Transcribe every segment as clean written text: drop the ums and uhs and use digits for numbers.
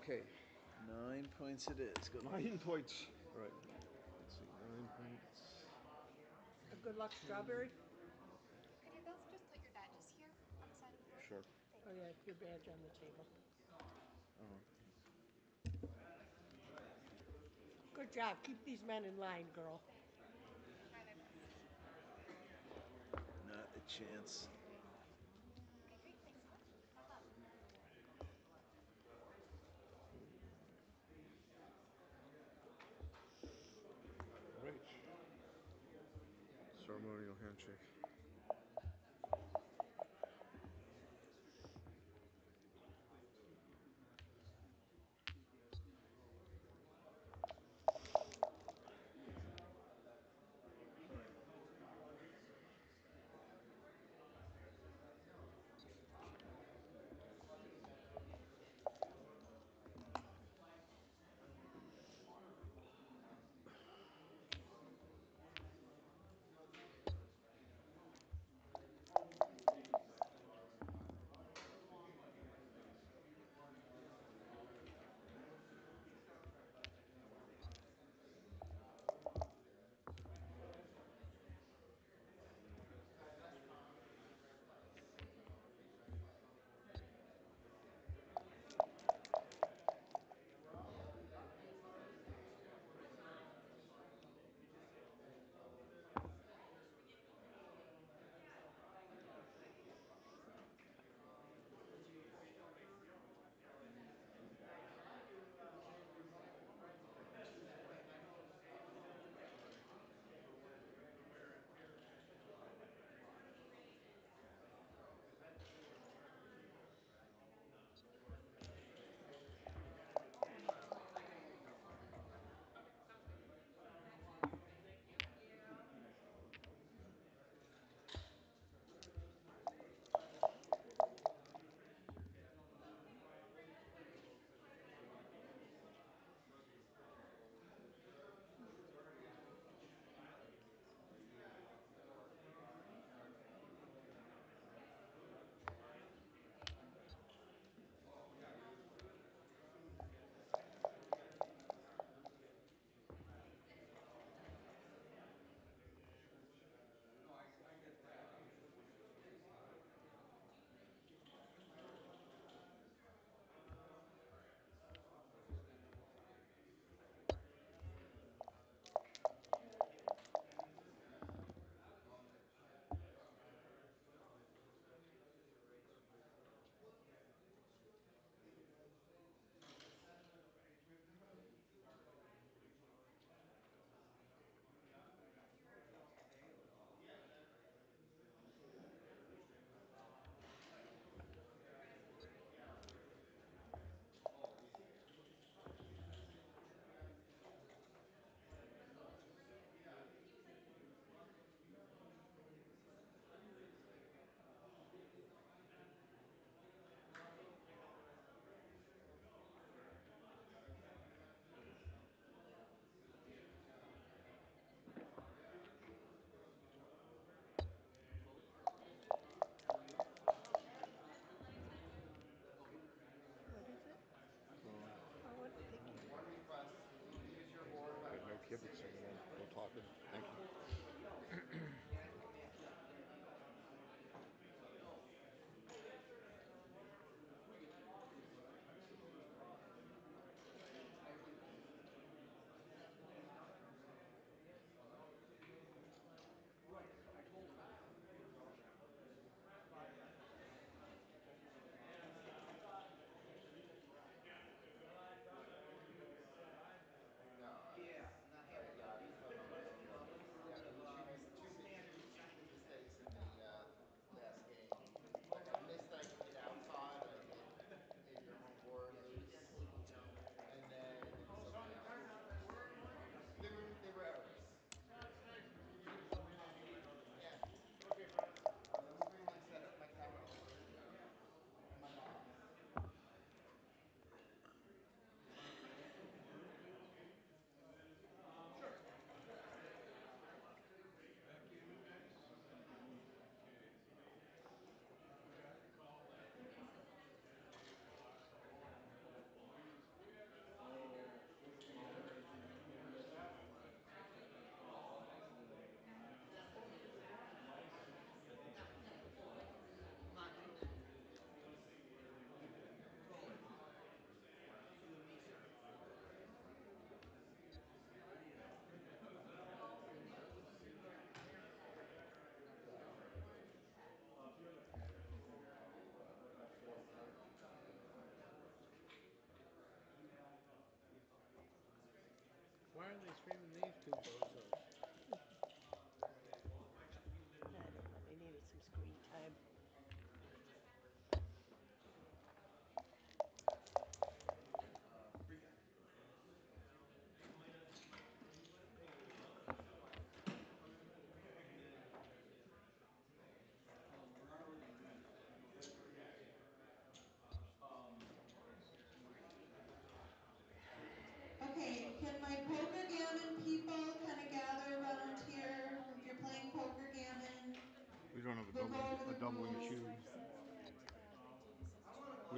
Okay, 9 points it is. Good luck. 9 points. All right. Let's see, 9 points. A good luck strawberry. Could you both just put your badges here on the side of the board? Sure. Thank Oh you. yeah, your badge on the table. Good job. Keep these men in line, girl. Try their best. Not a chance. Okay, great. Thanks so much. Have fun. All right. Ceremonial handshake.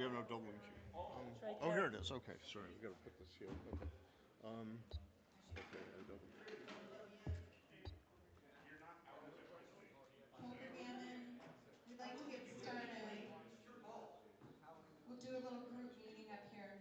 We have no doubling sheet. It's right Oh, there. here it is. Okay, sorry. We got to put this here. Okay. Okay, I don't. Poker Gammon, we'd like to get started. We'll do a little group meeting up here.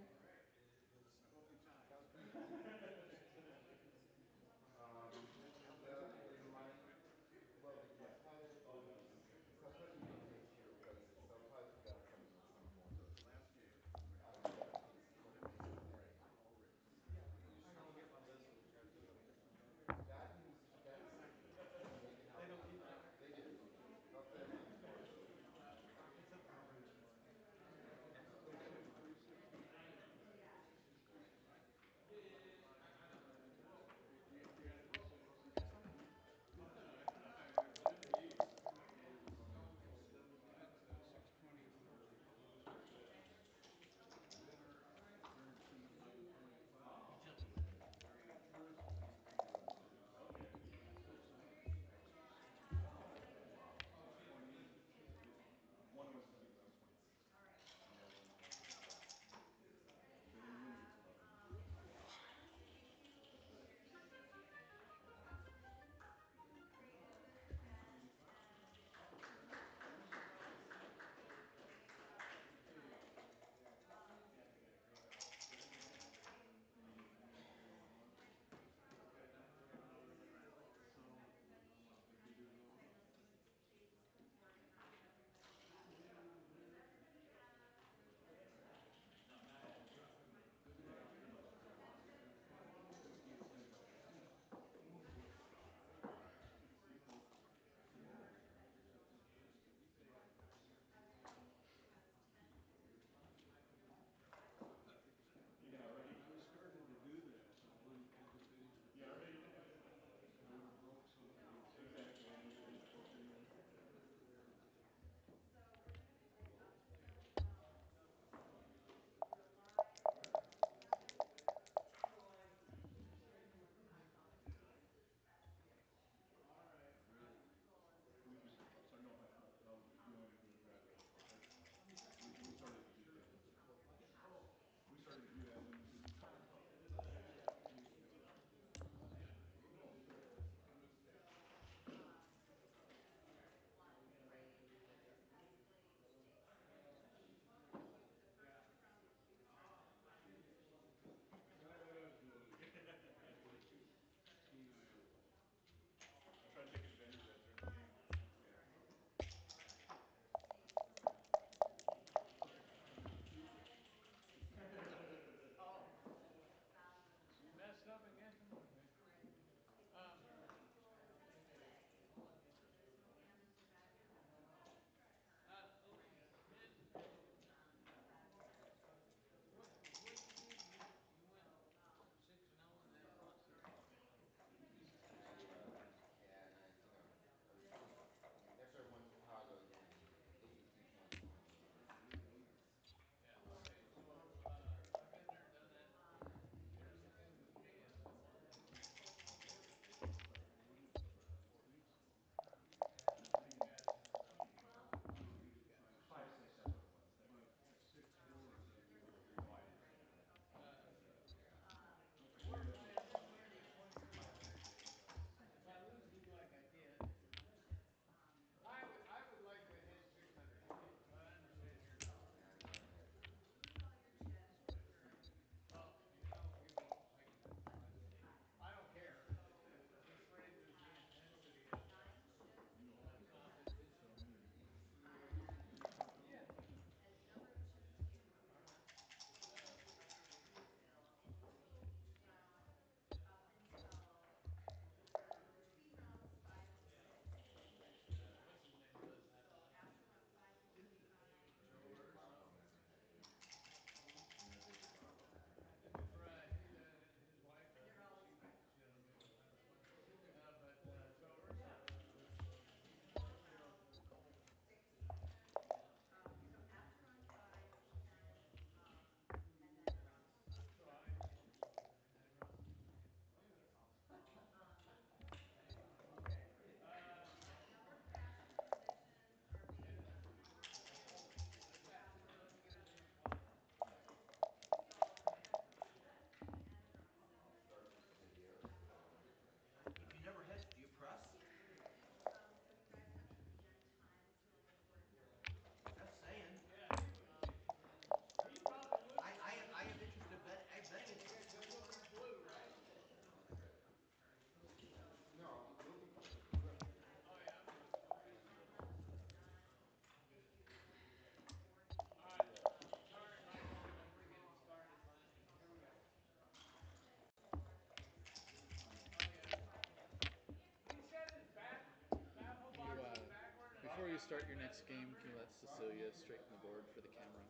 start your next game, can you let Cecilia straighten the board for the camera?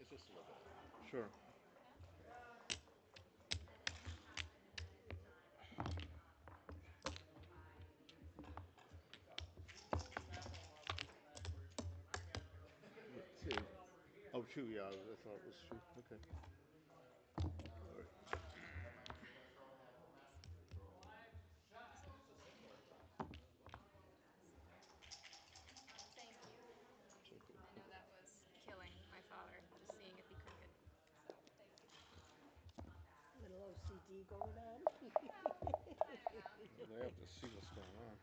It's just a little bit. Sure. Two. Oh, two. Yeah, I thought it was two. Okay. All right. Thank you. Take it. I know that was killing my father, just seeing it be crooked. So, thank you. Little OCD going on. They have to see what's going on.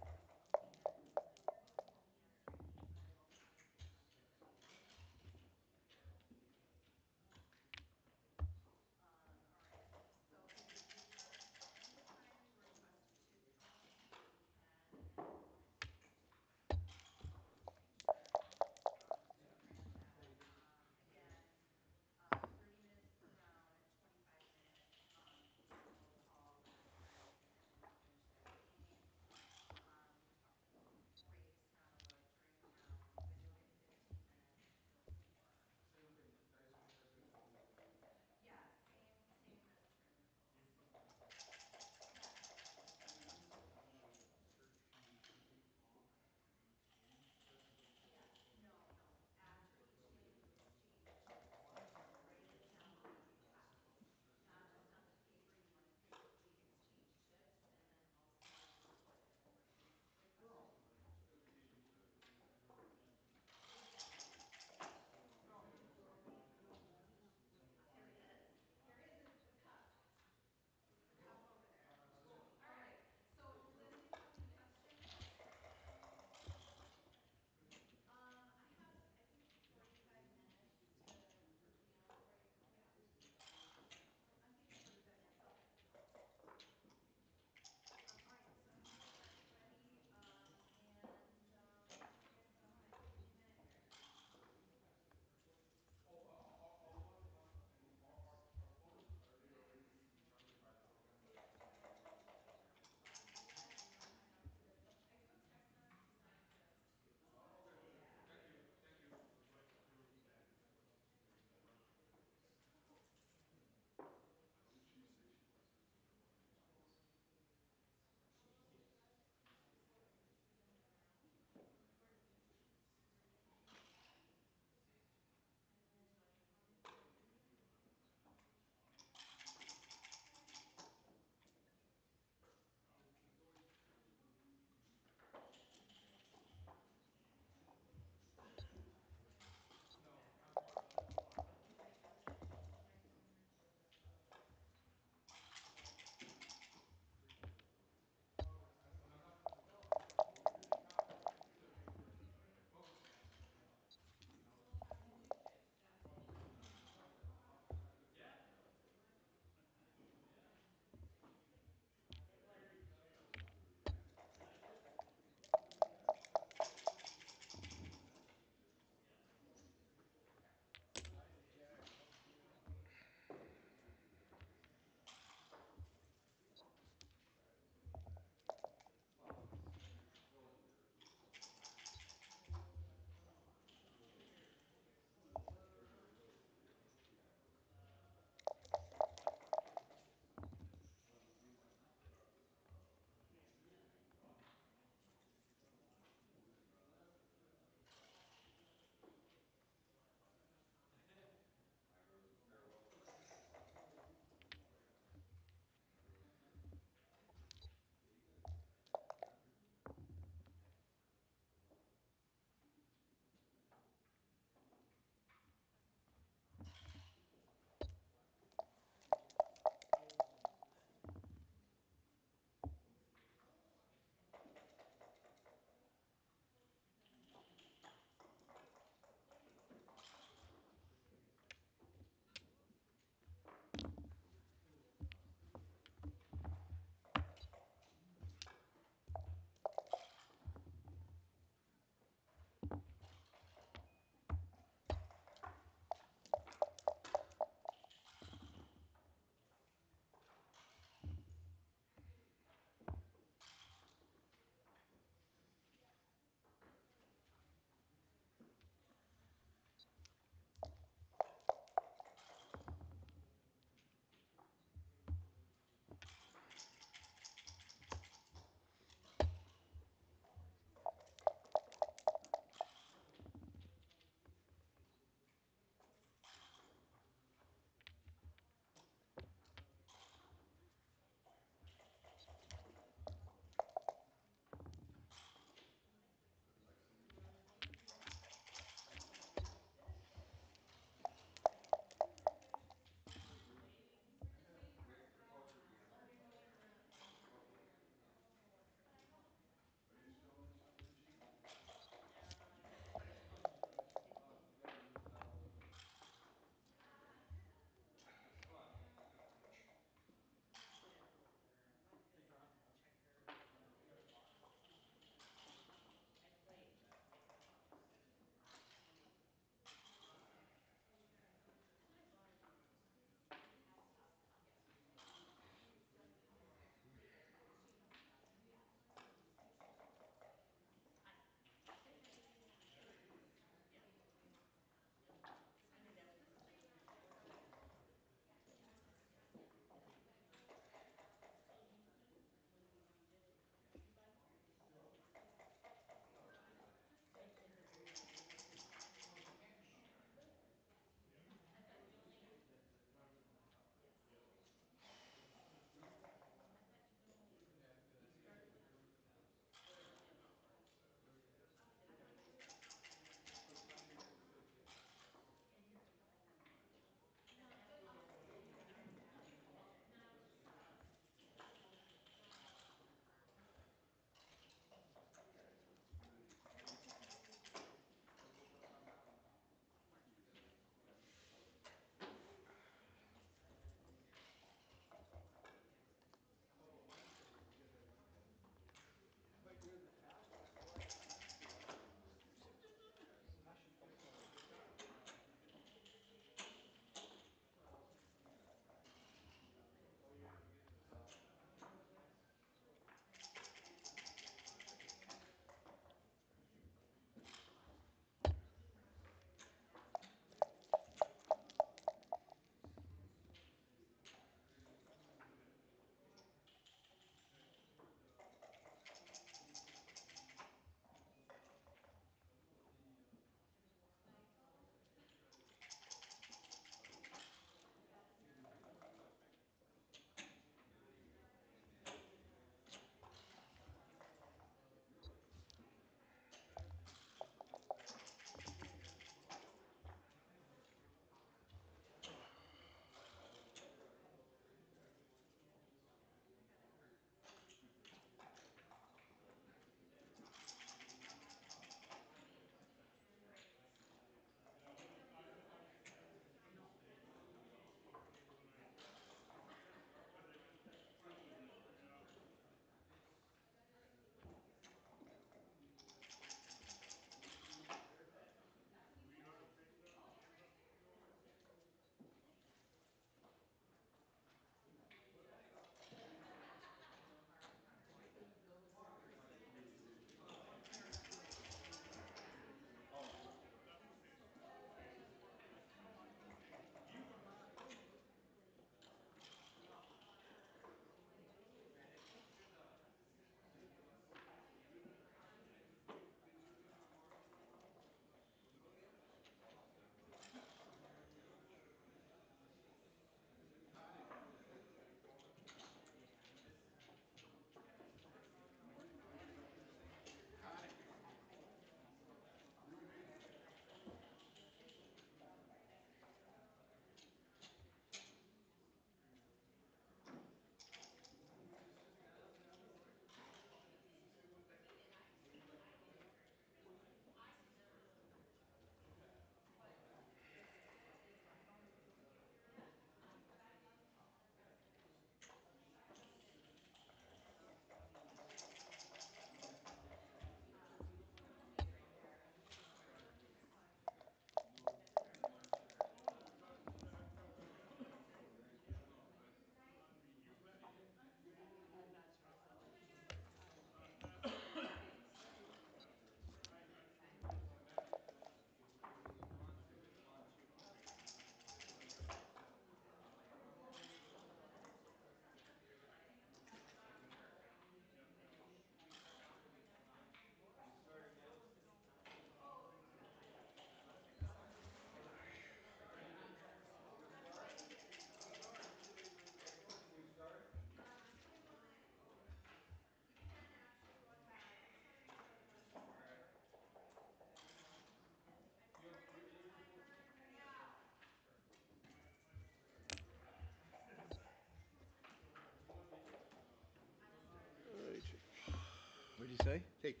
What'd you say? Cake.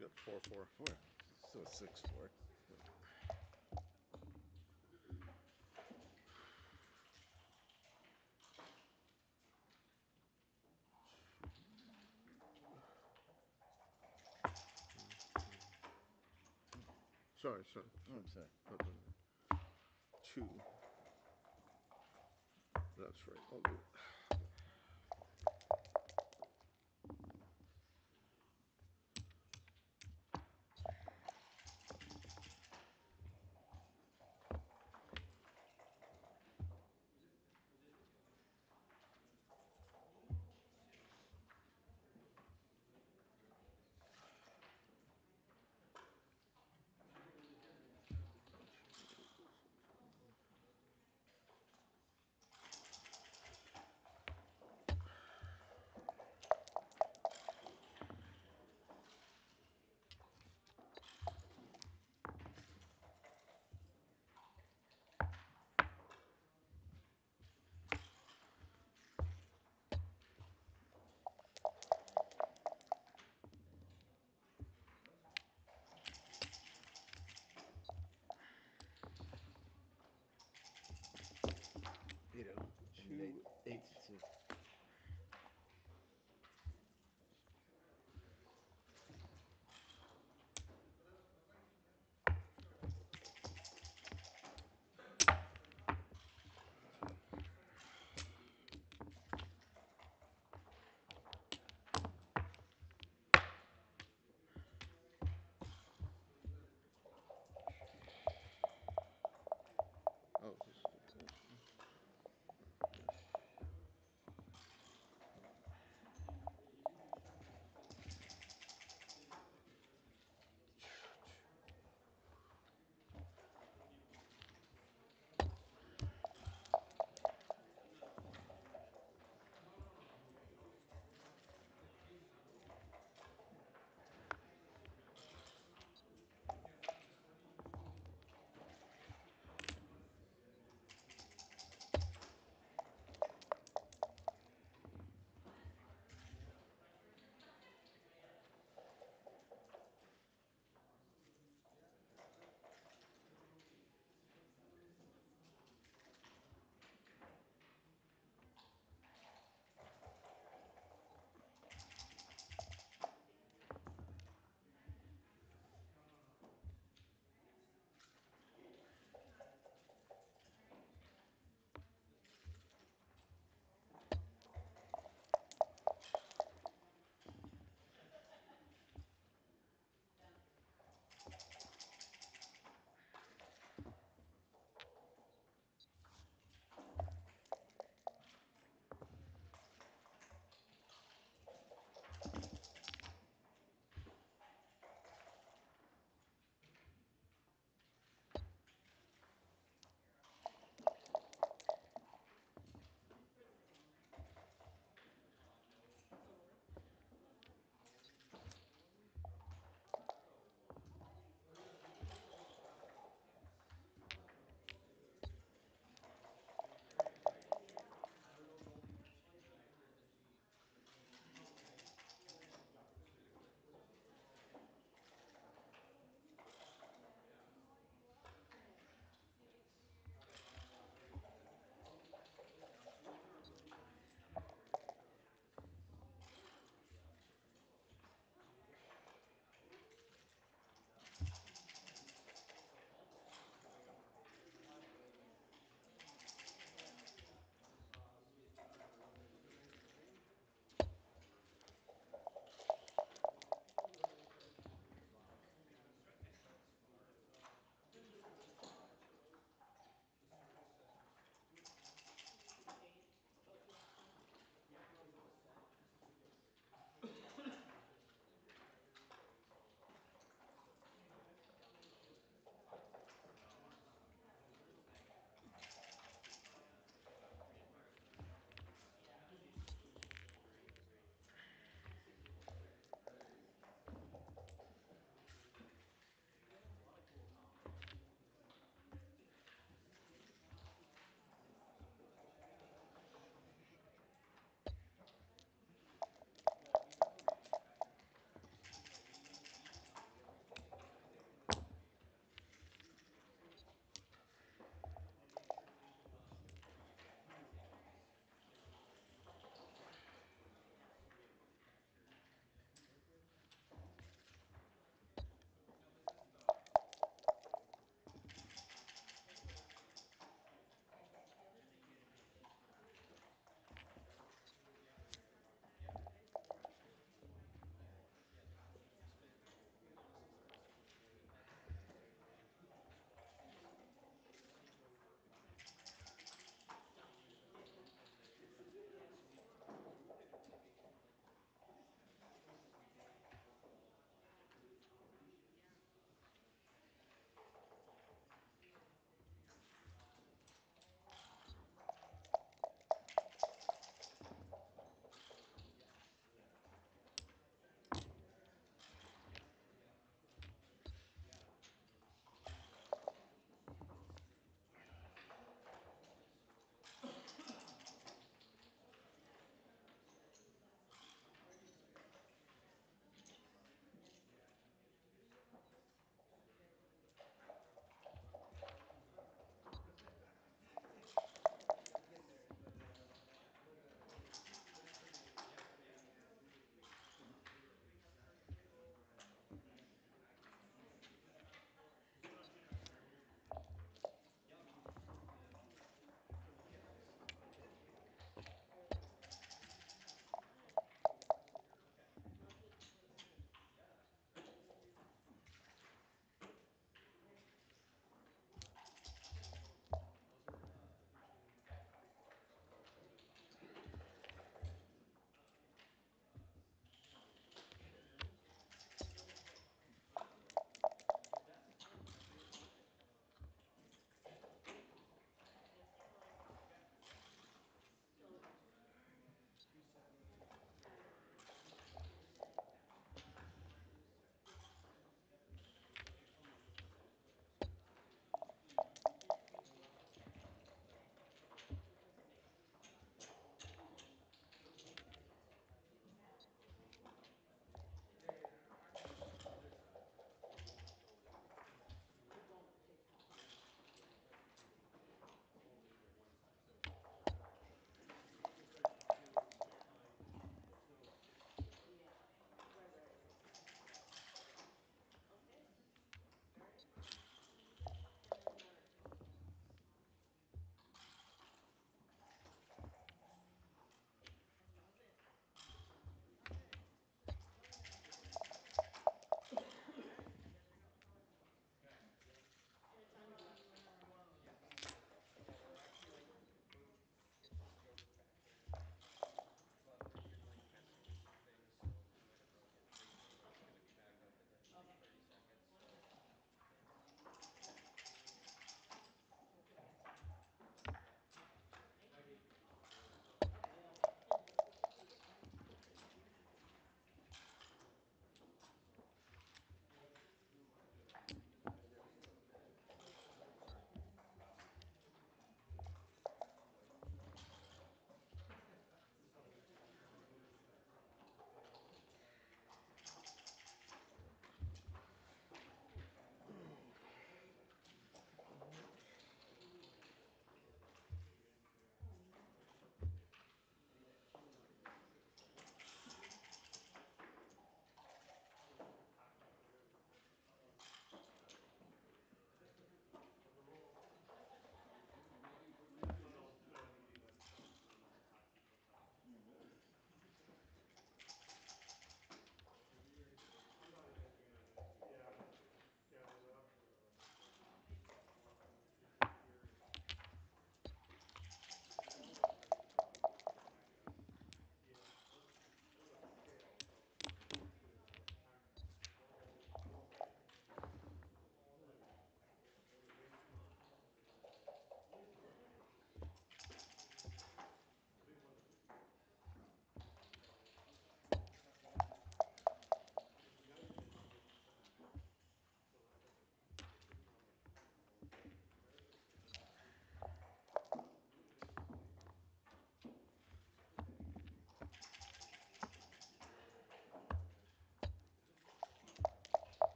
You got 4-4. 4. So 6-4. Sorry. Oh, I'm sorry. 2. That's right. I'll do it.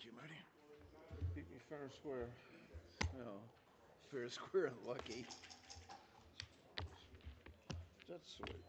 Thank you, Marty. Beat me fair and square. Oh, fair, square, and lucky. That's sweet.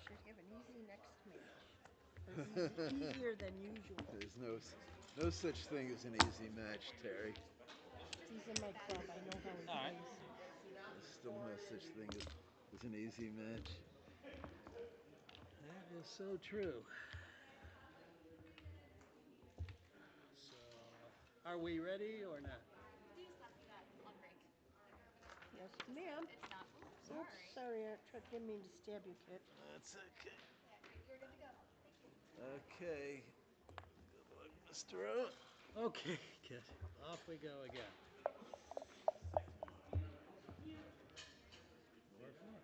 should have an easy next match. Or easier than usual. There's no such thing as an easy match, Terry. He's in my club. I know how he All right. plays. There's still no such thing as an easy match. That is so true. So, are we ready or not? We just left that on break. Yes, ma'am. It's not. Ooh, Oops, sorry. Didn't mean to stab you, kid. That's okay. Yeah, you're good to go. Thank you. Okay. Good luck, Mr. Owen. Okay, kid. Off we go again. 4-4.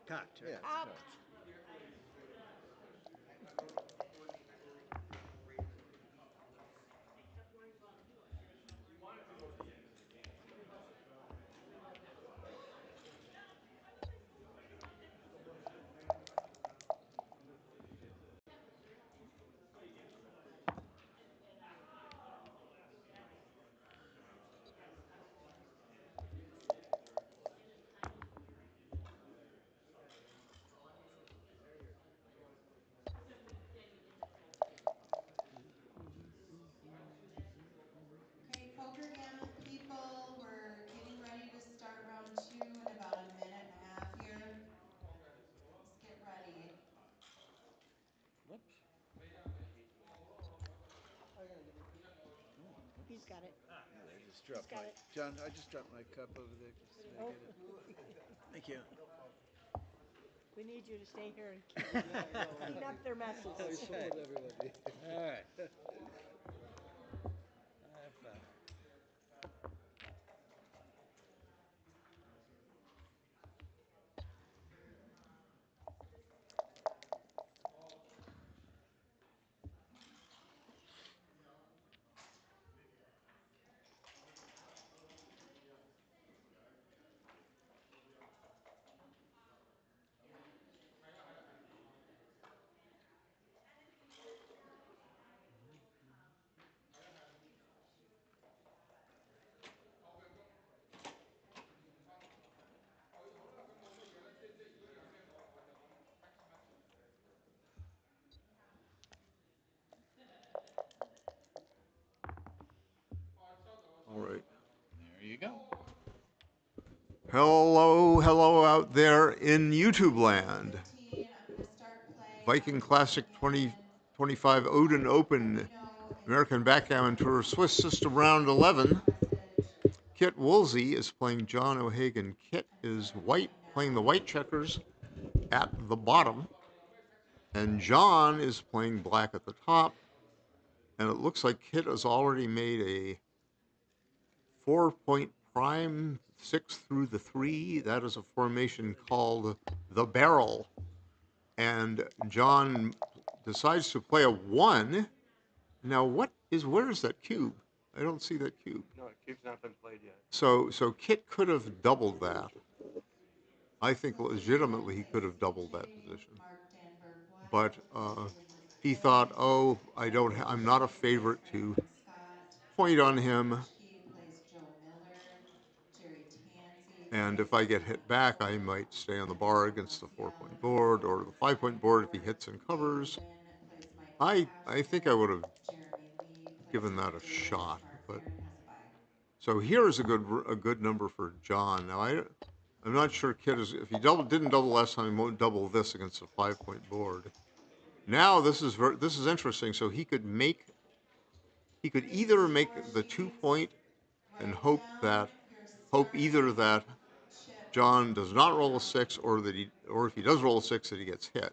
Cocked, right? Yeah. Up. Okay, poker gammon people, we're getting ready to start round 2 in about a minute and a half here. Let's get ready. Whoops. He's got it. I just dropped got my it. John. I just dropped my cup over there. Can I Oh, get it? Thank you. we need you to stay here and clean up their messes. Okay. All right. High five. All right. There you go. Hello out there in YouTube land. 15, I'm going to start play. Viking I'm Classic poker gammon. 2025 Odin Let me Open know if American you Backgammon Tour Swiss System want Round to send me 11. a message. Kit Woolsey is playing John O'Hagan. Kit I'm is white, starting playing the now. white checkers at the bottom. And John is playing black at the top. And it looks like Kit has already made a 4-point prime, 6 through the 3. That is a formation called the barrel. And John decides to play a 1. Now, where is that cube? I don't see that cube. No, the cube's not been played yet. So Kit could have doubled that. I think So legitimately he Ted could is have doubled that CJ position. Mark Danberg. What But is this he thought, play? oh, I'm not a favorite to Franklin Scott. point on him. He plays Joe Miller. Jerry Tansey And if plays I get hit back, I Michael might stay on the bar Evan against the Maciel. 4-point board or the 5-point board if he hits and Dave covers. Wynn plays Michael I think I Cashman. would have Jeremy Lee plays given that Mark a Davis. shot. Mark But Farron has a bye. so here's a good number for John. Now I'm not sure Kit is, if he didn't double last time, he won't double this against a 5-point board. Now this is interesting. So he could either make the 2-point and hope either that John does not roll a 6, or if he does roll a 6, that he gets hit.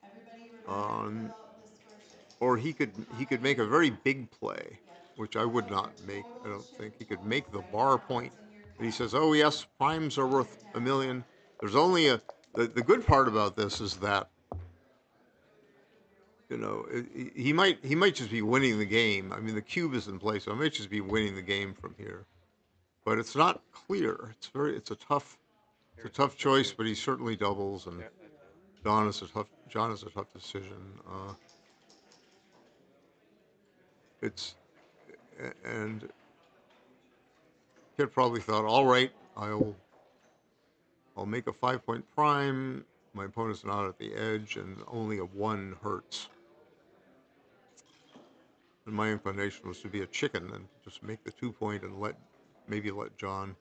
Everybody remember the score sheet. Or he could make a very big play, which I would not make. I don't think he could make the bar point. And he says, "Oh yes, primes are worth $1 million." There's only the good part about this is that, you know, he might just be winning the game. I mean, the cube is in place, so he might just be winning the game from here. But it's not clear. It's a tough choice, but he certainly doubles, and John is a tough decision. And Kit probably thought, all right, I'll make a 5-point prime. My opponent's not at the edge, and only a 1 hurts. And my inclination was to be a chicken and just make the 2-point and maybe let John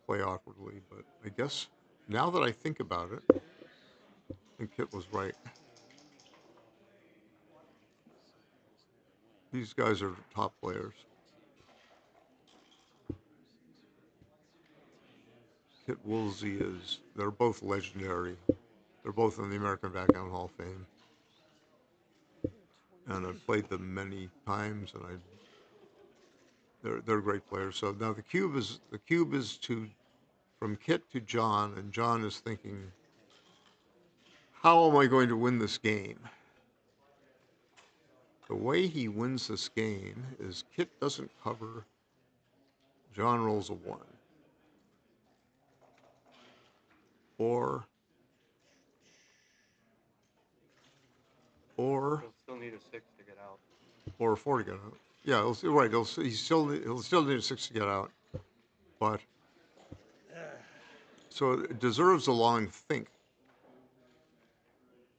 play awkwardly. But I guess now that I think about it, I think Kit was right. These guys are top players. Kit Woolsey they're both legendary. They're both in the American Backgammon Hall of Fame. And I've played them many times, and they're great players. So now the cube is from Kit to John, and John is thinking, how am I going to win this game? The way he wins this game is Kit doesn't cover, John rolls a 1. Or He'll still need a 6 to get out. Or a 4 to get out. Yeah, right. He'll still need a 6 to get out. But so it deserves a long think.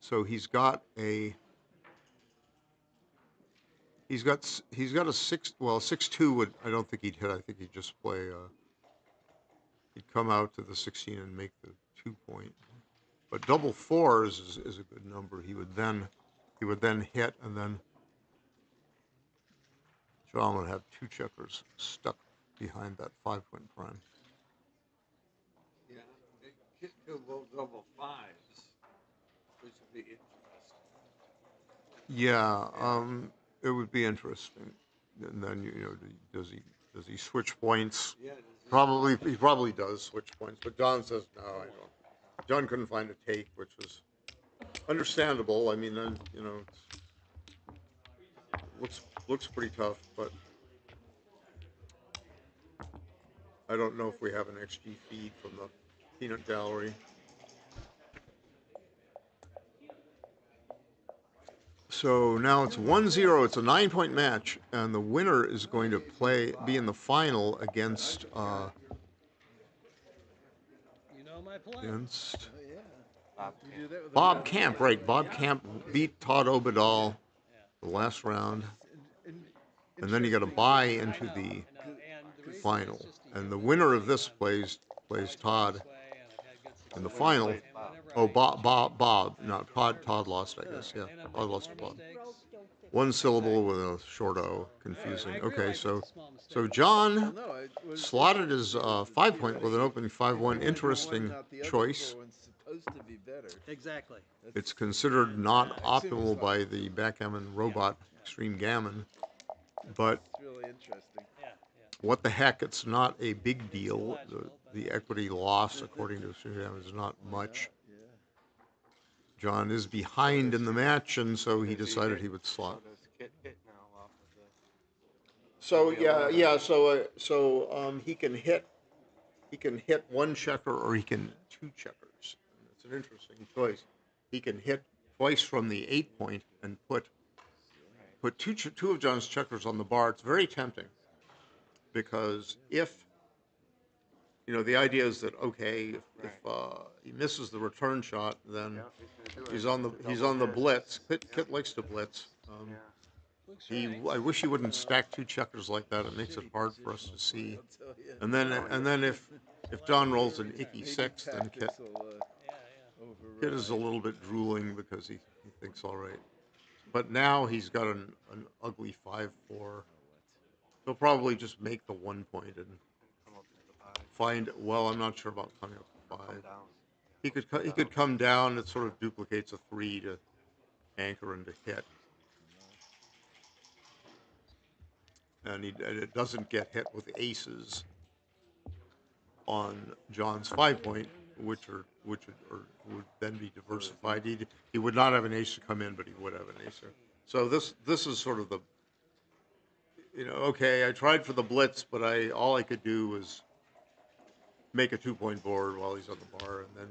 So he's got a 6. Well, 6-2 I don't think he'd hit. I think he'd just play. He'd come out to the 16 and make the 2-point. But double 4s is a good number. He would then hit, and then John would have 2 checkers stuck behind that 5-point prime. Yeah, it could go double 5s, which would be interesting. Yeah, it would be interesting. And then does he switch points? Yeah. He probably does switch points, but John says no. I don't. John couldn't find a take, which was understandable. I mean, looks pretty tough, but I don't know if we have an XG feed from the peanut gallery. So now it's 1-0. It's a 9-point match, and the winner is going to be in the final against You know my plan. against You do that with a Bob round Kamp. of Right, Bob Kamp beat Todd Obadal the last round, and then you got to buy into the final. And the winner of this plays Todd in the final. Oh, Bob. No, Todd lost, I guess. Yeah, Todd lost to Bob. One syllable with a short O. Confusing. Okay, so John slotted his 5-point with an opening 5-1. Interesting choice. Supposed to be better. Exactly. It's considered not optimal by the backgammon robot Extreme Gammon, but It's really interesting. what the heck? It's not a big deal. The equity loss, according to Extreme Gammon, is not much. John is behind in the match, and so he decided he would slot. So does Kit hit now off of the... So he can hit 1 checker, or he can 2 checkers. It's an interesting choice. He can hit twice from the 8-point and put two of John's checkers on the bar. It's very tempting, because if the idea is that, okay, if he misses the return shot, then he's on the blitz. Kit likes to blitz. I wish he wouldn't stack 2 checkers like that. It makes it hard for us to see. And then if John rolls an icky 6, then Kit Kid is a little bit drooling because he thinks all right. But now he's got an ugly 5-4. He'll probably just make the 1 point and Come up to the 5. find. Well, I'm not sure about coming up to 5. Come down. He could come down. It sort of duplicates a 3 to anchor and to hit, and it doesn't get hit with aces on John's 5 point, which would then be diversified. He would not have an ace to come in, but he would have an ace there. So this is sort of the, okay, I tried for the blitz, but all I could do was make a 2-point board while he's on the bar, and then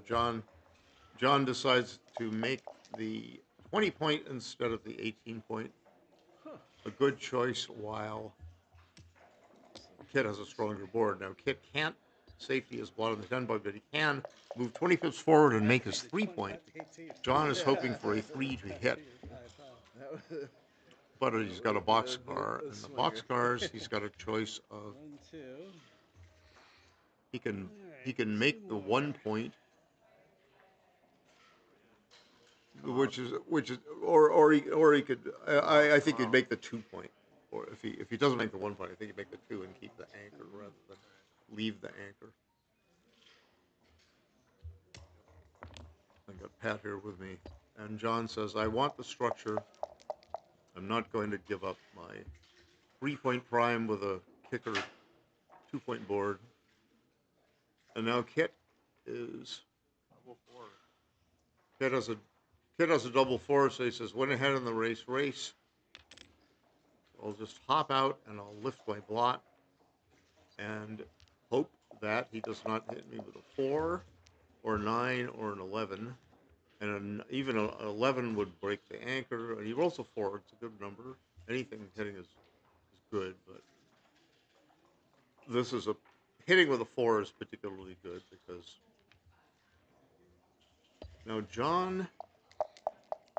John decides to make the 20 point instead of the 18 point. A good choice while Kit has a stronger board. Now Kit can't safety his blot on the 10 point, but he can move 20 pips forward and make his 3 point. John is hoping for a 3 to hit, but he's got a boxcar, and the boxcars he's got a choice of. 1, 2. He can make the 1 point, which is or he could. I think he'd make the 2 point, or if he doesn't make the 1 point, I think he'd make the 2 and keep the anchor rather than leave the anchor. I got Pat here with me, and John says, I want the structure. I'm not going to give up my 3-point prime with a kicker 2-point board. And now Kit is Double 4. Kit has a double 4, so he says, went ahead in the race. I'll just hop out and I'll lift my blot and hope that he does not hit me with a 4 or 9 or an 11. And even an 11 would break the anchor. And he rolls a 4. It's a good number. Anything hitting is good, but this is hitting with a 4 is particularly good because now John,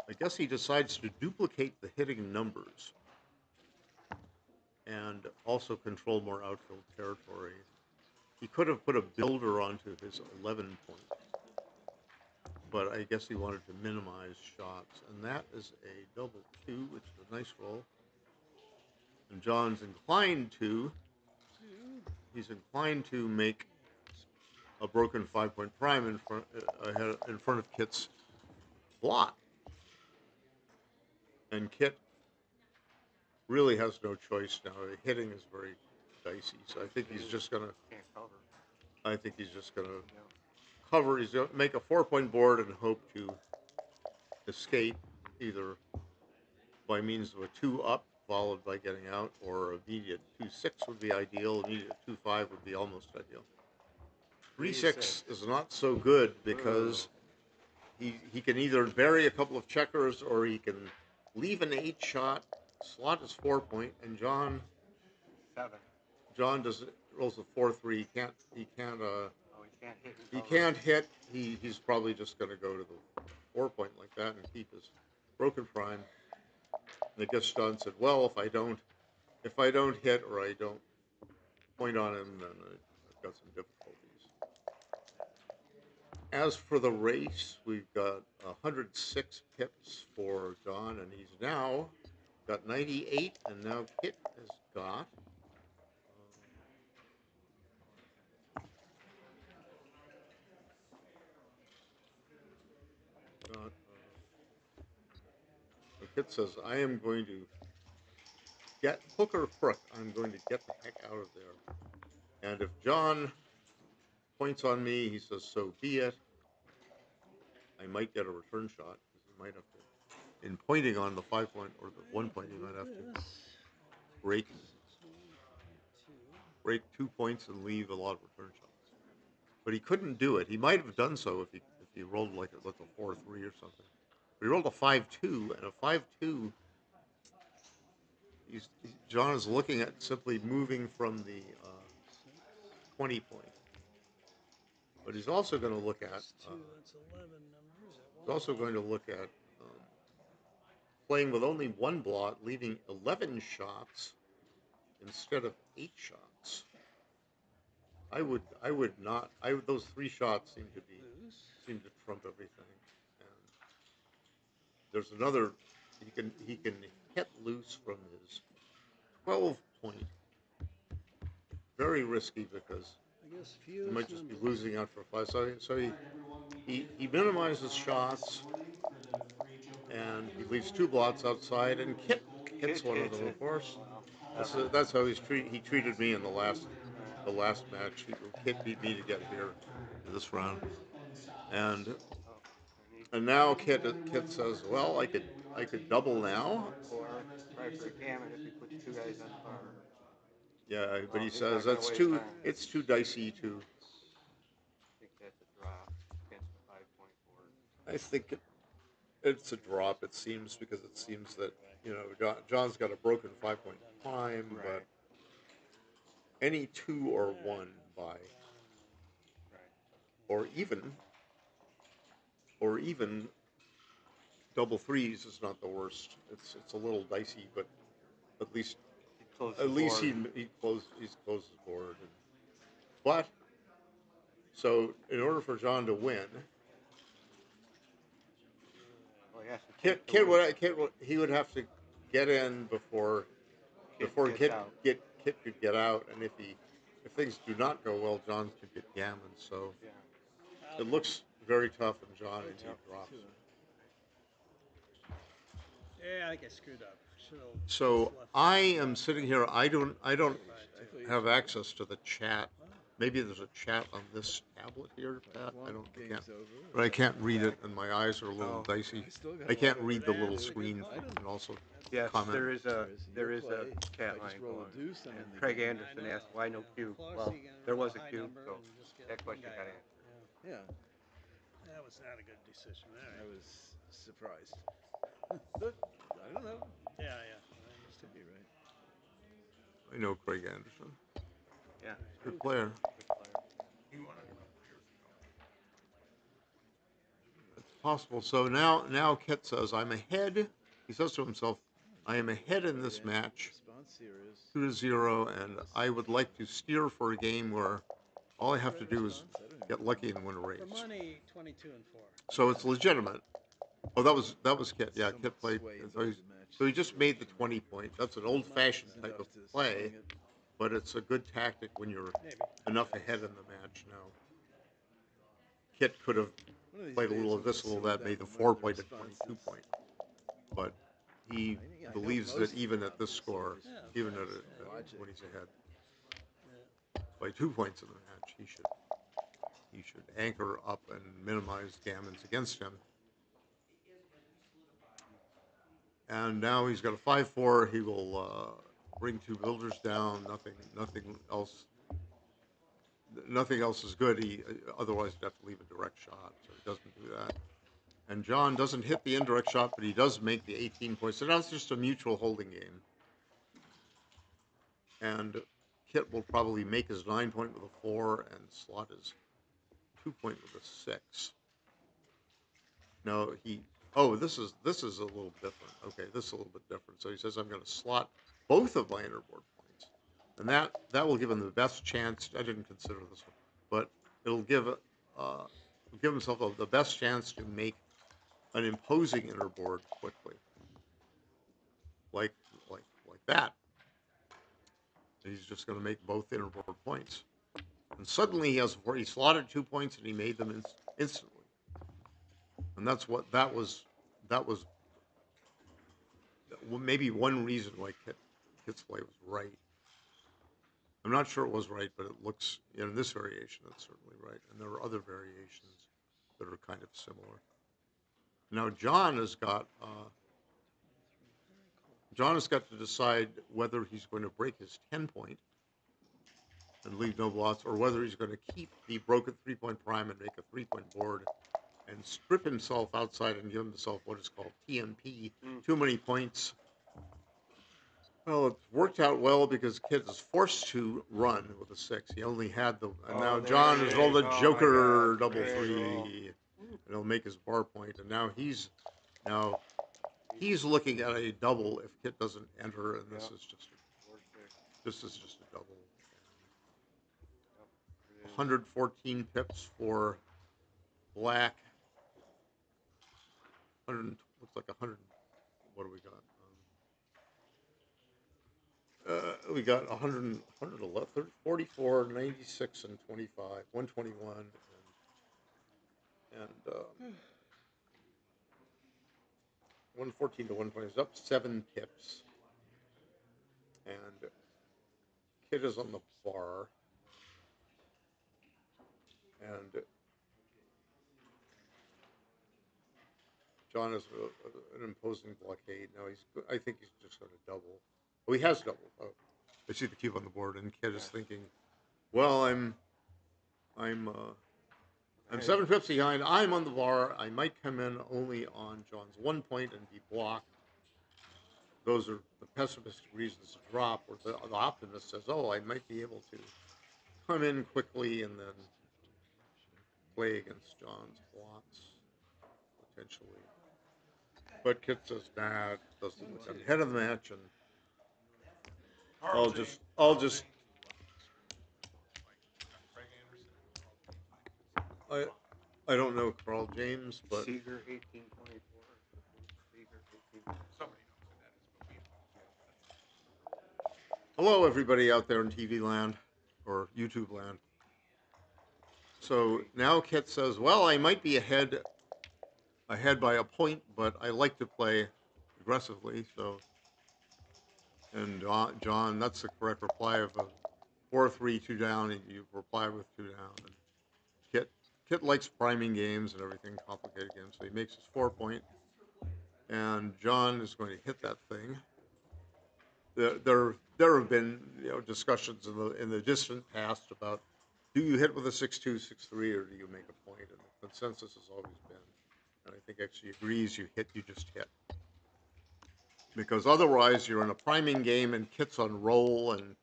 I guess he decides to duplicate the hitting numbers and also control more outfield territory. He could have put a builder onto his 11 point, but I guess he wanted to minimize shots, and that is a double 2, which is a nice roll. And John's inclined to, make a broken 5-point prime in front of Kit's blot. And Kit really has no choice now. The hitting is very dicey, so I think he's just gonna. Can't cover. I think he's just gonna cover. He's gonna make a 4-point board and hope to escape either by means of a 2 up followed by getting out, or immediate 2-6 would be ideal. Immediate 2-5 would be almost ideal. 3-6 is not so good because he can either bury a couple of checkers or he can leave an 8 shot, slot his 4-point, and John 7. rolls a 4-3. He can't He can't hit. he can't hit. He's probably just going to go to the 4-point like that and keep his broken prime. And I guess John said, well, if I don't hit or I don't point on him, then I've got some difficulties. As for the race, we've got 106 pips for John, and he's now got 98, and now Kit has got Kit says, I am going to get hook or crook. I'm going to get the heck out of there. And if John points on me, he says, so be it. I might get a return shot because he might have to, in pointing on the 5-point or the 1-point, he might have to break 2 points and leave a lot of return shots. But he couldn't do it. He might have done so if he rolled like a 4-3 or something. But he rolled a 5-2, and a 5-2. John is looking at simply moving from the 20 point. But he's also going to look at. He's also going to look at playing with only 1 blot, leaving 11 shots instead of 8 shots. I would not. Those 3 shots seem to trump everything. there's another. He can hit loose from his 12-point. Very risky because I guess he fuse might just be number. losing out for 5. So he minimizes shots and he leaves 2 blots outside and Kit hits one of them, of course. That's how he treated me in the last match. Kit beat me to get here in this round, and now Kit says, well, I could double now. Or try for a gammon if he puts 2 guys on fire. Yeah, but he He's not says gonna it's waste too time. dicey to. I think that's a drop against the 5-point board. I think it's a drop. It seems because it seems that John's got a broken 5-point prime, Right. but any 2 or 1 by, Right. or even double 3s is not the worst. It's a little dicey, but at least he's closed his board. But so in order for John to win, Well, yes, he would have to get in before Kit could get out, and if things do not go well, John could get gammon. So Yeah. it looks very tough, and John indeed drops. Yeah, I think I screwed up. Should've So just left I it. am sitting here. I don't have access to the chat. Maybe there's a chat on this tablet here, Pat. I can't read it, and my eyes are a little dicey. I can't read the little screen and also Yes, comment. there is a chat line going. And Craig Anderson asked why no queue. Well, there was a queue, so that question got answered. Yeah, That was not a good decision there. I was surprised. But I don't know. Yeah, I understand. Could be right. I know Craig Anderson. Yeah, Good player. good player. It's possible. So now Kit says, I'm ahead. He says to himself, I am ahead in this match, Response here is 2-0, and I would like to steer for a game where all I have to do is get lucky and win a race. For money, 22 and 4. So it's legitimate. Oh, that was Kit. Yeah, Kit played. So he just made the 20-point. That's an old-fashioned type of play, but it's a good tactic when you're enough ahead in the match. Now, Kit could have played a little of this, a little of that, made the 4-point and 22-point. But he believes that even at this score, even when he's ahead by 2 points in the match, he should anchor up and minimize gammons against him. And now he's got a 5-4. He will bring 2 builders down. Nothing else is good. He otherwise he'd have to leave a direct shot, so he doesn't do that. And John doesn't hit the indirect shot, but he does make the 18 points. So now it's just a mutual holding game. And Kit will probably make his 9-point with a 4 and slot his 2-point with a 6. No, this is a little different. Okay, this is a little bit different. So he says, I'm going to slot both of my innerboard points. And that will give him the best chance. I didn't consider this one, but it'll give himself the best chance to make an imposing innerboard quickly, like that. He's just going to make both innerboard points, and suddenly he slotted 2 points and he made them instantly. And that was maybe one reason why Kit's play was right. I'm not sure it was right, but it looks, in this variation, it's certainly right. And there are other variations that are kind of similar. Now John has got to decide whether he's going to break his 10-point and leave no blots, or whether he's going to keep the broken 3-point prime and make a 3-point board and strip himself outside and give himself what is called TMP, too many points. Well, it worked out well because Kit is forced to run with a 6. He only had and now John has rolled a joker double 3, and he'll make his bar point. And now he's looking at a double if Kit doesn't enter, and this is just a double. 114 pips for black. Looks like 100. What do we got? We got 100, 111, 44, 96, and 25, 121, and 114 to 120 is up 7 pips. And Kid is on the bar. And John is an imposing blockade. Now I think he's just going to double. Oh, he has doubled. Oh, I see the cube on the board, and Kid is thinking, well, I'm 7 pips behind. I'm on the bar. I might come in only on John's 1 point and be blocked. Those are the pessimistic reasons to drop, or the optimist says, oh, I might be able to come in quickly and then play against John's blocks, potentially. But Kit says, nah, it doesn't look. I'm ahead of the match, and I'll just. I don't know Carl James, but Seeger 1824. Seeger 1824. Hello, everybody out there in TV land or YouTube land. So now Kit says, well, I might be ahead by a point, but I like to play aggressively. So, and John, that's the correct reply of a 4-3, 2 down, and you reply with 2 down. And Kit likes priming games and everything, complicated games, so he makes his 4 point, and John is going to hit that thing. There have been discussions in the distant past about, do you hit with a 6-2, 6-3, or do you make a point? And the consensus has always been, and I think actually agrees, you just hit. Because otherwise you're in a priming game and Kit's on roll, and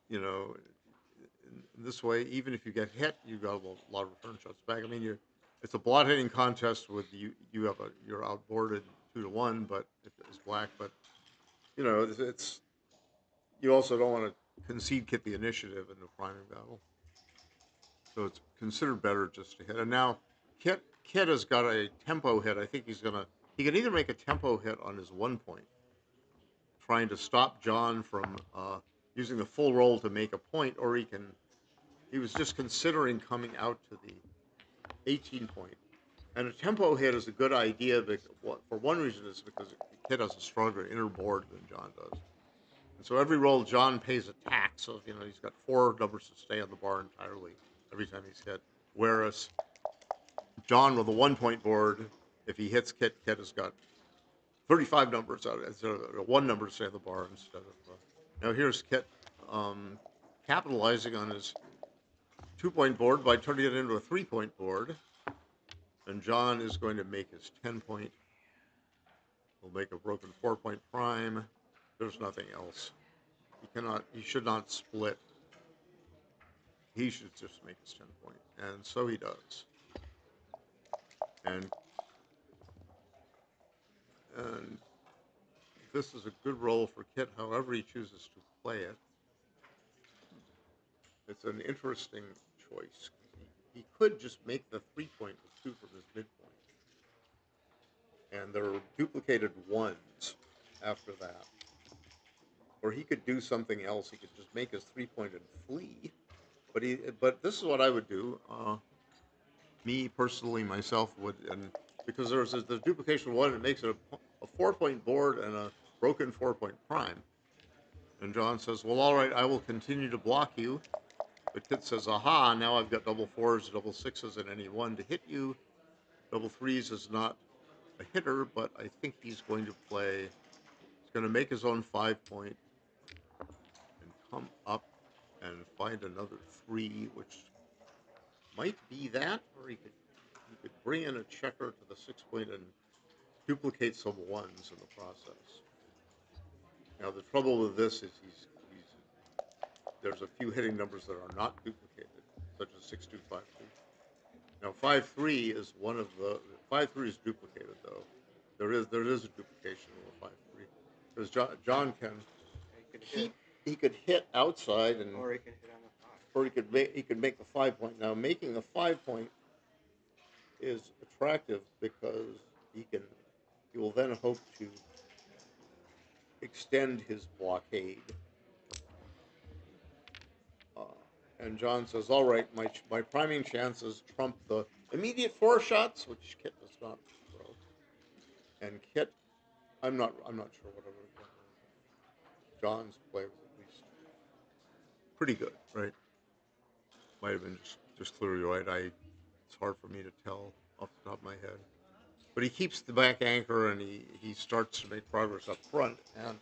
in this way, even if you get hit, you got a lot of return shots back. I mean, it's a blot hitting contest with you're outboarded 2-1, but it's black, but it's you also don't want to concede Kit the initiative in the priming battle. So it's considered better just to hit. And now Kit has got a tempo hit. I think he can either make a tempo hit on his 1 point, trying to stop John from using the full roll to make a point, or he was just considering coming out to the 18 point. And a tempo hit is a good idea for one reason, is because Kit has a stronger inner board than John does. And so every roll, John pays a tax of, he's got 4 numbers to stay on the bar entirely every time he's hit. Whereas John with a 1 point board, if he hits Kit has got 35 numbers out instead of a 1 number to stay on the bar instead of. Now here's Kit capitalizing on his 2 point board by turning it into a 3 point board. And John is going to make his 10 point. He'll make a broken 4 point prime. There's nothing else. He should not split. He should just make his 10 point. And so he does. And this is a good roll for Kit, however he chooses to play it. It's an interesting choice. He could just make the 3 point with 2 from his midpoint. And there are duplicated 1s after that. Or he could do something else. He could just make his 3 point and flee. But this is what I would do. Me personally, myself would, and because there's the duplication 1, it makes it a 4 point board and a broken 4 point prime. And John says, well, all right, I will continue to block you. But Kit says, aha, now I've got double 4s, double 6s, and any 1 to hit you. Double 3s is not a hitter, but I think he's going to make his own 5 point and come up and find another 3, which might be that, or he could bring in a checker to the 6 point and duplicate some 1s in the process. Now the trouble with this is there's a few hitting numbers that are not duplicated, such as 6-2, 5-2. Now 5-3 is one of the 5-3 is duplicated though. There is a duplication of a 5-3 because John he could hit outside and or he can hit on the 5. Or he could make the 5 point. Now making the 5 point is attractive because he can He will then hope to extend his blockade. And John says, all right, my priming chances trump the immediate 4 shots, which Kit does not throw. And Kit, I'm not sure what I would have done. John's play was at least pretty good, right? Might have been just clearly right. It's hard for me to tell off the top of my head. But he keeps the back anchor, and he starts to make progress up front. And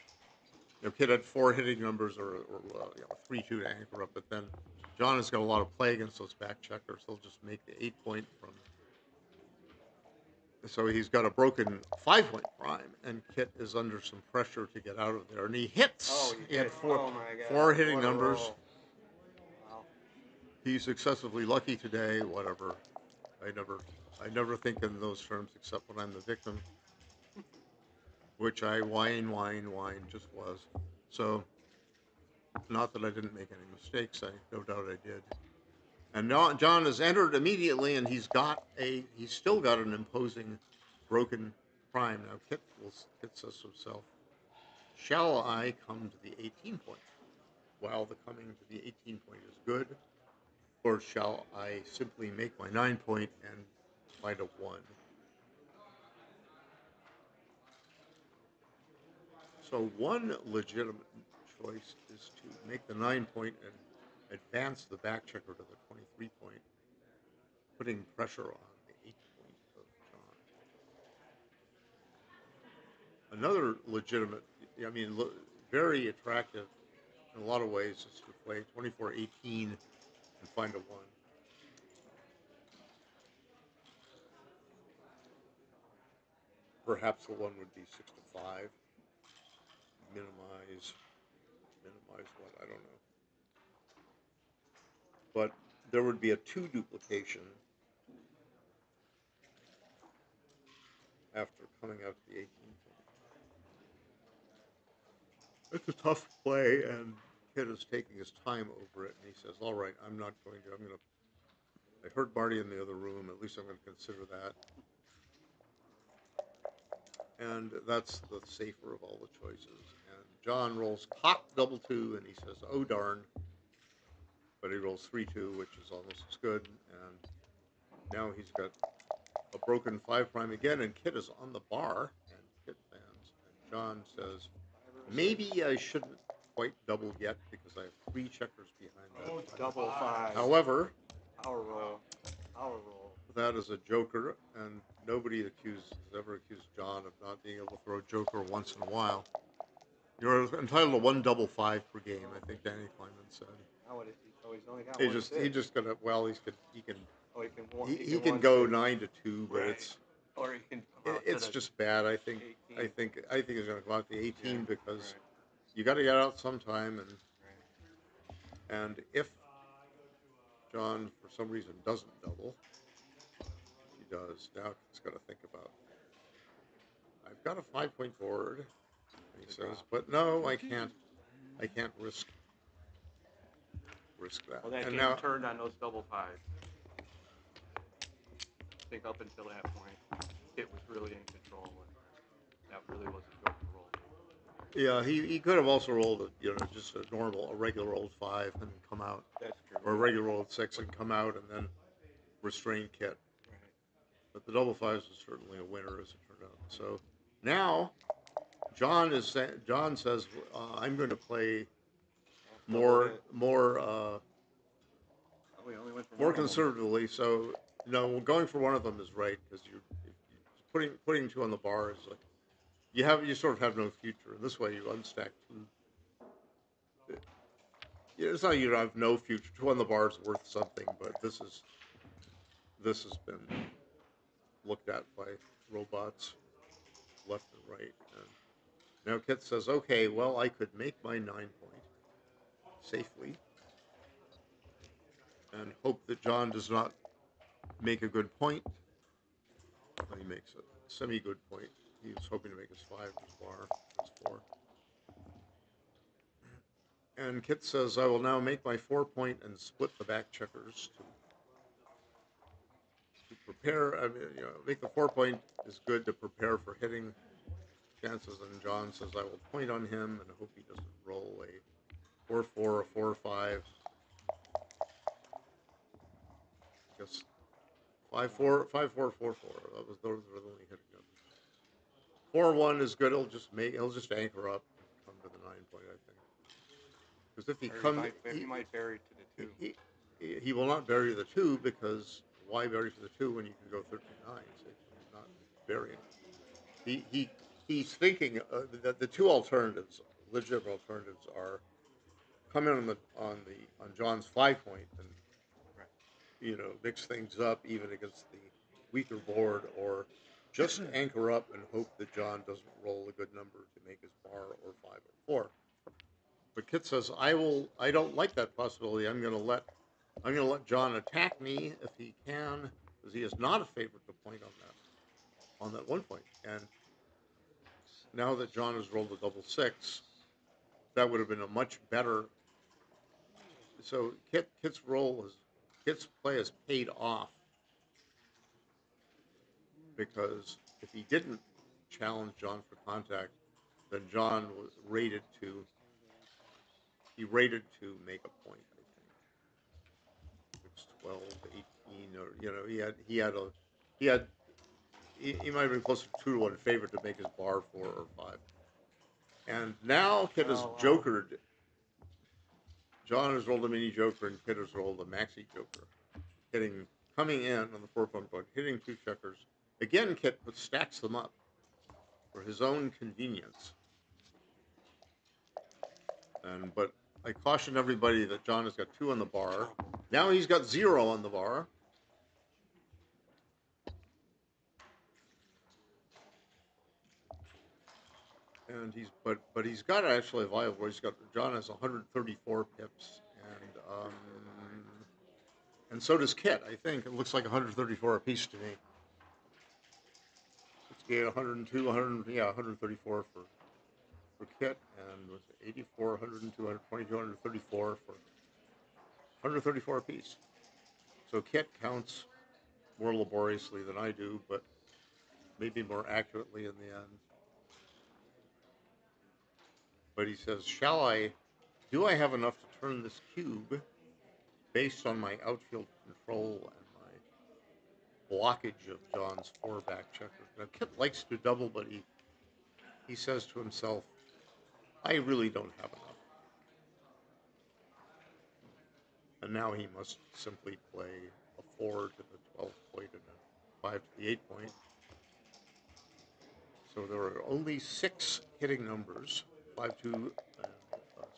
Kit had 4 hitting numbers or 3-2 to anchor up, but then John has got a lot of play against those back checkers. He'll just make the 8-point from. So he's got a broken 5-point prime, and Kit is under some pressure to get out of there, and he hits. Oh, he had 4 oh my God. 4 hitting What a numbers. roll. Wow. He's excessively lucky today. Whatever. I never think in those terms except when I'm the victim, which I whine just was. So, not that I didn't make any mistakes. No doubt I did. And now John has entered immediately, and he's still got an imposing broken prime. Now Kit says to himself, shall I come to the 18 point? While the coming to the 18 point is good, or shall I simply make my 9 point and find a 1? So one legitimate choice is to make the 9 point and advance the back checker to the 23 point, putting pressure on the 8 point of John. Another legitimate, very attractive in a lot of ways, is to play 24-18 and find a 1. Perhaps the 1 would be 6-5. Minimize what? I don't know. But there would be a 2 duplication after coming out to the 18 point. It's a tough play, and Kit is taking his time over it, and he says, all right, I heard Marty in the other room, at least I'm going to consider that. And that's the safer of all the choices. And John rolls cock double 2, and he says, oh darn. But he rolls 3-2, which is almost as good. And now he's got a broken 5 prime again, and Kit is on the bar, and Kit fans. And John says, maybe I shouldn't quite double yet because I have 3 checkers behind that. Oh, double 5. However, Power roll. that is a joker, and nobody has ever accused John of not being able to throw a joker once in a while. You're entitled to 1 double 5 per game, I think Danny Kleinman said. How would it be? So he's only got He 1 just assist. gonna he can Oh, he can go 9-2, but Right. Or he can come out it's to just bad. I think 18. he's gonna go out to 18 because Right. you got to get out sometime, Right. and if John for some reason doesn't double, he does. Now he's got to think about. I've got a 5-point board, he says, but no, I can't risk that. Well, that and game now, turned on those double 5s. I think up until that point, it was really in control, and that really was a joker roll. yeah, he could have also rolled just a regular old 5 and come out. That's true. Or a regular old 6 and come out and then restrain Kit. Right. But the double 5s was certainly a winner as it turned out. So now John says I'm going to play more conservatively. So going for one of them is right because you're putting 2 on the bar is like you sort of have no future. And this way you unstack 2. It's not you have no future. 2 on the bar is worth something, but this has been looked at by robots left and right. And now Kit says, okay, well, I could make my 9 point safely and hope that John does not make a good point. Well, he makes a semi-good point. He was hoping to make his 5, his bar, his 4. And Kit says, I will now make my 4 point and split the back checkers to prepare. I mean, I think the 4-point is good to prepare for hitting chances. And John says, I will point on him and hope he doesn't roll a 4-4, a 4-5. I guess 5-4, 5-4, 4-4. Those were the only hitting numbers. 4-1 is good. He'll just anchor up and come to the 9-point, I think. Because if he might bury to the 2. He will not bury the 2, because why bury to the 2 when you can go 13-9? So he's not burying. He's thinking that the 2 alternatives, legitimate alternatives, are come in on John's 5-point and mix things up even against the weaker board, or just anchor up and hope that John doesn't roll a good number to make his bar, or 5 or 4. But Kit says, I don't like that possibility. I'm gonna let John attack me if he can, because he is not a favorite to point on that 1 point. And now that John has rolled a double 6, that would have been a much better. So Kit's play is paid off, because if he didn't challenge John for contact, then John was rated to make a point. I think it's 12, 18, or he might have been closer to 2-1 favorite to make his bar 4 or 5. And now Kit has jokered. John has rolled a mini joker, and Kit has rolled a maxi joker, coming in on the 4-point board, hitting 2 checkers. Again, Kit stacks them up for his own convenience. But I caution everybody that John has got 2 on the bar. Now he's got 0 on the bar. And he's got actually a viable. John has 134 pips, and so does Kit. I think it looks like 134 apiece to me. 68, 102, 134 for Kit, and was 84, 102, 122, 134 for 134 apiece. So Kit counts more laboriously than I do, but maybe more accurately in the end. But he says, do I have enough to turn this cube based on my outfield control and my blockage of John's 4-back checker? Now, Kit likes to double, but he says to himself, I really don't have enough. And now he must simply play a 4 to the 12th point and a 5 to the 8 point. So there are only 6 hitting numbers, 5-2, and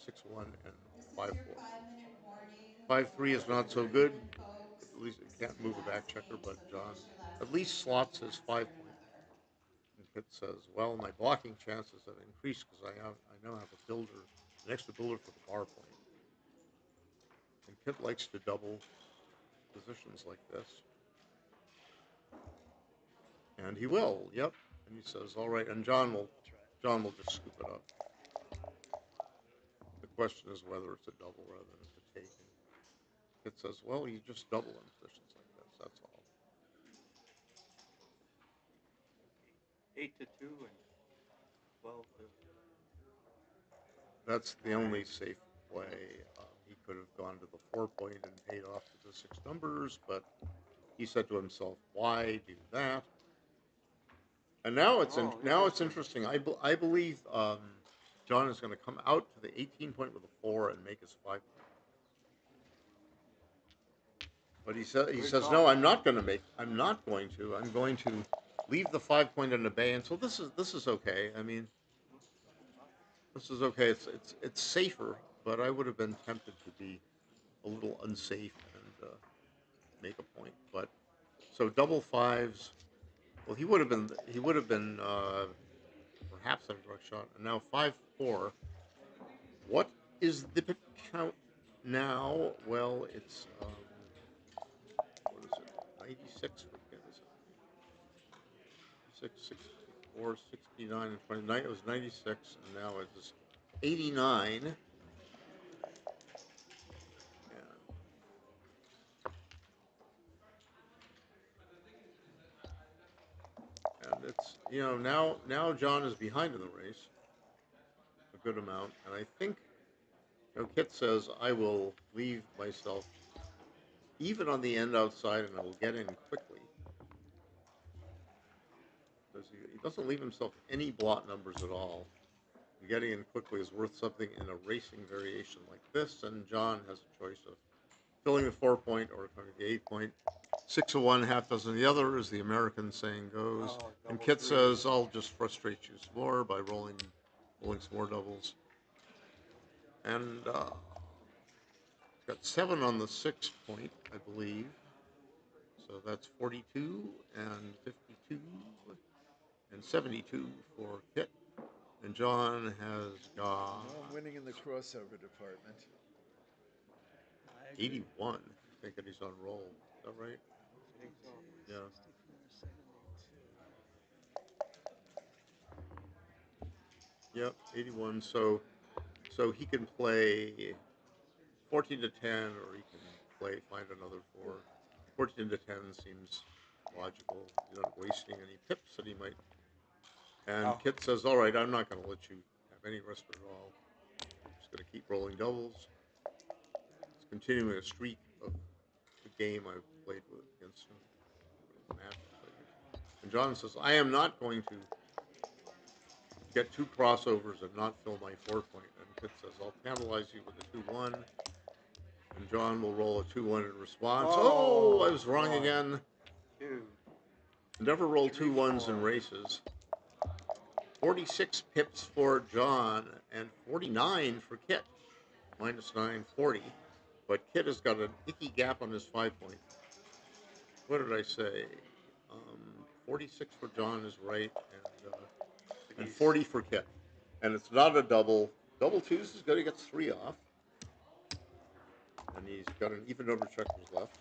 6-1, and 5-4. 5-3 is not so good. At least it can't move a back checker, but John at least slots his 5-point. And Kit says, well, my blocking chances have increased because I now have an extra builder for the bar point. And Kit likes to double positions like this. And he will, yep. And he says, all right, and John will just scoop it up. The question is whether it's a double rather than it's a take. And Kit says, well, you just double in positions like this, that's all. 8 to 2 and 12 to. That's the only safe play. He could have gone to the 4-point and paid off to the 6 numbers, but he said to himself, why do that? And now it's interesting. I believe John is going to come out to the 18-point with a 4 and make his 5-point. But he says no, I'm not going to. I'm going to leave the 5-point in abeyance. So this is okay. I mean, this is okay. It's safer, but I would have been tempted to be a little unsafe and make a point. But so double 5s. Well, he would have been perhaps a direct shot. And now 5-4. What is the count now? Well, it's what is it? 96 for Kit, is it? 6, 64, 69, and 29. It was 96, and now it is 89. now John is behind in the race a good amount, and I think Kit says I will leave myself even on the end outside, and I will get in quickly. Because he doesn't leave himself any blot numbers at all. Getting in quickly is worth something in a racing variation like this, and John has a choice of filling the 4-point or coming to the 8-point. 6 of one, half dozen of the other, as the American saying goes. And Kit says, I'll just frustrate you some more by rolling some more doubles. And got 7 on the 6-point, I believe. So that's 42 and 52 and 72 for Kit. And John has got... Well, I'm winning in the crossover department. 81. Thinking he's on roll. Is that right? I think so. Yeah. 64, 72. Yep, 81. So he can play 14 to 10, or he can find another 4. 14 to 10 seems logical. You're not wasting any pips that he might. And Kit says, all right, I'm not going to let you have any respite at all. I'm just going to keep rolling doubles. It's continuing a streak of the game I've played with against him. And John says, I am not going to get 2 crossovers and not fill my 4-point. And Kit says, I'll tantalize you with a 2-1. And John will roll a 2-1 in response. Oh, I was wrong again. 2. Never roll 2 1s in races. 46 pips for John and 49 for Kit. -9, 40. But Kit has got an icky gap on his 5-point. What did I say? 46 for John is right, and 40 for Kit. And it's not a double. Double twos is good. He gets 3 off. And he's got an even number of checkers left.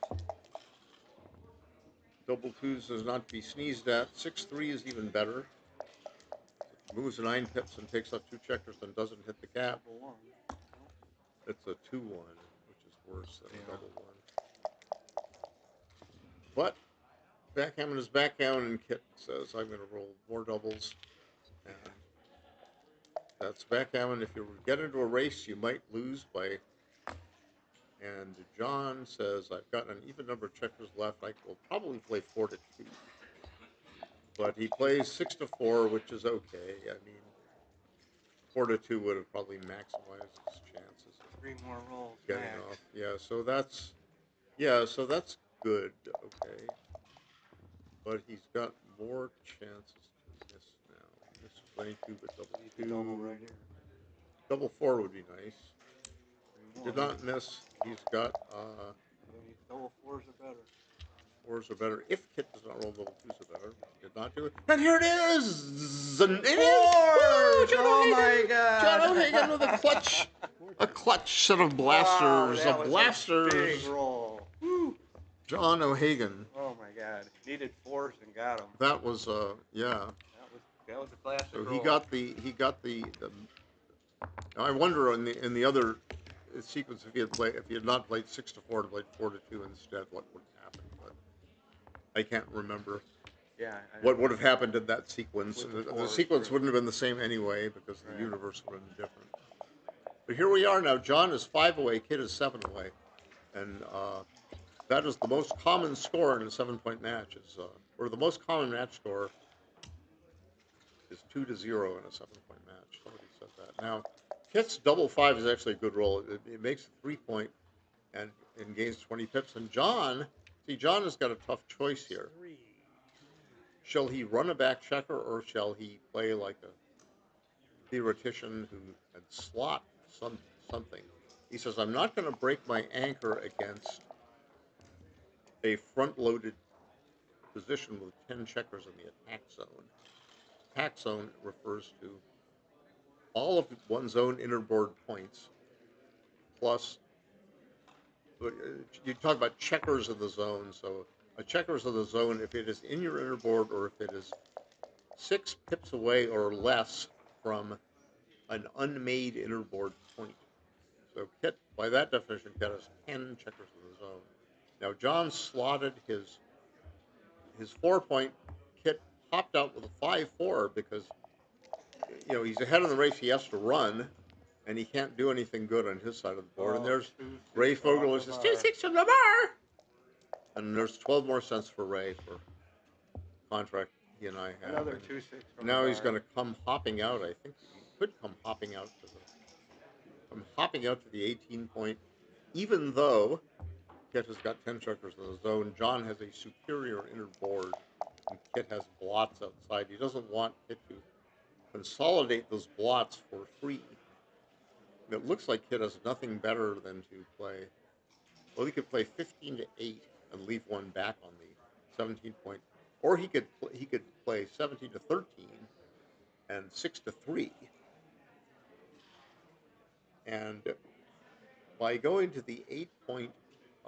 Double twos is not to be sneezed at. 6-3 is even better. Moves 9 pips and takes up 2 checkers and doesn't hit the cap. It's a 2-1, which is worse than a double 1. But backgammon is backgammon, and Kit says I'm going to roll more doubles. And that's backgammon. If you get into a race, you might lose by. And John says I've got an even number of checkers left. I will probably play 4 to 2. But he plays 6 to 4, which is okay. I mean, 4 to 2 would have probably maximized his chances of 3 more rolls. getting max. off. So that's good. Okay. But he's got more chances to miss now. This is 22, but double 2. Double right here. Double 4 would be nice. He did not miss. He's got Double 4s are better. 4s are better. If Kit does not roll double 2s are better. He did not do it. And here it is! It is! Woo! Oh my God! John O'Hagan with a clutch set of blasters. Wow, a blasters. Big roll. Woo. John O'Hagan. Oh my God! Needed 4s and got them. That was yeah. That was a classic So roll. he got the I wonder in the other sequence if he had not played 6 to 4 and played 4 to 2 instead, what would have happened? But I can't remember. Yeah. What would have happened in that sequence? With the The fours, sequence true. wouldn't have been the same anyway because the Right. universe would have been different. But here we are now. John is 5 away. Kit is 7 away, and that is the most common score in a 7-point match. Or the most common match score is 2 to 0 in a 7-point match. Somebody said that. Now, Kit's double 5 is actually a good roll. It makes a 3-point and gains 20 pips. And John has got a tough choice here. Shall he run a back checker, or shall he play like a theoretician and slot something? He says, I'm not going to break my anchor against a front-loaded position with 10 checkers in the attack zone. Attack zone refers to all of one's own inner-board points, plus you talk about checkers of the zone. So a checkers of the zone, if it is in your inner board or if it is 6 pips away or less from an unmade inner board point. So Kit, by that definition, Kit has 10 checkers of the zone. Now John slotted his 4-point. Kit hopped out with a 5-4 because, he's ahead in the race. He has to run, and he can't do anything good on his side of the board. And there's Ray Fogerlund says 2-6 from the bar, and there's 12 more cents for Ray for contract he and I have. Another 2-6 from Now the he's bar. going to come hopping out. I think he could come hopping out to the 18 point, even though Kit has got 10 checkers in the zone. John has a superior inner board, and Kit has blots outside. He doesn't want Kit to consolidate those blots for free. It looks like Kit has nothing better than to play. Well, he could play 15 to 8 and leave one back on the 17 point, or he could play 17 to 13 and 6 to 3. And by going to the 8 point,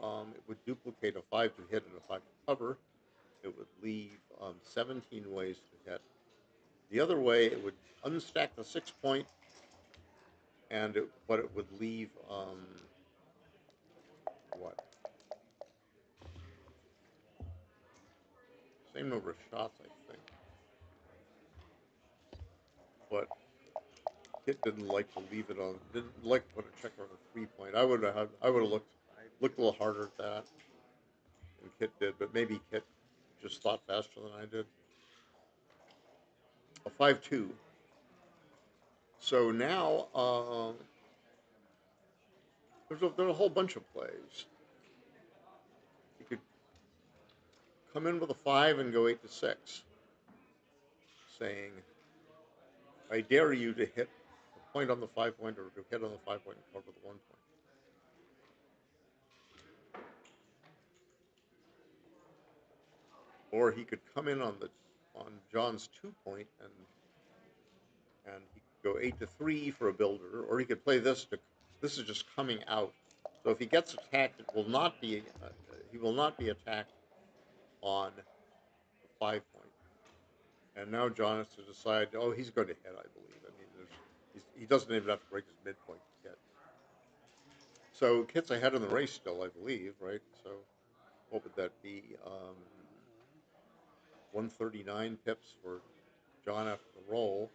it would duplicate a 5 to hit and a 5 to cover. It would leave 17 ways to hit. The other way, it would unstack the 6 point, but it would leave what? Same number of shots, I think. But Kit didn't like to leave it on. Didn't like to put a checker on a 3 point. I would have looked a little harder at that than Kit did, but maybe Kit just thought faster than I did. A 5-2. So now there's a whole bunch of plays. You could come in with a 5 and go 8 to 6, saying, "I dare you to hit a point on the 5 point, or to hit on the 5 point and cover the 1 point." Or he could come in on John's 2 point and he could go 8 to 3 for a builder, or he could play this this is just coming out. So if he gets attacked, he will not be attacked on the 5 point. And now John has to decide. Oh, he's going to hit, I believe. I mean, he doesn't even have to break his midpoint to hit. So Kit's ahead in the race still, I believe, right? So what would that be? 139 pips for John after the roll.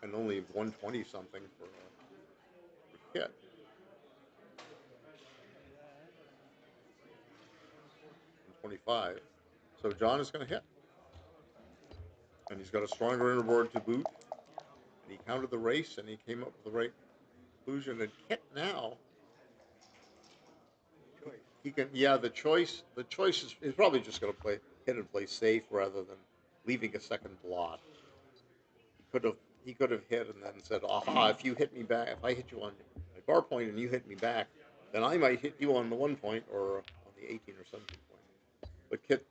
And only 120 something for Kit. 125. So John is going to hit. And he's got a stronger inner board to boot. And he counted the race and he came up with the right conclusion. And Kit now, he can, the choice is he's probably just going to hit and play safe rather than leaving a second blot. He could have hit and then said, aha, if you hit me back, if I hit you on my bar point and you hit me back, then I might hit you on the 1 point or on the 18 or 17 point. But Kit,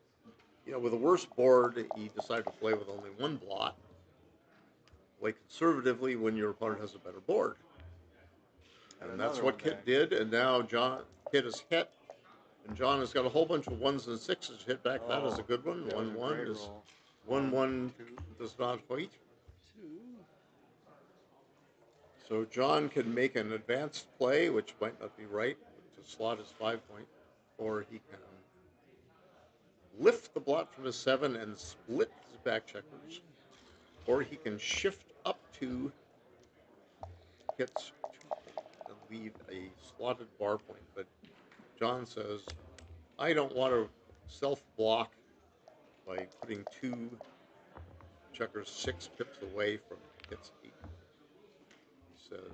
with a worse board, he decided to play with only one blot. Play conservatively when your opponent has a better board. And that's what Kit did, and now Kit is hit, and John has got a whole bunch of 1s and 6s hit back. That is a good one. 1-1 is 1-1 does not hoit. So John can make an advanced play, which might not be right, to slot his 5 point, or he can lift the blot from his 7 and split his back checkers, or he can shift up to Kit's 2 point and leave a slotted bar point. But John says, I don't want to self-block by putting 2 checkers 6 pips away from Kit's 8. He says,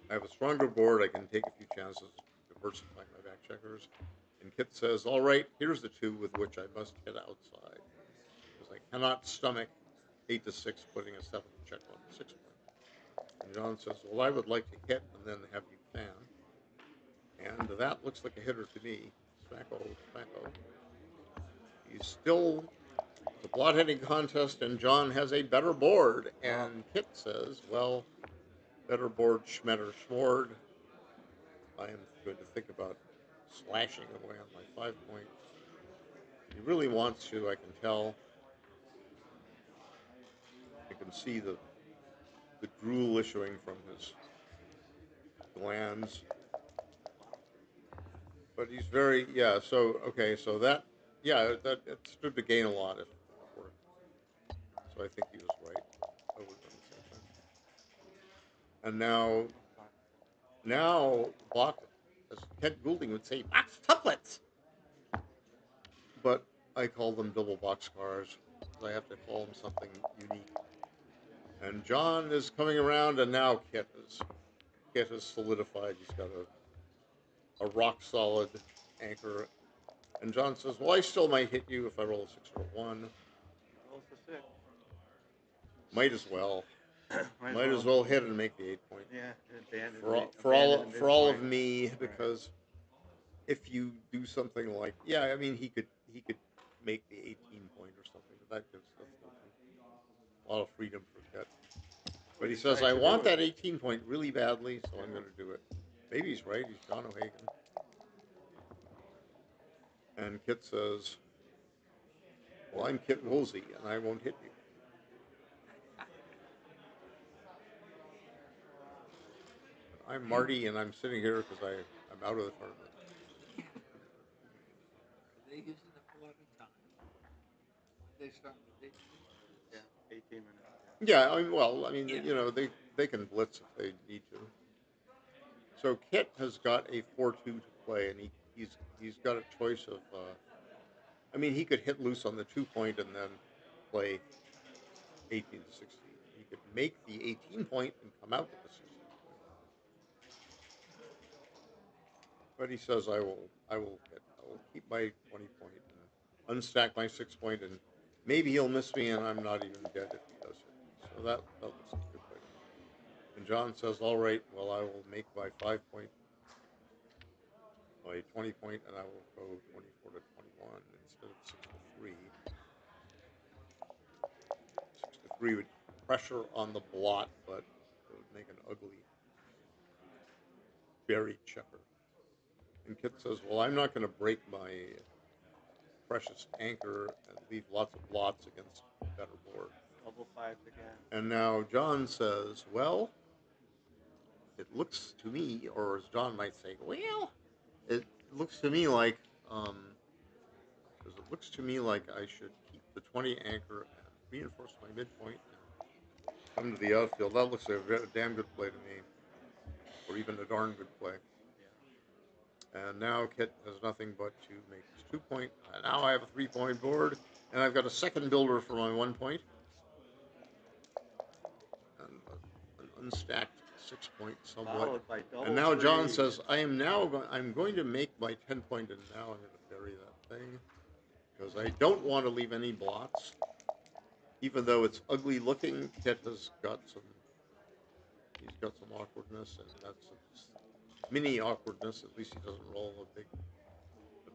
I have a stronger board. I can take a few chances diversifying my back checkers. And Kit says, all right, here's the 2 with which I must hit outside. Because I cannot stomach 8 to 6 putting a 7th check on the 6 point. And John says, well, I would like to hit and then have you fan. And that looks like a hitter to me. Smacko. He's still the blot hitting contest, and John has a better board. And Kit says, well, better board, Schmetter, Schmord. I am going to think about slashing away on my 5 point. He really wants to, I can tell. I can see the drool issuing from his glands. But he's very, yeah, so, okay, so that, yeah, that it stood to gain a lot if it worked. So I think he was right. I would have done the same thing. And now, Bach, as Kent Goulding would say, box tuplets! But I call them double boxcars. I have to call them something unique. And John is coming around, and now Kit has solidified. He's got a rock solid anchor. And John says, well, I still might hit you if I roll a 6 or a 1. Rolls a 6. Might as well. Might as well hit and make the 8 point. Yeah, For all of me, because if you do something like, yeah, I mean, he could make the 18 point or something, but that gives a lot of freedom for Kit. But he says, I want that 18 point really badly, so I'm going to do it. Maybe he's right. He's John O'Hagan. And Kit says, well, I'm Kit Woolsey, and I won't hit you. I'm Marty, and I'm sitting here because I'm out of the tournament. Are they using up a lot of time? They start with 18? Yeah, 18 minutes. Yeah, I mean, you know, they can blitz if they need to. So Kit has got a 4-2 to play, and he's got a choice of. I mean, he could hit loose on the 2 point and then play 18 to 16. He could make the 18 point and come out with the 16 point. But he says, I will keep my 20 point and unstack my 6 point, and maybe he'll miss me, and I'm not even dead if he does hit me. So that looks like a good play to me. And John says, all right, well, I will make my 5 point, my 20 point, and I will go 24 to 21 instead of 6 to 3. 6 to 3 would pressure on the blot, but it would make an ugly buried checker. And Kit says, well, I'm not going to break my precious anchor and leave lots of blots against better board. Double 5s again. And now John says, well, it looks to me, or as John might say, well, it looks to me like, I should keep the 20 anchor and reinforce my midpoint and come to the outfield. That looks like a damn good play to me, or even a darn good play. And now Kit has nothing but to make his 2 point. And now I have a 3 point board, and I've got a second builder for my 1 point. And an unstacked 6 point somewhat. And now John says, I'm going to make my 10 point, and now I'm going to bury that thing. Because I don't want to leave any blots. Even though it's ugly looking, Kit has got some awkwardness, and that's a mini awkwardness. At least he doesn't roll a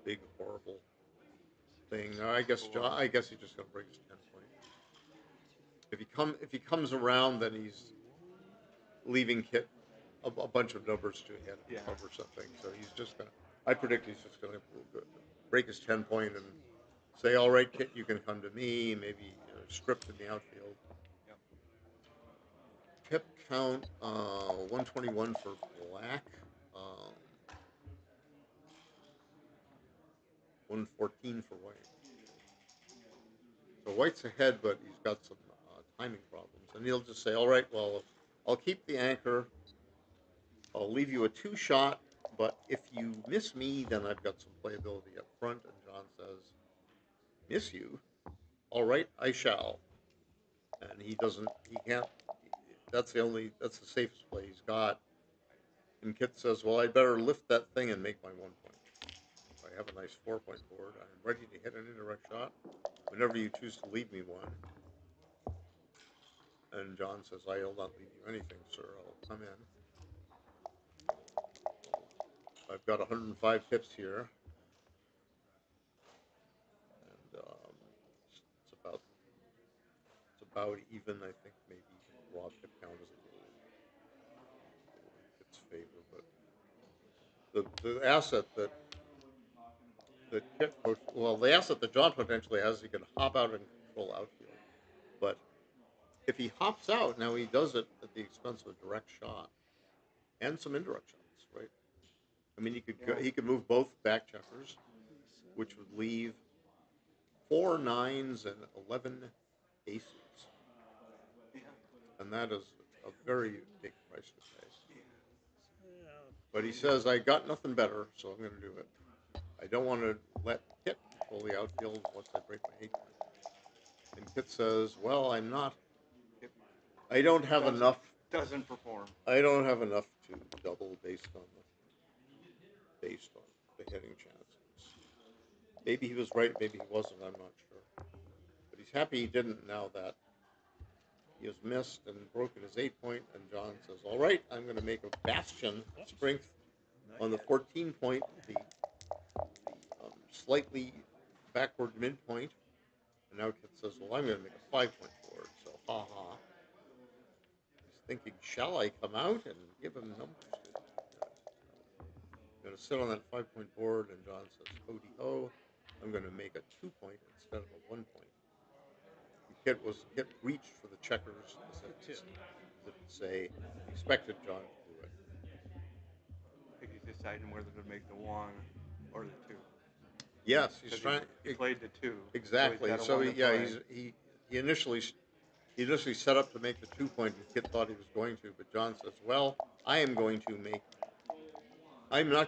big horrible thing. I guess he's just gonna break his 10 point. If he comes around, then he's leaving Kit a bunch of numbers to hit and cover something. So he's just gonna. I predict he's just gonna break his 10 point and say, "All right, Kit, you can come to me." Maybe stripped in the outfield. Yep. Pip count 121 for black. 114 for white. So white's ahead, but he's got some timing problems. And he'll just say, all right, well, I'll keep the anchor. I'll leave you a 2 shot, but if you miss me, then I've got some playability up front. And John says, miss you? All right, I shall. And he can't, that's the safest play he's got. And Kit says, well, I'd better lift that thing and make my 1 point. I have a nice 4 point board. I'm ready to hit an indirect shot whenever you choose to leave me one. And John says, I'll not leave you anything, sir. I'll come in. I've got 105 pips here. And it's about even. I think maybe raw pip count is a little in its favor. But the asset that Kit the asset that John potentially has, he can hop out and control outfield. But if he hops out, now he does it at the expense of a direct shot and some indirect shots, right? I mean, he could move both back checkers, which would leave 4 9s and 11 aces, and that is a very big price to pay. But he says, I got nothing better, so I'm going to do it. I don't want to let Kit control the outfield unless I break my 8 point. And Kit says, well, I don't have enough. Doesn't perform. I don't have enough to double based on the hitting chances. Maybe he was right, maybe he wasn't, I'm not sure. But he's happy he didn't now that he has missed and broken his 8 point, and John says, all right, I'm going to make a bastion of strength on the 14 point, the slightly backward midpoint. And now Kit says, well, I'm going to make a 5 point forward. So, ha. He's thinking, shall I come out and give him numbers? I'm going to sit on that 5 point board, and John says, hody ho, I'm going to make a 2 point instead of a 1 point. Kit reached for the checkers as if to say, expected John to do it. I think he's deciding whether to make the 1 or the 2. Yes, he's trying. He played the 2. Exactly. So he initially set up to make the 2 point, and Kit thought he was going to, but John says, well, I'm not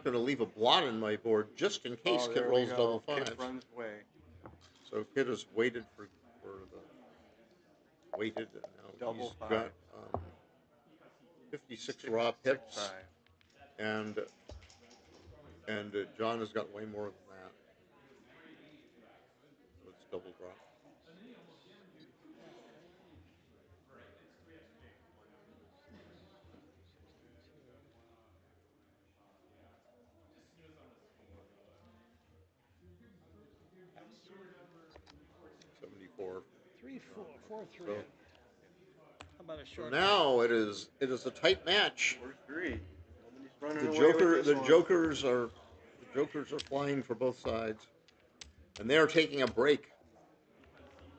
going to leave a blot in my board just in case Kit rolls double 5s. Kit runs away. So Kit has waited and now double he's 5. got 56 raw pips, and John has got way more than that. So it's double drop. Three, four, three. So, How about a short? Now it is a tight match. 4-3. The jokers are flying for both sides, and they are taking a break.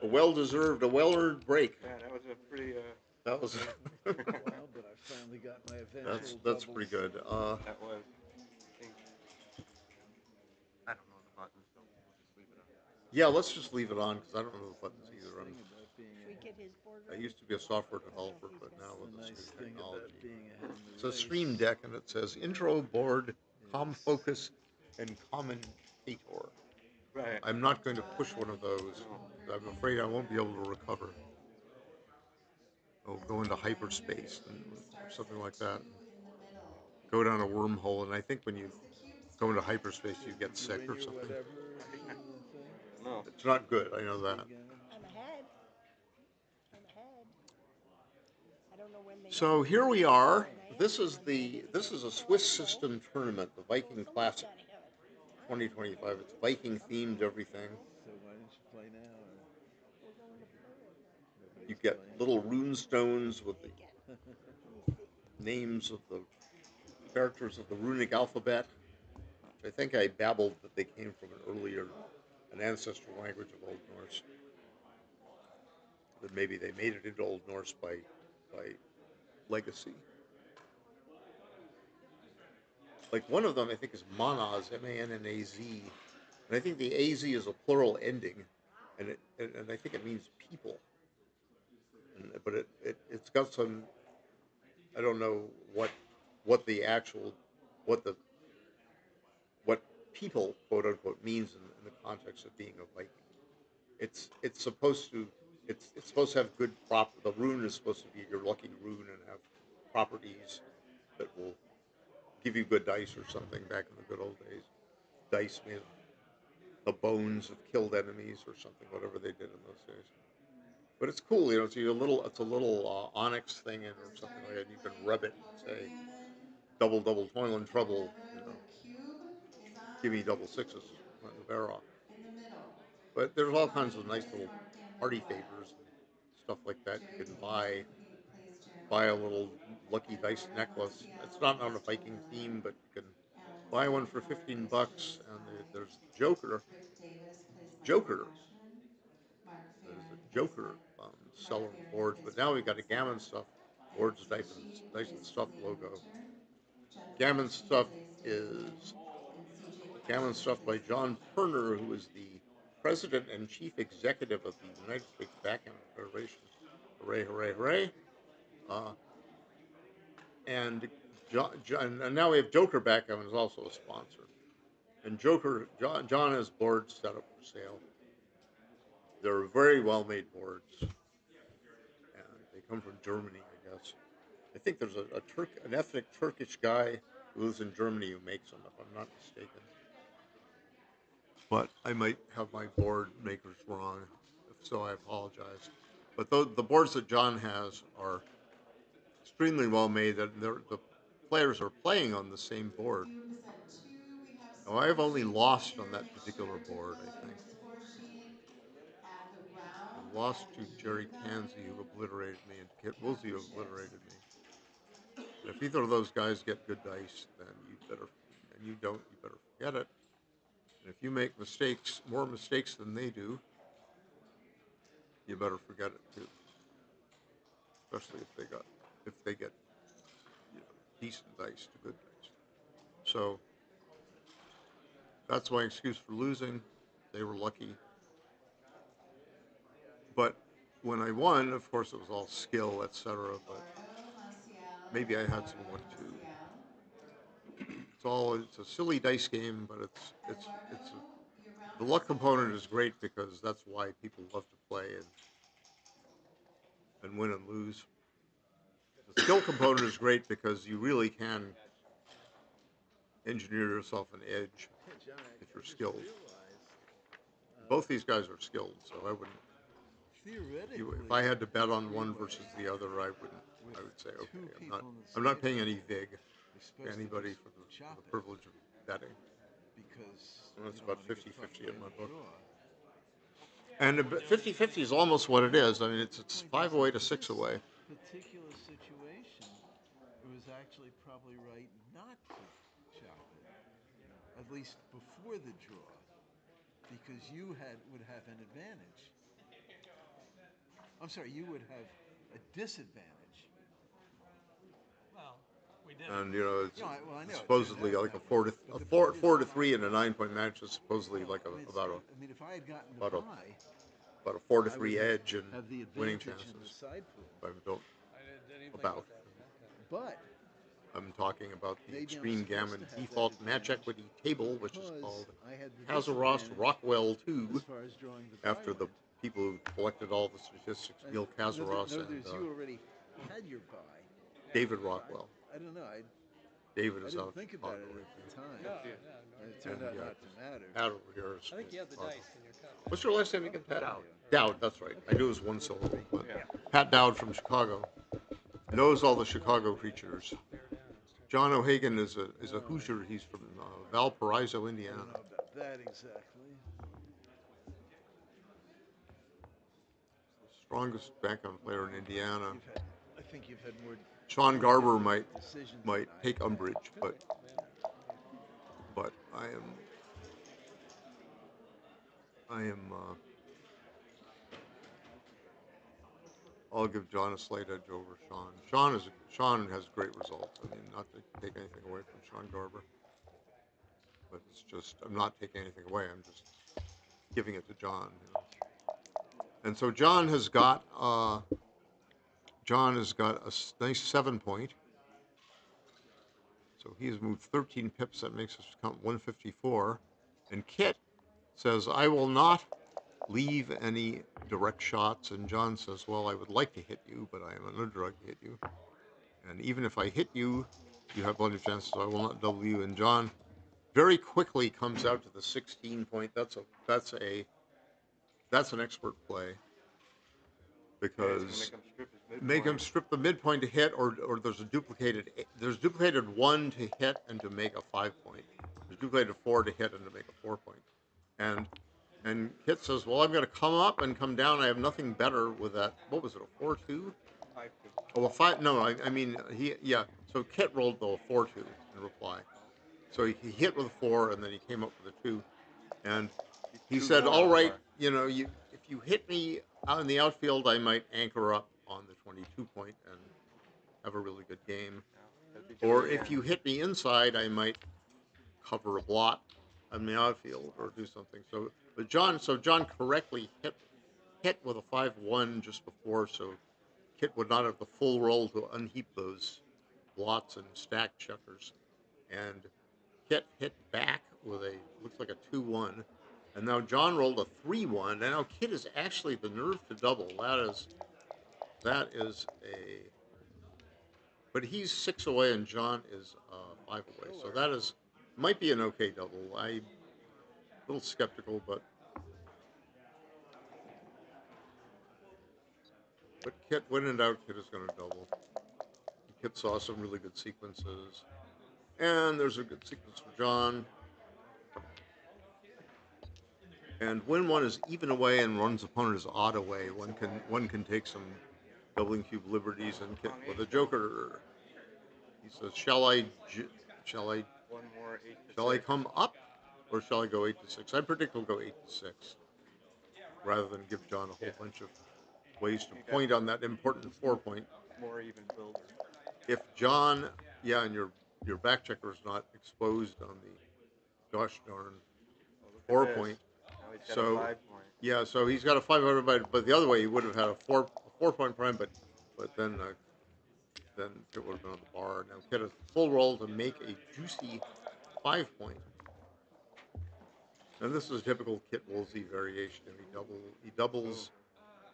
A well-deserved, well-earned break. Yeah, that was a pretty. That was. Wow, but I finally got my eventual. That's pretty good. That was. I don't know the buttons, so we'll just leave it on. Yeah, let's just leave it on because I don't know the buttons either. Should we get his board I ready? used to be a software developer, but now with this Nice new thing about technology, being ahead in the it's a race. Stream Deck, and it says intro board, com focus, and commentator. Right. I'm not going to push one of those. I'm afraid I won't be able to recover. I'll go into hyperspace or something like that. Go down a wormhole, and I think when you go into hyperspace, you get sick or something. No. It's not good. I know that. I'm ahead. I don't know when they. So here we are. This is a Swiss system tournament, the Viking Classic 2025. It's Viking themed everything. So why don't you play now? You get little rune stones with the names of the characters of the runic alphabet. I think I babbled that they came from an ancestral language of Old Norse. That maybe they made it into Old Norse by legacy. Like one of them, I think, is Manaz, M-A-N-N-A-Z, and I think the A-Z is a plural ending, and I think it means people. But it's got some, I don't know what people, quote unquote, means in the context of being a Viking. It's supposed to have good the rune is supposed to be your lucky rune and have properties that will give you good dice or something back in the good old days. Dice made of the bones of killed enemies or something, whatever they did in those days. But it's cool, it's a little onyx thing in or something like that. You can rub it and say, double, toil and trouble, give me double 6s on the barrel. In the middle. But there's The all money kinds of nice is little marked in party purple. favors and stuff like that. Very You can conveniently placed here in buy a purple. little lucky And dice Marty wants to necklace. be as It's not on a close to Viking theme, but you can Alan's buy one for board $15, as she is and five. there's Joker. Rick Davis placed Michael Joker. Cashman. Mark There's Farron a placed Joker Mark seller Farron boards, but placed now we've got a Ryan Gammon Sutter. stuff And boards, nice and Sushi stuff placed logo. Leah Winter. Gammon Jeff stuff usually stays is and CJ Gammon covers stuff for by Lisa. John Perner, who is the President and Chief Executive of the United States Backgammon Federation. Hooray, hooray, hooray. And and now we have Joker Backgammon is also a sponsor. And John has boards set up for sale. They're very well-made boards. And they come from Germany, I guess. I think there's an ethnic Turkish guy who lives in Germany who makes them, if I'm not mistaken. But I might have my board makers wrong. If so, I apologize. But the boards that John has are extremely well made. That the players are playing on the same board. Cube is at 2. We have Now, score I have only sheets lost on here. that Make particular sure to board, fill I out think. your score sheet at the round. I We lost add to the Jerry cube Tansey, value who obliterated me, and Kit count Woolsey, your who chips. obliterated me. And if either of those guys get good dice, then you better, and you don't, you better forget it. And if you make mistakes, more mistakes than they do, you better forget it too. Especially if they get decent dice to good dice. So that's my excuse for losing. They were lucky. But when I won, of course, it was all skill, etc. But Eduardo Maciel. maybe I had some Eduardo luck too. Maciel. It's a silly dice game, but Eduardo, your round the has luck component started. is great because that's why people love to play and win and lose. The skill component is great because you really can engineer yourself an edge John, if you're I just skilled. realized, Both these guys are skilled, so I wouldn't. theoretically, If I had to bet on one versus the other, I would say, okay, I'm not paying any vig to anybody for the privilege of betting. And it's about 50-50 in my book. And 50-50 is almost what it is. I mean, it's 5 away to 6 away. particular situation, it was actually probably right not to chop it, at least before the draw, because you would have an advantage. I'm sorry, you would have a disadvantage. Well, we did. And you know, it's No, I know. supposedly like a 4-3 and a 9-point match is supposedly like about I mean, if I had gotten the about a bye, about a 4-3 edge and have the winning advantage in the chances. side pool. I don't Didn't even think about. about that. Okay. But I'm talking about the maybe I'm Extreme supposed Gammon to have default that match advantage equity table, which is because called I had the Hazaros disadvantage Rockwell 2, as far as drawing the after bye the went. people who collected all the statistics, Neil In Kazaros other and words, you already had your bye. David Rockwell. I don't know. David I is didn't out in think about Chicago it right at the now. time. No, And it no. turned out And, not to matter. Pat over here is I think you have the Chicago. dice in your cup. What's your last name again, Pat? Dowd. Dowd, that's right. I knew it was one syllable, but Yeah. Pat Dowd from Chicago knows all the Chicago creatures. John O'Hagan is a Hoosier. He's from Valparaiso, I Indiana. don't know about that exactly. Strongest background player in Indiana. I think you've had more Sean Garber decisions might than I take have. umbrage, but I am I'll give John a slight edge over Sean. Sean has great results. I mean, not to take anything away from Sean Garber, but it's just I'm not taking anything away. I'm just giving it to John. You know? And so John has got a nice 7-point. So he has moved 13 pips. That makes us count 154. And Kit says, I will not leave any direct shots. And John says, well, I would like to hit you, but I am an underdog to hit you. And even if I hit you, you have plenty of chances. So I will not double you. And John very quickly comes out to the 16-point. That's an expert play because make him strip the midpoint to hit, or there's duplicated 1 to hit and to make a 5-point. There's duplicated 4 to hit and to make a 4-point. And Kit says, well, I'm going to come up and come down. I have nothing better with that. What was it, a 4-2? 5-2. Oh, a 5. No, I mean, so Kit rolled the 4-2 in reply. So he hit with a 4, and then he came up with a 2. And he said, all right, if you hit me out in the outfield, I might anchor up on the 22-point and have a really good game. Or if you hit me inside, I might cover a blot on the outfield or do something. So John correctly hit with a 5-1 just before, so Kit would not have the full roll to unheap those blots and stack checkers. And Kit hit back with looks like a 2-1. And now John rolled a 3-1. And now Kit is actually the nerve to double. That is but he's 6 away and John is 5 away. So that might be an okay double. I'm a little skeptical, but Kit, when in doubt, Kit is going to double. Kit saw some really good sequences. And there's a good sequence for John. And when one is even away and one's opponent is odd away, one can take some doubling cube liberties and Kit with a joker. He says, "Shall I One more 8 to shall I 6. come up, or shall I go 8 to 6?" I predict he'll go 8 to 6, rather than give John a whole bunch of ways to point on that important 4-point. More even builder. If John, and your back checker is not exposed on the gosh darn 4-point. Now he's got a 5-point. Yeah, so he's got a 5-point, but the other way he would have had a 4-point prime, but then it would have been on the bar. Now get a full roll to make a juicy 5-point. And this is a typical Kit Woolsey variation.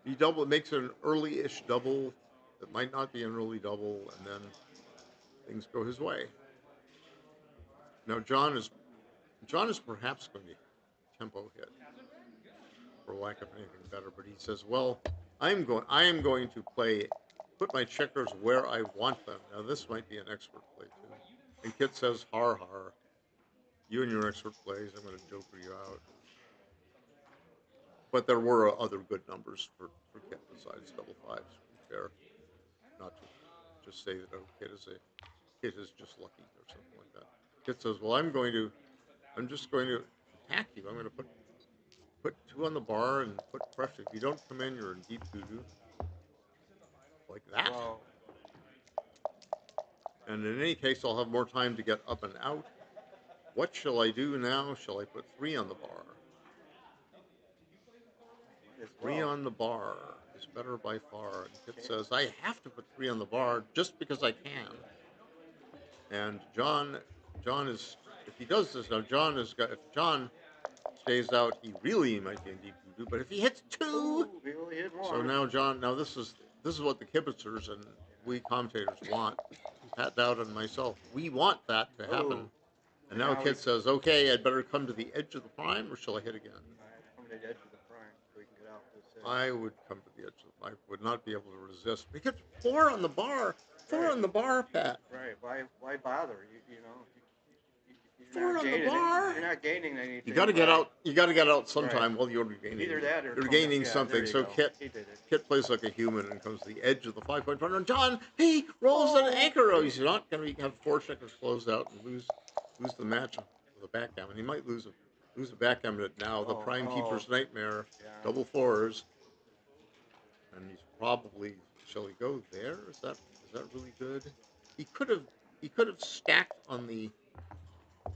He makes an early-ish double that might not be an early double, and then things go his way. Now John is perhaps going to tempo hit, for lack of anything better, but he says, "Well, I am going to put my checkers where I want them." Now this might be an expert play too. And Kit says, "Har har, you and your expert plays, I'm going to joker you out." But there were other good numbers for Kit besides double fives, to be fair. Not to just say that Kit is just lucky or something like that. Kit says, "Well, I'm just going to attack you. I'm going to put 2 on the bar and put pressure. If you don't come in, you're in deep doo-doo." Like that. Wow. And in any case, I'll have more time to get up and out. What shall I do now? Shall I put 3 on the bar? 3 on the bar is better by far. And Kit says, "I have to put 3 on the bar just because I can." And John is, if he does this now, if John stays out, he really might be in deep doo-doo. But if he hits 2, he only hit 1. so now this is what the kibitzers and we commentators want. Pat Dowd and myself, we want that to happen. And now Kit says, "Okay, I'd better come to the edge of the prime, or shall I hit again?" Come to the edge of the prime so we can get out to 6. I would come to the edge of the. I would not be able to resist. We get 4 on the bar. 4 on the bar, Pat. Right. Why bother? You know. 4 on the bar. You're not gaining anything. You got to get out. You got to get out sometime while you're gaining. Either that or you're gaining something. So Kit plays like a human and comes to the edge of the 5-point front. And John, he rolls an anchor. Oh, he's not going to have 4 checkers closed out and lose the match with a backgammon. He might lose a backgammon at now. The prime keeper's nightmare, double 4s, and he's probably. Shall he go there? Is that really good? He could have stacked on the.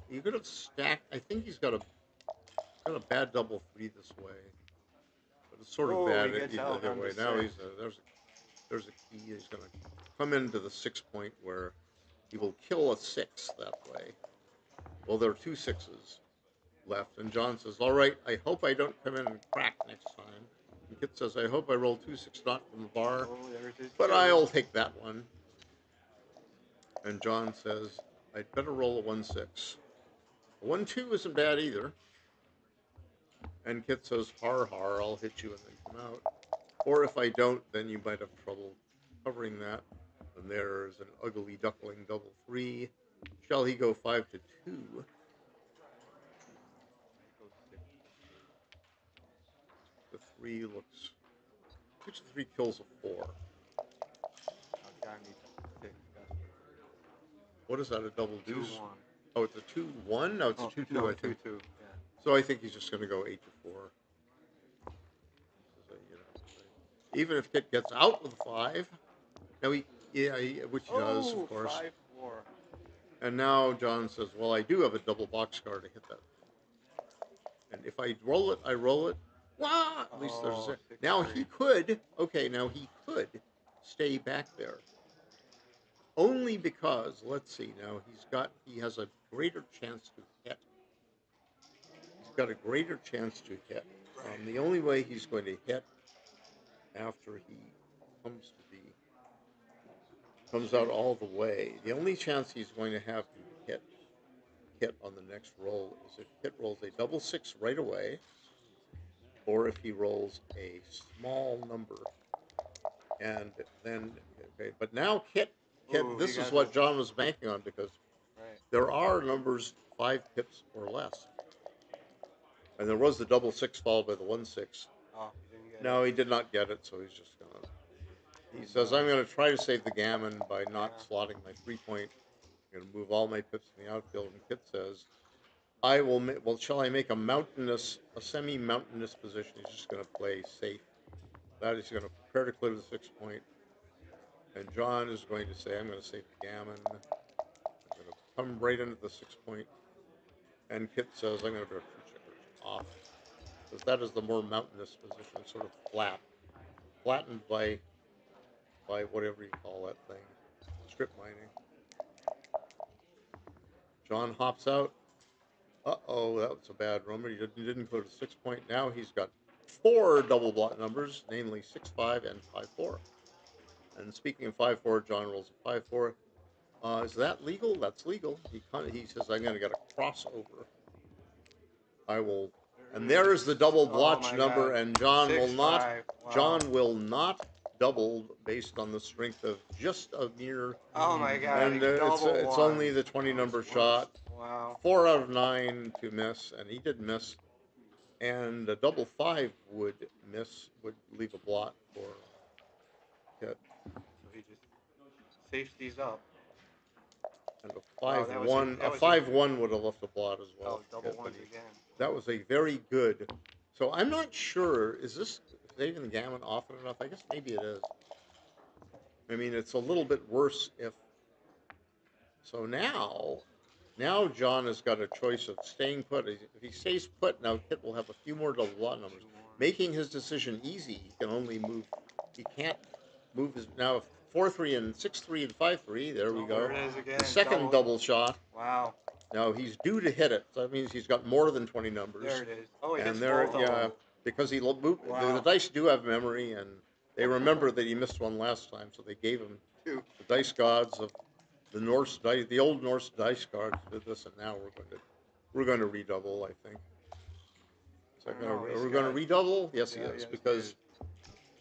He could have stacked. I think he's got a bad double 3 this way, but it's sort of bad either way. Now there's a key. He's going to come into the 6-point where he will kill a 6 that way. Well, there are 2 6s left, and John says, "All right, I hope I don't come in and crack next time." And Kit says, "I hope I roll 2 6 not from the bar, but I'll take that one." And John says, "I'd better roll a 1 6. 1 2 isn't bad either." And Kit says, "Har har, I'll hit you and then come out. Or if I don't, then you might have trouble covering that." And there's an ugly duckling double 3. Shall he go 5 to 2? The 3 looks. 6 to 3 kills a 4. What is that? A double deuce? 2-1. Oh, it's a 2-1. No, it's a 2-2. No, I think. 2-2. Yeah. So I think he's just going to go 8 to 4. Even if Kit gets out with 5, now which he does, of course. 5-4. And now John says, well, I do have a double boxcar to hit that. And if I roll it, I roll it. Wah! At least there's a... Now he could, okay, now he could stay back there. Only because, let's see, now he has a greater chance to hit. He's got a greater chance to hit. The only way he's going to hit after he comes out all the way, the only chance he's going to have to hit on the next roll is if Kit rolls a double 6 right away, or if he rolls a small number. And then, okay, but now Kit, this is what John was banking on, because there are numbers 5 pips or less. And there was the double 6 followed by the 1 6. Oh, he didn't get No, it. he did not get it, so he's just gonna. He says, I'm gonna try to save the gammon by not slotting my 3-point. I'm gonna move all my pips in the outfield. And Kit says, I will. Well, shall I make a semi-mountainous position? He's just gonna play safe. That is gonna prepare to clear the 6-point. And John is going to say, I'm gonna save the gammon. I'm gonna come right into the 6-point. And Kit says, I'm gonna put 2 checkers off. Because that is the more mountainous position, sort of flattened by whatever you call that thing, strip mining. John hops out. Uh-oh, that was a bad number. He didn't go to 6-point. Now he's got 4 double blot numbers, namely 6-5 and 5-4. And speaking of 5-4, John rolls a 5-4. Is that legal? That's legal. He says, I'm going to get a crossover. I will. And there is the double blotch number, and John will not. Wow. John will not double based on the strength of just a mere. Oh my God! And it's only the 20 number shot. Wow. 4 out of 9 to miss, and he did miss. And a double 5 would leave a blot for Kit. So he just safeties up. And a 5-1 would have left a blot as well. Oh, double ones again. That was a very good. So I'm not sure. Is this saving the gammon often enough? I guess maybe it is. I mean, it's a little bit worse if. So now John has got a choice of staying put. If he stays put, now Kit will have a few more double blot numbers, making his decision easy. He can only move. He can't move his now 4-3 and 6-3 and 5-3. There we go. There it is again. The second double shot. Wow. Now he's due to hit it. So that means he's got more than 20 numbers. There it is. Oh, he and hits there, both of yeah, them. because he the dice do have memory, and they remember that he missed one last time, so they gave him the dice gods of the Norse dice, the old Norse dice gods did this, and now we're going to redouble. I think. We're going to redouble. Yes, he is, because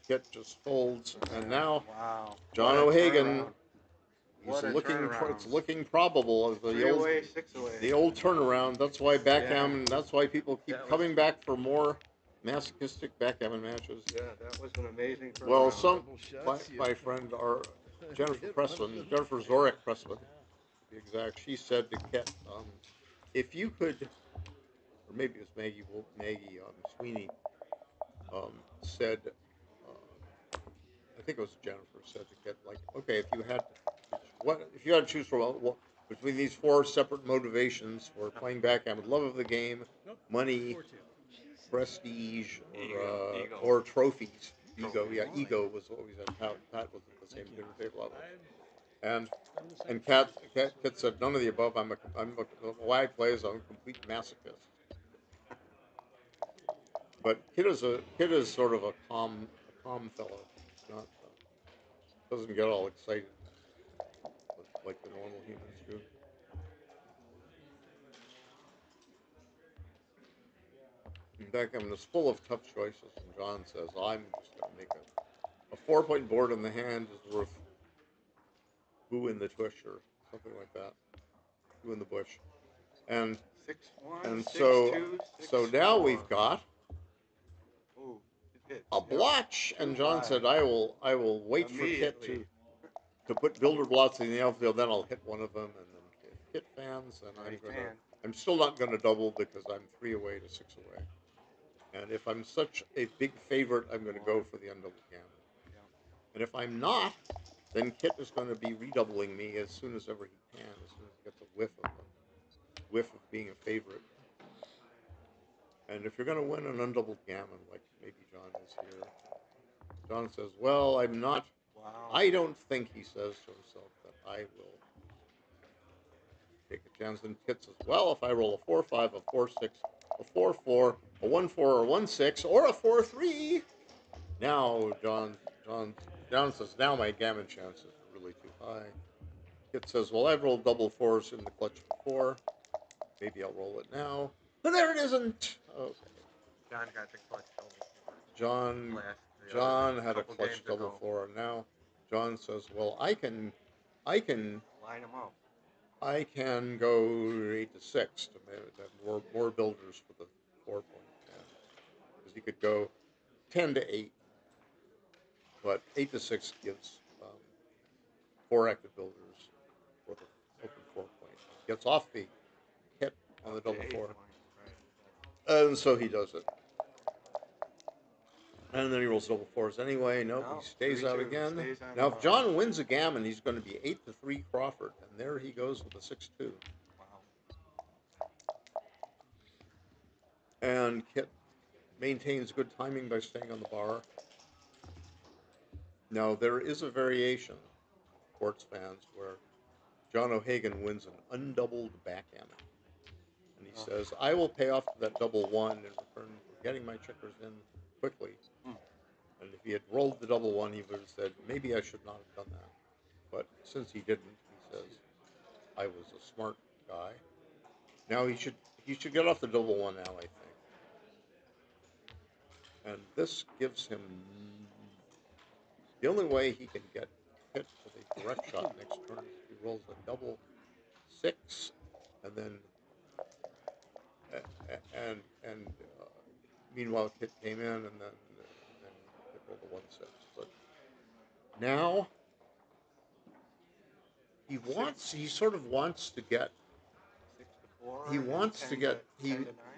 Kit just folds, and now John O'Hagan. It's looking probable as the old turnaround. That's why backgammon. That's why people keep coming back for more masochistic backgammon matches. Yeah, that was an amazing turnaround. Well, my friend, our Jennifer Zorek Pressman, to be exact, she said to Kit, if you could, or maybe it was Maggie Sweeney, said, I think it was Jennifer said to Kit, like, okay, if you had to choose from between these 4 separate motivations for playing backgammon: love of the game, money, prestige, or trophies. Ego was what we said. Pat was at the same dinner table level. And Kit said none of the above. The way I play is I'm a complete masochist. But Kit is sort of a calm fellow. Not doesn't get all excited like the normal humans do. Backgammon is full of tough choices, and John says, I'm just going to make a 4-point board in the hand is worth boo in the tush or something like that. Boo in the bush. And 6-1, so now we've got a blotch, and John 2-5. said, I will wait for Kit to put builder blots in the outfield, then I'll hit one of them, and then Kit fans, and I'm still not going to double because I'm 3 away to 6 away. And if I'm such a big favorite, I'm going to go for the undoubled gammon. And if I'm not, then Kit is going to be redoubling me as soon as ever he can, as soon as he gets a whiff of being a favorite. And if you're going to win an undoubled gammon, like maybe John is here, John says, well, I'm not, I don't think, he says to himself, that I will take a chance. And Kit says, well, if I roll a 4-5, a 4-6, a 4-4, a 1-4, or a 1-6, or a 4-3, now John says, now my gammon chances are really too high. Kit says, well, I've rolled double fours in the clutch before. Maybe I'll roll it now. But there it isn't. Okay. John got the clutch double. John had a clutch double four, and now John says, well, I can line them up. I can go 8-6 to have more builders for the 4-point. Because he could go 10-8, but 8-6 gives 4 active builders for the open 4-point. He gets off the hit on the double 4. And so he does it. And then he rolls double 4s anyway. Nope, he stays out again. Now, if John wins a gammon, he's going to be 8-3 Crawford. And there he goes with a 6-2. And Kit maintains good timing by staying on the bar. Now, there is a variation, sports fans, where John O'Hagan wins an undoubled backgammon. And he says, I will pay off to that double 1 in return for getting my checkers in quickly. And if he had rolled the double 1, he would have said, maybe I should not have done that. But since he didn't, he says, I was a smart guy. Now he should get off the double 1 now, I think. And this gives him the only way he can get hit with a direct shot next turn is if he rolls a double 6, and then meanwhile Kit came in, and then Kit rolled a 1-6. But now he sort of wants to get 6-4.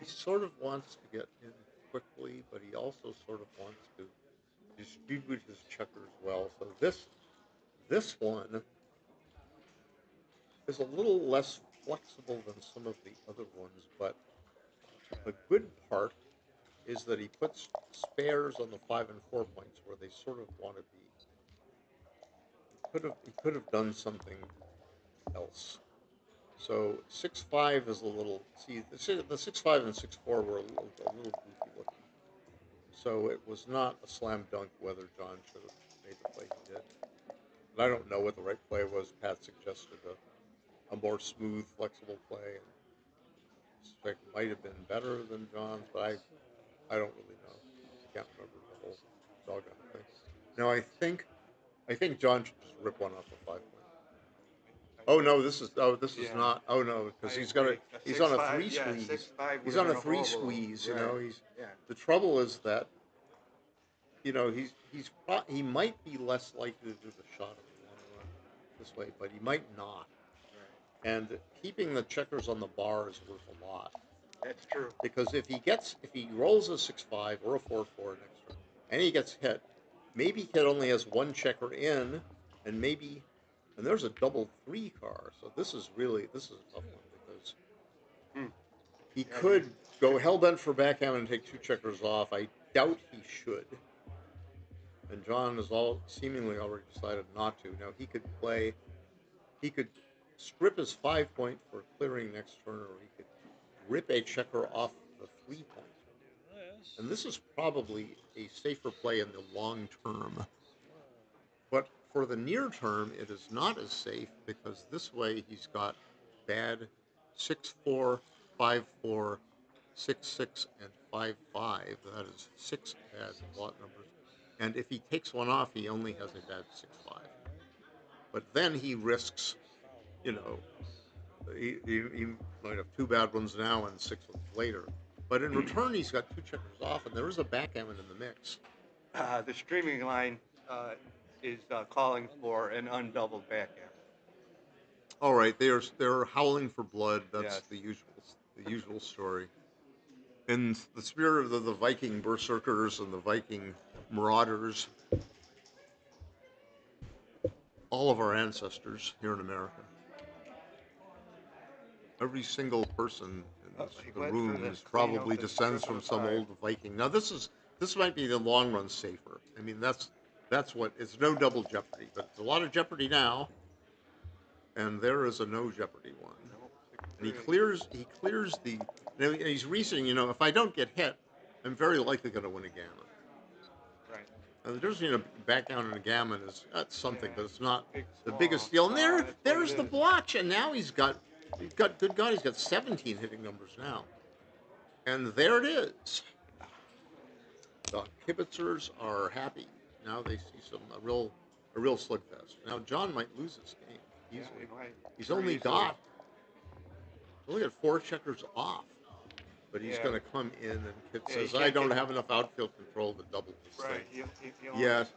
He sort of wants to get in quickly, but he also sort of wants to distribute his checkers well. So this one is a little less flexible than some of the other ones, but the good part is that he puts spares on the 5 and 4 points where they sort of want to be. He could have done something else. So 6-5 is a little. See, the 6-5 and 6-4 were a little goofy looking. So it was not a slam dunk whether John should have made the play he did. And I don't know what the right play was. Pat suggested a more smooth, flexible play. And it might have been better than John's, but I don't really know. I can't remember the whole doggone thing. Now I think John should just rip one off the 5 point. Oh no, this is not. Oh no, because he's on a 3 squeeze. He's on a 3 squeeze. You know, the trouble is that, you know, he might be less likely to do the shot if you want to run this way, but he might not. And keeping the checkers on the bar is worth a lot. That's true. Because if he rolls a 6-5 or a 4-4 next turn, and he gets hit, maybe Kid only has 1 checker in, and there's a double 3 car. So this is a tough one because he could go hellbent for backgammon and take 2 checkers off. I doubt he should. And John has seemingly already decided not to. Now he could strip his 5 point for clearing next turn, or he could rip a checker off the 3 point. And this is probably a safer play in the long term. But for the near term, it is not as safe because this way he's got bad 6-4, 5-4, 6-6, and 5-5. That is 6 bad lot numbers. And if he takes one off, he only has a bad 6-5. But then he risks, you know, he might have 2 bad ones now and 6 ones later. But in return, he's got 2 checkers off, and there is a backgammon in the mix. The streaming line is calling for an undoubled backgammon. All right, they're howling for blood. That's the usual story. In the spirit of the Viking berserkers and the Viking marauders, all of our ancestors here in America. Every single person in the room is probably descends from some old Viking. Now this might be the long run safer. I mean that's what it's no double jeopardy, but it's a lot of jeopardy now, and there is a no jeopardy one. And he clears the. Now he's reasoning. If I don't get hit, I'm very likely going to win a gammon. Right. And there's back down in a gammon that's something, but it's not the biggest deal. And there's the blotch, and now he's got good God, he's got 17 hitting numbers now, and there it is. The Kibitzers are happy now. They see a real slugfest. Now John might lose this game easily. He's only got look at 4 checkers off, but he's going to come in, and Kit says, "I don't have enough outfield control to double this thing." Yes,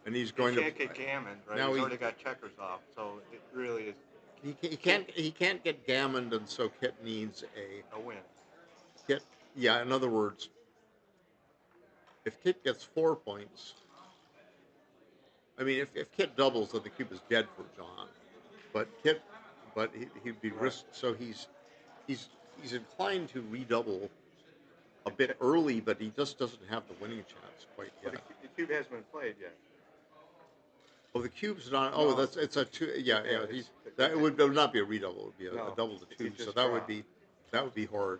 and he's going to. He can't get gammoned, right? Now He's already got checkers off, so it really is. He can't get gammoned, and so Kit needs a win. Kit, yeah. In other words, if Kit gets 4 points, I mean, if Kit doubles, then the cube is dead for John. But he'd be risked. So he's inclined to redouble a bit early, but he just doesn't have the winning chance quite yet. Well, the cube hasn't been played yet. Oh, the cube's not. Oh, No. it's a 2. Yeah. It would not be a redouble. It would be a double to 2. So that would be horrid.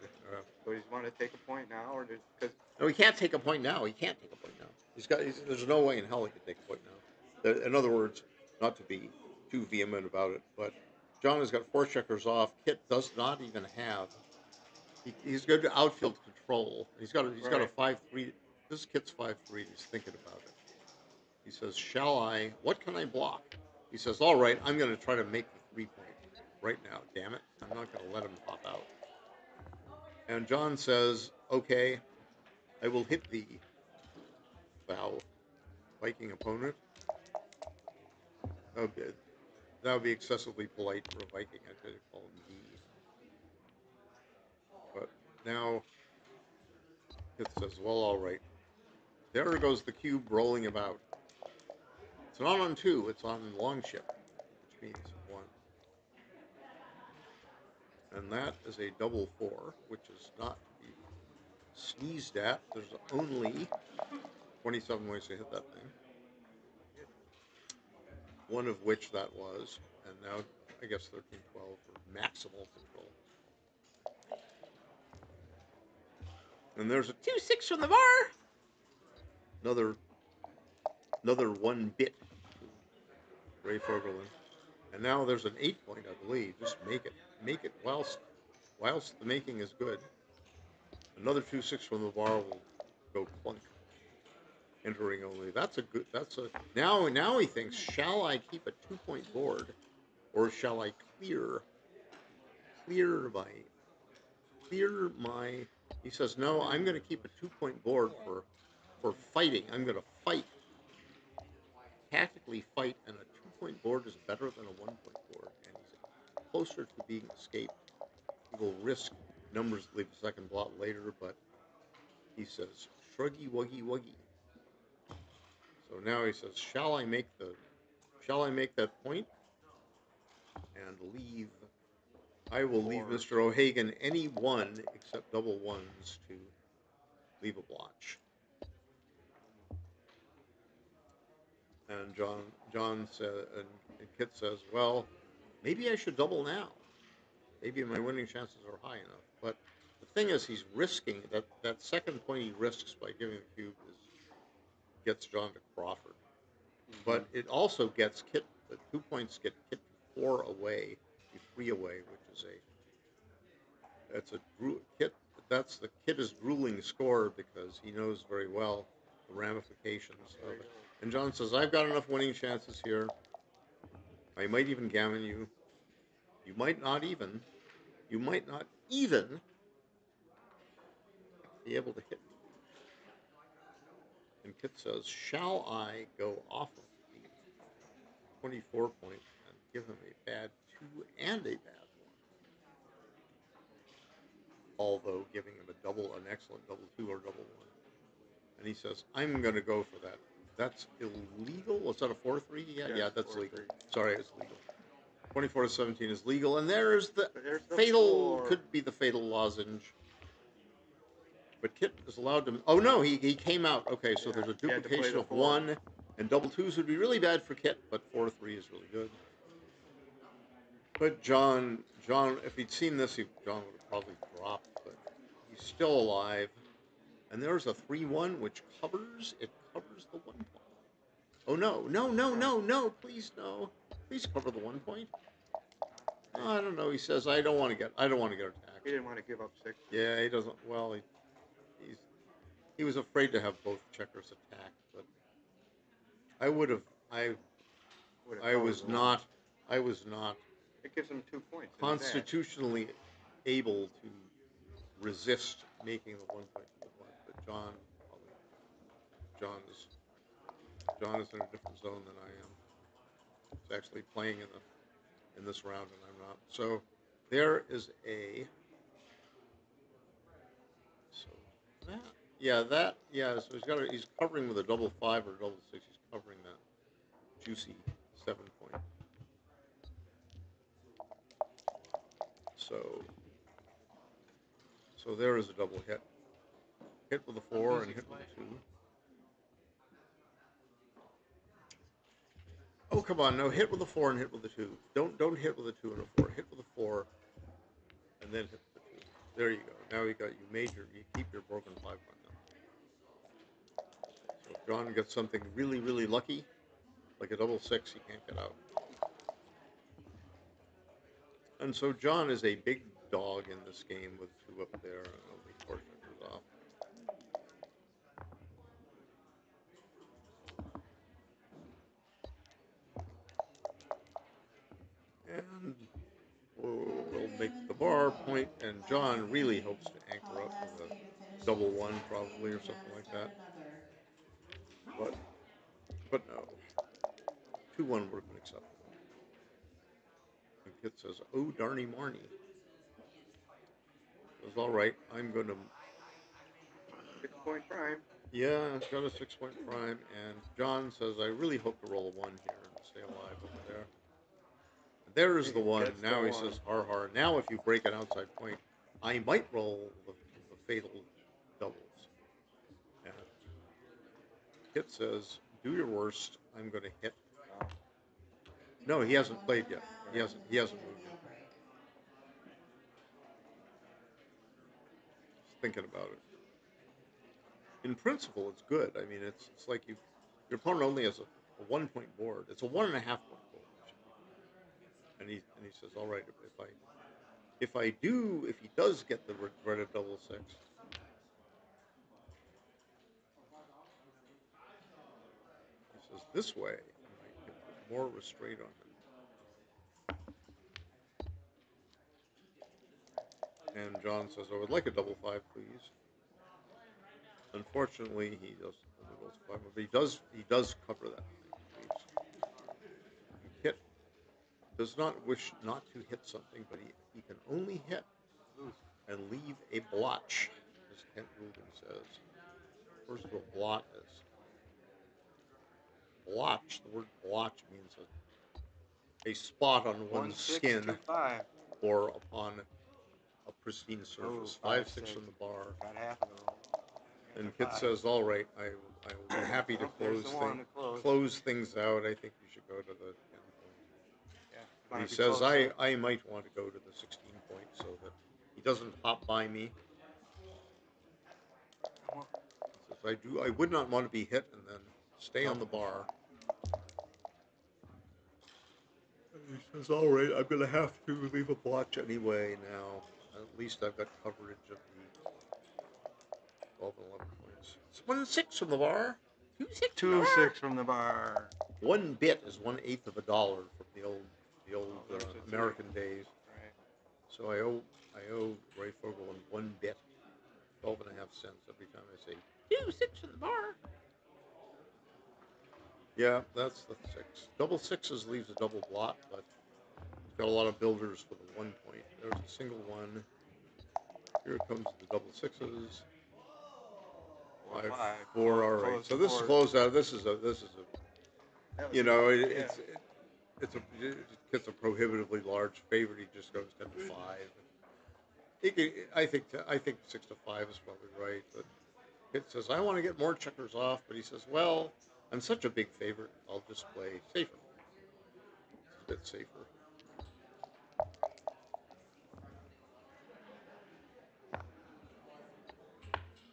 So he's want to take a point now, or because no, he can't take a point now. There's no way in hell he could take a point now. In other words, not to be too vehement about it, but John has got 4 checkers off. Kit does not even have. He's good to outfield control. He's got a 5-3. This Kit's 5-3. He's thinking about it. He says, "Shall I? What can I block?" He says, "All right, I'm going to try to make the 3 point right now. Damn it, I'm not going to let him pop out." And John says, "Okay, I will hit thee, thou Viking opponent." That would be excessively polite for a Viking. I'd say to call him thee. But now it says, "Well, all right." There goes the cube rolling about. It's not on 2, it's on Longship, which means 1. And that is a double 4, which is not to be sneezed at. There's only 27 ways to hit that thing. One of which that was, and now I guess 13-12 for maximal control. And there's a 2-6 from the bar. Another 1 bit to Ray Fogerlund. And now there's an 8 point, I believe. Just make it whilst the making is good. Another 2-6 from the bar will go clunk. Entering only. Now he thinks, shall I keep a 2 point board, or shall I clear my he says, no, I'm going to keep a 2 point board for fighting. I'm going to fight. Tactically fight, and a 2 point board is better than a 1 point board, and he's closer to being escaped. He will risk numbers to leave a second blot later, but he says, shruggy wuggy wuggy. So now he says, shall I make that point and leave? I will leave Mr. O'Hagan any 1 except double 1s to leave a blotch. And John said, and Kit says, well, maybe I should double now. Maybe my winning chances are high enough. But the thing is, he's risking that second point he risks by giving the cube gets John to Crawford. Mm-hmm. But it also gets Kit. The 2 points get Kit 4 away, 3 away, which is Kit is drooling score because he knows very well the ramifications of it. And John says, I've got enough winning chances here. I might even gammon you. You might not even be able to hit me. And Kit says, shall I go off of the 24 point and give him a bad 2 and a bad 1? Although giving him an excellent double 2 or double 1. And he says, I'm going to go for that That's illegal. Is that a 4-3? Yeah, Yeah, that's 4-3. legal. Sorry, it's legal. 24-17 is legal, and there's the There's the fatal. 4. Could be the fatal lozenge. But Kit is allowed to. Oh no, he came out. Okay, so there's a He had to play duplication the of 4. 1, and double 2s would be really bad for Kit, but 4-3 is really good. But John, if he'd seen this, John would have probably dropped. But he's still alive, and there's a 3-1 which covers. It covers the 1 point. Oh no! Please no! Please cover the 1 point. Oh, I don't know. He says I don't want to get attacked. He didn't want to give up 6. Yeah, he doesn't. Well, he was afraid to have both checkers attack, but I would have. I was not. It gives him 2 points. Constitutionally able to resist making the 1 point to the one. But John is in a different zone than I am. He's actually playing in this round, and I'm not. So there is a. So that. So he's covering with a double 5 or a double 6. He's covering that juicy 7 point. So there is a double hit. Hit with a 4 and hit with a 2. Oh, come on, no, hit with a 4 and hit with a 2. Don't hit with a 2 and a 4. Hit with a 4 and then hit with a 2. There you go. Now you keep your broken 5 point now. So if John gets something really, really lucky, like a double 6, he can't get out. And so John is a big dog in this game with 2 up there and only 4 checkers off. And we'll make the bar point, and John really hopes to anchor up with a double 1 probably or something like that. But no. 2-1 would have been acceptable. And Kit says, oh, darny Marnie. Says, all right, I'm going to... 6-point prime. Yeah, it's got a 6-point prime, and John says, I really hope to roll a 1 here and stay alive over there. And there's the 1. Now he says, har har. Now if you break an outside point, I might roll the fatal doubles. And Kit says, do your worst. I'm going to hit. No, he hasn't played yet. He hasn't moved yet. Just thinking about it. In principle, it's good. I mean, it's like your opponent only has a 1 point board. It's a 1.5 point board. And he says, all right, if he does get the dreaded double 6. He says, this way, I can put more restraint on him. And John says, I would like a double 5, please. Unfortunately, he only rolls 5, but he does cover that thing, please. And Kit does not wish not to hit something, but he can only hit and leave a blotch, as Kent Rubin says. First of all, blot is blotch. The word blotch means a spot on one's skin or upon a pristine surface. 5-6 on the bar. Got half of the roll. And Kit says, all right, I will be happy to close things out. I think you should go to the 10 point. Yeah, he says, I might want to go to the 16 point so that he doesn't hop by me. He says, I would not want to be hit and then stay on the bar. And he says, all right, I'm going to have to leave a blotch anyway now. At least I've got coverage of the 12 and 11 points. 1-6 from the bar. 2-6 from the bar. 1 bit is 1/8 of $1 from the old American days. Right. So I owe Ray Fogerlund 1 bit, 12.5 cents every time I say 2-6 from the bar. Yeah, that's the 6. Double 6s leaves a double blot, but it's got a lot of builders for the 1 point. There's a single 1. Here comes the double 6s. 5, 5. 4, all right. So this is closed out. This is a, you know, it's a prohibitively large favorite. He just goes 10-5. I think 6-5 is probably right, but it says I want to get more checkers off, but he says, well, I'm such a big favorite, I'll just play safer. It's a bit safer.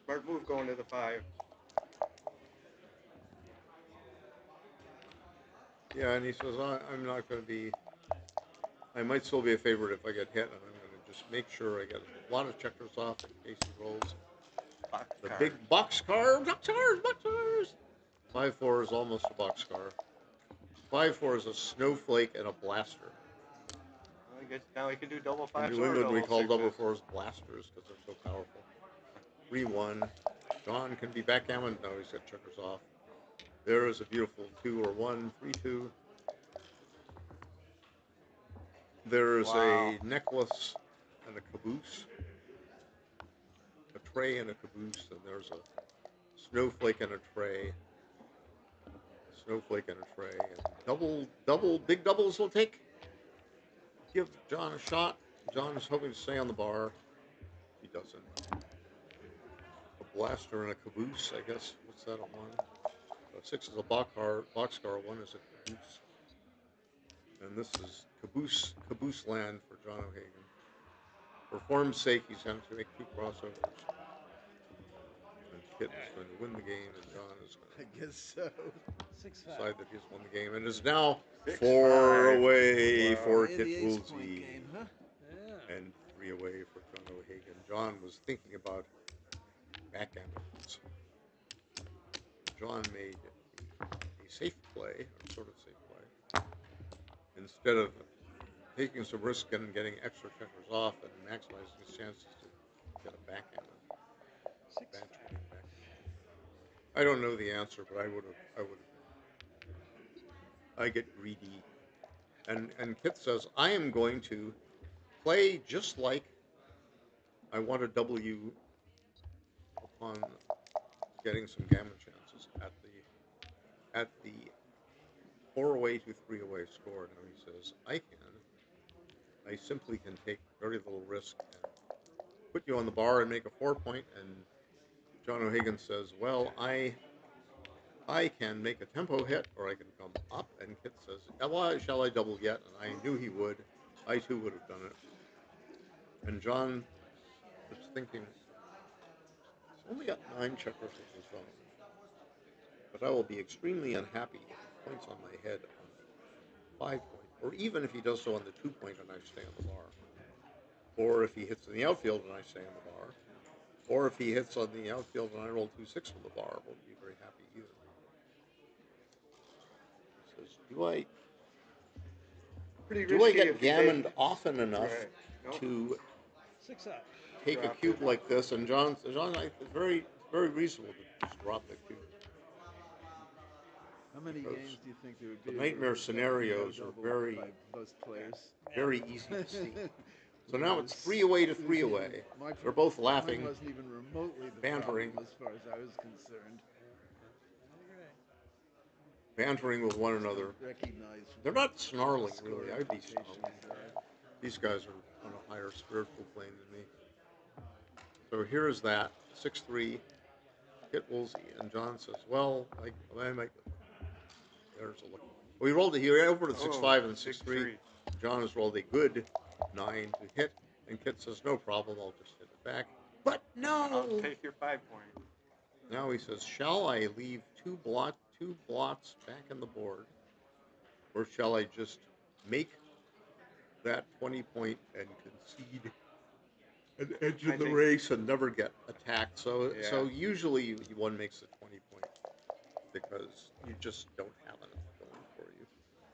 Smart move going to the 5. Yeah, and he says I'm not going to be. I might still be a favorite if I get hit, and I'm going to just make sure I get a lot of checkers off in case he rolls. The big boxcar. 5-4 is almost a boxcar. 5-4 is a snowflake and a blaster. Well, I guess now we can do double 5s. In New England, we call double 4s blasters because they're so powerful. 3-1. John can be backgammon. No, he's got checkers off. There is a beautiful 2 or 1. 3-2. There's a necklace and a caboose. A tray and a caboose, and there's a snowflake and a tray. Snowflake and a tray. And big doubles will take. Give John a shot. John is hoping to stay on the bar. He doesn't. A blaster and a caboose, I guess. What's that, a 1? 6 is a boxcar. 1 is a caboose. And this is caboose land for John O'Hagan. For form's sake, he's going to make 2 crossovers. And Kit is going to win the game, and John is going to I guess so. decide that he's won the game, and is now 4 away for Kit Woolsey, huh? Yeah. and 3 away for John O'Hagan. John was thinking about backgammons. John made a safe play, or sort of safe play, instead of taking some risk and getting extra checkers off and maximizing his chances to get a backgammon. I don't know the answer, but I would have. I get greedy, and Kit says I am going to play just like I want a W upon getting some gammon chances at the 4 away to 3 away score. Now he says I simply can take very little risk and put you on the bar and make a 4-point. And John O'Hagan says, well, I can make a tempo hit, or I can come up. And Kit says, well, shall I double yet? And I knew he would. I too would have done it. And John was thinking, he's only got 9 checkers of his own, but I will be extremely unhappy if he points on my head on the 5-point, or even if he does so on the 2-point and I stay on the bar, or if he hits in the outfield and I stay on the bar, or if he hits on the outfield and I roll 2-6 from the bar. I won't be very happy either. He says, do I get gammoned often enough to 6 up. take a cube like this? And John, it's very, very reasonable to just drop the cube. How many games do you think there would be? The nightmare scenarios are very, both players. very easy to see. So now it's 3 away to 3 away. They're both laughing, Mine wasn't even remotely the bantering. problem as far as I was concerned. Bantering with one another. Recognize They're not snarling, really. I'd be snarling. These guys are on a higher spiritual plane than me. So here's that 6-3, Kit Woolsey, and John says, well, I might. There's a look. We rolled here over to 6-5 and 6-3. John has rolled a good 9 to hit, and Kit says, no problem, I'll just hit it back. But no! I'll take your 5-point. Now he says, shall I leave 2 blots back in the board, or shall I just make that 20-point and concede an edge in the race and never get attacked? So usually one makes the 20-point because you just don't have enough going for you.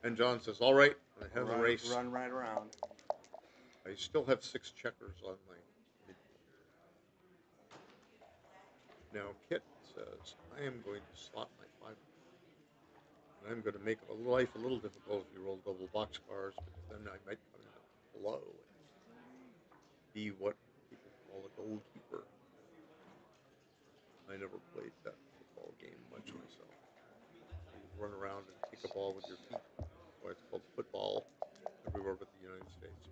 And John says, all right, I have the race. Run right around. I still have 6 checkers on my midpoint. Now Kit says, I am going to slot my 5. And I'm going to make life a little difficult if you roll double boxcars, because then I might come in below and be what people call a goalkeeper. I never played that football game much myself. You run around and kick a ball with your feet. That's why it's called football everywhere but the United States.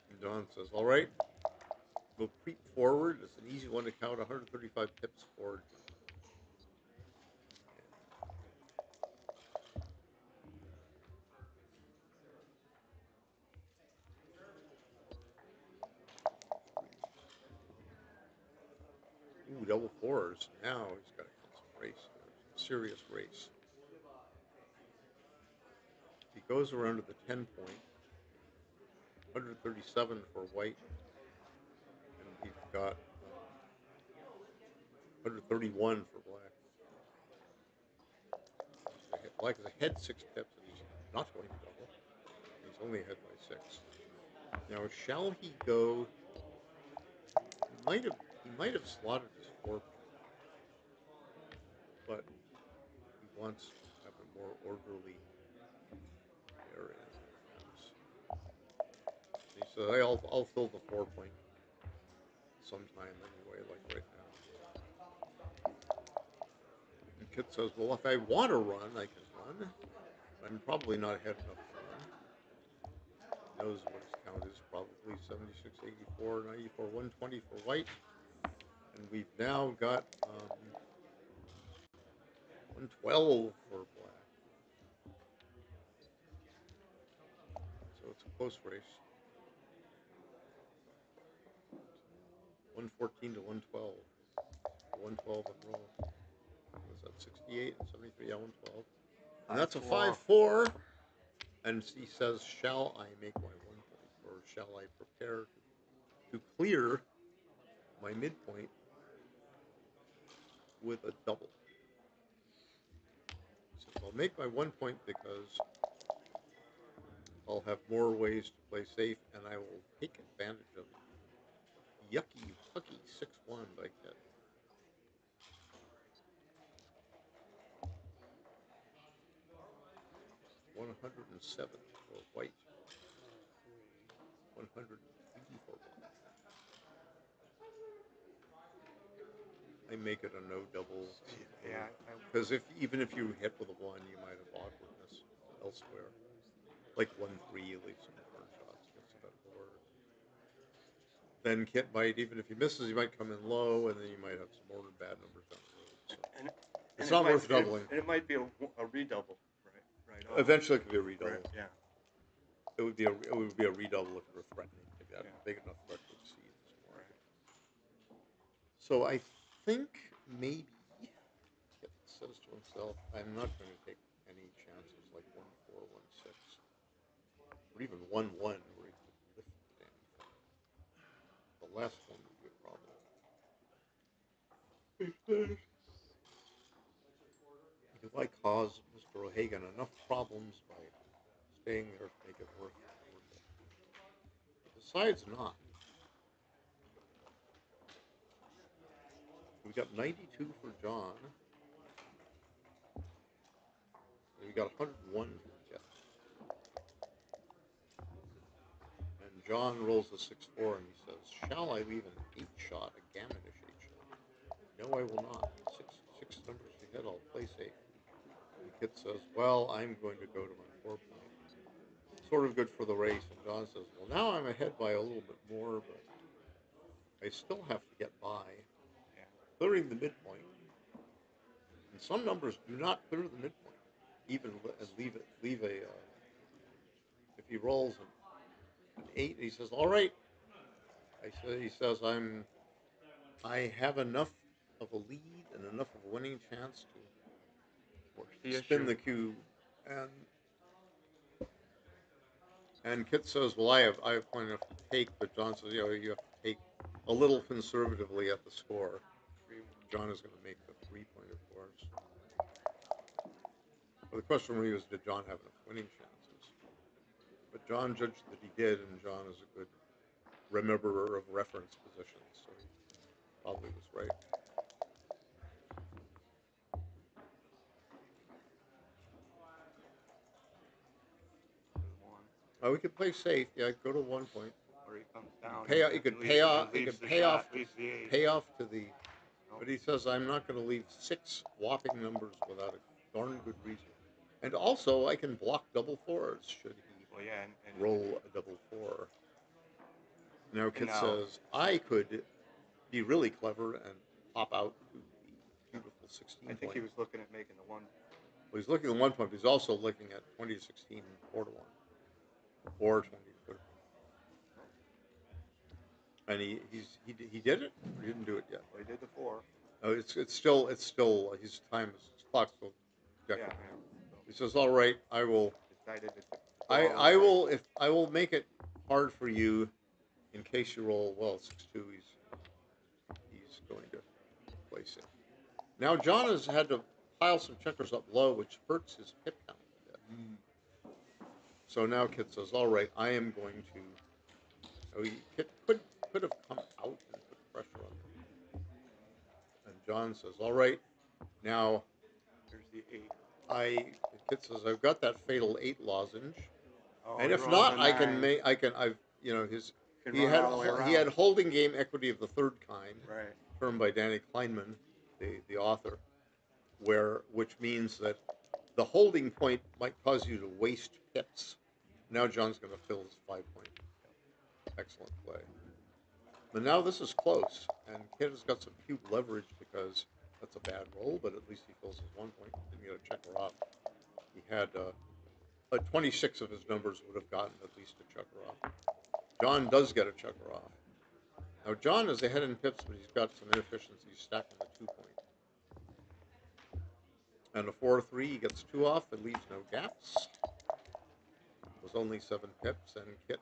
And Don says, all right, we'll creep forward. It's an easy one to count, 135 pips forward. Ooh, double fours. Now he's got to get some race. Some serious race. He goes around to the 10 point. 137 for white. And he's got 131 for black. Black is ahead 6 pips, and he's not going to double. He's only ahead by 6. Now, shall he go? He might have slotted his 4 point, but he wants to have a more orderly area. He said, I'll fill the 4 point sometime anyway, like right now. And Kit says, well, if I want to run, I can run. I'm probably not ahead enough to run. He knows what his count is, probably 76, 84, 94, 120 for white. And we've now got 112 for black. So it's a close race. 114 to 112. 112 in row. Was that 68 and 73? Yeah, 112. And that's a 5-4. And he says, shall I make my 1 point? Or shall I prepare to clear my midpoint with a double? He says, I'll make my 1 point because I'll have more ways to play safe, and I will take advantage of yucky pucky 6-1 by Kit. $107 for white. 180 for black. I make it a no double. Yeah. Because even if you hit with a 1, you might have awkwardness elsewhere. Like 1-3, you leave some hard shots, gets a better board. Then Kit might, even if he misses, he might come in low, and then you might have some more bad numbers down the road. So it's not worth doubling. And it might be a redouble, right? Eventually, it could be a redouble. Right, yeah. It would be a redouble if you were threatening. If you had a big enough threat to exceed. Right. So I think maybe Kit says to himself, "I'm not going to take any chances like 1-4, 1-6, or even 1-1, where he could lift the damn thing. The last one would be a problem." If I cause Mr. O'Hagan enough problems by staying there to make it worth it. Besides not. We got 92 for John. And we got 101 for Kit. And John rolls a 6-4 and he says, shall I leave an 8-shot, a gammonish 8-shot? No, I will not. Six numbers ahead, I'll play safe. And Kit says, well, I'm going to go to my 4 point. Sort of good for the race. And John says, well, now I'm ahead by a little bit more, but I still have to get by. Clearing the midpoint. And some numbers do not clear the midpoint. Even and leave a. If he rolls an 8, he says, all right. He says, I have enough of a lead and enough of a winning chance to spin the cube. And Kit says, well, I have plenty enough to take, but John says, you have to take a little conservatively at the score. John is going to make the 3 point, of course. But the question really was, did John have enough winning chances? But John judged that he did, and John is a good rememberer of reference positions, so he probably was right. We could play safe. Yeah, go to 1 point. Or he comes down. Pay off. and You could leaves- pay off. and You leaves could the pay shot, off. leaves the ace. Pay off to the. But he says, I'm not going to leave 6 whopping numbers without a darn good reason. And also, I can block double fours should he Well, yeah, and roll a double 4. Now, Kit now- says, I could be really clever and pop out to the beautiful 16 I think point. he was looking at making the 1. Well, he's looking at 1 point, but he's also looking at 20 to 16, 4 to 1. Or 20 to 13. And he did it, or he didn't do it yet? Well, he did the 4. No, it's still his clock's still Yeah, decking. I know. He says, "All right, I will. Decided to I will if I will make it hard for you, in case you roll well 6-2. He's going to place it. Now John has had to pile some checkers up low, which hurts his pip count a bit. So now Kit says, "All right, I am going to." Kit could have come out and put pressure on him. And John says, "All right, now." Here's the 8. Kit says, I've got that fatal 8 lozenge, Oh, and he if rolls not, a I can 9. make, Can he run had all the way he had around. holding game equity of the 3rd kind, Right. termed by Danny Kleinman, the author, which means that the holding point might cause you to waste pips. Now John's going to fill his 5 point. Excellent play. But now this is close, and Kit has got some cute leverage because that's a bad roll, but at least he fills his 1 point. Didn't get a checker off. He had 26 of his numbers would have gotten at least a checker off. John does get a checker off. Now John is ahead in pips, but he's got some inefficiencies stacked on the 2 point. And a 4-3, he gets 2 off and leaves no gaps. It was only 7 pips, and Kit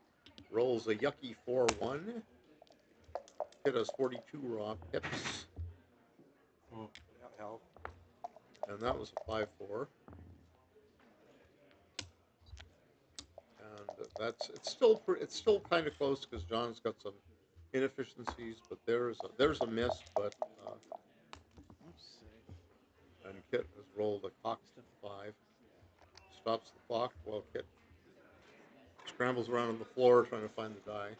rolls a yucky 4-1. Kit has 42 raw pips. That helped. And that was a 5-4. And it's still kind of close because John's got some inefficiencies, but there's a miss, but and Kit has rolled a cock 5, stops the clock while Kit scrambles around on the floor trying to find the die.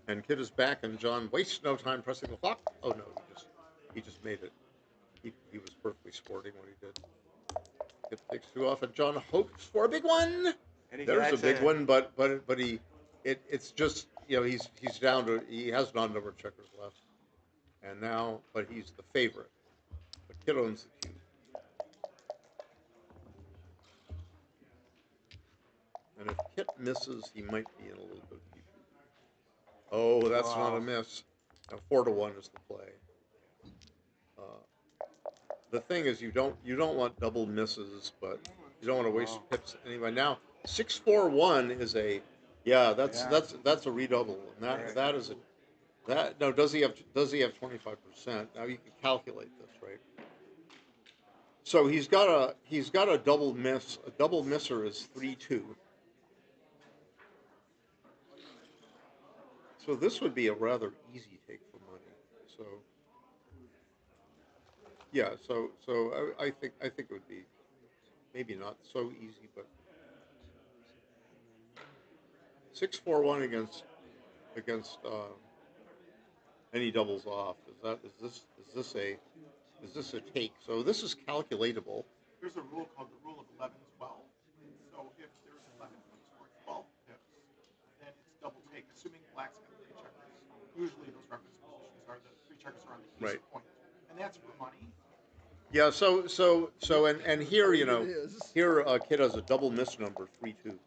And Kit is back, and John wastes no time pressing the clock. Oh no, he just made it. He was perfectly sporting what he did. Kit takes 2 off, and John hopes for a big one. There's a big one, but it's just he's down to he has non-numbered checkers left, and now but he's the favorite. But Kit owns the cube, and if Kit misses, he might be in a little bit of deep. Oh, that's not a miss. Now 4-1 is the play. The thing is, you don't want double misses, but you don't want to waste pips anyway. Now 6-4-1 is a that's a redouble, and that is a that no does he have 25%? Now you can calculate this, right? So he's got a double miss. A double misser is 3-2. So this would be a rather easy take for money. So yeah, so I think it would be maybe not so easy, but 6-4-1 against any doubles off. Is this a take? So this is calculatable. There's a rule called the rule of 11-12. So if there's 11 pips or 12 pips, then it's double take, assuming black's got 3 checkers. Usually those reference positions are the 3 checkers are on the piece of point, and that's for money. Yeah. And here Kid has a double miss number 3-2,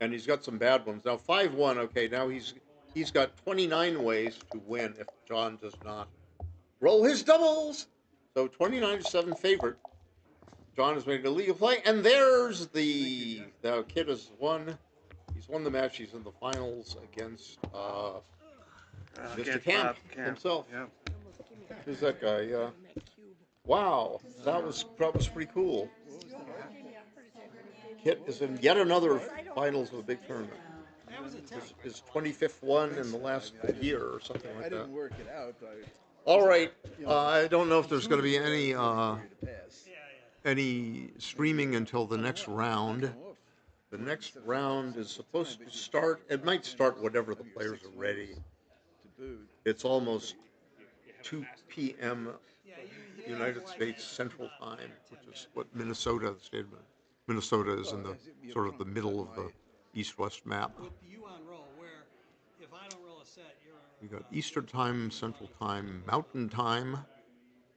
and he's got some bad ones now. 5-1. Okay, now he's got 29 ways to win if John does not roll his doubles. So 29-7 favorite. John is making a legal play, and there's the Kid has won. He's won the match. He's in the finals against Mr. Kamp himself. Yeah. Who's that guy? Yeah. Wow, that was pretty cool. Kit is in yet another finals of a big tournament. That was a His 25th one in the last year or something like I that. didn't work it out. All right, I don't know if there's going to be any streaming until the next round. The next round is supposed to start. It might start whenever the players are ready. To boot. It's almost 2 p.m. United States Central Time, which is what Minnesota, the state of Minnesota, is in the sort of the middle of the east-west map. With you on roll, where if I don't roll a set, you're. You got Eastern Time, Central Time, Mountain Time,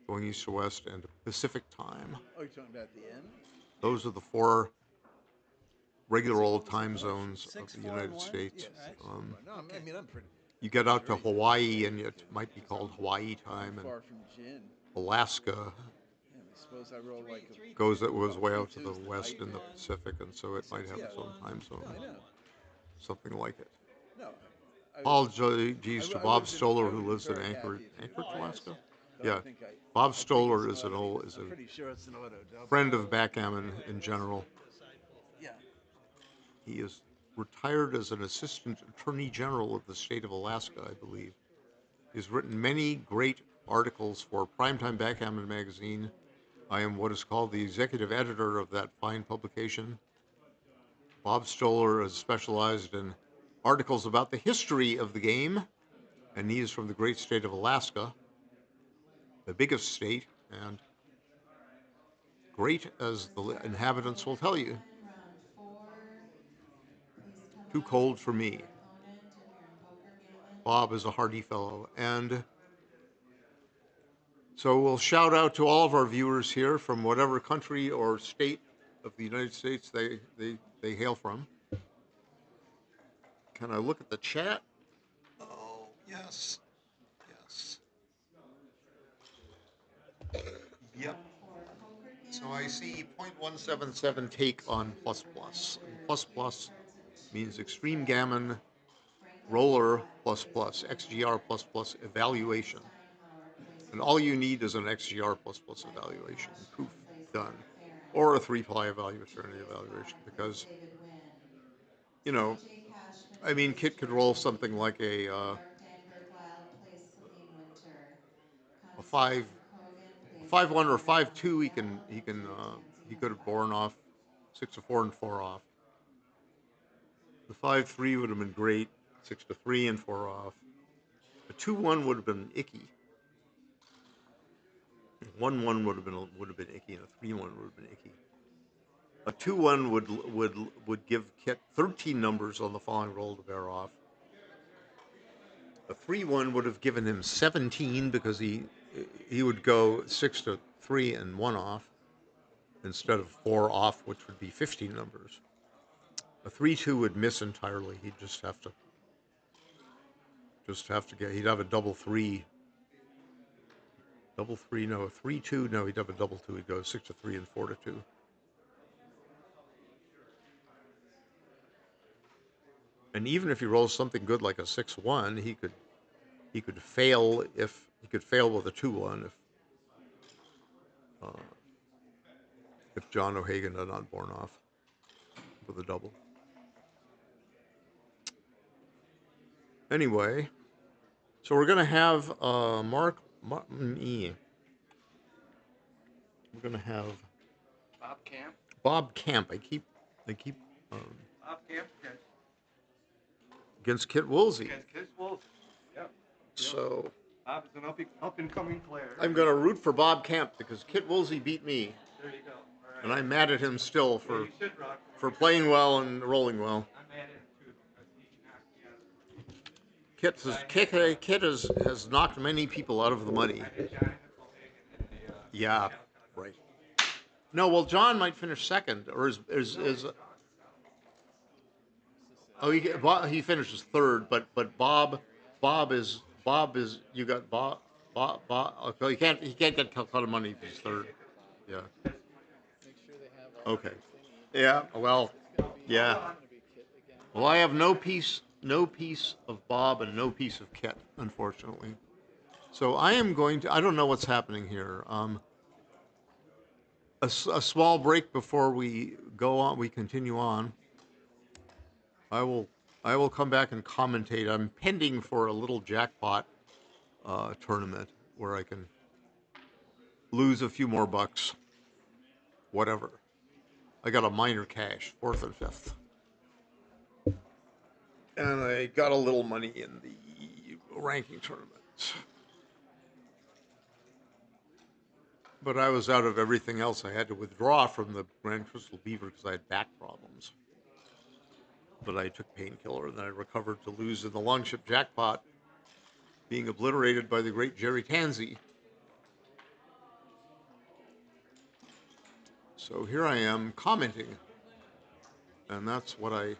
going east to west, and Pacific Time. Oh, you're talking about the end? Those are the 4 regular old time zones of the United 6-4-1? States. No, I mean, I'm pretty. You get out to Hawaii, and it might be called Hawaii time, and Far from gin. Alaska Yeah, I suppose I roll like a. goes way out to the west in the Pacific, and so it might have its own time zone. I know. Something like it. No. Apologies to Bob Stoller, who lives in Anchorage, Alaska. Yeah, Bob Stoller is a pretty sure it's an auto double. friend of backgammon in general. Yeah. He is retired as an assistant attorney general of the state of Alaska, I believe. He's written many great articles for Primetime Backgammon magazine. I am what is called the executive editor of that fine publication. Bob Stoller has specialized in articles about the history of the game, and he is from the great state of Alaska, the biggest state, and great as the inhabitants will tell you. Round 4. Please come Too out cold and for meet me. your opponent if you're in poker gammon. Bob is a hardy fellow, and so we'll shout out to all of our viewers here from whatever country or state of the United States they hail from. Can I look at the chat? Oh, yes. Yes. Yep. Round 4 poker So I gammon. see .177 take on plus plus. And plus plus means extreme gammon roller plus plus, XGR plus plus evaluation. And all you need is an XGR plus plus evaluation. Poof, done. Or a 3-ply evaluation because, you know, I mean, Kit could roll something like a 5, a 5-1 or 5-2. He could have borne off 6-4 and 4 off. The 5-3 would have been great, 6-3 and 4 off. A 2-1 would have been icky. 1-1 would have been icky, and a 3-1 would have been icky. A 2-1 would give Kit 13 numbers on the following roll to bear off. A 3-1 would have given him 17 because he would go 6-3 and 1 off instead of 4 off, which would be 15 numbers. A 3-2 would miss entirely. He'd just have to get. He'd have a double 3. Double 3, no, a 3-2, no, he'd have a double 2. He'd go 6-3 and 4-2. And even if he rolls something good like a 6-1, he could fail with a 2-1 if John O'Hagan had not borne off with a double. Anyway, so we're gonna have We're gonna have Bob Kamp. I keep Bob Kamp against Kit Woolsey. Yep. So Bob is an up and coming player. I'm going to root for Bob Kamp because Kit Woolsey beat me. There you go. All right. And I'm mad at him still You should, Rock. for playing well and rolling well. I'm mad at him too because he knocked me out. Kit has knocked many people out of the money. Yeah, right. No, well, John might finish second, or is he finishes third, but Bob is you got Bob. Okay, he can't get a lot of money if he's third. Yeah. Okay. Yeah. Well. Yeah. Well, I have no piece of Bob and no piece of Kit, unfortunately. So I am going to. I don't know what's happening here. A small break before we go on. We continue on. I will come back and commentate. I'm pending for a little jackpot tournament where I can lose a few more bucks. Whatever. I got a minor cash, 4th and 5th. And I got a little money in the ranking tournaments. But I was out of everything else. I had to withdraw from the Grand Crystal Beaver because I had back problems. But I took painkiller, and then I recovered to lose in the Longship Jackpot, being obliterated by the great Jerry Tansey. So here I am commenting, and that's what I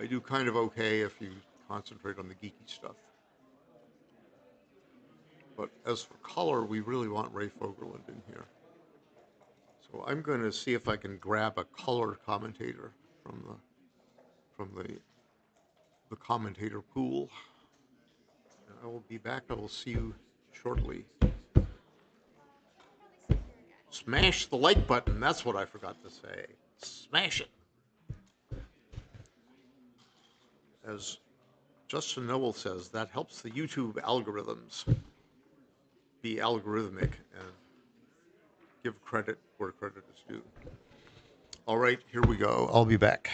do kind of okay if you concentrate on the geeky stuff. But as for color, we really want Ray Fogerlund in here. So I'm going to see if I can grab a color commentator from the commentator pool. And I will be back. I will see you shortly. Smash the like button. That's what I forgot to say. Smash it. As Justin Noel says, that helps the YouTube algorithms be algorithmic and give credit where credit is due. All right, here we go. I'll be back.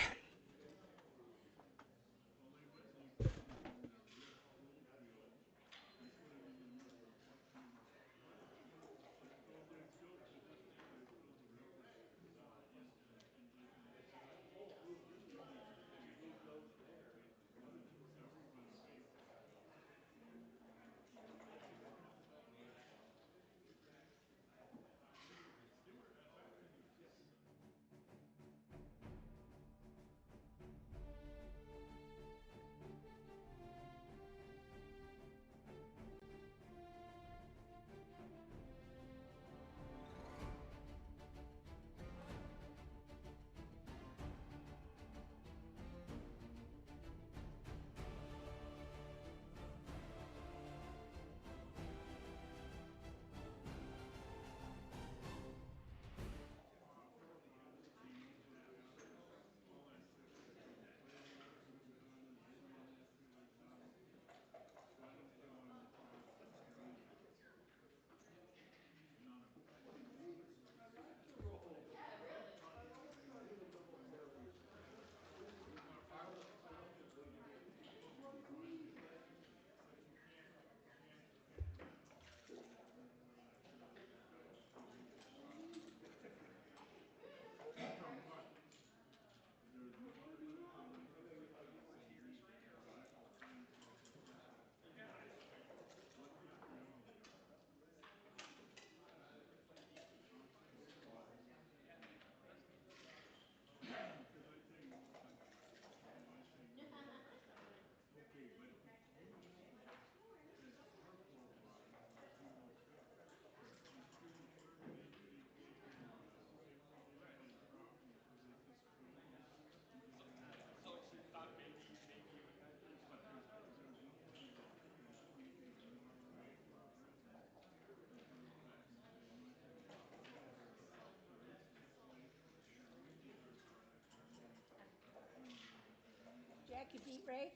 Jack, you beat Ray?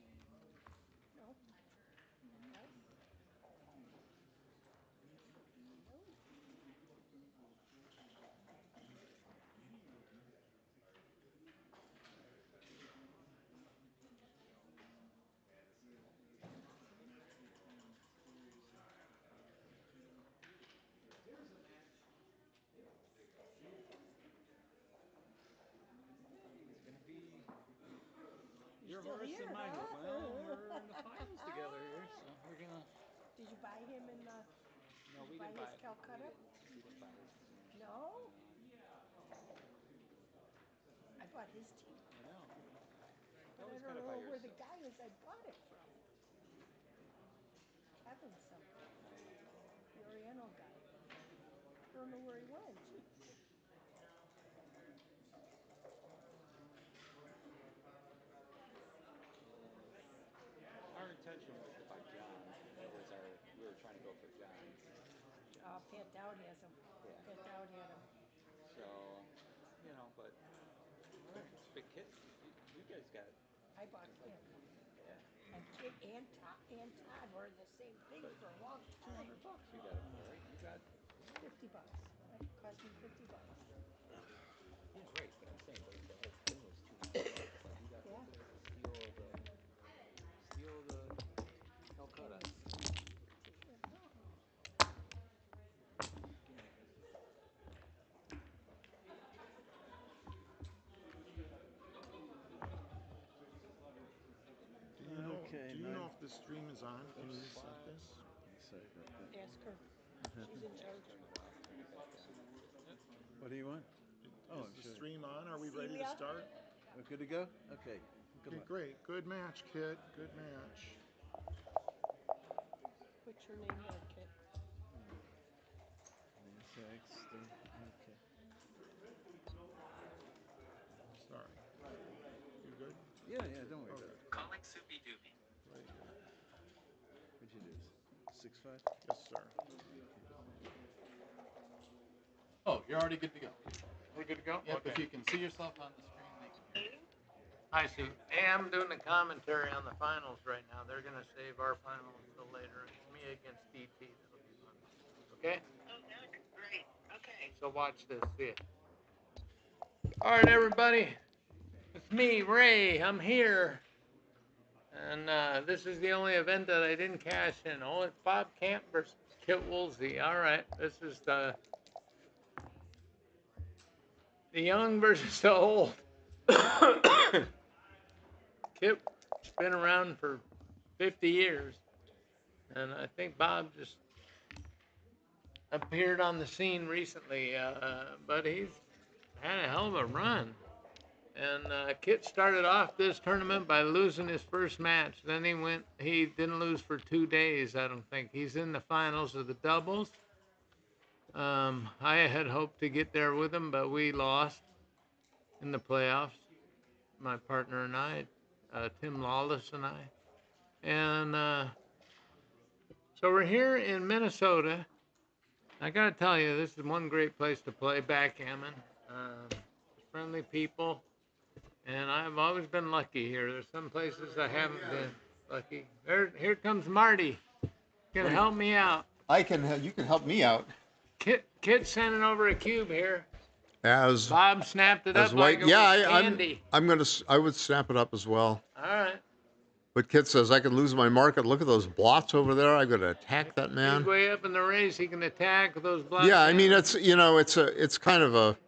No? No? Your still horse here, and mine. huh? Well, we're in the finals together here, so we're gonna. Did you buy him in the? No, we buy didn't his buy. Calcutta? We didn't buy his team. No. I bought his team. I know. You But I always don't gotta buy know where the yourself. guy is I bought it from. Kevin something. The Oriental guy. I don't know where he went. Our intention was to buy John's. That was we were trying to go for John's. Pat Dowd has him. Yeah. Pat Dowd had him. So, but big kit. You guys got. I bought him. Yeah. And Kit and Todd were the same thing for a long time. $200 you got it for, right? You got. $50. It cost me $50. Yeah, right. But I'm saying, but the whole thing was $200. Like you got. Yeah. the stream is on. Can you set this? Sorry about that. Ask her. She's in charge. What do you want? Oh, Is the stream on? Are we ready to start? We're good to go? Okay. Good Okay, luck. great. Good match, Kit. Good match. Put your name there, Kit. Okay. Sorry. You good? Yeah, don't worry about it. Calling Soupy Doobie. What'd you do? 6-5? Yes, sir. Oh, you're already good to go. We're good to go? Yep, Okay. if you can see yourself on the screen, they can hear you. I see. Hey, I'm doing the commentary on the finals right now. They're going to save our finals till later. It's me against DT. That'll be fun. Okay? Oh, that's great. Okay. So watch this. See it. All right, everybody. It's me, Ray. I'm here. And this is the only event that I didn't cash in. Oh, it's Bob Kamp versus Kit Woolsey. All right. This is the young versus the old. Kit's been around for 50 years. And I think Bob just appeared on the scene recently. But he's had a hell of a run. And Kit started off this tournament by losing his first match. Then he didn't lose for 2 days, I don't think. He's in the finals of the doubles. I had hoped to get there with him, but we lost in the playoffs. My partner and I, Tim Lawless and I. And so we're here in Minnesota. I gotta tell you, this is one great place to play backgammon. Friendly people. And I've always been lucky here. There's some places I haven't been lucky. Here comes Marty. Gonna help me out. You can help me out. Kid sending over a cube here. As Bob snapped it up white. like it was candy. I would snap it up as well. All right. But Kit says I could lose my market. Look at those blots over there. I got to attack that man. He's way up in the race. He can attack with those blots. Yeah, I mean it's kind of a,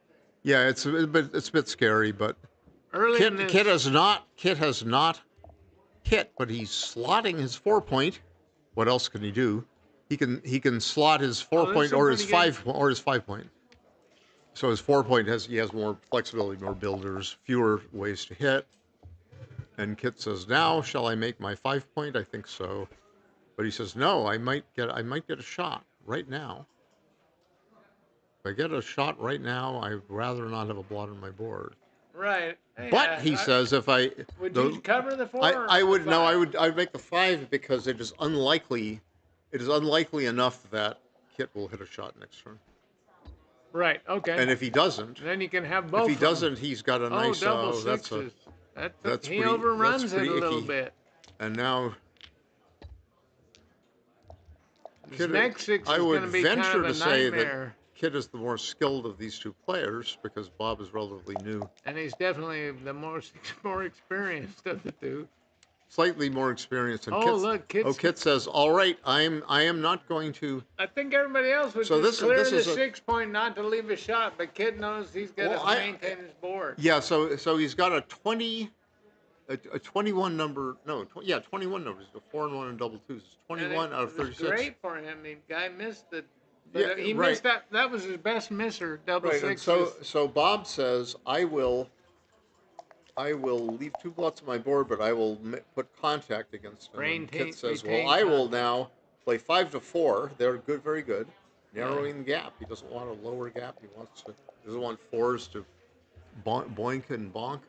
yeah, it's a bit scary, but Kit has not hit, but he's slotting his 4-point. What else can he do? He can slot his 4-point or his 5-point. So his 4-point has more flexibility, more builders, fewer ways to hit. And Kit says, "Now shall I make my 5-point? I think so." But he says, "No, I might get a shot right now. If I get a shot right now, I'd rather not have a blot on my board." Right. But he says, if I you cover the 4? I would no, I would make the 5 because it is unlikely enough that Kit will hit a shot next turn. Right. Okay. And if he doesn't, then you can have both. If he doesn't, he's got a nice. Double sixes. He overruns it a little bit. And now, Kit, next 6 is going to be kind of a nightmare. Kit is the more skilled of these two players because Bob is relatively new. And he's definitely the more experienced of the two. Slightly more experienced. And Kit says, "All right, I am not going to." I think everybody else would clear the 6-point not to leave a shot, but Kit knows he's got to maintain his board. Yeah, so he's got a 21 number. No, 21 numbers. He's got 4 and 1 and double twos. It's 21 out of 36. It was great for him. The guy missed the. But he missed that. That was his best misser. Double sixes. So Bob says, I will leave 2 blots on my board, but I will put contact against them. And Kit says, well, I will now play 5 to 4. They're good, very good. Narrowing the gap. He doesn't want a lower gap. He doesn't want 4s to boink and bonk.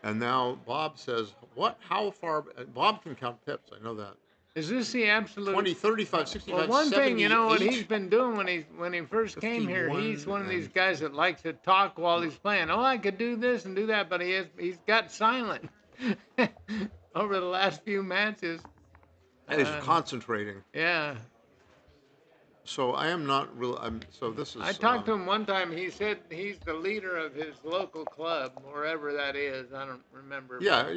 And now Bob says, what? How far? Bob can count pips. I know that. Is this the absolute 20, 35, 65, well, one 70, thing, you know what 8, he's been doing when he first came here, he's one of these guys that likes to talk while he's playing. Oh, I could do this and do that, but he's got silent over the last few matches. And he's concentrating. Yeah. So I am not real. So this is. I talked to him one time. He said he's the leader of his local club, wherever that is. I don't remember. Yeah,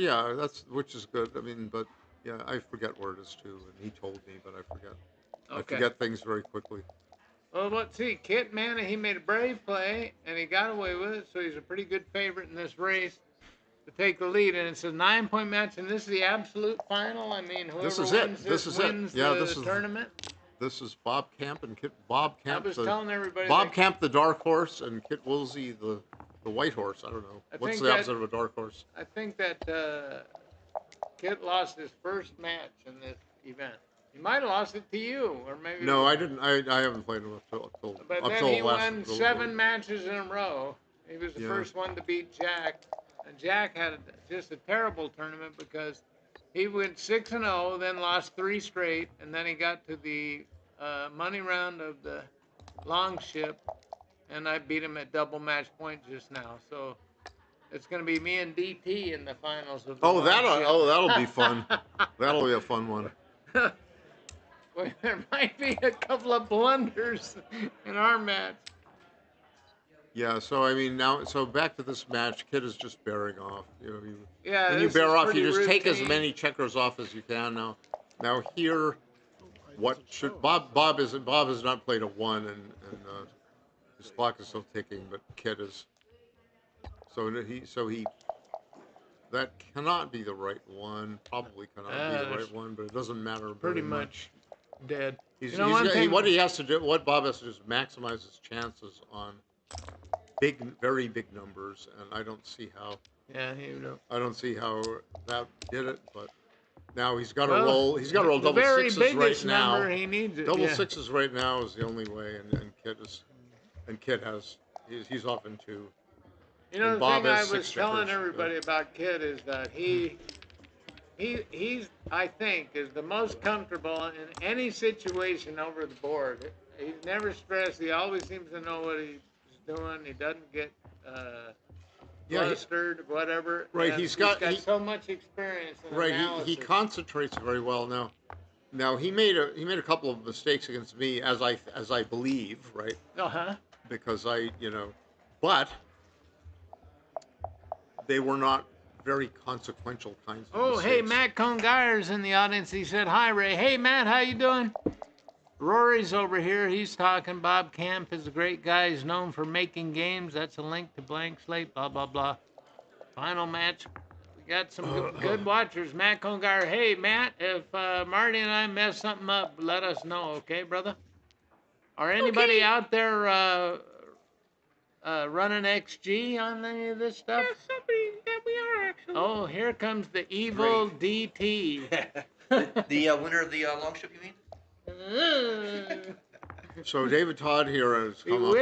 which is good. I mean, but. Yeah, I forget where it is too, and he told me, but I forget. Okay. I forget things very quickly. Well, let's see. Kit, man, he made a brave play, and he got away with it, so he's a pretty good favorite in this race. to take the lead, and it's a 9-point match, and this is the absolute final. I mean, whoever This is wins it. this This is wins it. Yeah, the tournament. This is Bob Kamp and Kit. Bob Kamp, I was telling everybody Bob that, Kamp, the dark horse, and Kit Woolsey, the white horse. I don't know. What's the opposite of a dark horse? I think that Kit lost his first match in this event. He might have lost it to you, or maybe. No, I didn't. I haven't played him But then he won 7 matches in a row. He was the first one to beat Jack, and Jack had just a terrible tournament because he went 6-0, then lost 3 straight, and then he got to the money round of the Longship, and I beat him at double match point just now. So it's going to be me and DT in the finals of the Longship. That'll be fun. That'll be a fun one. Well, there might be a couple of blunders in our match. Yeah, so I mean so back to this match, Kit is just bearing off. When you this bear is off, pretty you just take as routine. many checkers off as you can. Now here, what should Bob has not played a 1, and his clock is still ticking, but Kit is. So he that cannot be the right one. Probably cannot be the right one, but it doesn't matter Pretty very much dead. What he has to do, what Bob has to do, is maximize his chances on very big numbers, and I don't see how. Yeah, I don't see how that did it, but now he's got to roll. He's got to roll the double very sixes right biggest now. number he needs it. Double sixes right now is the only way, and Kit has he's off in 2. You know, and the Bob thing I has 6 was telling checkers. everybody about Kit is that he's I think is the most comfortable in any situation over the board. He's never stressed. He always seems to know what he's doing. He doesn't get flustered, whatever. Right, and he's got so much experience in analysis. He concentrates very well now. Now he made a couple of mistakes against me, as I believe, right? Because but they were not very consequential kinds of mistakes. Hey, Matt Congeyer's in the audience. He said, "Hi, Ray." Hey, Matt, how you doing? Rory's over here. He's talking. Bob Kamp is a great guy. He's known for making games. That's a link to Blank Slate, blah, blah, blah. Final match. We got some good watchers. Matt Congeyer. Hey, Matt, if Marty and I mess something up, let us know, okay, brother? Are anybody out there running XG on any of this stuff? Yeah, we are actually. Oh, here comes the evil DT. The winner of the Longship, you mean? So David Todd here has come up.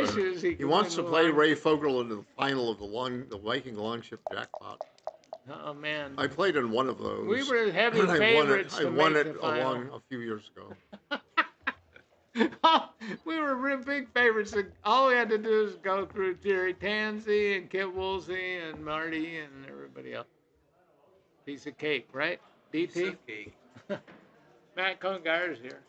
He wants to play Ray Fogerlund in the final of the Viking Longship Jackpot. Oh man! I played in one of those. We were heavy favorites. I won it a few years ago. We were real big favorites. All we had to do is go through Jerry Tansey and Kit Woolsey and Marty and everybody else. Piece of cake, right? DT? Piece of cake. Matt Congeyer's here.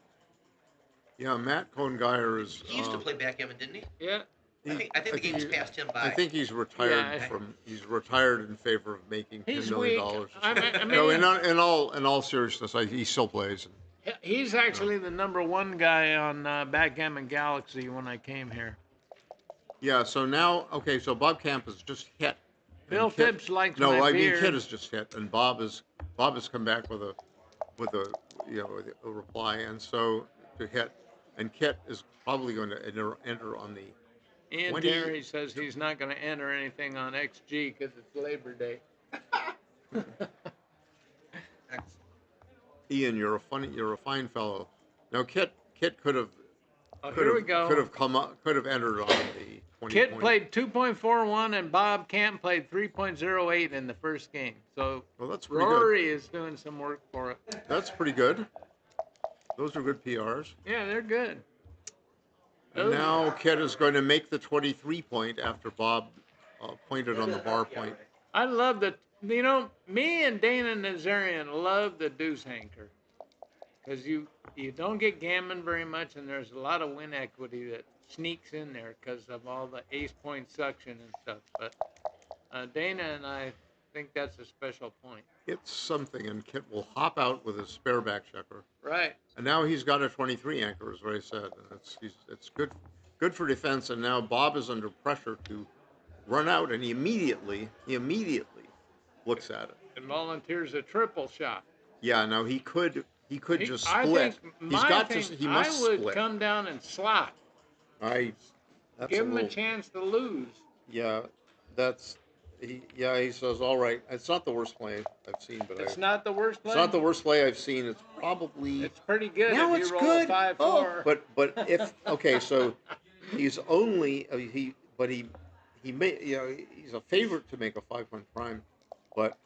Yeah, Matt Congeyer is. He used to play backgammon, didn't he? Yeah. I think the game's passed him by. I think he's retired He's retired in favor of making $10 million. No, in all seriousness, he still plays. He's actually the #1 guy on Backgammon Galaxy when I came here. Yeah. So now, so Bob Kamp has just hit. Bill Phipps likes my beard. No, I mean Kit has just hit, and Bob has come back with a reply, and so to hit, and Kit is probably going to enter on the. Ian Terry says he's not going to enter anything on XG because it's Labor Day. Ian, you're a fine fellow. Now Kit could have. Here we go. Could have entered on the 20. Kit played 2.41 and Bob Kamp played 3.08 in the first game. So that's pretty Rory good. is doing some work for it. That's pretty good. Those are good PRs. Yeah, they're good. And now Kit is going to make the 23 point after Bob pointed on the bar point. I love that. Me and Dana Nazarian love the deuce hanker because you don't get gammon very much, and there's a lot of win equity that sneaks in there because of all the ace point suction and stuff. But Dana and I think that's a special point. It's something, and Kit will hop out with his spare back checker. Right. And now he's got a 23 anchor, as Ray said, and it's good for defense. And now Bob is under pressure to run out, and he immediately looks at it. And volunteers a triple shot. Yeah, now he could just I split. think He's got to. He I must would split. come down and slot. That's Give a him little, a chance to lose. Yeah, that's. He says, all right. It's not the worst play I've seen, but It's not the worst play. It's not the worst play I've seen. It's probably. It's pretty good Now if it's you roll good. a 5-4. Oh, but if okay, so he's only he may he's a favorite to make a 5-point prime, but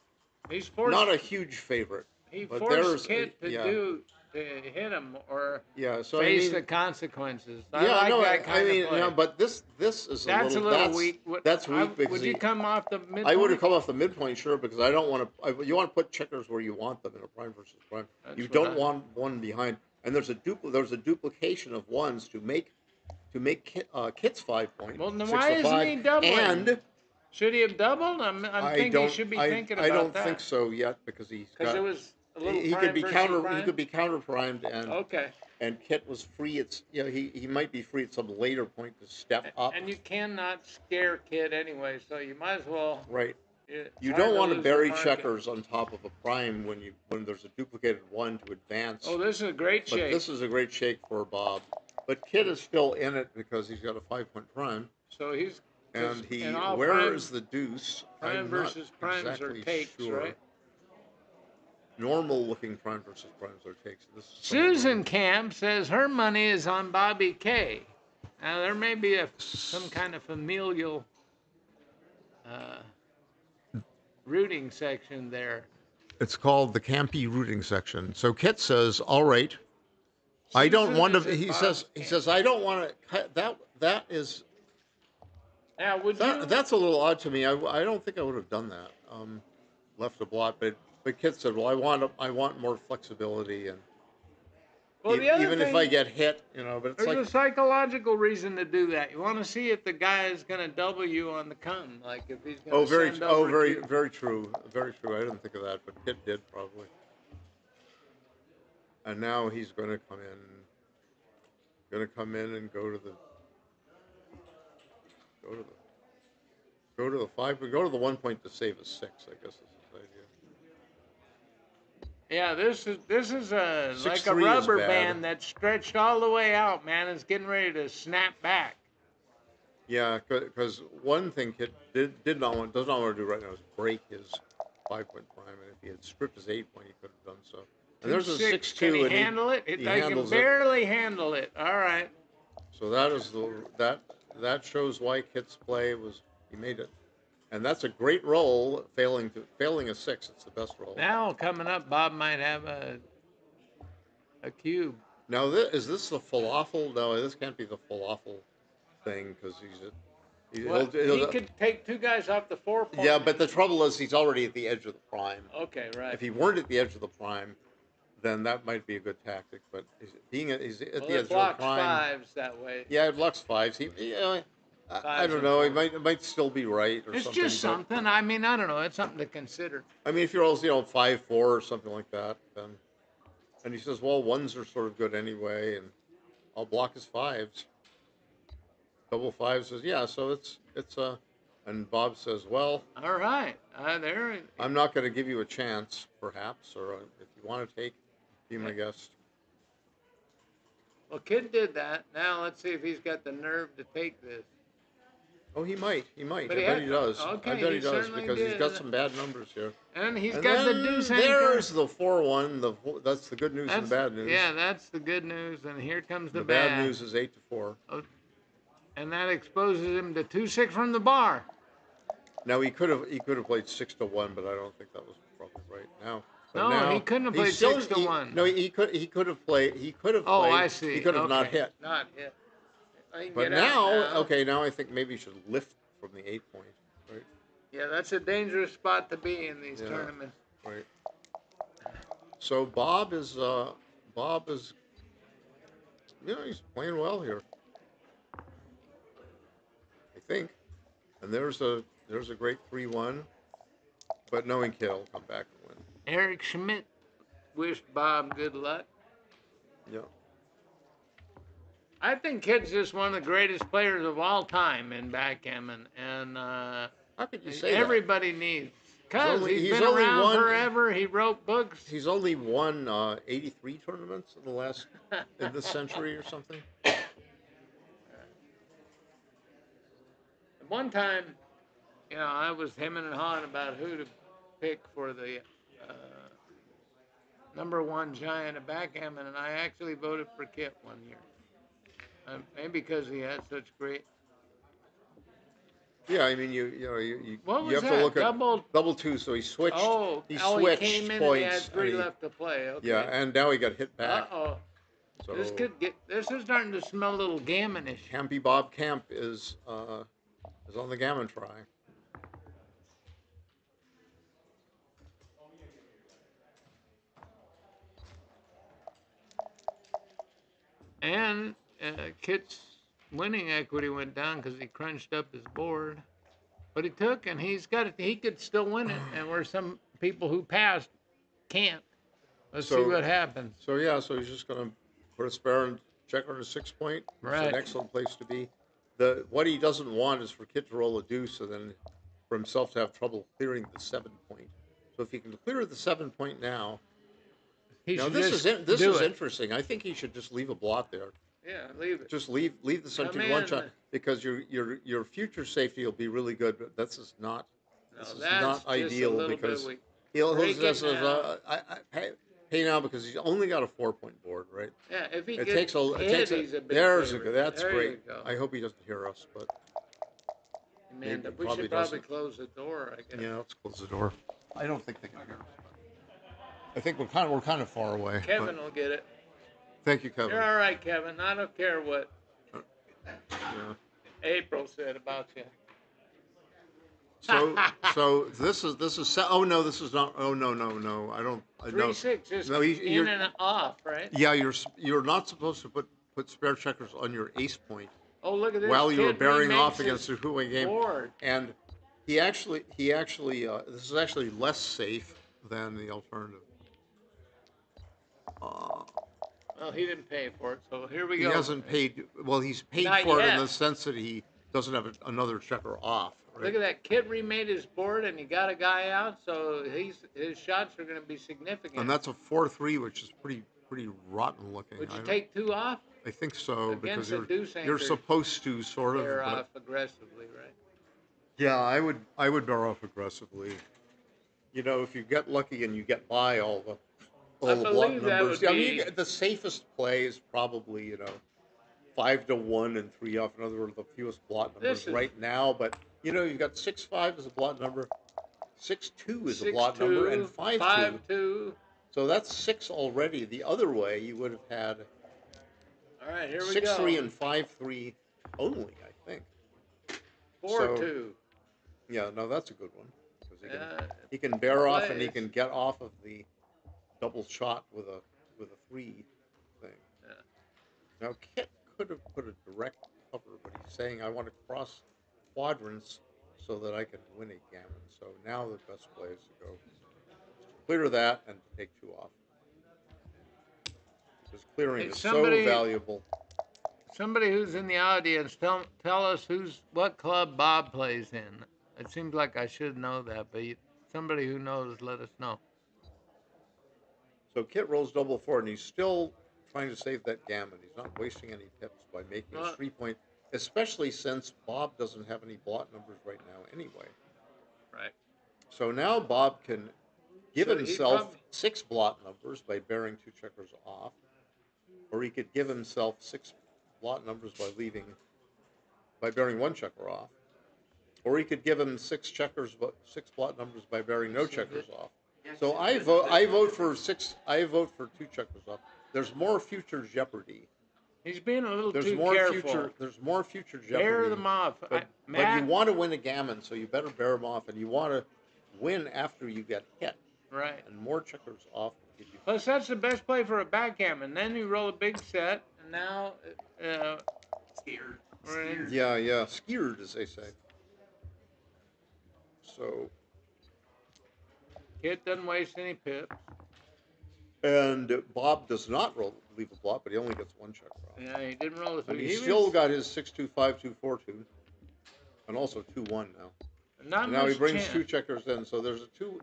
he's forced, not a huge favorite. He but forced Kit to hit him or so face the consequences. I like that kind of play. but this is that's a little weak. That's weak because would you come off the midpoint? I would have come off the midpoint, sure, because I don't want to. You want to put checkers where you want them in a prime versus prime. You don't want one behind, and there's a duplication of ones to make Kit's 5 point. Well, then why isn't he doubling? And should he have doubled? I think he should be thinking about that. I don't think so yet because it was a little he could be counter primed and okay. And Kit was free. He might be free at some later point to step up. And you cannot scare Kit anyway, so you might as well. Right. You don't want to bury checkers on top of a prime when there's a duplicated one to advance. Oh, this is a great shake. This is a great shake for Bob. But Kit is still in it because he's got a 5-point prime. So he's. And where is the deuce? Prime versus primes exactly are takes, sure. right? Normal looking prime versus primes are takes. Susan Kamp says her money is on Bobby K. Now there may be some kind of familial rooting section there. It's called the Campy rooting section. So Kit says, "All right, I don't want to." He says, "I don't want to cut that. That is." Now, that's a little odd to me. I don't think I would have done that. Left a blot, but Kit said, "Well, I want more flexibility and even if I get hit, but it's there's a psychological reason to do that. You want to see if the guy is going to double you on the come, like if he's going to very true, very true. I didn't think of that, but Kit did probably. And now he's going to come in and go to the 5, but go to the 1 point to save a 6. I guess is his idea. Yeah, this is like a rubber band that's stretched all the way out, man. It's getting ready to snap back. Yeah, because one thing Kit does not want to do right now is break his 5-point prime, and if he had stripped his 8-point, he could have done so. And there's a 6-2. Can he handle it? He can barely handle it. All right. So that is that shows why Kit's play he made it. And that's a great roll, failing a 6. It's the best roll. Now coming up, Bob might have a cube. Now, is this the falafel? No, this can't be the falafel thing because he could take 2 guys off the 4 point. Yeah, but the trouble is he's already at the edge of the prime. Okay, right. If he weren't at the edge of the prime, then that might be a good tactic. But he's at the edge of the prime. It blocks 5s that way. Yeah, it blocks 5s. I don't know. It might still be right or something. It's just something. I mean, I don't know. It's something to consider. I mean, if you're also 5-4 or something like that, then. And he says, well, 1s are sort of good anyway, and I'll block his 5s. Double 5 says, yeah. So it's and Bob says, well. All right. I'm not going to give you a chance, perhaps, or if you want to take, be my guest. Well, Kid did that. Now let's see if he's got the nerve to take this. Oh, he might. I bet he does. Okay, I bet he does because he's got some bad numbers here. And he's got the deuce anchor. There's the 4-1. That's the good news and the bad news. Yeah, that's the good news, and here comes the bad. The bad news is 8-4. Oh, and that exposes him to 2-6 from the bar. Now he could have played 6-1, but I don't think that was probably right. He couldn't have played 6-1. No, he could have played. Oh, I see. He could have not hit. Not hit. But now I think maybe you should lift from the 8-point, right? Yeah, that's a dangerous spot to be in these tournaments. Right. So Bob is he's playing well here. I think. And there's a great 3-1. But knowing Kid will come back and win. Eric Schmidt wished Bob good luck. Yeah. I think Kid's just one of the greatest players of all time in backgammon, and how could you say everybody needs Because he's he's been only around won- forever. He wrote books. He's only won 83 tournaments in the last in this century or something. One time, I was hemming and hawing about who to pick for the #1 giant of backgammon, and I actually voted for Kit one year. Maybe because he had such great. Yeah, I mean you What was have that? to look Double at two. So he switched. He he switched came in points. and he had 3 and left to play. Okay. Yeah, and now he got hit back. Uh-oh. So This is starting to smell a little gammonish. Campy Bob Kamp is on the gammon try. And Kit's winning equity went down because he crunched up his board. But he took, and he could still win it. And where some people who passed can't. Let's see what happens. So he's just going to put a spare and checker on a 6-point. Right. It's an excellent place to be. What he doesn't want is for Kit to roll a deuce and then for himself to have trouble clearing the 7-point. So if he can clear the 7-point now, this is interesting. I think he should just leave a blot there. Yeah, leave it. Just leave the century one shot because your future safety will be really good. But this is not ideal because he'll just pay now because he's only got a 4-point board, right? Yeah, if he it gets takes a hit, he's a big there's favorite. a that's there great. You go. I hope he doesn't hear us, but Man, we probably should probably doesn't. close the door. I guess. Yeah, let's close the door. I don't think they can hear us. I think we're kind of far away. Kevin will get it. Thank you, Kevin. You're all right, Kevin. I don't care what Yeah. April said about you. So this is oh no, this is not. Oh no, I don't. 3-6 is no, in and off, right? Yeah, you're not supposed to put spare checkers on your ace point. Oh, look at this. While you were bearing off his against the Hui game, board. and he actually this is actually less safe than the alternative. Well, he didn't pay for it, so here we go. He hasn't paid. Well, he's paid Not for yet. it in the sense that he doesn't have another checker off. Right? Look at that. Kid remade his board, and he got a guy out, so his shots are going to be significant. And that's a 4-3, which is pretty rotten looking. Would you take 2 off? I think so because Against you're supposed to sort of bear off aggressively, right? Yeah, I would bear off aggressively. If you get lucky and you get by all the block numbers. I mean, the safest play is probably 5-1 and 3 off. In other words, the fewest blot numbers right now. But you've got 6-5 as a blot number, 6-2 is a blot number, and 5-2. So that's 6 already. The other way, you would have had. All right, here we go. 6-3 and 5-3 only, I think. 4-2. Yeah, no, that's a good one because he can bear off and he can get off of the double shot with a 3 thing. Yeah. Now Kit could have put a direct cover, but he's saying I want to cross quadrants so that I can win a gammon. So now the best play is to go clear that and to take 2 off. Because clearing is so valuable. Somebody who's in the audience, tell us what club Bob plays in. It seems like I should know that, but somebody who knows, let us know. So Kit rolls double 4, and he's still trying to save that gammon. He's not wasting any pips by making a 3-point, especially since Bob doesn't have any blot numbers right now anyway. Right. So now Bob can give himself 6 blot numbers by bearing 2 checkers off, or he could give himself 6 blot numbers by bearing 1 checker off, or he could give him 6 blot numbers by bearing no checkers off. So I vote for 6. I vote for 2 checkers off. There's more future jeopardy. He's being a little too careful. There's more future jeopardy. Bear them off. But you want to win a gammon, so you better bear them off, and you want to win after you get hit. Right. And more checkers off will give you. Plus, that's the best play for a backgammon. Then you roll a big set, and now Scared. Yeah, skeered, as they say. So. Kit doesn't waste any pips. And Bob does not leave a blot, but he only gets 1 checker off. Yeah, he didn't roll a 3. And he's still got his 6-2, 5-2, 4-2, and also 2-1 now. Not And now he much brings chance. two checkers in, so there's a two.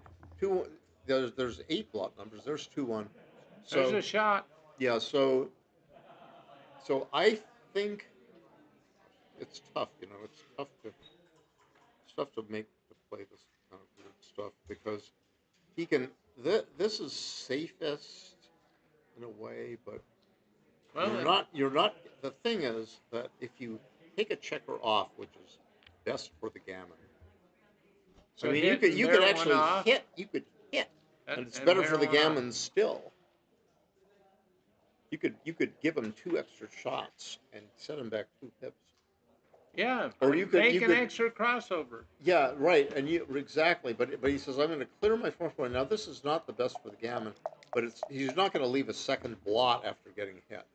There's 8 block numbers. There's 2-1. So There's a shot. yeah. So I think it's tough. It's tough to play this kind of weird stuff because he can. This is safest in a way, but you're not. The thing is that if you take a checker off, which is best for the gammon. So I mean, hit you and could bear actually one off. hit. You could hit, and it's And better bear for the one off. gammon still. You could give him 2 extra shots and set him back 2 pips. Yeah, Or you could make an extra crossover. Yeah, right, and exactly. But he says I'm going to clear my 4th point. Now this is not the best for the gammon, but he's not going to leave a second blot after getting hit.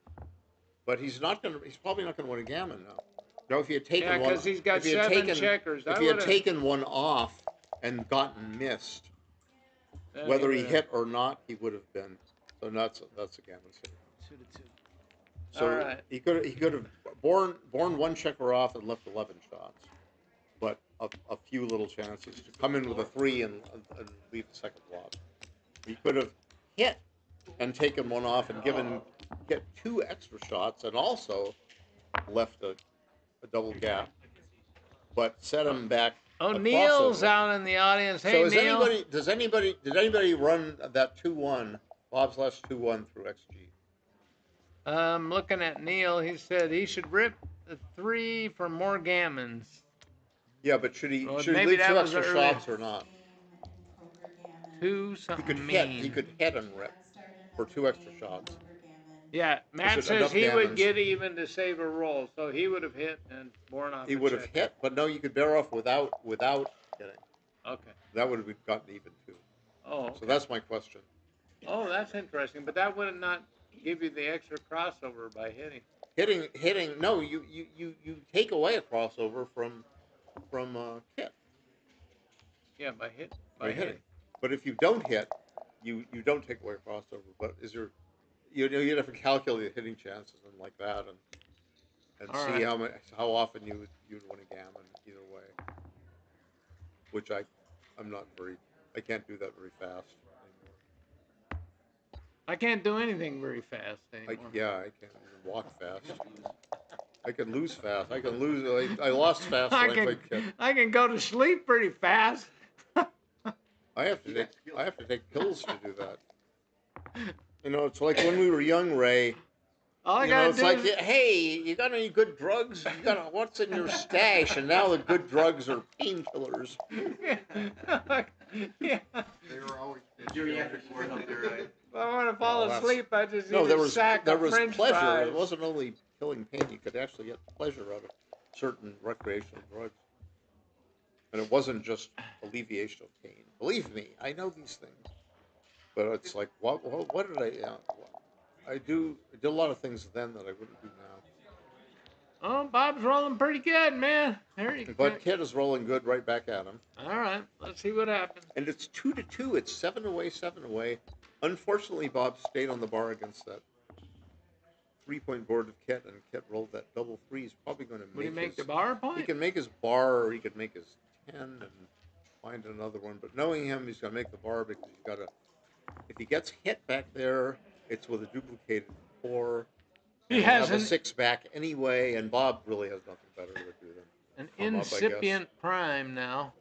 But he's probably not going to win a gammon now. Now if he had taken one, because he's got if he had 7 taken, checkers. if he had taken one off and gotten missed, whether he hit or not, he would have been. So that's a gammon city. 2-2. So all right. he could have borne 1 checker off and left 11 shots, but a few little chances to come in with a 3 and leave the second blot. He could have hit and taken 1 off and get 2 extra shots and also left a double gap, but set him back. Oh, a Neil's crossover. out in the audience. Hey, So Neil. did anybody run that 2-1, Bob's last 2-1 through XG? I'm looking at Neil. He said he should rip the 3 for more gammons. Yeah, but should he leave 2 extra shots or not? 2 something He could hit and rip for 2 extra shots. Yeah, Matt says enough he would gammons? get even to save a roll, so he would have hit and borne off. He would have hit, but no, you could bear off without hitting. Okay. That would have gotten even too. Oh. Okay. So that's my question. Oh, that's interesting, but that would not give you the extra crossover by hitting. Hitting. No, you take away a crossover from Kit. Yeah, by hitting. But if you don't hit, you don't take away a crossover. But you'd have to calculate the hitting chances and like that, and All see right. how often you'd win a gammon either way. Which I can't do that very fast anymore. I can't do anything very fast anymore. I can't even walk fast. I can lose fast. I can lose. I lost fast when I played Kit. I can go to sleep pretty fast. I have to take pills to do that. It's like when we were young, Ray. It's like, hey, you got any good drugs? What's in your stash? And now the good drugs are painkillers. Yeah. They were always geriatric ward up there, right? If I want to fall asleep, I just eat there a was sack of French pleasure. fries. It wasn't only killing pain; you could actually get pleasure out of certain recreational drugs, and it wasn't just alleviation of pain. Believe me, I know these things. But it's like, what did I did a lot of things then that I wouldn't do now. Oh, Bob's rolling pretty good, man. But Kid is rolling good right back at him. All right, let's see what happens. And it's 2-2. It's 7 away, 7 away. Unfortunately, Bob stayed on the bar against that 3-point board of Kit, and Kit rolled that double 3. He's probably going to make. Would he make the bar point? He can make his bar, or he could make his 10 and find another one. But knowing him, he's going to make the bar because he's got to. If he gets hit back there, it's with a duplicated 4. He has a 6 back anyway, and Bob really has nothing better to do than an incipient prime now.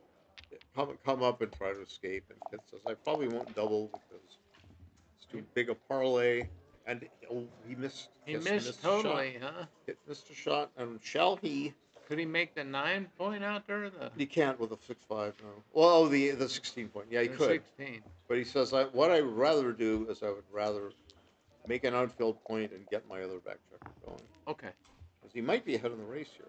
Come up and try to escape. And Kit says, I probably won't double because it's too big a parlay. And he missed. He missed totally, huh? Kit missed a shot. And shall he? Could he make the 9-point out there? He can't with a 6-5, no. Well, the 16-point. Yeah, he could. 16. But he says, what I would rather do is I would rather make an outfield point and get my other back checker going. Okay. Because he might be ahead in the race here.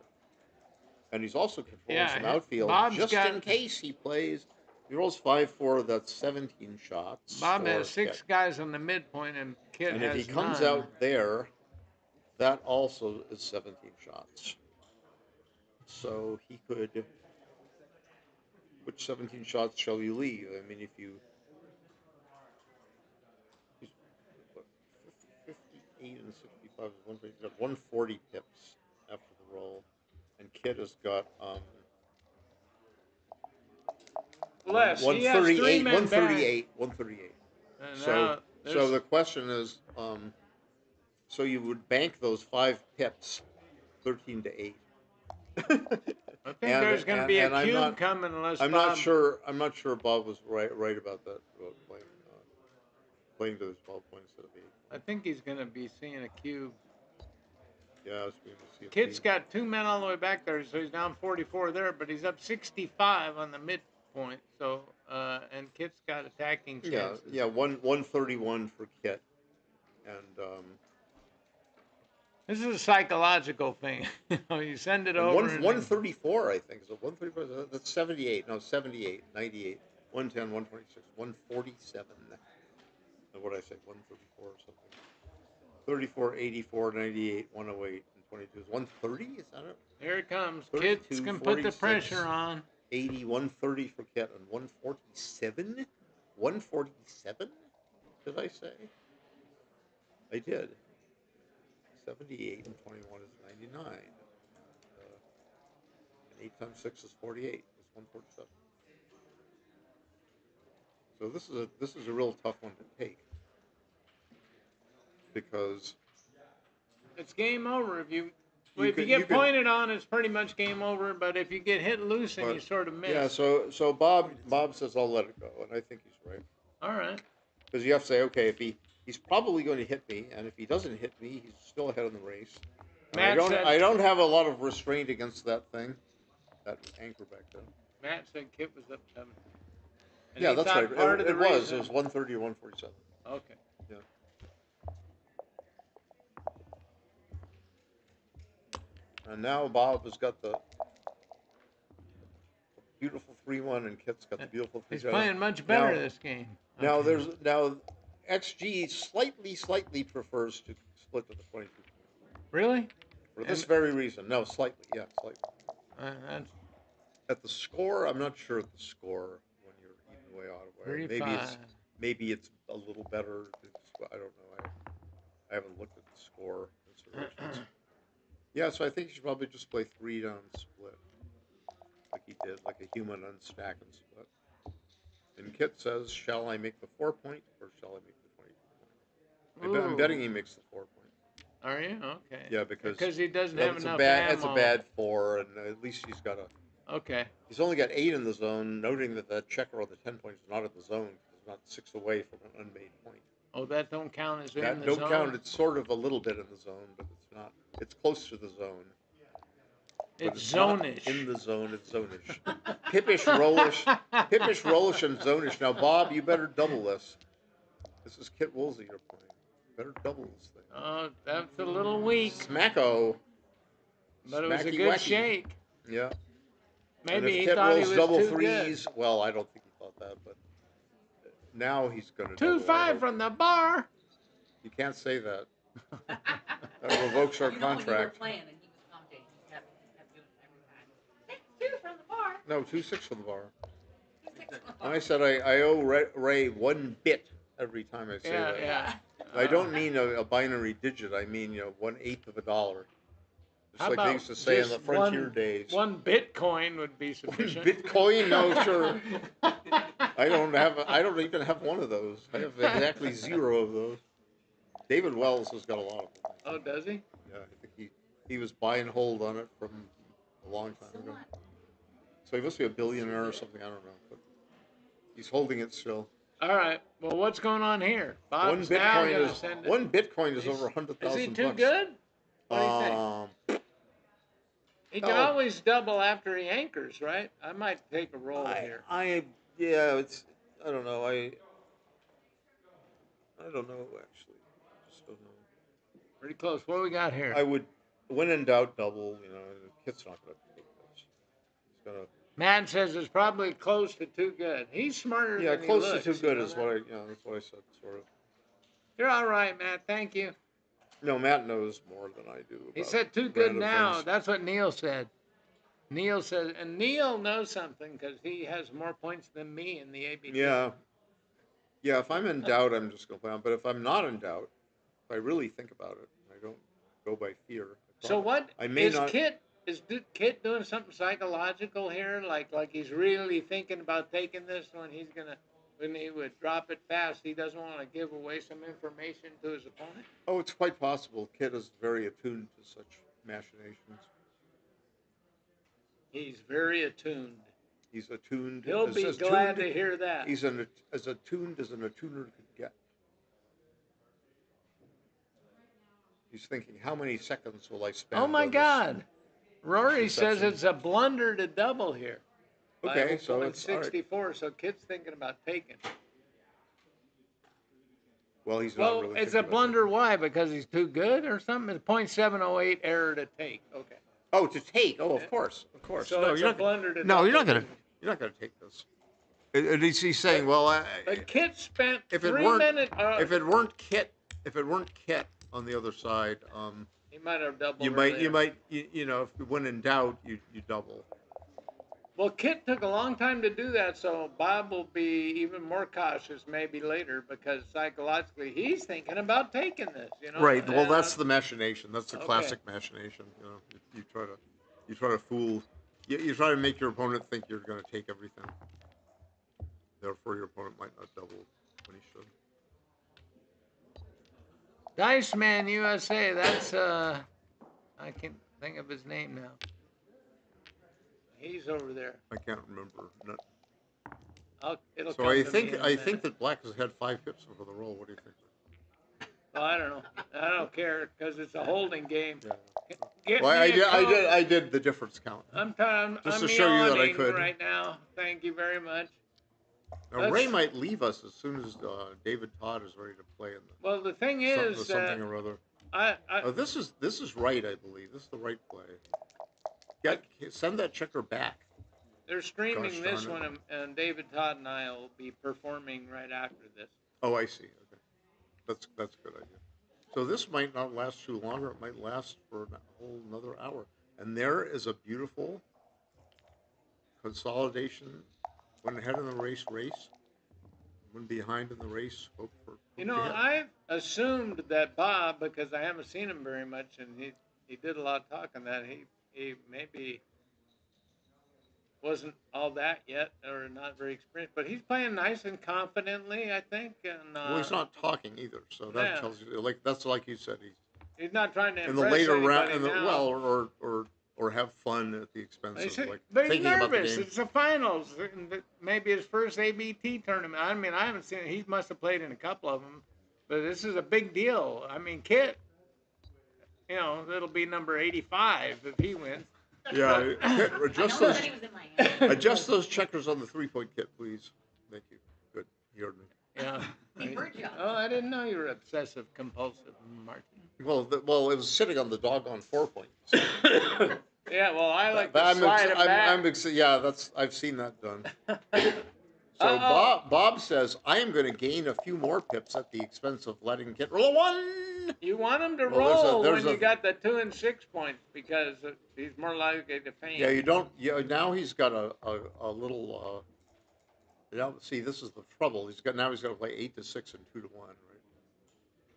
And he's also controlling some outfield in case he plays. He rolls 5-4, that's 17 shots. Bob has 6 guys on the midpoint, and Kit has 9. And if he comes out there, that also is 17 shots. So he could. Which 17 shots shall you leave? I mean, if you. 58 and 65 is 140 pips after the roll. And Kit has got less. He has 3 men back. 138. And So now there's- the question is, so you would bank those 5 pips, 13 to 8. I think there's going to be a cube coming unless I'm Bob... not sure. I'm not sure Bob was right about that. About playing to his 12 points instead of 8. I think he's going to be seeing a cube. Yeah, I was going to see a Kit's cube. got 2 men all the way back there, so he's down 44 there, but he's up 65 on the midpoint. So and Kit's got attacking chances. Yeah, 131 for Kit, and this is a psychological thing. You send it over. 134, I think. So 134. That's 78. No, 78, 98, 110, 126, 147. What did I say? 134 or something. 34, 84, 98, 108, and 22. Is 130? Is that it? Here it comes. 32, Kids can put the pressure on. 80, 130 for Kit, and 147? 147? Did I say? I did. 78 and 21 is 99. And 8 times 6 is 48. It's 147. So this is a real tough one to take. Because it's game over if you get pointed on. It's pretty much game over. But if you get hit loose and you sort of miss, yeah. So Bob says I'll let it go, and I think he's right. All right. Because you have to say, okay, if he's probably going to hit me, and if he doesn't hit me, he's still ahead in the race. I don't have a lot of restraint against that thing, that anchor back there. Matt said Kit was up 7. Yeah, that's right. It was 130 or 147. Okay. Yeah. And now Bob has got the beautiful 3-1, and Kit's got the beautiful 3-7. He's playing much better this game. Okay. Now XG slightly prefers to split to the 22. Really? For this very reason. No, slightly. Yeah, slightly. At the score, I'm not sure at the score when you're even way out of way. Maybe it's a little better. I don't know. I haven't looked at the score considerations. Yeah, so I think you should probably just play 3 down split, like he did, like a human unstack and split. And Kit says, "Shall I make the 4-point or shall I make the 22-point?" I'm betting he makes the 4-point. Are you? Okay. Yeah, because he doesn't have enough ammo. It's a bad 4, and at least he's got a. Okay. He's only got 8 in the zone, noting that that checker on the 10 points is not in the zone. It's not 6 away from an unmade point. Oh, that don't count as in the zone? That don't count. It's sort of a little bit in the zone, but it's not. It's close to the zone. It's zonish. In the zone, it's zonish. Pippish, rollish, and zonish. Now, Bob, you better double this. This is Kit Woolsey you're playing. Better double this thing. Oh, that's a little weak. Smacko. But it was a good shake. Yeah. Maybe he Kit thought he rolls was double too threes. good. Well, I don't think he thought that, but now he's going to 2-5 from the bar. You can't say that. That revokes our contract. When you were playing and he was commentating, he kept doing it every time. 2 from the bar. No, 2-6 from the bar. And I said I owe Ray 1 bit every time I say that. Yeah. I don't mean a binary digit. I mean 1/8 of a dollar. Just like they used to say in the frontier days. 1 Bitcoin would be sufficient. Bitcoin? No, sure. I don't even have one of those. I have exactly 0 of those. David Wells has got a lot of them. Oh, does he? Yeah, I think he was buy and hold on it from a long time ago. So he must be a billionaire or something. I don't know, but he's holding it still. All right. Well, what's going on here? One Bitcoin is over 100,000. Is he too good? What do you think? He can always double after he anchors, right? I might take a roll here. I don't know. I don't know actually. Just don't know. Pretty close. What do we got here? I would, when in doubt, double. Kit's not going to take this. He's going to. Matt says it's probably close to too good. He's smarter than he looks. Yeah, close to too good is what that's what I said, sort of. You're all right, Matt. Thank you. No, Matt knows more than I do. He said too good now. Things. That's what Neil said. Neil said, and Neil knows something because he has more points than me in the ABT. Yeah. Yeah, if I'm in doubt, I'm just going to play on. But if I'm not in doubt, if I really think about it, I don't go by fear. So what is is Kit doing something psychological here? Like he's really thinking about taking this when he would drop it fast, he doesn't want to give away some information to his opponent? Oh, it's quite possible. Kit is very attuned to such machinations. He's very attuned. He's attuned. He'll be glad to hear that. He's as attuned as an attuner could get. He's thinking, how many seconds will I spend? Oh my God! Rory says it's a blunder to double here. Okay, so it's 64. Right. So Kit's thinking about taking. Well, he's not really. It's a blunder. Why? Because he's too good or something? It's 0.708 error to take. Okay. Oh, to take. Oh, of course, of course. So no, it's you're a blunder to. No, you're not gonna take this. And he's saying, well, but Kit spent if 3 minutes. If it weren't Kit on the other side, he might have doubled. You might, if when in doubt, you double. Well, Kit took a long time to do that, so Bob will be even more cautious maybe later because psychologically he's thinking about taking this. Right. Well, that's the machination. That's the classic machination. You try to fool. You try to make your opponent think you're going to take everything. Therefore, your opponent might not double when he should. Dice Man USA. That's I can't think of his name now. He's over there. I can't remember. It'll so I think that Black has had 5 pips before the roll. What do you think? Well, I don't know. I don't care because it's a holding game. Yeah. Well, I did the difference count. I'm just to show you that I could right now. Thank you very much. Now, Ray might leave us as soon as David Todd is ready to play. Well, the thing is something or other. This is right, I believe. This is the right play. Send that checker back. They're streaming this one, and David Todd and I will be performing right after this. Oh, I see. Okay, that's a good idea. So this might not last too long, or it might last for a whole another hour. And there is a beautiful consolidation. Went ahead in the race, went behind in the race. Hope for. I've assumed that Bob, because I haven't seen him very much, and he did a lot of talking, that he maybe wasn't all that yet, or not very experienced, but he's playing nice and confidently, I think. And well, he's not talking either, so that tells you, that's like you said, he's not trying to in the later round, now. or have fun at the expense of but he's thinking nervous. About the game. It's the finals, maybe his first ABT tournament. I mean, I haven't seen it. He must have played in a couple of them, but this is a big deal. I mean, Kit, it'll be number 85 if he wins. Yeah, adjust those checkers on the 3-point Kit, please. Thank you. Good, you heard me. Yeah. We heard you. Oh, I didn't know you were obsessive compulsive, Marty. Well, it was sitting on the doggone 4-point. So. Yeah, well, I like to slide it back. I've seen that done. So Bob says, I am going to gain a few more pips at the expense of letting Kit roll a 1. You want him to roll when you got the 2 and 6 points because he's more likely to faint. Yeah, you don't. Yeah, now he's got a little. See, this is the trouble. He's got to play 8 to 6 and 2 to 1, right?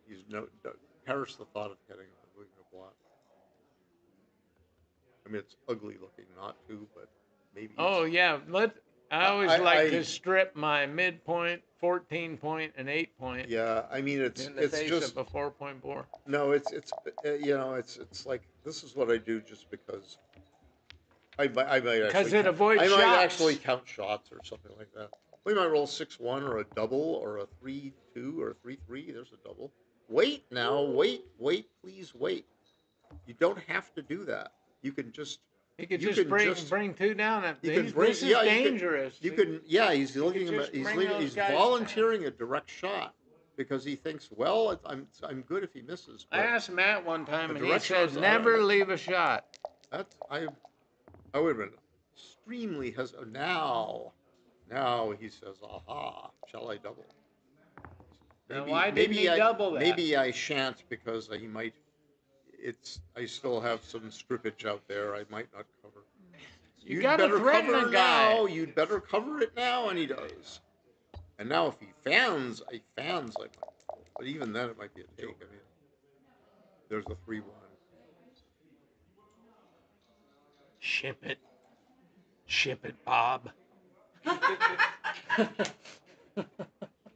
He's perish the thought of getting a block. I mean, it's ugly looking, not to, but maybe. Oh yeah, I always like to strip my midpoint, 14-point, and 8-point. Yeah, I mean it's just a 4-point board. No, it's like this is what I do just because I might actually count shots or something like that. We might roll 6-1 or a double or a 3-2 or 3-3. There's a double. Wait now, wait, please wait. You don't have to do that. You can just. He could just bring 2 down. This is dangerous. He's looking. He's volunteering a direct shot because he thinks, well, I'm good if he misses. I asked Matt one time, and he said, never leave a shot. I would have been extremely hesitant. Now he says, aha, shall I double? Now, why didn't he double that? Maybe I shan't because he might. I still have some strippage out there. I might not cover. You got to threaten a guy. Now. You'd better cover it now, and he does. And now if he fans, I might. But even then, it might be a take. I mean, there's a 3-1. Ship it, Bob.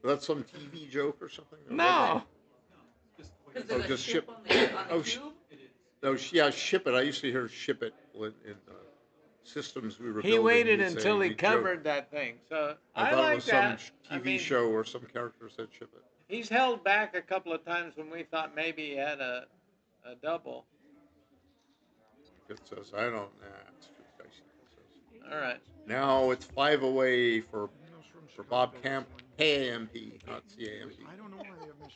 That's some TV joke or something? Or No. Oh, just ship. Oh, yeah, ship it. I used to hear ship it in systems we were building. He waited We'd say, until he we'd covered joke. that thing. So I I thought like it was that. some TV show where some character said ship it. He's held back a couple of times when we thought maybe he had a double. It says, I don't know. It's too dicey. All right. Now it's 5 away for Bob Kamp, KAMP, not CAMP.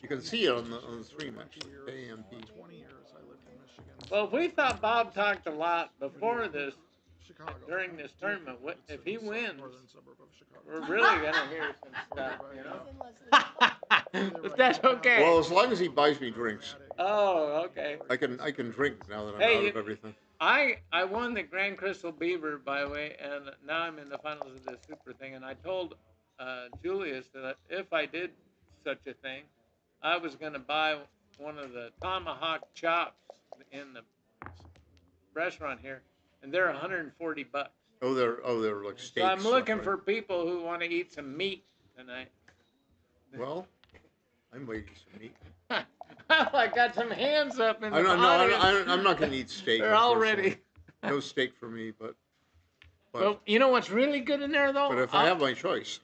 You can see it on the screen, actually, KAMP. Well, if we thought Bob talked a lot before this, during this tournament, if he wins, we're really going to hear some stuff, you know? But that's okay. Well, as long as he buys me drinks. Oh, okay. I can drink now that I'm out of everything. I won the Grand Crystal Beaver, by the way, and now I'm in the finals of the Super thing, and I told Julius that if I did such a thing, I was going to buy one of the tomahawk chops in the restaurant here, and they're $140. Oh, they're like steaks. So I'm looking for people who want to eat some meat tonight. Well, I'm waiting some meat. I got some hands up in the audience. I'm not going to eat steak. They're all ready. No steak for me, but well, you know what's really good in there, though? But if I have my choice,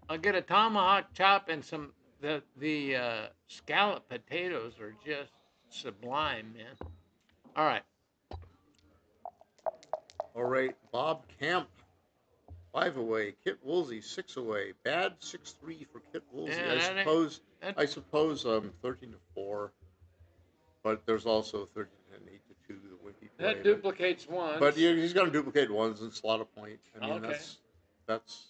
I'll get a tomahawk chop and some the scallop potatoes are just sublime, man. All right. All right, Bob Kamp, 5 away. Kit Woolsey, 6 away. Bad 6-3 for Kit Woolsey. Yeah, I suppose 13-4, but there's also 13 and 8-2 the Wimpy play. That duplicates ones. But he's going to duplicate ones and slot a point. I mean, okay. That's.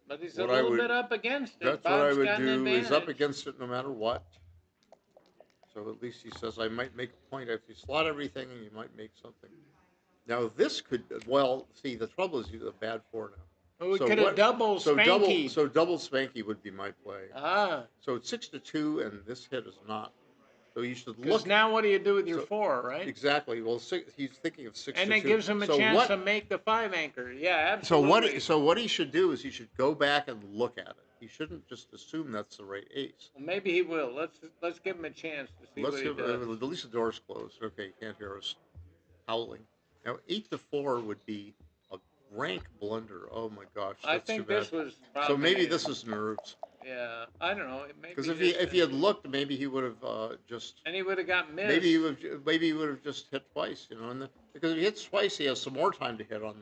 But he's a little bit up against it. That's Bob's what I would do. He's He's up against it no matter what. So at least he says, I might make a point. If you slot everything, you might make something. Now this could, well, see, the trouble is you have a bad 4 now. Well, we could have double Spanky. So double Spanky would be my play. Ah. So it's 6-2, and this hit is not. So you should look. Because now what do you do with your 4, right? Exactly. Well, he's thinking of 6-2. And it gives him a chance to make the 5 anchor. Yeah, absolutely. So what he should do is he should go back and look at it. He shouldn't just assume that's the right ace. Well, maybe he will. Let's give him a chance to see what he does. At least the door's closed. Okay, you can't hear us howling. Now 8-4 would be a rank blunder. Oh my gosh, that's I think this was probably. So maybe this is nerves. Yeah, I don't know. Because if he had looked, maybe he would have just. And he would have got missed. Maybe he would have just hit twice, you know. Because if he hits twice, he has some more time to hit on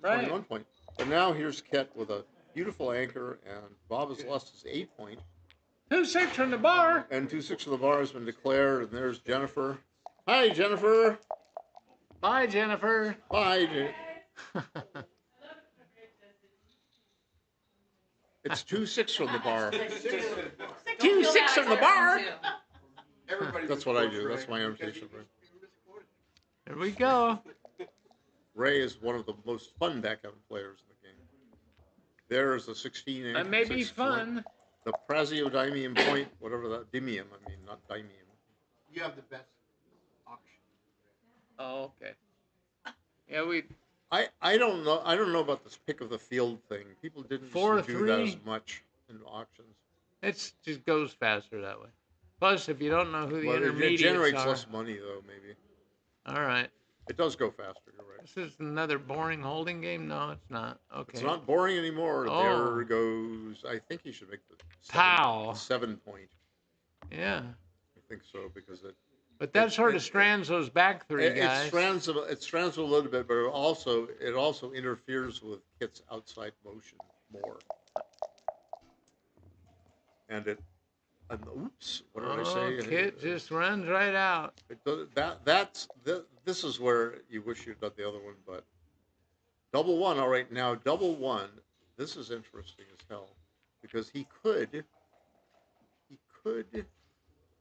the 21 point. But now here's Kit with a beautiful anchor, and Bob has lost his 8 point. 2-6 from the bar. And 2-6 from the bar has been declared, and there's Jennifer. Hi, Jennifer. Bye, Jennifer. Bye. It's 2-6 from the bar. 2-6 from the bar. That's what I do. That's my imitation. There we go. Ray is one of the most fun backgammon players in the game. There's a 16. That may be fun. The Praseodymium point, whatever that, Dimium, I mean, not Dimium. You have the best auction. Oh, okay. Yeah, I don't know about this pick of the field thing. People didn't do that as much in auctions. It just goes faster that way. Plus, if you don't know who the intermediates it generates are. less money though, maybe. All right. It does go faster. You're right. This is another boring holding game. No, it's not. Okay. It's not boring anymore. Oh. There goes. I think he should make the 7 point. Yeah. I think so because it. But that sort of strands those back 3 guys. It strands a little bit, but it also interferes with Kit's outside motion more. And oops, what did I say? Kit just runs right out. This is where you wish you'd done the other one, but double 1. All right, now double 1. This is interesting as hell because he could.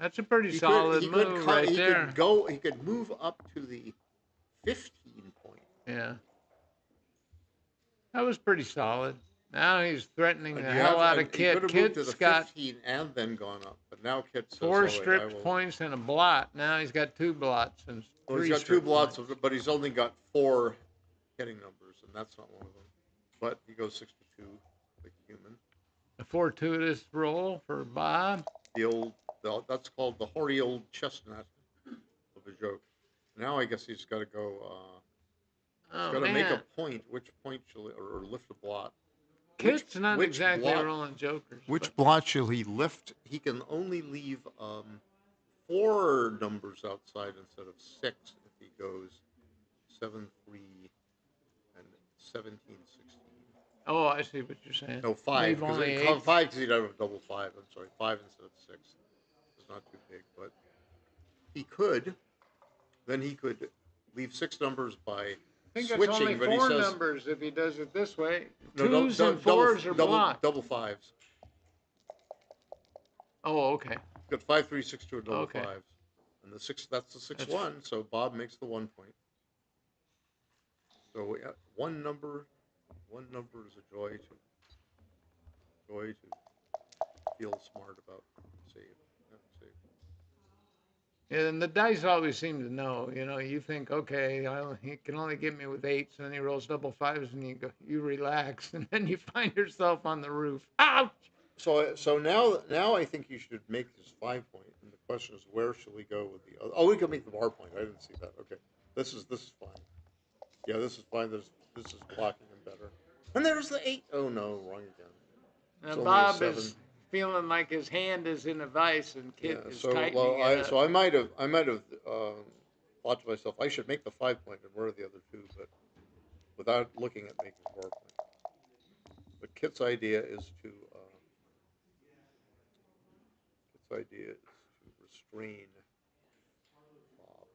That's a pretty solid move right there. He could move up to the 15 point. Yeah. That was pretty solid. Now he's threatening the hell out of Kit. Kit's got 15 and then gone up, but now Kit says, 4 stripped points and a blot. Now he's got 2 blots and 3 he's got 2 blots, but he's only got 4 hitting numbers, and that's not one of them. But he goes 62, like a human. A fortuitous roll for Bob. That's called the hoary old chestnut of a joke. Now I guess he's got to go. He's got to make a point. Which point shall he, or lift a blot? Kit's not exactly rolling jokers. Which blot shall he lift? He can only leave 4 numbers outside instead of 6 if he goes 7, 3, and 17, 16. Oh, I see what you're saying. No, 5. Because 5 because he'd have a double 5. I'm sorry, 5 instead of 6. It's not too big, but he could. Then he could leave 6 numbers by I think switching, it's only but 4 he says numbers if he does it this way. no, 2s and 4s are blocked. Double 5s. Oh, okay. Got 5, 3, 6, 2, and double Okay. 5s, and the 6. That's the 6 1. So Bob makes the 1 point. So one number is a joy to feel smart about. Save. Yeah, and the dice always seem to know. You know, you think, okay, he can only get me with 8s, and then he rolls double 5s, and you relax, and then you find yourself on the roof. Ouch! So now I think you should make this 5 point, and the question is where shall we go with the other? Oh, we can make the bar point. I didn't see that. Okay, this is fine. Yeah, this is fine. This is blocking him better. And there's the 8. Oh no, wrong again. Now Bob is feeling like his hand is in a vice, and Kit is tightening it up. So I might have thought to myself I should make the 5 point and where are the other 2, but without looking at making the bar point. But Kit's idea is to restrain Bob.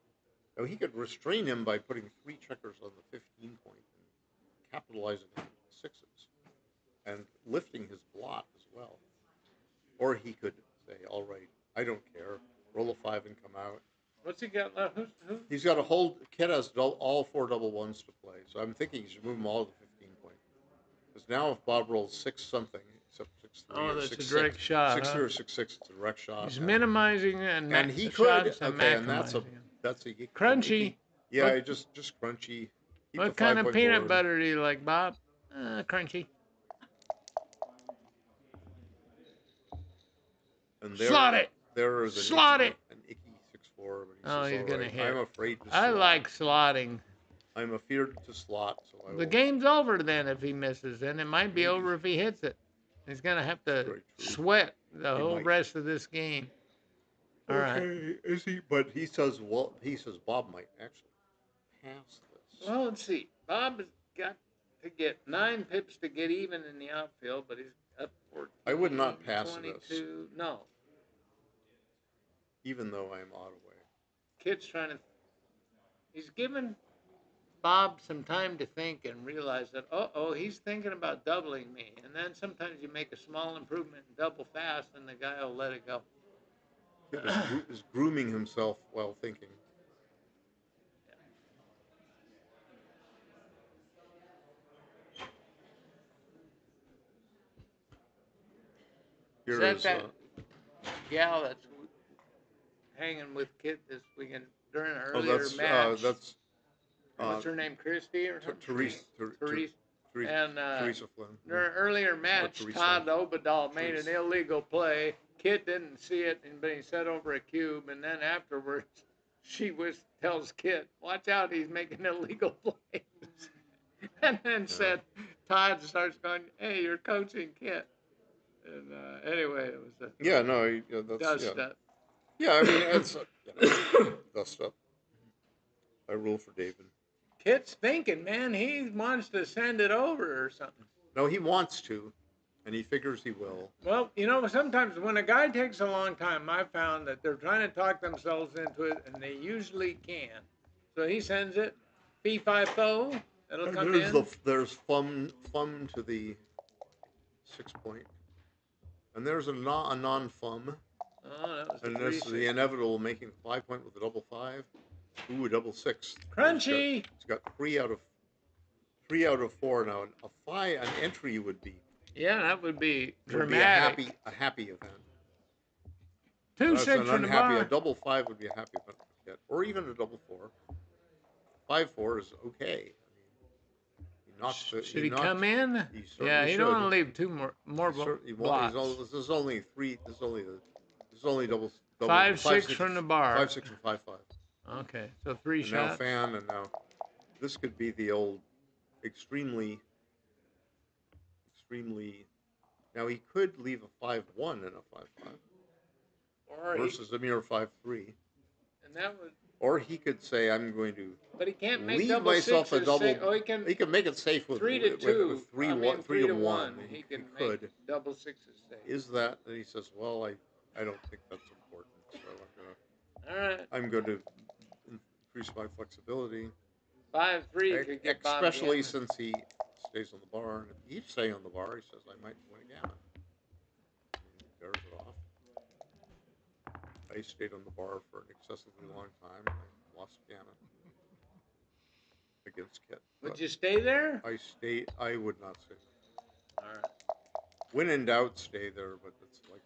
Now he could restrain him by putting 3 checkers on the 15 point and capitalizing on 6s and lifting his blot as well. Or he could say, all right, I don't care, roll a 5 and come out. What's he got left? Who? He's got to hold. Kit has all 4 double 1s to play, so I'm thinking he should move them all to 15 point. Because now if Bob rolls 6 something, except 6 3 or 6 that's a direct shot. 6 3 or 6 6, it's a direct shot. He's minimizing and he could. Okay, and that's a crunchy. Yeah, just crunchy. Keep What kind of peanut butter do you like, Bob? Crunchy. And Slot it. There is Slot it. An icky 6-4. But he's gonna hit. I'm afraid to. I like slotting. I'm afeared to slot, so I. The game's over then if he misses, and it might be over if he hits it. He's gonna have to sweat the whole rest of this game. All right. Is he? But he says, Bob might actually pass this. Well, let's see. Bob has got to get 9 pips to get even in the outfield, but he's up 14. I would not pass 22. This. No. Even though I'm out of way. Kid's trying to. He's given Bob some time to think and realize that, he's thinking about doubling me. And then sometimes you make a small improvement and double fast, and the guy will let it go. Kid is grooming himself while thinking. Is that gal that's hanging with Kit this weekend during an earlier match? What's her name, Christy or something? Therese. And Teresa Flynn. During an earlier match, Todd Obadal made an illegal play. Kit didn't see it, but he set over a cube. And then afterwards, she tells Kit, watch out, he's making illegal plays. And then Todd starts going, hey, you're coaching Kit. And anyway, it was a dust up. Yeah, I mean, it's dust up. I rule for David. Kit's thinking, man, he wants to send it over or something. No, he wants to, and he figures he will. Well, sometimes when a guy takes a long time, I've found that they're trying to talk themselves into it, and they usually can. So he sends it, fee-fi-fo, it'll come in. There's thumb to the 6 point. And there's a non-thumb. Oh, that was and there's the inevitable making 5 point with a double 5. Ooh, a double 6. Crunchy. It's got 3 out of 4 now. An entry would be. Yeah, that would be dramatic. A happy event. 2 6 in the bar. A double 5 would be a happy event, or even a double 4. 5-4 is okay. knocks the. Should he knocks, come in? He Yeah, certainly you don't want to should. leave two more blocks. This is only three. This is only double. 5-6 from the bar. 5-6 and 5-5. Okay, so 3 And shots. now fan, and now this could be the old extremely. Now he could leave a 5-1 and a 5-5 versus a mere 5-3. And that would. Or he could say, "I'm going to." But he can't make leave double myself a sixes. double. He can. He can make it safe with 3 to 2. With 3 to 1. He can could. make double sixes safe. Is that? And he says, "Well, I don't think that's important. So I'm going to increase my flexibility." 5-3 could get Bob especially Gammon. since he stays on the bar. And if he's staying on the bar, he says, "I might win a gammon." He bears it off. I stayed on the bar for an excessively long time, and I lost gammon against Kit. Would you stay there? I would not stay there. All right. When in doubt, stay there, but it's not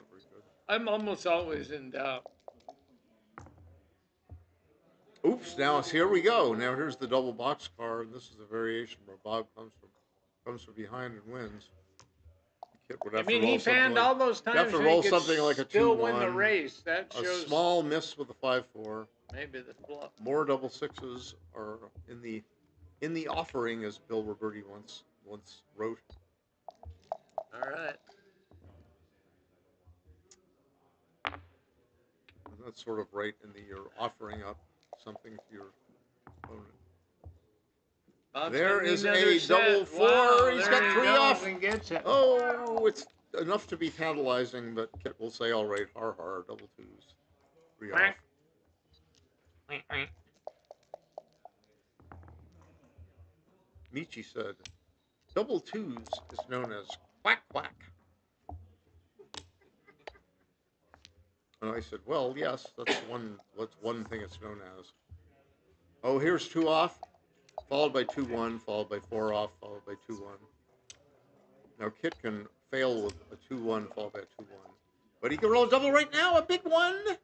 very good. I'm almost always in doubt. Oops! Now here we go. Now here's the double boxcar, and this is a variation where Bob comes from behind and wins. Kit would have to roll he fanned all those times. You have to roll something like a 2-1. Still win the race. That a shows small miss with a 5-4. Maybe the flop. More double sixes are in the offering, as Bill Roberti once wrote. All right. And that's sort of right in the you're offering up something to your opponent. There is a double 4. Wow, He's got 3 off. And gets it. Oh, it's enough to be tantalizing, but Kit will say, "All right, har, double 2s, 3 off." Michi said, "Double 2s is known as quack quack." And I said, "Well, yes, that's one thing it's known as." Oh, here's 2 off, followed by 2-1, followed by 4 off, followed by 2-1. Now Kit can fail with a 2-1, followed by a 2-1, but he can roll a double right now, a big 1,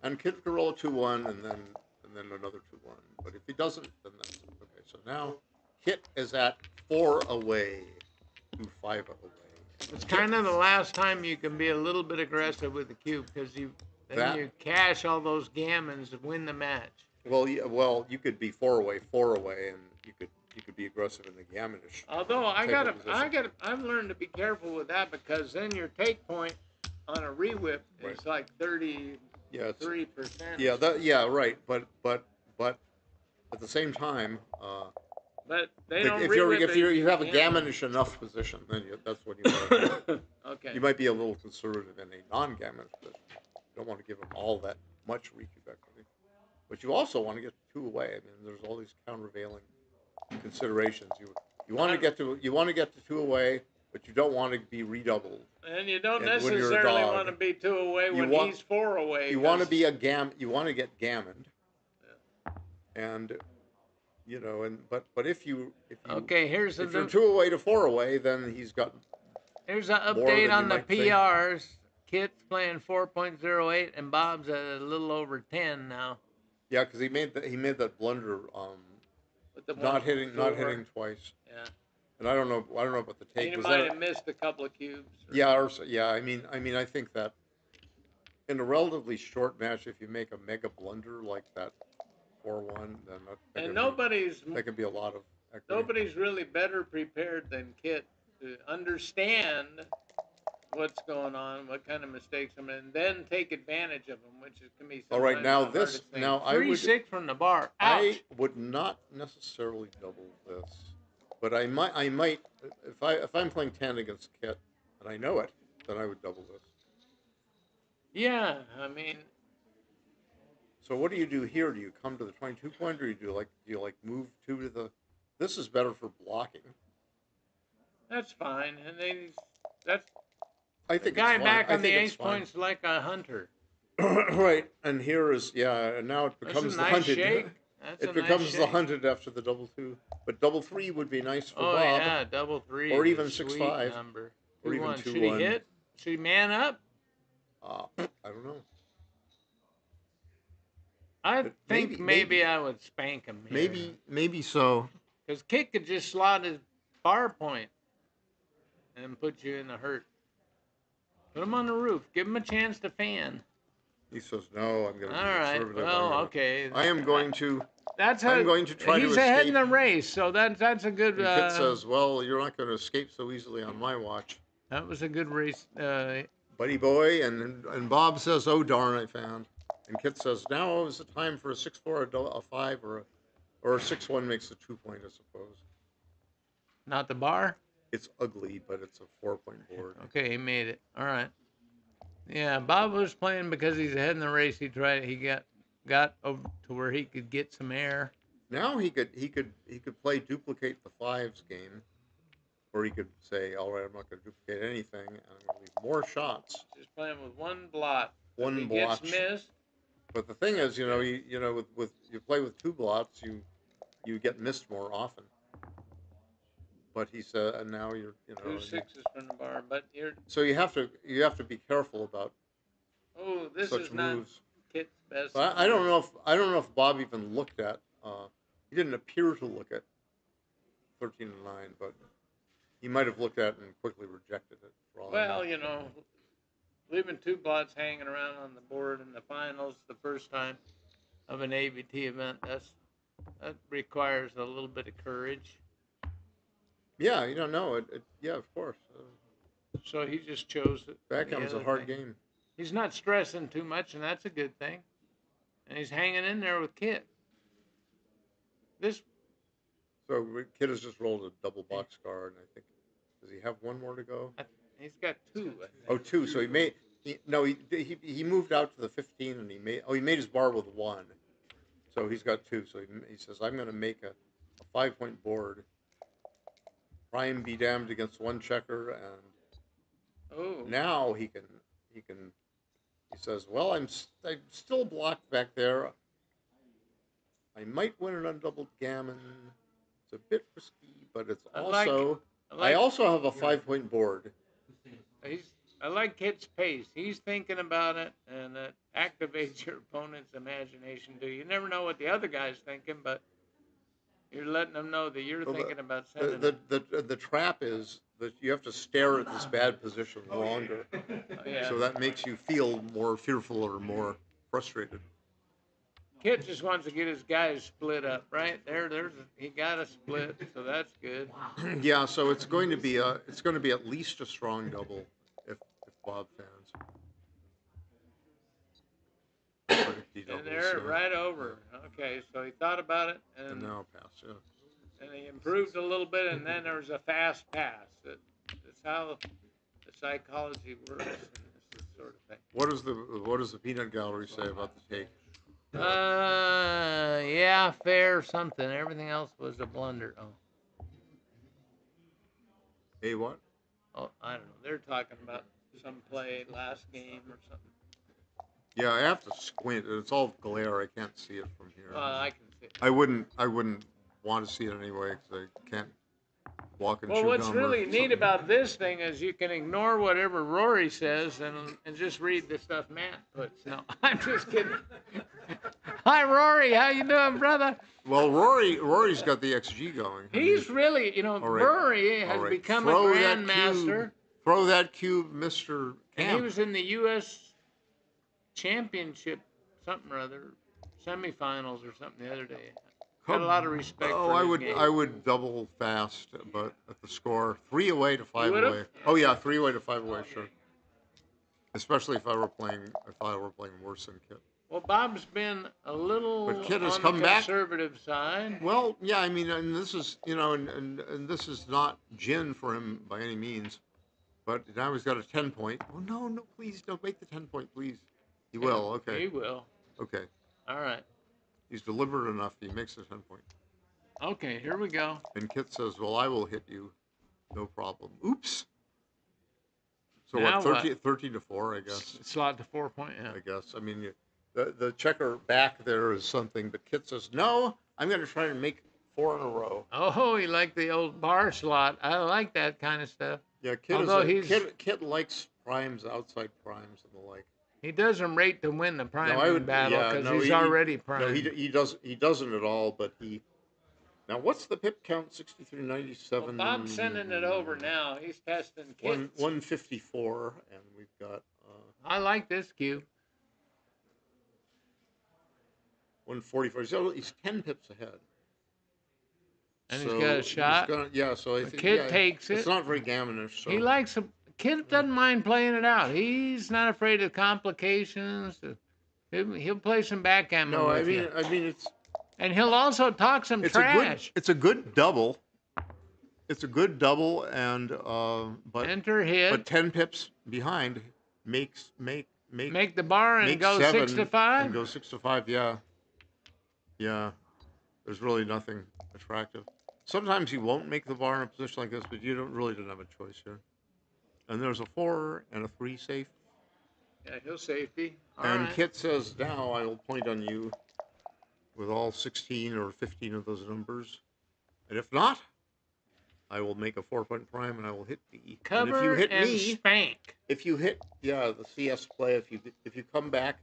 and Kit can roll a 2-1 and then another 2-1. But if he doesn't, then that's it. Okay. So now Kit is at 4 away to 5 away. It's kind of the last time you can be a little bit aggressive with the cube because you cash all those gammons and win the match. Well, you could be 4 away, and you could be aggressive in the gammonish. Although I've learned to be careful with that because then your take point on a re-whip is like 33%. Yeah, right. But at the same time, but they don't if you have a gammonish enough position, then that's what you want. Okay. You might be a little conservative in a non-gammonish position. You don't want to give them all that much recube equity, but you also want to get 2 away. I mean, there's all these countervailing considerations. You want to get to 2 away, but you don't want to be redoubled. And you don't necessarily want to be 2 away when he's 4 away. You want to be You want to get gammoned. Yeah. And but if you here's if you're 2 away to 4 away, then he's got. Here's an update on the PRs. Kit's playing 4.08 and Bob's at a little over 10 now. Yeah, because he made that blunder. Not hitting twice. Yeah. And I don't know about the take. He might have missed a couple of cubes. I mean, I think that in a relatively short match, if you make a mega blunder like that 4-1, then that could be a lot of equity. Nobody's really better prepared than Kit to understand what's going on, what kind of mistakes I'm in, and then take advantage of them, which can be. All right, now I would 3-6 from the bar. Ouch. I would not necessarily double this, but I might if I'm playing 10 against Kit and I know it, then I would double this. Yeah, I mean. So what do you do here? Do you come to the 22 point, or do you move 2 to the? This is better for blocking. That's fine, and that's. I think the guy back on the ace point's like a hunter. Right, and here is and now it becomes the hunted. Shake. It becomes the hunted after the double 2, but double 3 would be nice for Bob. Oh yeah, double 3. Or even 6-5. Or even 2-1. Should he hit? Should he man up? I don't know. I think maybe I would spank him. Maybe so. Because Kit could just slot his bar point and put you in a hurt. Put him on the roof. Give him a chance to fan. He says, no, I'm going to be All right. conservative. Well, okay. I am going to. That's I'm going to try to he's ahead in escape. the race, so that's a good. And Kit says, well, you're not going to escape so easily on my watch. That was a good race. Buddy boy, and Bob says, oh, darn, I found. And Kit says, now is the time for a 6-4, a 5, or a 6-1 makes a 2-point, I suppose. Not the bar? It's ugly, but it's a 4-point board. Okay, he made it. All right. Yeah, Bob was playing because he's ahead in the race. He got over to where he could get some air. Now he could play duplicate the 5s game, or he could say, all right, I'm not going to duplicate anything, and I'm going to leave more shots. Just playing with one blot. One if he blotch. gets missed. But the thing is, with you play with 2 blots, you get missed more often. But he said, and now you're 2 6s from the bar, but you're. So you have to be careful about. Oh, this such is not moves. Kit's best. But I don't know if Bob even looked at. He didn't appear to look at 13 and 9, but he might have looked at it and quickly rejected it. Well, leaving 2 blots hanging around on the board in the finals the first time of an ABT event, that requires a little bit of courage. Yeah, you don't know it. Yeah, of course. So he just chose it. Backgammon's a hard game. He's not stressing too much, and that's a good thing. And he's hanging in there with Kit. So Kit has just rolled a double box card, and I think, does he have one more to go? He's got 2. I think. Oh, 2. So he moved out to the 15, and he made his bar with 1. So he's got 2. So he says, I'm going to make a 5-point board. Prime be damned against 1 checker, and now he says, well, I'm still blocked back there. I might win an undoubled gammon. It's a bit risky, but it's also I also have a 5-point board. I like Kit's pace. He's thinking about it, and it activates your opponent's imagination too. You never know what the other guy's thinking, but you're letting them know that you're thinking about sending the trap is that you have to stare at this bad position longer. Yeah. So that makes you feel more fearful or more frustrated. Kit just wants to get his guys split up, right? He got a split, so that's good. Yeah, so it's going to be at least a strong double if Bob fans. And they're right over. Okay, so he thought about it, and now pass, yeah. And he improved a little bit, and then there was a fast pass. That's how the psychology works in this sort of thing. What does the peanut gallery say about the take? Yeah, fair something. Everything else was a blunder. Oh. Hey, what? Oh, I don't know. They're talking about some play last game or something. Yeah, I have to squint. It's all glare. I can't see it from here. I can see it. I wouldn't want to see it anyway because I can't walk and chew gum. Well, what's really neat about this thing is you can ignore whatever Rory says and just read the stuff Matt puts. No, I'm just kidding. Hi, Rory. How you doing, brother? Well, Rory's got the XG going. He's really, Rory has become a grandmaster. Throw that cube, Mr. Kamp. And he was in the U.S. Championship, something or other, semifinals or something the other day. Got a lot of respect for his game. I would double fast, but at the score 3 away to 5 away. Oh yeah, 3 away to 5 away, sure. Especially if I were playing worse than Kit. Well, Bob's been a little but Kit has on come the conservative side. Well, yeah, I mean, and this is and this is not gin for him by any means, but now he's got a 10-point. Oh no, please don't make the 10-point, please. He will, okay. He will. Okay. All right. He's deliberate enough. He makes a 10-point. Okay, here we go. And Kit says, well, I will hit you. No problem. Oops. So now what, 13 to 4, I guess. Slot to 4 point, yeah. I guess. I mean, the checker back there is something, but Kit says, no, I'm going to try to make 4 in a row. Oh, he liked the old bar slot. I like that kind of stuff. Yeah, Kit likes primes, outside primes, and the like. He doesn't rate to win the prime battle because he's already prime. No, he doesn't at all. But Now, what's the pip count? 6397. Well, Bob's sending it over now. He's testing Kit's. 154, and we've got. I like this cue. 144. So he's 10 pips ahead. And he's got a shot. So I think Kid takes it. It's not very gammonish. So. He likes a Kid doesn't mind playing it out. He's not afraid of complications. He'll play some backgammon. No, with I mean it's. And he'll also talk some trash. It's a good double. It's a good double, and but enter hit. But 10 pips behind make the bar and go 6 to 5. And go 6 to 5. Yeah. There's really nothing attractive. Sometimes he won't make the bar in a position like this, but you don't have a choice here. And there's a 4 and a 3 safe. Yeah, he'll safety. And Kit says, now I will point on you with all 16 or 15 of those numbers. And if not, I will make a 4-point prime and I will hit B. Cover and if you hit and me, spank. If you hit, the CS play, if you come back.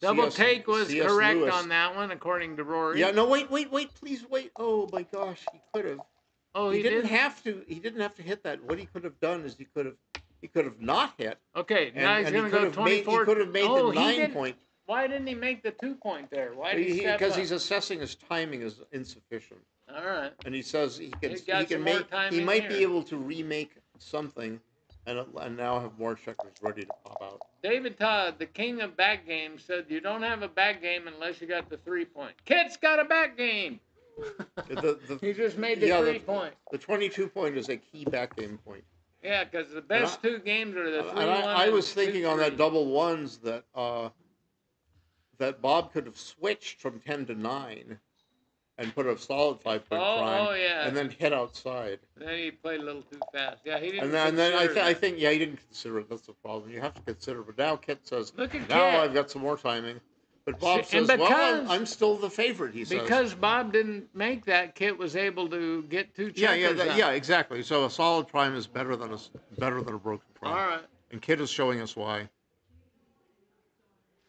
Double take was CS correct Lewis. on that one, according to Rory. Yeah, no, wait, please wait. Oh my gosh, he could have. Oh, he didn't have to. He didn't have to hit that. What he could have done is he could have not hit. Okay, now he's going to go 24. He could have made the 9 point. Why didn't he make the 2 point there? Why did he step Because up? he's assessing his timing as insufficient. All right. And he says he might be able to remake something, and now have more checkers ready to pop out. David Todd, the king of back games, said you don't have a back game unless you got the 3 point. Kit's got a back game. He just made the 3 point. The 22 point is a key back game point. Yeah, because the best 2 games are the 3-1. I was thinking on that double ones that Bob could have switched from 10 to 9 and put a solid 5-point prime. Yeah. And then hit outside. Then he played a little too fast. Yeah, he didn't. And then I think he didn't consider it. That's the problem. You have to consider it. But now Kit says, now Kit. I've got some more timing. But Bob says, well, I'm still the favorite, he says. Because Bob didn't make that, Kit was able to get 2 checkers. Yeah, exactly. So a solid prime is better than a broken prime. All right. And Kit is showing us why.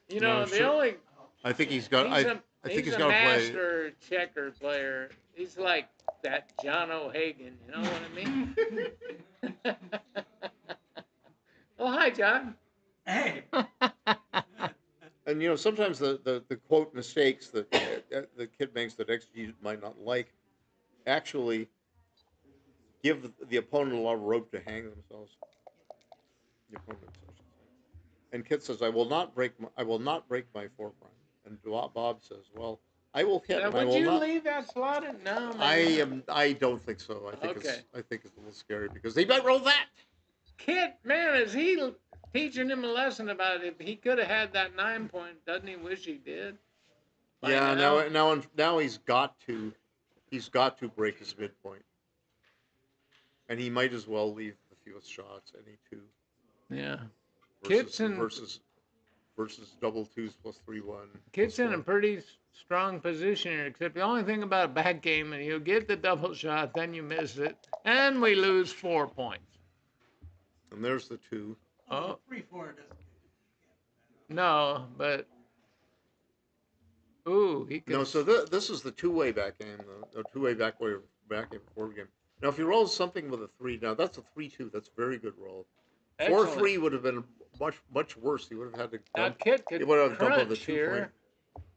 I think he's got. I think he's got to play. He's a master checker player. He's like that John O'Hagan. You know what I mean? Oh, hi, John. Hey. And sometimes the quote mistakes that the kid makes that XG might not like actually give the opponent a lot of rope to hang themselves. The opponent, I should say. And Kit says, I will not break my 4 prime. And Bob says, well, I will hit. Now, would you leave that slotted? No, man. I don't think so. I think it's a little scary because they might roll that. Kit, man, is he teaching him a lesson about if he could have had that 9 point? Doesn't he wish he did? Yeah. Now he's got to break his midpoint, and he might as well leave the fewest shots, any 2. Yeah. Versus double 2s plus 3-1. Kit's in a pretty strong position here, except the only thing about a back game, and you get the double shot, then you miss it, and we lose 4 points. And there's the 2. Oh. 3-4 doesn't. No, but he could. No, so this is the 2-way back game, the 2-way back game forward game. Now, if you roll something with a 3, now that's a 3-2. That's a very good roll. 4-3 would have been much worse. He would have had to. He would have doubled the 2 here. point.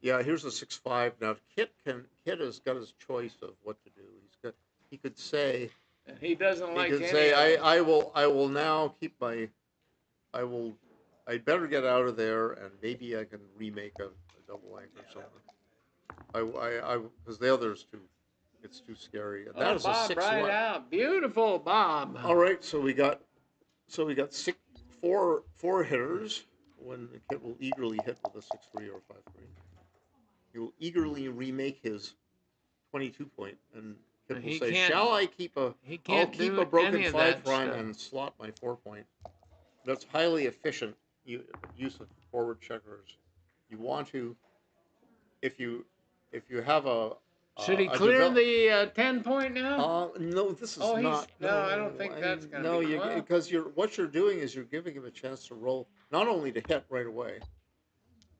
Yeah, here's a 6-5. Now Kit has got his choice of what to do. He could say. He doesn't like. He could say, I will now keep my. I'd better get out of there, and maybe I can remake a double anchor or something. Because the other's it's too scary. And that is Bob, a 6-1. right out, beautiful, Bob. All right, so we got 4 hitters. When the Kit will eagerly hit with a 6-3 or a 5-3. He will eagerly remake his 22 point, and Kit will say, "Shall I keep a? I'll keep a broken 5 prime and slot my 4 point." That's highly efficient use of forward checkers. You want to, if you have a. Should he clear the 10 point now? No, this is not. No, I don't think that's going to be because what you're doing is you're giving him a chance to roll, not only to hit right away,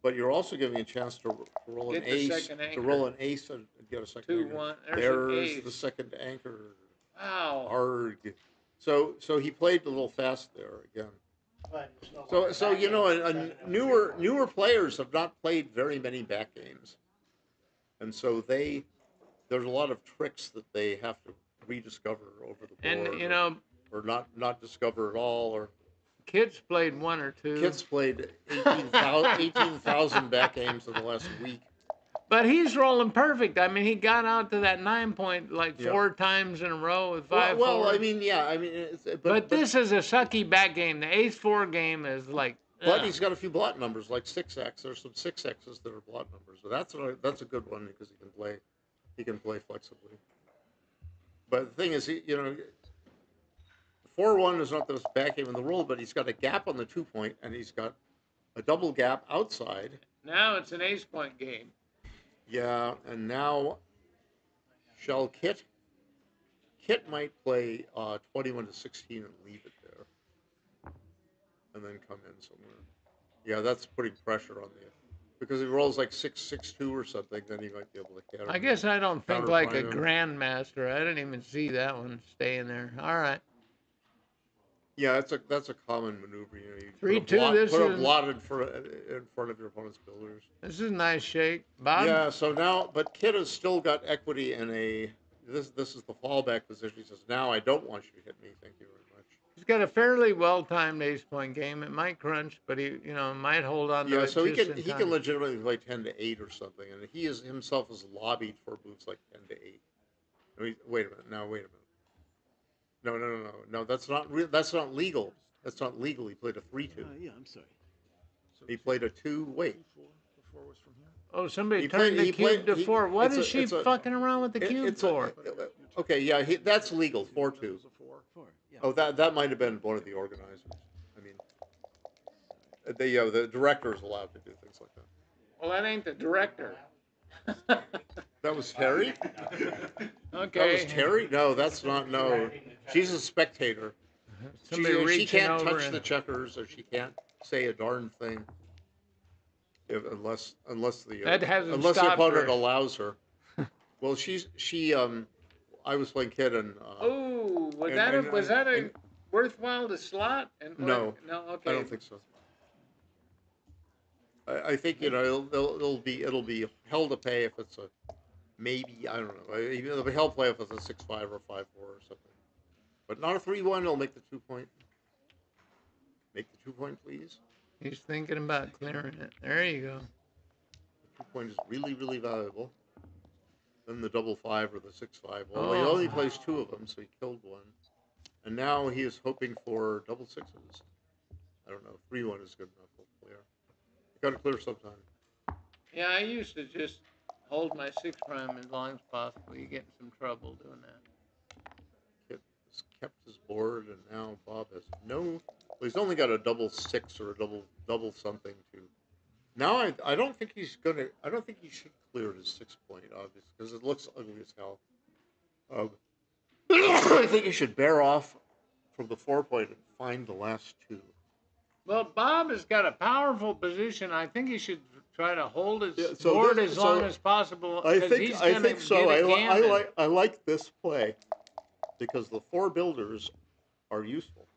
but you're also giving a chance to roll an Get the ace, second to anchor. roll an ace and get a second anchor. 2-1. There's an There's ace. the second anchor. Wow. Arg. So he played a little fast there again. So you know, newer players have not played very many back games, and so there's a lot of tricks that they have to rediscover over the board, And you know, or not discover at all, or kids played 1 or 2. kids played 18,000 back games in the last week. But he's rolling perfect. I mean, he got out to that 9 point like 4 times in a row with 5-4. Well, I mean, yeah, I mean, but this is a sucky back game. The ace-4 game is like. But he's got a few blot numbers, like 6x. There's some 6x's that are blot numbers. So that's a good one because he can play flexibly. But the thing is, you know, 4-1 is not the best back game in the world, but he's got a gap on the 2 point, and he's got a double gap outside. Now it's an ace point game. Yeah, and now shall Kit might play 21 to 16 and leave it there, and then come in somewhere. Yeah, that's putting pressure on the, because if he rolls like 6-6-2 or something, then he might be able to counter. I guess I don't think like a grandmaster. I didn't even see that one staying there. All right. Yeah, that's a common maneuver. You know, you 3-2. put a blot in front of your opponent's builders. This is a nice shake, Bob. Yeah. So now, but Kit has still got equity in a. This is the fallback position. He says, "Now I don't want you to hit me. Thank you very much." He's got a fairly well-timed ace point game. It might crunch, but he, you know, might hold on to it. Yeah, so he can legitimately play 10 to 8 or something, and he himself has lobbied for moves like 10 to 8. I mean, wait a minute. Now wait a minute. No. That's not legal. That's not legal. He played a 3-2. Yeah, I'm sorry. He played a 2. Wait. The 4 was from here. Oh, somebody turned the cube to 4. What is she fucking around with the cube for? Okay, yeah, that's legal. 4-2. Yeah. Oh, that might have been one of the organizers. I mean, the director is allowed to do things like that. Well, that ain't the director. That was Terry? Okay. That was Terry? No, that's not. No, she's a spectator. She can't touch the checkers, or she can't say a darn thing, unless the opponent allows her. Well, I was playing Kid and. Oh, was that a worthwhile to slot? No. Okay. I don't think so. I think, you know, it'll be hell to pay if it's a maybe, I don't know. It'll be hell play if it's a 6-5 or 5-4 or something. But not a 3-1. It'll make the 2 point. Make the 2 point, please. He's thinking about clearing it. There you go. The 2 point is really, really valuable. Then the double 5 or the 6-5. Well, he only plays 2 of them, so he killed 1. And now he is hoping for double 6s. I don't know. 3-1 is good enough. He'll clear. You got to clear sometime. Yeah, I used to just hold my 6' as long as possible. You get in some trouble doing that. Kit has kept his board, and now Bob has no. Well, he's only got a double 6 or a double something to. Now I don't think he's gonna. I don't think he should clear his 6 point, obviously, because it looks ugly as hell. I think he should bear off from the 4 point and find the last 2. Well, Bob has got a powerful position. I think he should try to hold his board as long as possible. I think so. I like this play because the 4 builders are useful.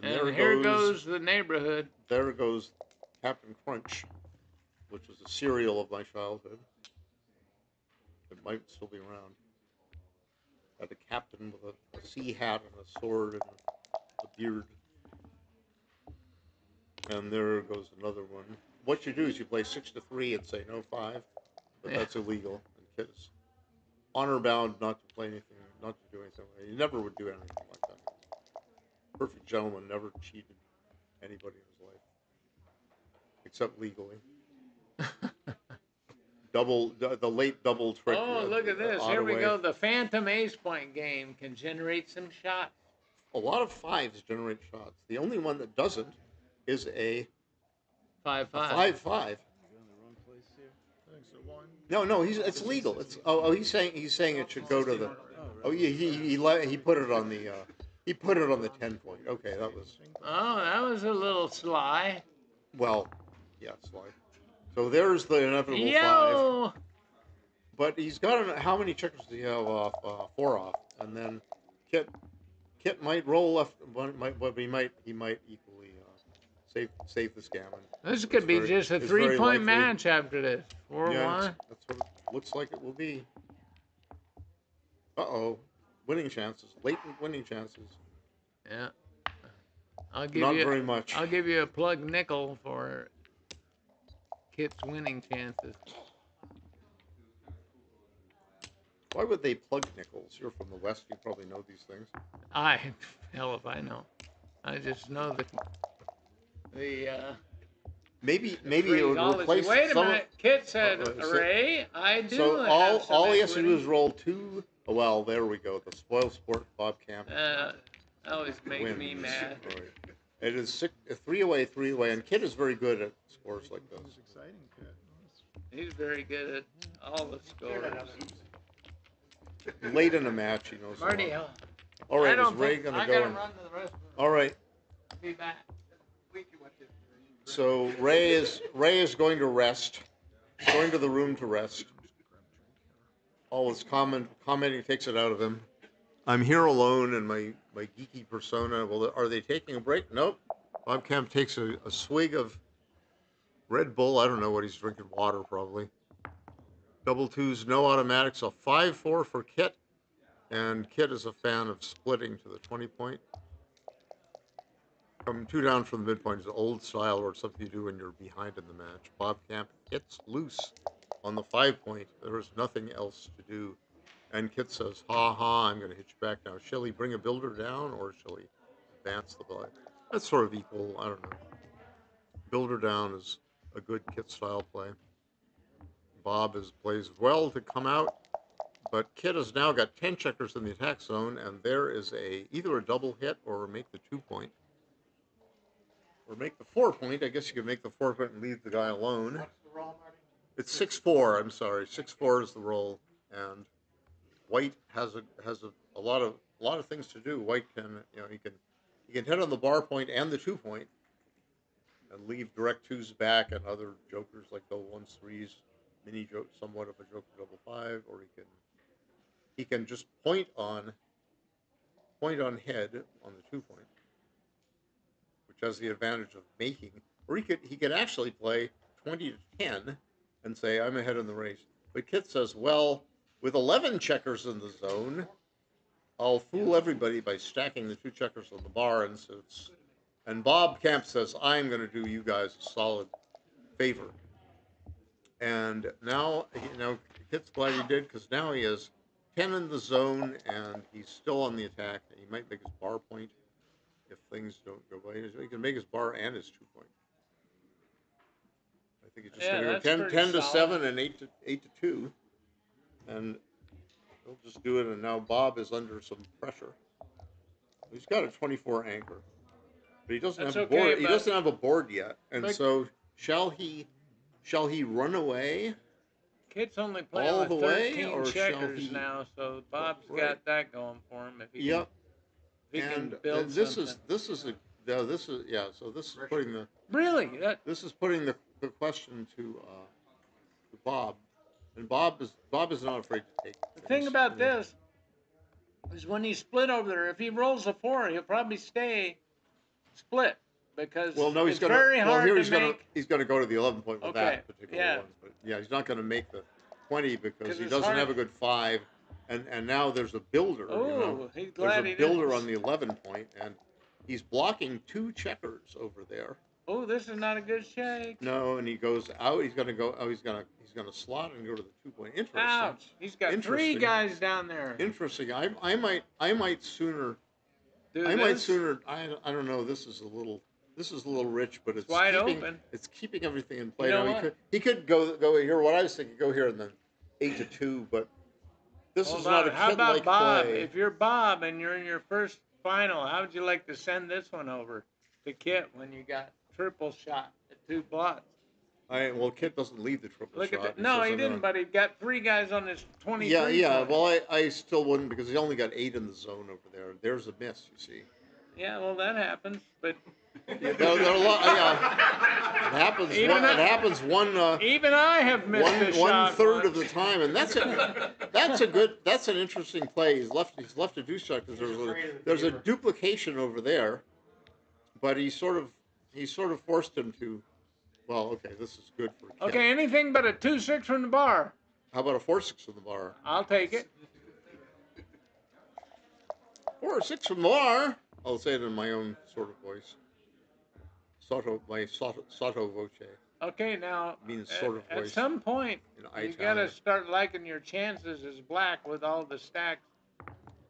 And here goes the neighborhood. There goes Captain Crunch, which was a cereal of my childhood. It might still be around. Had a captain with a sea hat and a sword and a beard. And there goes another one. What you do is you play 6 to 3 and say no 5, but that's illegal. And Kid is honor bound not to play anything, not to do anything. He never would do anything like that. Perfect gentleman, never cheated anybody in his life, except legally. The late double trick. Oh, look at this! Here we go. The Phantom Ace Point game can generate some shots. A lot of 5s generate shots. The only one that doesn't is a 5-5. 5-5. No, it's legal. He's saying it should go to the. Oh, yeah, he put it on the. He put it on the 10 point. Okay, that was. Oh, that was a little sly. Well, yeah, sly. So there's the inevitable 5. Yo! But he's got how many checkers do you have off? 4 off, and then Kit might roll left, but he might equally save this gammon. This could be just a 3-point match after this. 4-1. Yeah, that's what it looks like it will be. Uh-oh. Winning chances. Latent winning chances. Yeah. Not very much. I'll give you a plug nickel for Kit's winning chances. Why would they plug nickels? You're from the West. You probably know these things. Hell if I know. I just know that the maybe it would replace. Wait a minute, Kit said, Ray, I do. So have all he has to do is roll 2. Oh, well, there we go. The spoil sport Bob Kamp. Always makes me mad. Right. It is 3 away, and Kit is very good at scores like this. It's exciting, Kit. He's very good at all the scores. Late in a match, he knows. Marty, all right, is Ray gonna go? I gotta run to the restroom. All right. Be back. So Ray is going to rest. He's going to the room to rest. All his commenting takes it out of him. I'm here alone in my geeky persona. Well, are they taking a break? Nope. Bob Kamp takes a swig of Red Bull. I don't know what he's drinking. Water, probably. Double 2s, no automatics. A 5-4 for Kit. And Kit is a fan of splitting to the 20-point. Coming 2 down from the midpoint is an old style or something you do when you're behind in the match. Bob Kamp hits loose on the 5-point. There is nothing else to do. And Kit says, ha ha, I'm going to hit you back now. Shall he bring a builder down or shall he advance the play? That's sort of equal. I don't know. Builder down is a good Kit style play. Bob plays well to come out, but Kit has now got 10 checkers in the attack zone, and there is either a double hit or make the 2-point. Or make the 4-point. I guess you could make the 4-point and leave the guy alone. What's the roll, Marty? It's 6-4. I'm sorry, 6-4 is the roll, and White has a lot of things to do. White can he can hit on the bar point and the 2-point, and leave direct 2s back and other jokers like the 1s, 3s, mini joke, somewhat of a joker double 5, or he can just point on head on the 2-point, which has the advantage of making, or he could actually play 20 to 10 and say I'm ahead in the race. But Kit says, well, with 11 checkers in the zone, I'll fool everybody by stacking the 2 checkers on the bar, and Bob Kamp says I'm going to do you guys a solid favor. And now Kit's glad he did, because now he has 10 in the zone and he's still on the attack. He might make his bar point if things don't go well. He can make his bar and his 2-point. I think he's just going to go 10 to 7 and 8 to 2. And he'll just do it, and now Bob is under some pressure. He's got a 24 anchor, but he doesn't have a board. He doesn't have a board yet, and so shall he run away? Kit's only playing all with the 13 way, or checkers now, so Bob's got that going for him. If he can build this is putting the this is putting the question to Bob. And Bob is not afraid to take the thing about this is when he's split over there, if he rolls a 4, he'll probably stay split because he's very hard to make. He's going to go to the 11-point with that particular one. But he's not going to make the 20 because he doesn't have a good 5. And now there's a builder. He's glad there's a builder on the 11-point, and he's blocking 2 checkers over there. Oh, this is not a good shake. No, and he goes out. He's going to go. Oh, he's going to slot and go to the 2-point. Interesting. Ouch! He's got 3 guys down there. Interesting. I might sooner. I don't know. This is a little rich, but it's wide open. It's keeping everything in play. He could go here. What I was thinking, go here and then 8 to 2, but this is not a How about Bob? play. If you're Bob and you're in your first final, how would you like to send this one over to Kit when you got triple shot at 2 plots? Kit doesn't lead the triple shot. Look at that. No, he didn't, but he got 3 guys on his 23. Yeah. Well, I still wouldn't, because he only got 8 in the zone over there. There's a miss, you see. Yeah, well, that happens, but Yeah, there are a lot, it happens. It happens one. Even I have missed a shot 1/3 of the time, and that's an interesting play. He's left a deuce shot because there's a duplication over there, but he sort of forced him to. Well, okay, this is good for. Kip. Okay, anything but a 2-6 from the bar. How about a 4-6 from the bar? I'll take it. 4-6 from the bar. I'll say it in my own sort of voice. Sotto voce. Okay, now Means sort of at voice some point you got to start liking your chances as black with all the stacks.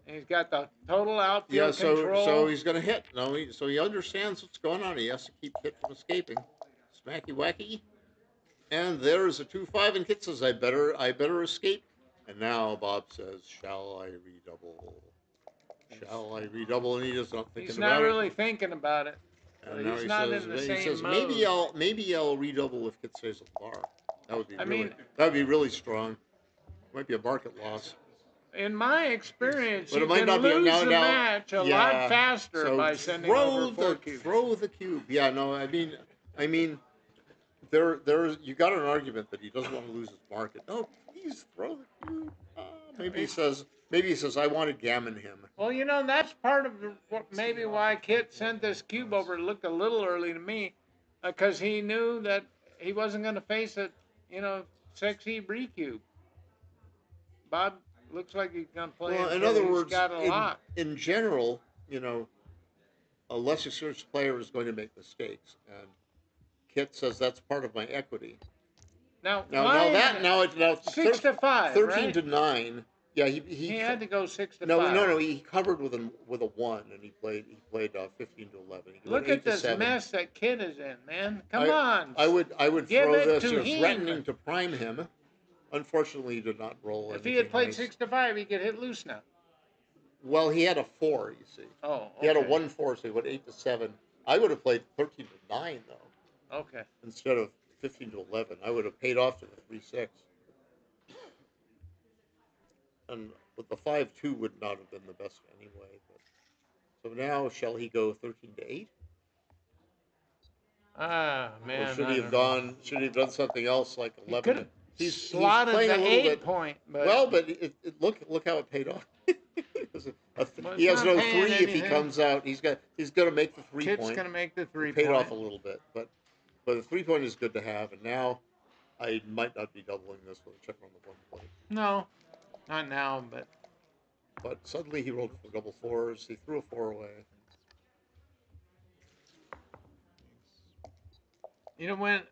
And he's got the total outfield control. So he's going to hit. So he understands what's going on. He has to keep Kit from escaping. Smacky wacky. And there's a 2-5, and Kit says, I better escape. And now Bob says, shall I redouble? Shall I redouble? And he does not think about it. He's not really thinking about it. And now he's he not says, in the same mode. maybe I'll redouble if Kit stays at the bar. That would be really strong. Might be a market loss. In my experience, but you it might can not lose be, the match a lot faster so by sending over 4 cubes. Throw the cube. Yeah, no, I mean, there you got an argument that he doesn't want to lose his market. No, please throw the cube. Maybe he says I want to gammon him. Well, that's part of maybe why Kit sent this cube over. It looked a little early to me, because he knew that he wasn't going to face a, sexy Bree cube. Bob looks like he's going to play. Well, in other words, in general, a less experienced player is going to make mistakes, and Kit says that's part of my equity. Now 6 to 5, 13 right? to 9. Yeah, he had to go 6 to 5. No. He covered with a 1, and he played 15 to 11. Look at this mess that Kit is in, man. Come on. I would Give throw this. You're threatening to prime him. Unfortunately, he did not roll. If he had played 6 to 5, he could hit loose now. Well, he had a 4. You see. Oh. Okay. He had a 1-4, so he went 8 to 7. I would have played 13 to 9 though. Okay. Instead of 15 to 11, I would have paid off to the 3-6. And but the 5-2 would not have been the best anyway. So now, shall he go 13 to 8? Ah, man. Or should he have gone? Should he have done something else like 11? He's slotted the 8 point. But but look how it paid off. He has no 3 if he comes out. He's going to make the 3 point. Kit's going to make the 3 point. Paid off a little bit, but the 3 point is good to have. And now, I might not be doubling this with a check on the 1 point. No, not now, but suddenly he rolled for double 4s. He threw a 4 away. When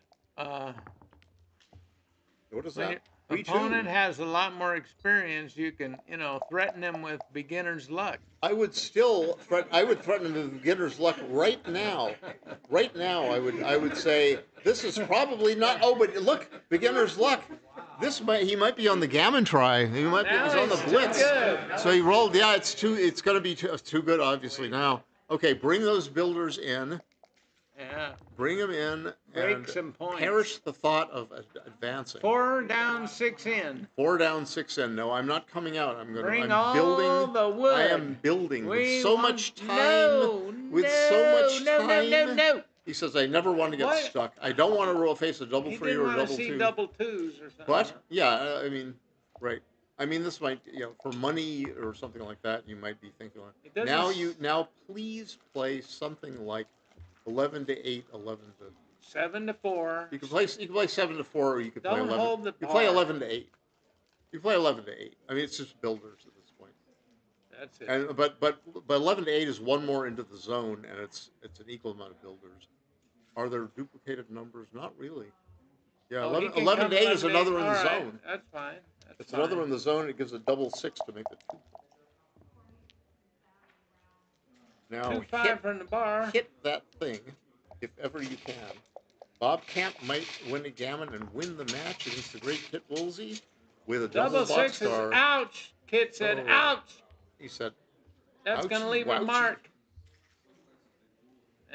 what is that? Your opponent has a lot more experience, you can threaten him with beginner's luck. I would still threaten him with beginner's luck right now. Right now, I would say this is probably not. Oh, but look, beginner's luck. He might be on the gammon try. He's on the blitz. So he rolled. Yeah, it's going to be too good, obviously now. Okay, bring those builders in. Yeah. Bring them in. Break some points. Perish the thought of advancing. 4 down, 6 in. 4 down, 6 in. No, I'm not coming out. I'm building. The wood. I am building with so much time. No. He says, I never want to get stuck. I don't want to face a double 3 or a double 2. See double 2s or something. But yeah, right. This might, for money or something like that, you might be thinking. Now please play something like 11 to 8, 11 to 7 to 4. You can play 7 to 4, or you could play 11. Hold the you play 11 to 8. You play 11 to 8. It's just builders at this point. That's it. And but 11 to 8 is 1 more into the zone, and it's an equal amount of builders. Are there duplicated numbers? Not really. Yeah, 11 to 8 is another in the zone. That's fine. It's another in the zone. It gives a double 6 to make it 2. Now 2-5 from the bar. Hit that thing if ever you can. Bob Kamp might win a gammon and win the match against the great Kit Woolsey with a double 6 is ouch. Kit said ouch. He said that's going to leave a mark.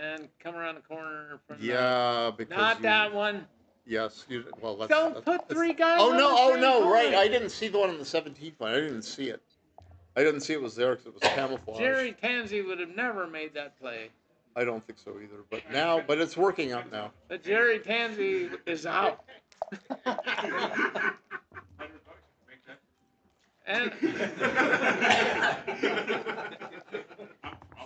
And come around the corner from because not that one. Yes, that's don't put 3 guys. Oh no, right. I didn't see the one on the 17th point. I didn't see it. I didn't see it was there because it was camouflage. Jerry Tansey would have never made that play. I don't think so either. But it's working out now. But Jerry Tansey is out. And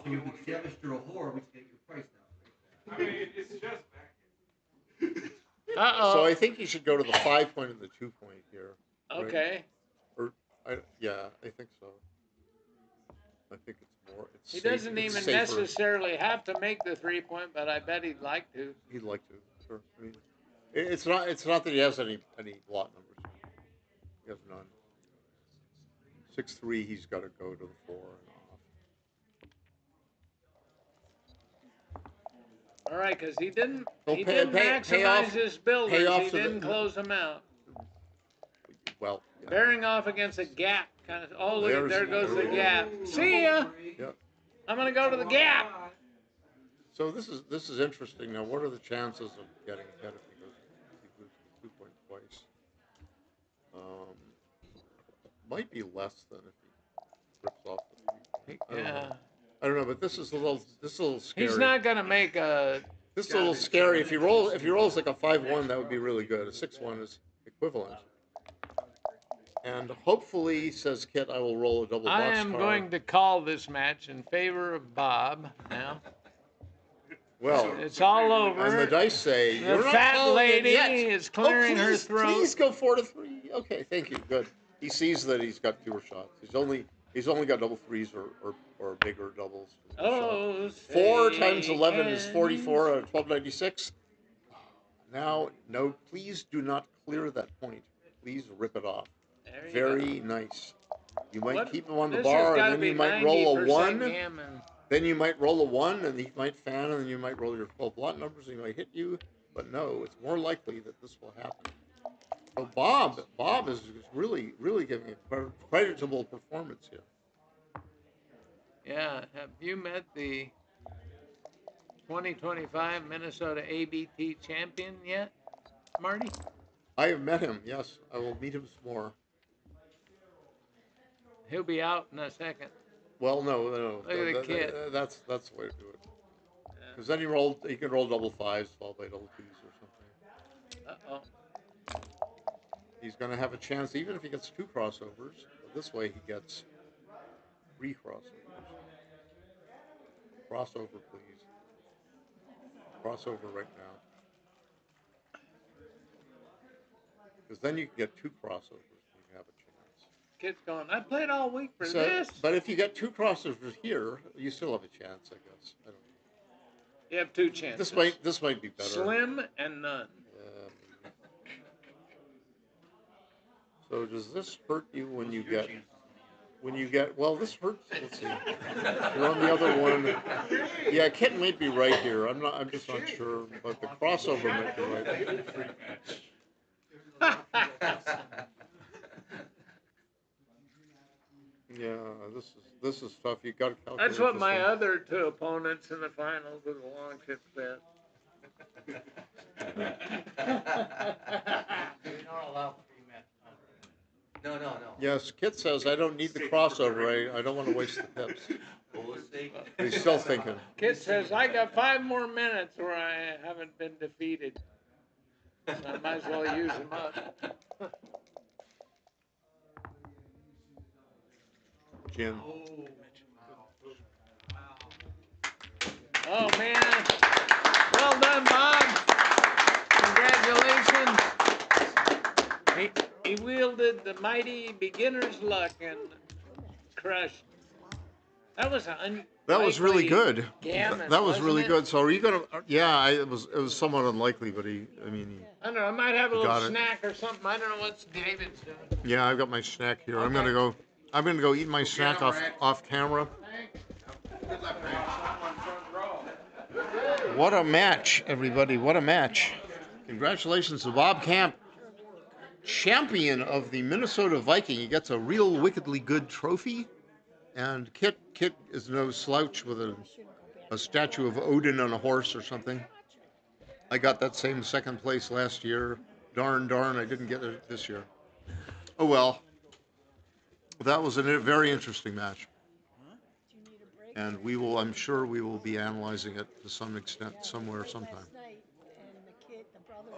So we've established you're a whore, we can get your price down. I mean, it's just back. uh-oh. So I think you should go to the 5 point and the 2 point here. Right? Okay. I think so. I think it's more. He doesn't even safer. necessarily have to make the 3 point, but I bet he'd like to. He'd like to. Sure. I mean, it's not that he has any lot numbers. He has none. 6-3. He's got to go to the 4 and off. All right, because he didn't So maximize his builders. He didn't close them out. Well, yeah. Bearing off against a gap, kind of. Oh, look, there goes the gap. See ya. Yeah. I'm gonna go to the gap. So this is interesting. Now, what are the chances of getting ahead if he loses the 2 point twice? Might be less than if he rips off the 3 point. I don't know, but this is a little scary. He's not gonna make a. This is a little scary. If he rolls like a 5-1, that would be really good. A 6-1 is equivalent. And hopefully, says Kit, I will roll a double boxcar. I am going to call this match in favor of Bob now. Well, it's all over. And the dice say the fat lady is clearing her throat. Please go 4-3. Okay, thank you. Good. He sees that he's got fewer shots. He's only got double threes or bigger doubles. Oh, 4 times 11 is 44 out of 1296. Now, no, please do not clear that point. Please rip it off. Very nice. You might keep him on the bar, and then you might roll a 1. Gammon. Then you might roll a 1, and he might fan, and then you might roll your 12 lot numbers, and he might hit you. But no, it's more likely that this will happen. So Bob is really giving a creditable performance here. Yeah. Have you met the 2025 Minnesota ABT champion yet, Marty? I have met him. Yes, I will meet him some more. He'll be out in a second. Well, no. Look at the kid. That's the way to do it. Because then he can roll double 5s followed by double 2s or something. He's going to have a chance, even if he gets 2 crossovers. This way he gets 3 crossovers. Crossover, please. Crossover right now. Because then you can get 2 crossovers and you have a chance. Kid's going, I played all week for this. But if you get 2 crossovers here, you still have a chance, I guess. I don't know. You have 2 chances. This might be better. Slim and none. So does this hurt you when you get well, this hurts. Let's see. You're on the other one. Yeah, Kit might be right here. I'm just not sure, but the crossover might be right. Yeah, this is tough. You got to calculate. That's what my other 2 opponents in the finals with the Longship said. No. Yes, Kit says I don't need the crossover. I don't want to waste the pips. He's still thinking. Kit says I got 5 more minutes where I haven't been defeated. So I might as well use them up. Jim. Oh man. Well done, Bob. Congratulations. He wielded the mighty beginner's luck and crushed. That was really good. Gammon, that was really it? good. So are you gonna? Yeah, it was somewhat unlikely, but I don't know. I might have a little snack or something. I don't know what David's doing. Yeah, I've got my snack here. Okay. I'm gonna go eat my snack off camera. What a match, everybody! What a match! Congratulations to Bob Kamp, champion of the Minnesota Viking. He gets a real wickedly good trophy. And Kit is no slouch with a statue of Odin on a horse or something. I got that same second place last year. Darn, I didn't get it this year. Oh well. That was a very interesting match. And I'm sure we will be analyzing it to some extent somewhere, sometime. Last night, and the brother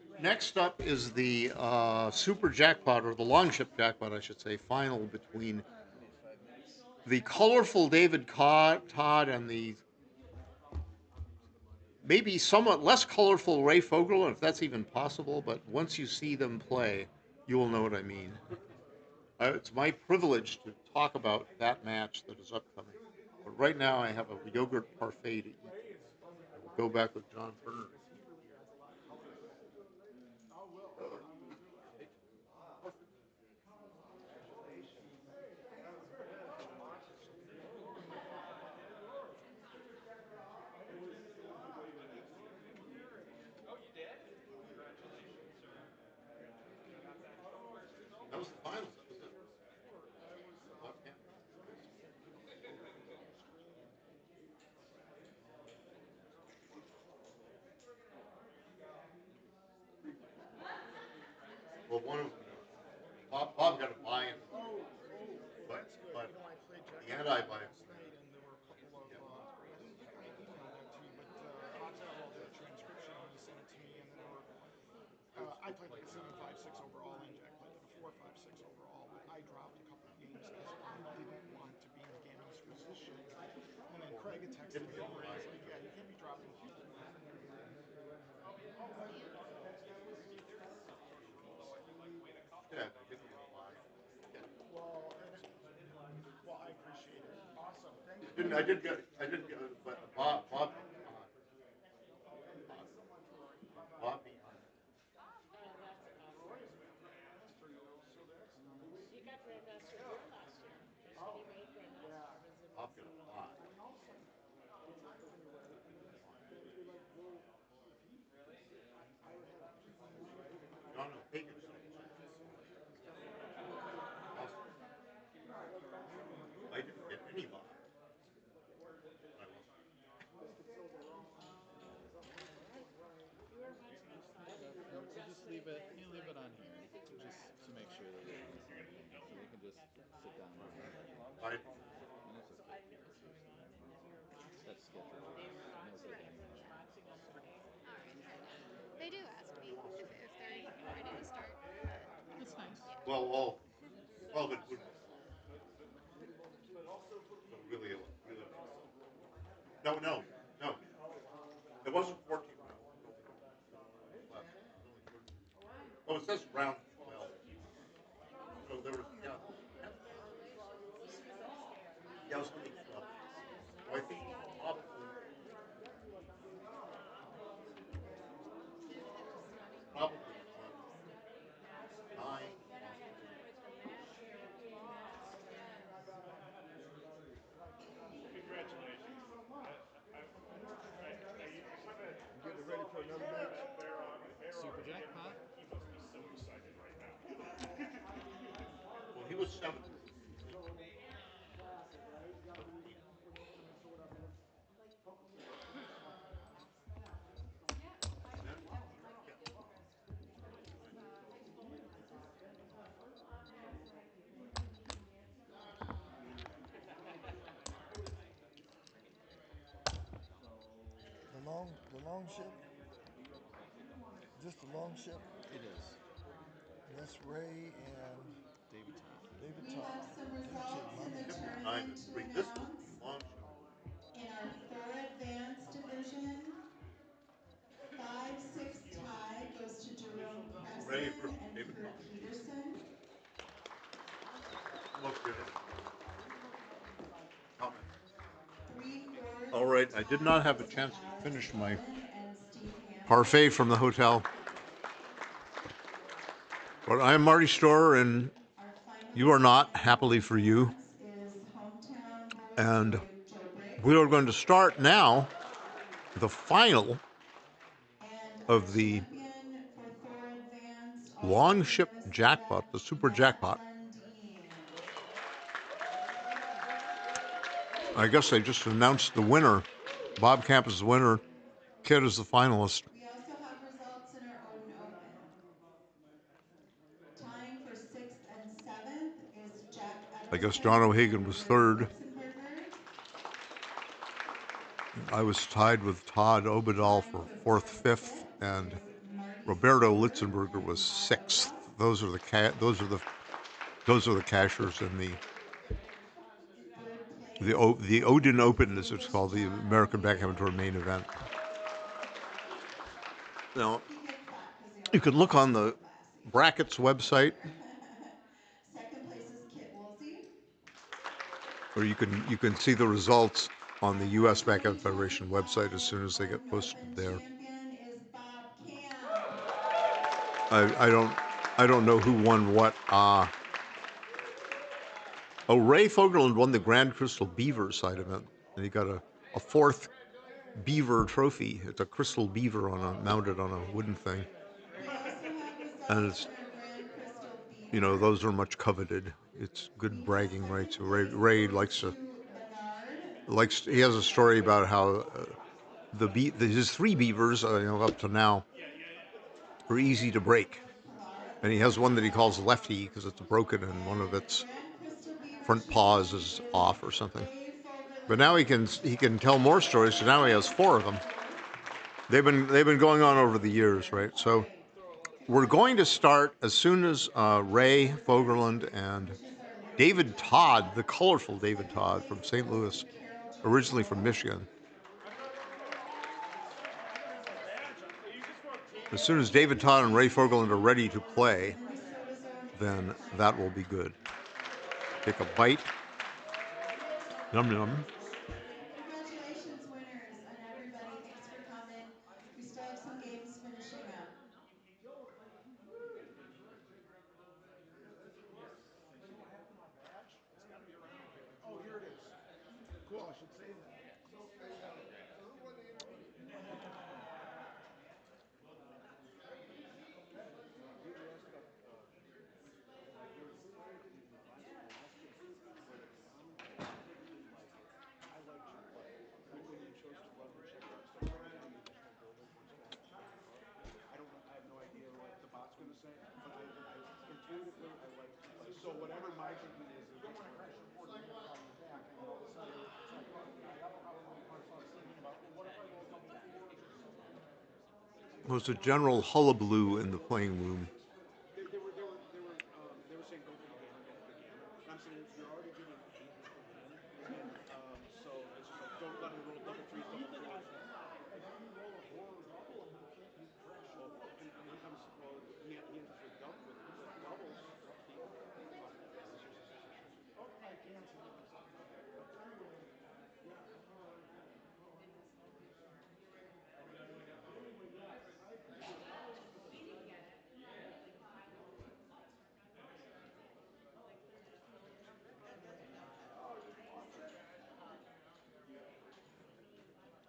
beat Ray. Next up is the Super Jackpot, or the Longship Jackpot, I should say, final between the colorful David Todd and the maybe somewhat less colorful Ray Fogerlund, if that's even possible, but once you see them play, you will know what I mean. It's my privilege to talk about that match that is upcoming. But right now I have a yogurt parfait to eat. I will go back with John Turner. That was the finals. That was it. Well, one of them, Bob got a buy-in, but the anti-buy-in. I played like a 7.56 overall, and Jack played like a 4.56 overall, but I dropped a couple of games because I didn't want to be in Gammy's position. And then Craig had texted me over, and he's like, yeah, you can't be dropping people. Yeah. Well, I appreciate it. Awesome. Thank you. I didn't get, but Bob beat He got Grandmaster here last year. He's going to be made Grandmaster. Bob got a lot. John O'Hagan. I didn't get any Bob. Just leave it. You leave it on here, just to make sure that so we can just sit down. And it's okay. That's scheduled. They do ask me if they're ready to start. That's nice. Yeah. Well, but it wouldn't. So really. No. It wasn't 14 rounds. Oh, it says round 12. So there was, yeah. Yeah, I was thinking 12. So I think probably. Probably 9. Congratulations. I'm getting ready for another match. Super Jackpot. He must be so excited right now. Well, he was 7. The Longship? Just the Longship? It is. That's Ray and David Todd. We have some results in the 9 tournament and to 3. This was announce. the Longship. In our 4 advanced division, 5-6 tie goes to Jerome Ray Preston versus and David Kurt Todd. Peterson. Most beautiful. Comment. 3-4 All right, I did not have a goes to chance to Alex finish my Allen and Steve Hammond. parfait from the hotel. But I am Marty Storer, and you are not, happily for you. Is hometown boy And Joe Briggs. we are going to start now the final And of the champion for 4 advanced, also Longship from Minnesota, Jackpot, the Super Jackpot. I guess they just announced the winner. Bob Kamp is the winner. Kid is the finalist. We also have results in our Odin Open. Tying for 6th and 7th is Jack Edelson I guess John O'Hagan and was Gordon third. Witzenberger. I was tied with Todd Obadal for fourth, fifth, and Roberto Litzenberger was sixth. Those are the cashers in the Odin Open, as it's called, the American Backgammon Tour main event. Now, you can look on the brackets website, Second place is Kit Woolsey. or you can see the results on the U.S. Backgammon Federation website as soon as they get posted there. Champion is Bob Kamp. I don't know who won what. Ray Fogerlund won the Grand Crystal Beaver side event, and he got a fourth beaver trophy. It's a crystal beaver mounted on a wooden thing. We also have And results it's, from our Grand Crystal Beaver. those are much coveted. It's good bragging rights. Ray likes to. Bernard. He has a story about how his three beavers, up to now, are easy to break. And he has one that he calls Lefty because it's broken and one of its front paws is off or something. But now he can tell more stories. So now he has four of them. They've been going on over the years, right? So we're going to start as soon as Ray Fogerlund and David Todd, the colorful David Todd from St. Louis, originally from Michigan. As soon as David Todd and Ray Fogerlund are ready to play, then that will be good. Take a bite. Yum, yum. Congratulations, winners, and everybody. Thanks for coming. We still have some games finishing up. Oh, here it is. Cool, I should say that. So whatever my thinking is There was a general hullabaloo in the playing room. They were saying go for the gammon. I'm saying you're already getting 8 and so it's just like don't let him roll double threes, double fours. If you roll a four or double, you can't use pressure. And he comes, he ends up with doubles. I can't.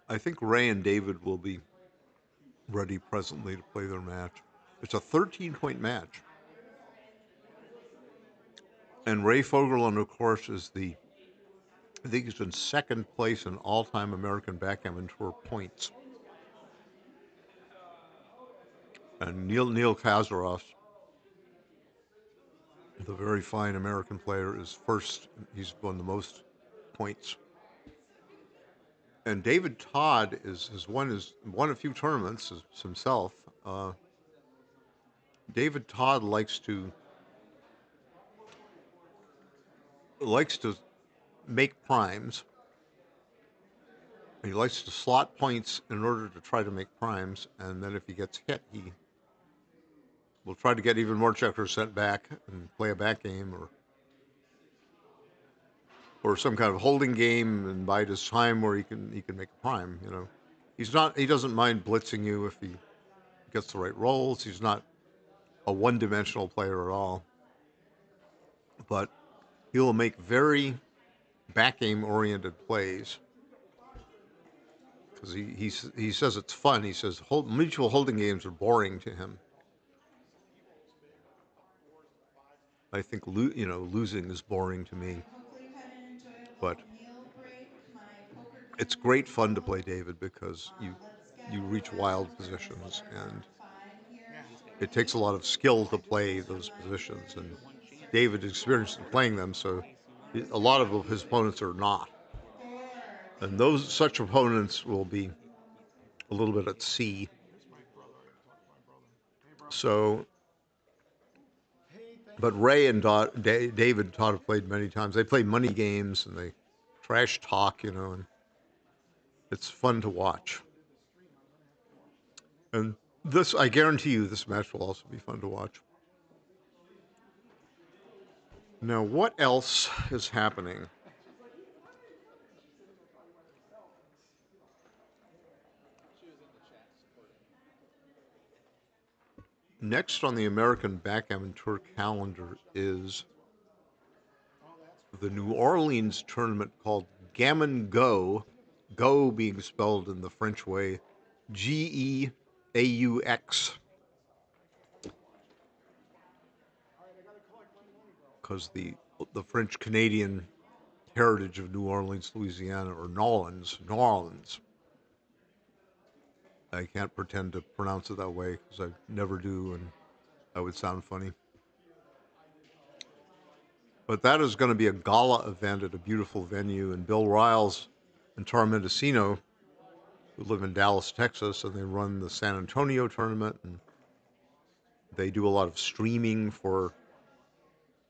I think Ray and David will be ready presently to play their match. It's a 13-point match. And Ray Fogerlund, of course, is I think he's in second place in all-time American Backgammon Tour points. And Neil Kazaros, the very fine American player, is first. He's won the most points. And David Todd has won a few tournaments himself. David Todd likes to make primes. He likes to slot points in order to try to make primes, and then if he gets hit, he will try to get even more checkers sent back and play a back game or some kind of holding game and bide his time where he can make a prime. He doesn't mind blitzing you if he gets the right rolls. He's not a one-dimensional player at all, but he will make very back game oriented plays because he says it's fun. He says mutual holding games are boring to him. I think losing is boring to me. Hopefully you've had an enjoyable But meal break. My poker it's great fun to play David because you reach wild positions, and it takes a lot of skill to play those positions. And David is experienced in playing them, so a lot of his opponents are not. 4, And such opponents will be a little bit at sea. So, but Ray and David and Todd have played many times. They play money games and they trash talk, and it's fun to watch. And I guarantee you, this match will also be fun to watch. Now, what else is happening? Next on the American Backgammon Tour calendar is the New Orleans tournament called Gammon Go, Go being spelled in the French way, Geaux, because the French-Canadian heritage of New Orleans, Louisiana, or New Orleans. I can't pretend to pronounce it that way because I never do, and that would sound funny. But that is going to be a gala event at a beautiful venue, and Bill Riles and Tara Mendocino, who live in Dallas, Texas, and they run the San Antonio tournament, and they do a lot of streaming for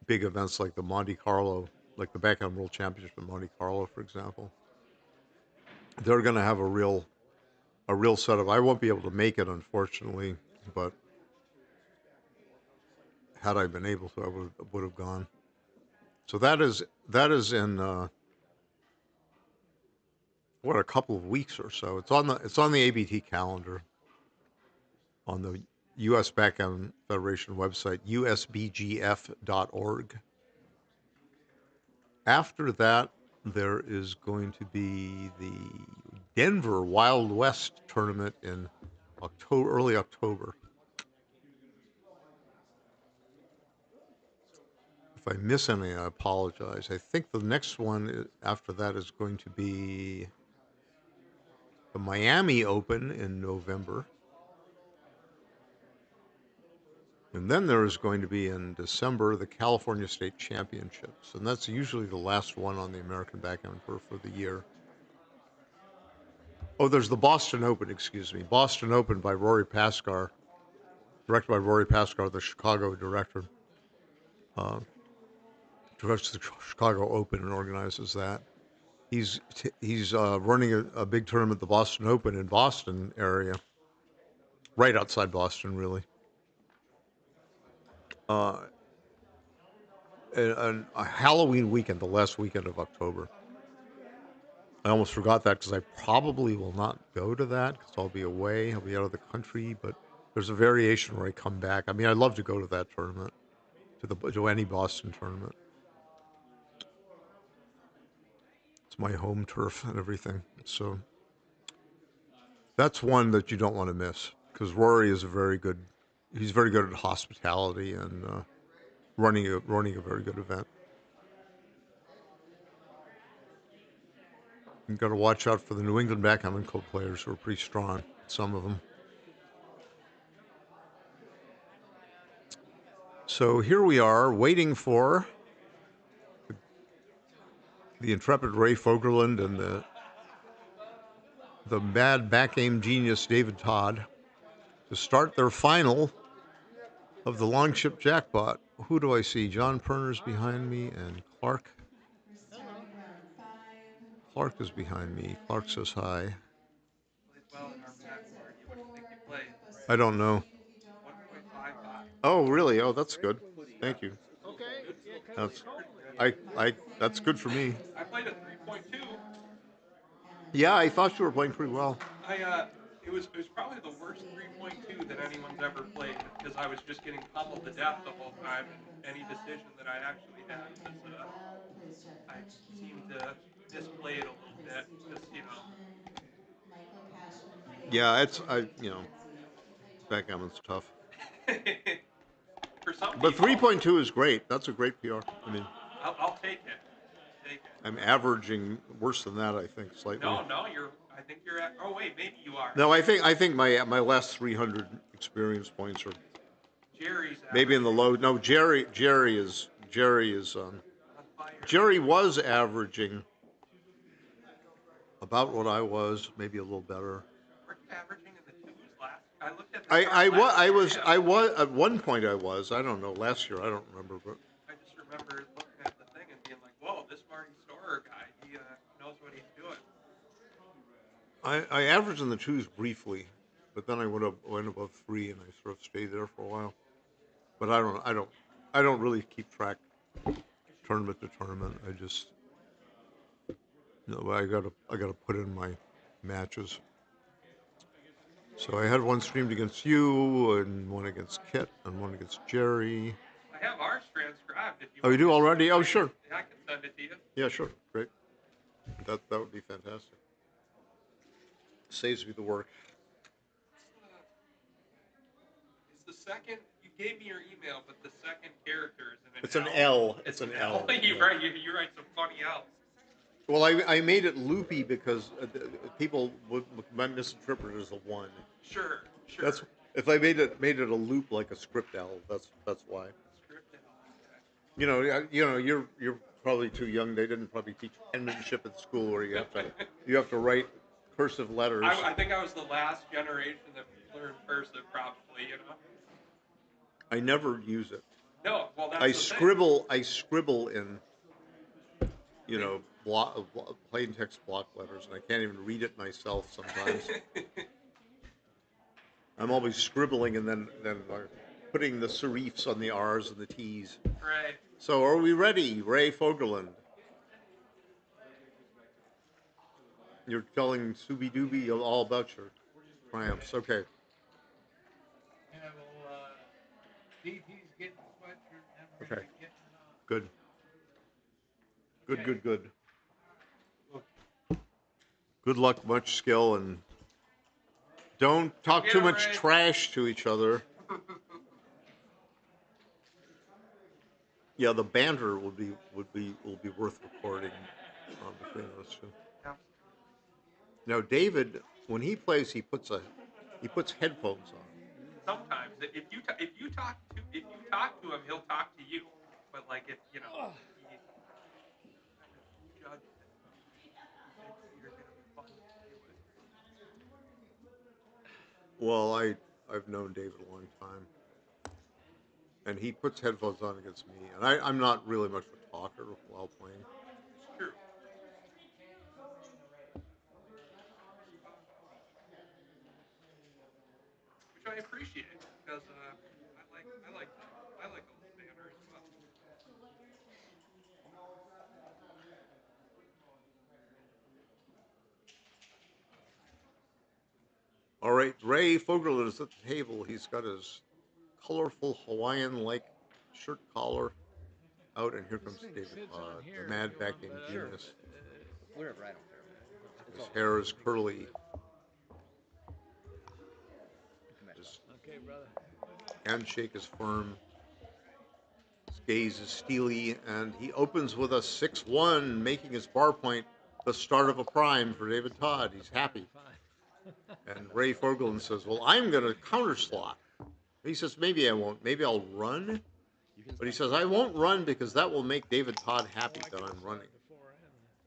big events like the Monte Carlo, like the Backgammon World Championship in Monte Carlo, for example. They're going to have a real setup. I won't be able to make it, unfortunately, but had I been able to, I would have gone. So that is in a couple of weeks or so. It's on the ABT calendar on the U.S. Backgammon Federation website, usbgf.org. After that, there is going to be the Denver Wild West tournament in early October. If I miss any, I apologize. I think the next one after that is going to be the Miami Open in November. And then there is going to be in December the California State Championships. And that's usually the last one on the American Backgammon Tour for the year. Oh, there's the Boston Open, excuse me. Boston Open by Rory Pascar, directed by Rory Pascar, the Chicago director. Directs the Chicago Open and organizes that. He's running a big tournament, the Boston Open in Boston area, right outside Boston, really. And a Halloween weekend, the last weekend of October. I almost forgot that because I probably will not go to that because I'll be away. I'll be out of the country, but there's a variation where I come back. I mean, I'd love to go to that tournament, to any Boston tournament. It's my home turf and everything. So that's one that you don't want to miss because Rory is he's very good at hospitality and running a very good event. You've got to watch out for the New England Backgammon Club players who are pretty strong, some of them. So here we are waiting for the intrepid Ray Fogerlund and the mad backgame genius David Todd to start their final of the Longship Jackpot. Who do I see? John Perner's behind me and Clark. We're starting round 5. Clark is behind me. Clark says hi. Cube starts at 4. Pick up a I don't know. seed if you don't already have one. Oh, really? Oh, that's good. Thank you. That's good for me. I played a 3.2. Yeah, I thought you were playing pretty well. It was probably the worst 3.2 that anyone's ever played because I was just getting pummeled to death the whole time, and any decision that I actually had was I seemed to misplay it a little bit because Yeah, backgammon's tough. For some But people, 3.2 is great. That's a great PR. I mean, I'll take it. I'm averaging worse than that, I think, slightly. No, I think you're at. Oh wait, maybe you are. No, I think my last 300 experience points are Jerry's maybe in the low. No, Jerry was averaging About what I was, maybe a little better. Were you averaging in the twos last? I looked at the I was at one point. I was. I don't know. Last year, I don't remember. But I just remember looking at the thing and being like, "Whoa, this Marty Storer guy, he knows what he's doing." I averaged in the twos briefly, but then I went above 3, and I sort of stayed there for a while. But I don't really keep track tournament to tournament. I just I gotta put in my matches. So I had one streamed against you, and one against Kit, and one against Jerry. I have ours transcribed. If you Oh, you do already? Oh, sure. I can send it to you. Yeah, sure. Great. That would be fantastic. Saves me the work. It's the second. You gave me your email, but the second character is in an It's L. an L. It's an L. You Yeah. write. You write some funny L's. Well, I made it loopy because people might misinterpret it as a 1. Sure. That's if I made it a loop like a script L. That's why. Script L. Okay. You're probably too young. They didn't probably teach penmanship at school where you have to write cursive letters. I think I was the last generation that learned cursive, probably. I never use it. No, well, that's I the scribble. thing. I scribble in, plain text block letters, and I can't even read it myself sometimes. I'm always scribbling and then putting the serifs on the R's and the T's. Right. So are we ready, Ray Fogerlund? You're telling Subi Doobie all about your triumphs. Okay. Yeah, well, DT's getting the sweatshirt, and we're Okay. gonna be getting it off. Good. Good. Good luck, much skill, and don't talk too much trash to each other. Yeah, the banter will be worth recording between those two. Now, David, when he plays, he puts headphones on. Sometimes, if you talk to him, he'll talk to you. But like if he kind of judges it, thinks you're gonna be fun to play with. Well, I've known David a long time, and he puts headphones on against me, and I'm not really much of a talker while playing. It's true. Which I appreciate because I like a little banner as well. All right, Ray Fogerlund is at the table. He's got his colorful Hawaiian-like shirt collar out, and here comes David, the mad backing genius. Whatever, I don't care. His hair is curly. His Okay, brother. handshake is firm. His gaze is steely, and he opens with a 6-1, making his bar point the start of a prime for David Todd. He's happy. And Ray Fogerlund says, well, I'm going to counter slot. He says, maybe I won't. Maybe I'll run. But he says, I won't run because that will make David Todd happy that I'm running.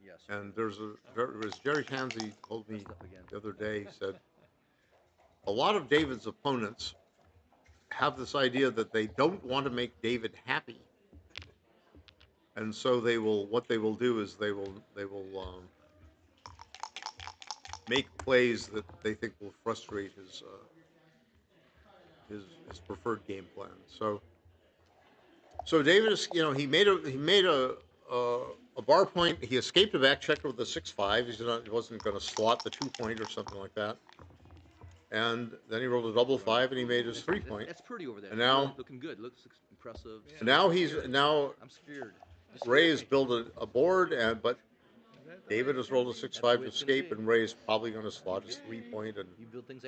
Yes. And there's Jerry Tansey told me the other day, he said, a lot of David's opponents have this idea that they don't want to make David happy. And so what they will do is they will make plays that they think will frustrate his preferred game plan. So David is, he made a bar point. He escaped a back checker with a 6-5. He wasn't going to slot the 2-point or something like that. And then he rolled a double 5 and he made his 3-point. That's pretty over there. And now looking good. Looks impressive. Now I'm scared. Ray has built a board, but David has rolled a 6-5 to escape, and Ray is probably going to slot his 3-point and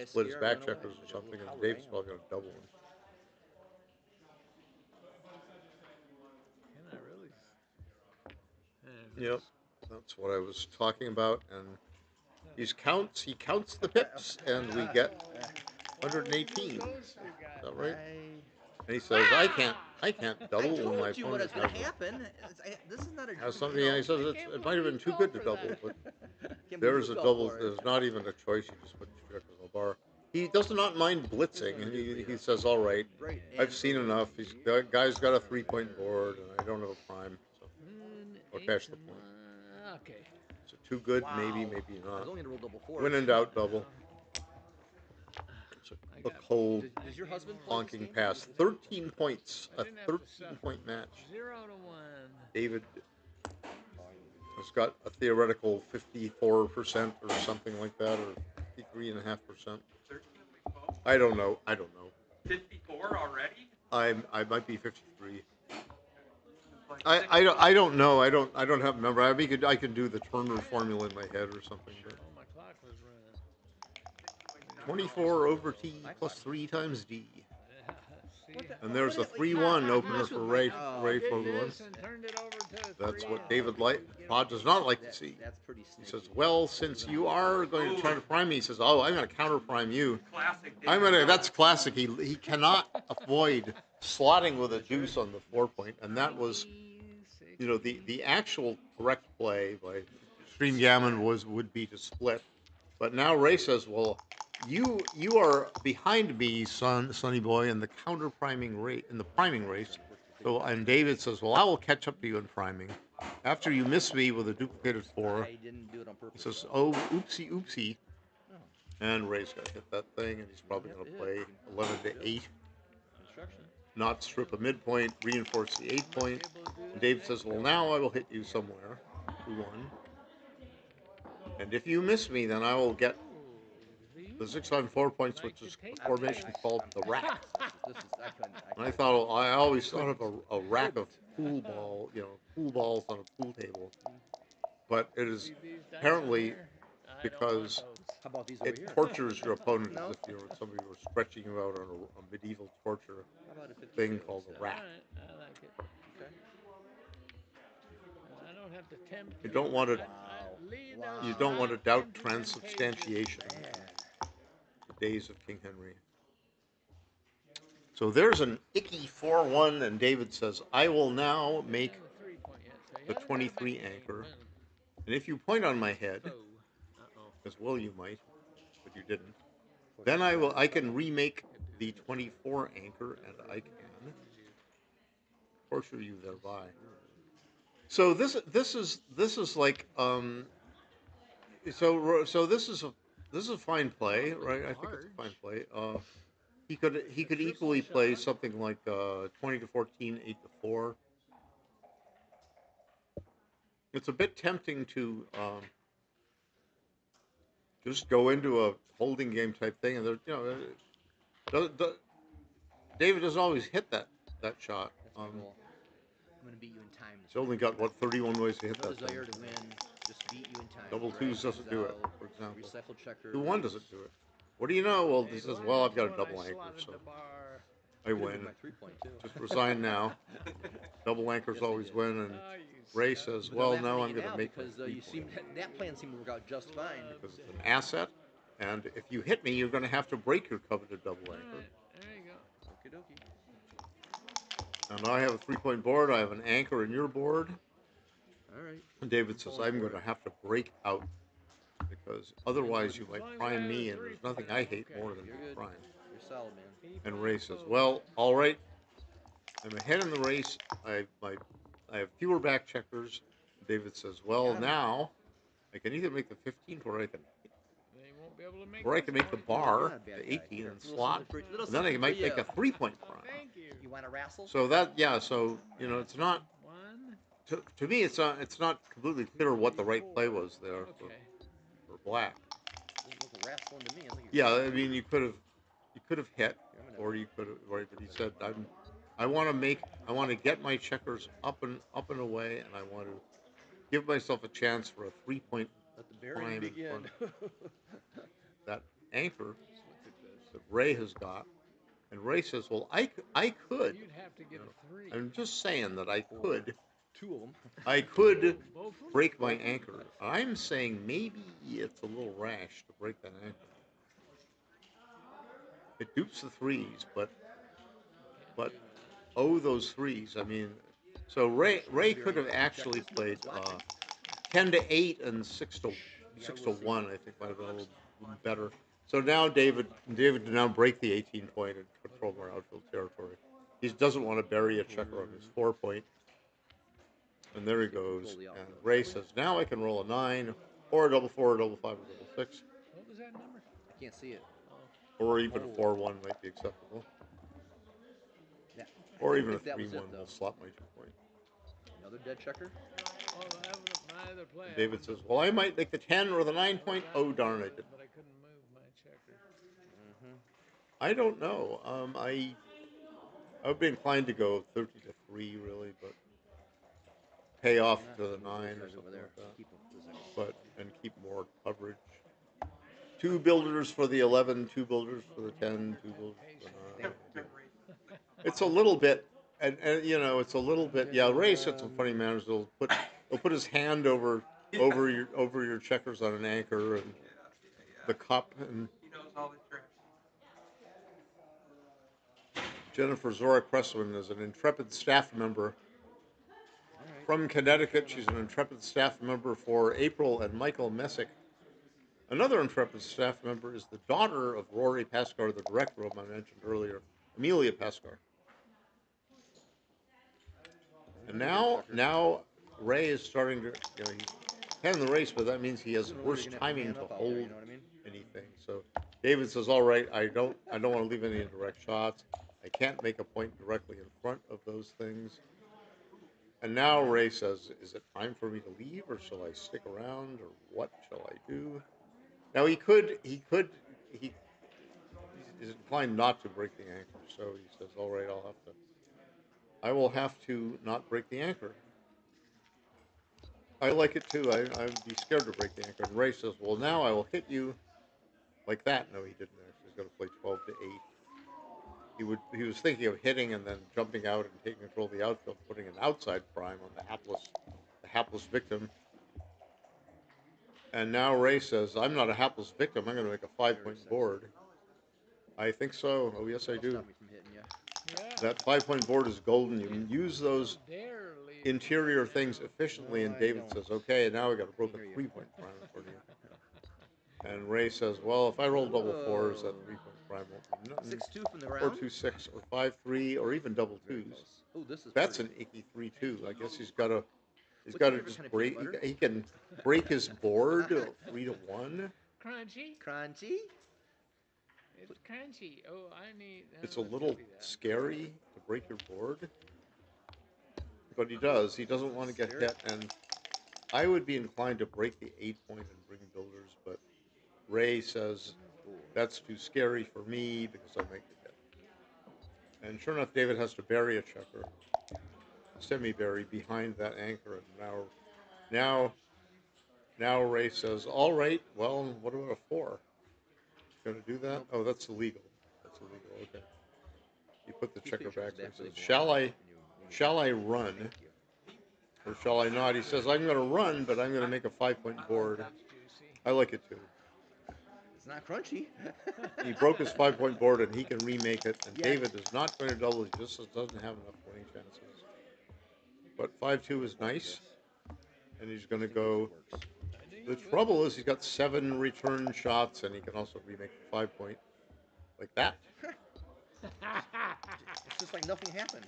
split his back checkers or something, and David's probably going to double him. Can I really? Yep, that's what I was talking about, and he counts the pips, and we get 118. Is that right? And he says, I I can't I double when my told you what opponent is going to has, happen. This is not a has you something. know, He says it might have been too good to double, but there's a double. There's not even a choice. You just put your checkers on the bar. He does not mind blitzing, and he says, "All right, I've seen enough. The guy's got a 3-point board, and I don't have a prime, so I'll cash the point." Okay. So too good, maybe not. I was only going to roll double fours. When in doubt, double. It's a cold, Does your husband play this honking game? pass. 13 points, a 13-point match. 0-1. David has got a theoretical 54% or something like that, or 53.5%. I don't know. 54 already? I might be 53. I don't know. I don't have a number. I mean, I could do the Turner formula in my head or something. But Oh, my clock was running. 24 over T plus 3 times D. See? And there's a 3-1 opener for Ray Fogerlund. Turned it over to That's what Todd does not like to see. That's pretty He says, "Well, since you are going to try to prime me," he says, "Oh, I'm going to counter prime you." That's classic. He cannot avoid slotting with a deuce on the 4-point, and that was, the actual correct play by Extreme Gammon would be to split. But now Ray says, "Well, you are behind me, sonny boy, in the counter priming rate, in the priming race." So, and David says, "Well, I will catch up to you in priming. After you miss me with a duplicated 4." I didn't do it on purpose. He says, "Oh, oopsie." And Ray's going to hit that thing, and he's probably going to play 11 to 8. Not strip a midpoint, reinforce the 8-point. And David says, "Well, now I will hit you somewhere." 2-1. And if you miss me, then I will get the 6 on 4 points, which is a formation called the rack. And I always thought of a rack of pool balls on a pool table. But it is apparently because it tortures your opponent as if somebody were stretching you out on a medieval torture thing called a rack. I like it. Okay. I don't have to tempt You don't want to. You don't want to doubt into transubstantiation. The days of King Henry. So there's an icky 4-1, and David says, "I will now make the 23 anchor, and if you point on my head, as well you might, but you didn't, then I can remake the 24 anchor, and I can torture you thereby." So this is like so this is a fine play, right? I think it's a fine play. He could equally play something like 20 to 14, 8 to 4. It's a bit tempting to just go into a holding game type thing, and David doesn't always hit that shot. I'm going to beat you in time. He's only got 31 ways to hit that thing. Desire to win, just beat you in time. Double twos doesn't do it, for example. Recycle checker. 2-1 doesn't do it. What do you know? Well, he says, "Well, I've got a double anchor, so I win. Just resign now." Double anchors always win, and Ray says, "Well, no, I'm going to make because that plan seemed to work out just fine. Because it's an asset, and if you hit me, you're going to have to break your coveted double anchor." There you go. Okie dokie. And I have a 3-point board. I have an anchor in your board. All right. And David says, "I'm going to have to break out, because otherwise you might prime me, and there's nothing I hate more than prime." You're solid, man. And Ray says, "Well, all right. I'm ahead in the race. I have fewer back checkers." David says, "Well, now I can either make the 15th, or I can make the bar, the 18, and slot, and then I might make a 3-point prime." You want to wrestle? So it's not. To me, it's not completely clear what the right play was there for black. Wrestling to me. Yeah, I mean, you could have hit, or you could have. Right, but he said, I want to get my checkers up and away, and I want to give myself a chance for a 3-point prime in front of that anchor that Ray has got. And Ray says, "Well, I could. You'd have to get a 3. I'm just saying that I could. 2 of them. I could break my anchor. I'm saying maybe it's a little rash to break that anchor. It dupes the 3s, but owe those threes. I mean, so Ray could have actually played 10-8 and 6-1. I think might have been a little better. So now David to now break the 18 point and control more outfield territory. He doesn't want to bury a checker on his 4 point. And there he goes. And Ray says, now I can roll a 9, or a double 4, or double 5, or double 6. What was that number? I can't see it. Or even a 4-1 might be acceptable. Yeah. Or even a If that was 3-1 it, though. will slap my 2 point. Another dead checker? My other play. David says, well, I might make the 10 or the 9 point. Oh, darn, I didn't. But I couldn't move my checker. I don't know. I would be inclined to go 30-3, really, but pay off to the 9 or something like that. But and keep more coverage. 2 builders for the 11, 2 builders for the 10, 2 builders for the 9. It's a little bit, and it's a little bit. Yeah, Ray's got some funny manners. He'll put his hand over your checkers on an anchor and the cup. And He knows all the tricks. Jennifer Zora Cressman is an intrepid staff member from Connecticut. She's an intrepid staff member for April and Michael Messick. Another intrepid staff member is the daughter of Rory Pascar, the director of I mentioned earlier, Amelia Pascar. And now Ray is starting to, he's ahead in the race, but that means he has worse timing to hold anything. So David says, all right, I don't want to leave any indirect shots. I can't make a point directly in front of those things. And now Ray says, is it time for me to leave, or shall I stick around, or what shall I do? Now he is inclined not to break the anchor, so he says, all right, I will have to not break the anchor. I like it too. I'd be scared to break the anchor. And Ray says, well, now I will hit you like that. No, he didn't actually. He's going to play 12-8. He was thinking of hitting and then jumping out and taking control of the outfield, putting an outside prime on the hapless victim. And now Ray says, I'm not a hapless victim. I'm going to make a 5-point board. I think so. Oh, yes, I do. That 5-point board is golden. You can use those interior things efficiently. And David says, okay, now we got a broken 3-point prime for you. And Ray says, well, if I roll double 4s, that 3-point prime won't be nothing. 6-2 from the Or ground? 2-6, or 5-3, or even double 2s. Oh, this is That's pretty. an icky 3-2. I guess he's got to just break. He can break his board 3-1. Crunchy. Crunchy. It's crunchy. Oh, I need. It's a little scary to break your board, but he does. He doesn't want to get hit, and I would be inclined to break the 8-point and bring builders, but Ray says that's too scary for me because I make the hit. And sure enough, David has to bury a checker, semi-bury behind that anchor, and now Ray says, all right, well, what about a 4? Going to do that? Oh, that's illegal. That's illegal. Okay. You put the checker back. So he says, shall I run, or shall I not? He says, I'm going to run, but I'm going to make a 5-point board. I like it too. It's not crunchy. He broke his 5-point board, and he can remake it. And David is not going to double. He just doesn't have enough winning chances. But 5-2 is nice, and he's going to go. The trouble is he's got 7 return shots, and he can also remake the 5-point like that. It's just like nothing happened.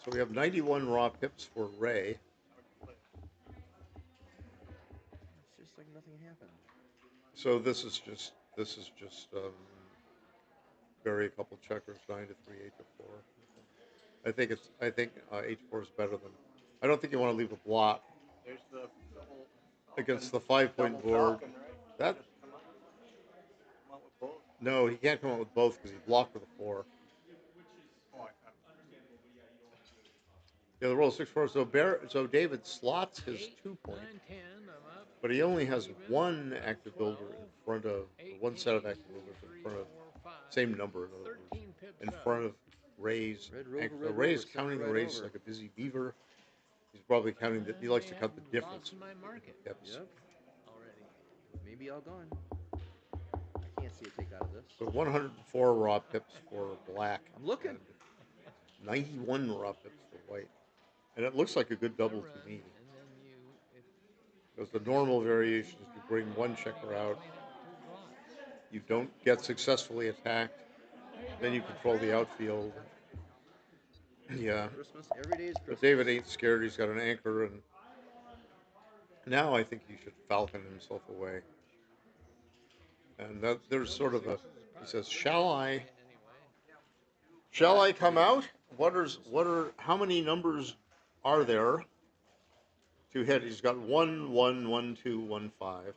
So we have 91 raw pips for Ray. It's just like nothing happened. So this is just bury a couple checkers, 9-3, 8-4. I think 8-4 is better than. I don't think you want to leave a blot. There's the whole Against the 5-point board. Falcon, right? That Come out with both. no, he can't come out with both because he blocked with a 4. Oh, Yeah, the roll is 6-4. So David slots his 2-point, but he only has one active builder in front of one set of active builders in front of same number, in other words, in front of Ray's. So Ray's counting the race like a busy beaver. He's probably counting that. He likes to count the difference. Yep. Already. Maybe all gone. I can't see a take out of this. So 104 raw pips for black. I'm looking. 91 raw pips for white. And it looks like a good double to me. Because the normal variation is you bring one checker out, you don't get successfully attacked, then you control the outfield. Yeah. Christmas, every day is Christmas. But David ain't scared. He's got an anchor, and now I think he should falcon himself away. And that, there's sort of a, he says, shall I come out? How many numbers are there to hit? He's got 1, 1, 1, 2, 1, 5.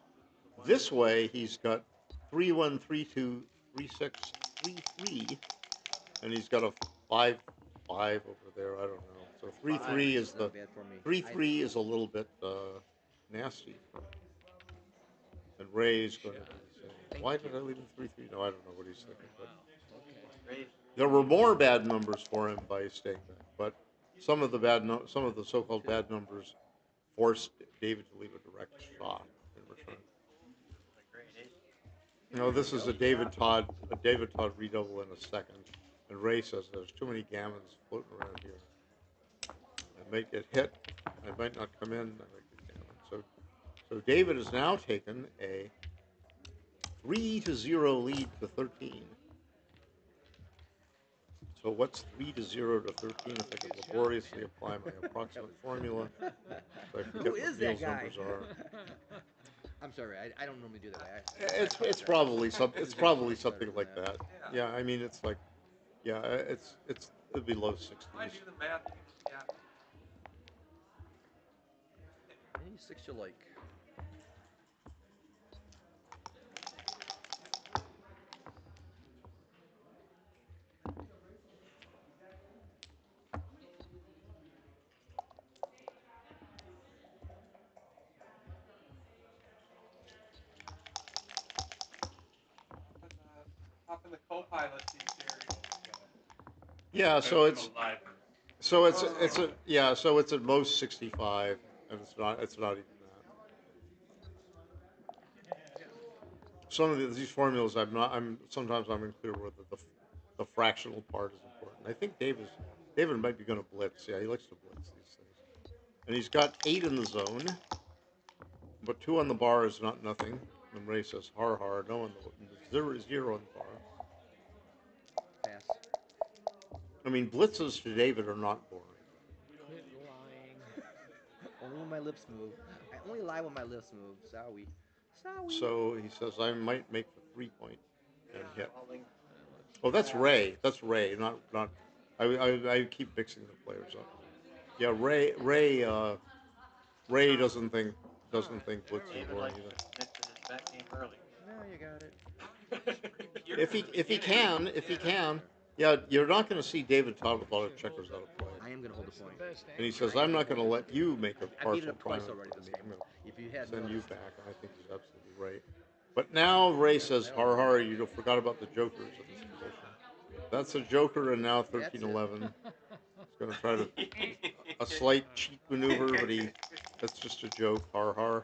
This way, he's got 3, 1, 3, 2, 3, 6, 3, 3, and he's got a 5, 5 over there. I don't know. So 3, 3 is the 3, 3 is a little bit nasty. And Ray's going to be saying, why did I leave him 3, 3? No, I don't know what he's thinking. But there were more bad numbers for him by staying back, but some of the so-called bad numbers forced David to leave a direct shot in return. You know, this is a David Todd redouble in a second, and Ray says there's too many gammons floating around here. I might get hit. I might not come in. I might get gammon. So David has now taken a 3-0 lead to 13. So what's 3-0 to 13 if I could laboriously apply my approximate formula? So I forget Who is what that Neil's guy? numbers are. I'm sorry, I don't normally do that way. It's probably something like that. Yeah, I mean it's like, yeah, it'd be low 60s. When I do the math, yeah. Any 6 you like. Hop in the co-pilot seat, Jerry. Yeah, so it's at most 65, and it's not even that. Some of these formulas sometimes I'm unclear whether the fractional part is important. I think David might be going to blitz. Yeah, he likes to blitz these things, and he's got 8 in the zone, but 2 on the bar is not nothing. And Ray says har har, no on the 0 on the bar. Pass. I mean, blitzes to David are not boring. Quit lying. Only when my lips move. I only lie when my lips move. Sorry. So he says I might make the 3-point and hit. Oh, that's Ray. That's Ray. Not. I keep mixing the players up. Yeah, Ray doesn't think blitz is boring either. No, you got it. If he can. Yeah, you're not going to see David Todd with a lot of checkers out of play. I am going to hold the point. And he says, I'm not going to let you make a I beat it partial up twice prime already this me. game. I'm going If you to had send you noticed. back, and I think he's absolutely right. But now Ray says, har har, you forgot about the jokers in this position. That's a joker, and now 13-11. He's going to try a slight cheat maneuver, but that's just a joke, har har.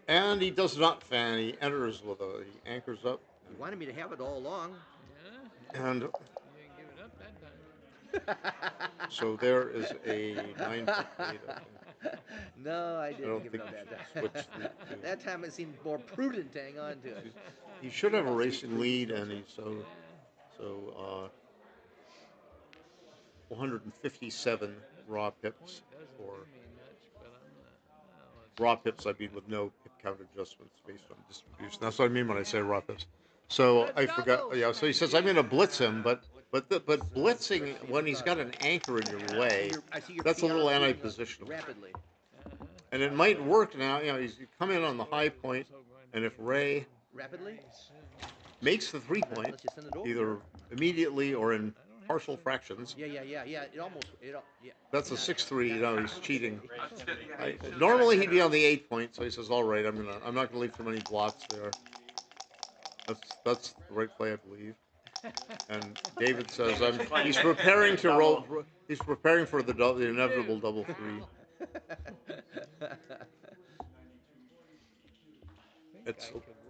And he does not fan. He enters he anchors up. You wanted me to have it all along. Yeah. And you didn't give it up that time. So there is a 9-point lead, I think. No, I didn't don't give think it up you that should time. switch to- That time it seemed more prudent to hang on to it. He should have a racing lead, and he's so 157 raw pips for raw pips. I mean, with no pip count adjustments based on distribution. That's what I mean when I say raw pips. So I forgot. Yeah. So he says I'm going to blitz him, but blitzing when he's got an anchor in your way, that's a little anti-positional. Rapidly. And it might work now. You know, you come in on the high point, and if Ray Rapidly makes the 3-point, either immediately or in partial fractions. Yeah. It almost. That's a 6-3. You know, he's cheating. Normally he'd be on the 8-point, so he says, "All right, I'm not gonna leave too many blots there." That's the right play, I believe. And David says, he's preparing to roll. He's preparing for the inevitable double 3.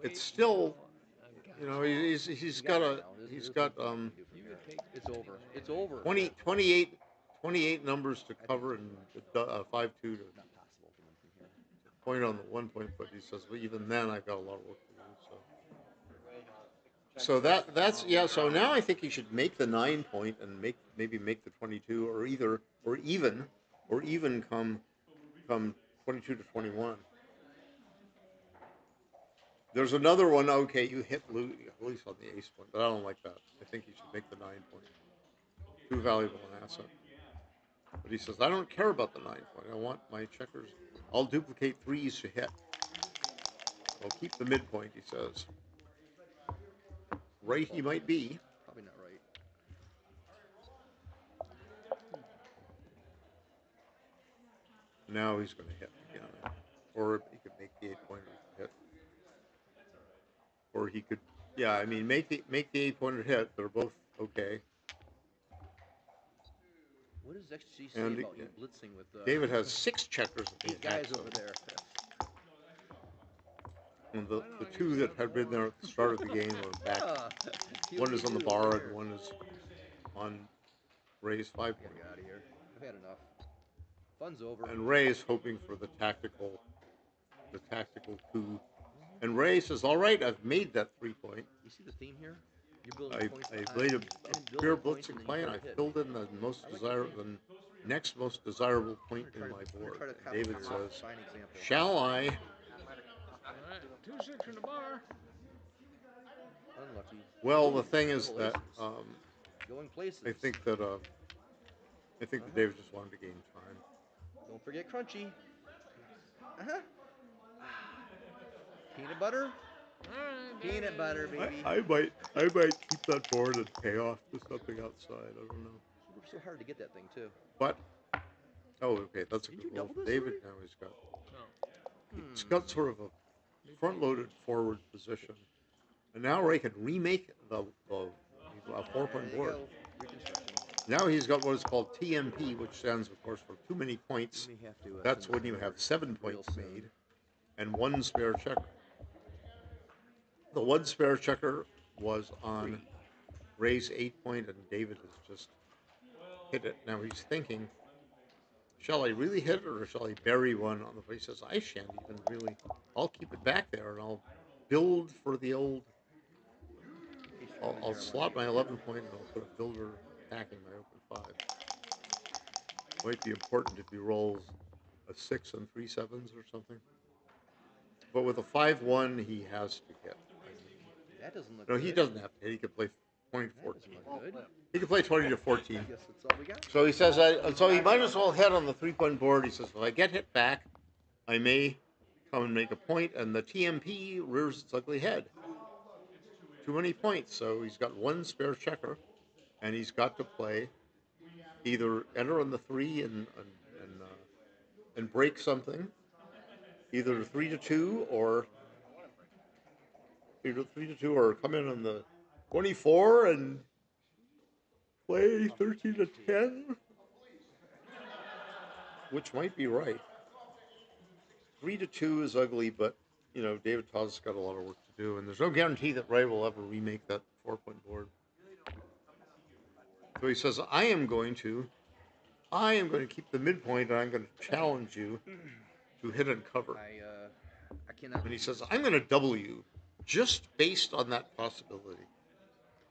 It's still, you know, he's got It's over. It's over. 28 numbers to cover and 5-2 to Not possible to win from here. point on the 1 point, but he says, well, even then I've got a lot of work to do. So that's yeah. So now I think he should make the 9 point and maybe make the 22 or even come 22 to 21. There's another one. Okay, you hit loose on the ace point, but I don't like that. I think he should make the 9 point. Too valuable an asset. But he says, I don't care about the 9 point. I want my checkers. I'll duplicate threes to hit. I'll keep the midpoint, he says. Right he might be. Probably not right. Now he's going to hit again. Or he could make the 8-pointer hit. Or he could, yeah, I mean, make the 8-pointer hit. They're both okay. What does XG say about you blitzing with... David has 6 checkers. 8 guys over there. And the two that had been there at the start of the game are back. One is on the bar and one is on Ray's 5-point. Get out of here. I've had enough. Fun's over. And Ray is hoping for the tactical coup. And Ray says, all right, I've made that 3-point. You see the theme here? You're building points. I made a pure blitzing play, and I filled in the next most desirable point in my board. And David says, shall I? 2-6 in the bar. Unlucky. Well, the thing is that going places. I think that David just wanted to gain time. Don't forget crunchy. Peanut butter. Peanut butter, baby. I might keep that board and pay off to something outside. I don't know. It worked so hard to get that thing too. But okay, that's a good roll. David now he's got sort of a front-loaded forward position, and now Ray can remake the 4-point board. Now he's got what is called TMP, which stands, of course, for too many points. That's when you have 7 points made and 1 spare checker. The 1 spare checker was on Ray's 8-point, and David has just hit it. Now he's thinking, shall I really hit it, or shall I bury one on the... He says, I shan't even really... I'll keep it back there, and I'll build for the old... I'll slot my 11-point, and I'll put a builder attacking my open 5. Might be important if he rolls a 6 and 3 sevens or something. But with a 5-1, he has to hit. That doesn't look No, good. he doesn't have to hit. He could play 20 to 14. Good. He could play 20 to 14. I guess that's all we got. So he says, so he might as well hit on the 3-point board. He says, if I get hit back, I may come and make a point, and the TMP rears its ugly head. Too many points, so he's got 1 spare checker, and he's got to play either enter on the 3 and break something, either 3 to 2 or come in on the 24 and play 13 to 10, which might be right. 3 to 2 is ugly, but David Todd's got a lot of work to do, and there's no guarantee that Ray will ever remake that 4-point board. So he says, I am going to keep the midpoint, and I'm going to challenge you to hit and cover. I cannot. And he says, I'm going to double you, just based on that possibility.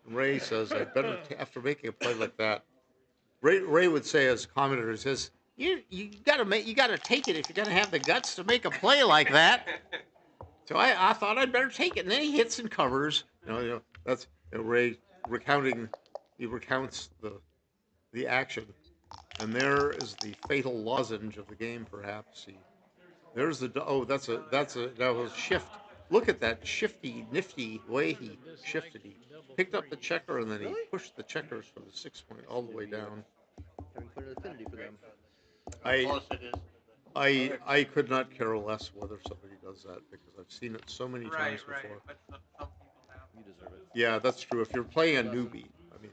And Ray says, I better after making a play like that, Ray would say as commentator, he says, you gotta take it if you're gonna have the guts to make a play like that. So I thought I'd better take it, and then he hits and covers. That's Ray recounts the action, and there is the fatal lozenge of the game. Perhaps there's the that was shift. Look at that shifty, nifty way he shifted. He picked up the checker and then he pushed the checkers from the 6-point all the way down. Having put an affinity for them. I could not care less whether somebody does that because I've seen it so many times before. Right, but some people have. You deserve it. Yeah, that's true. If you're playing a newbie, I mean,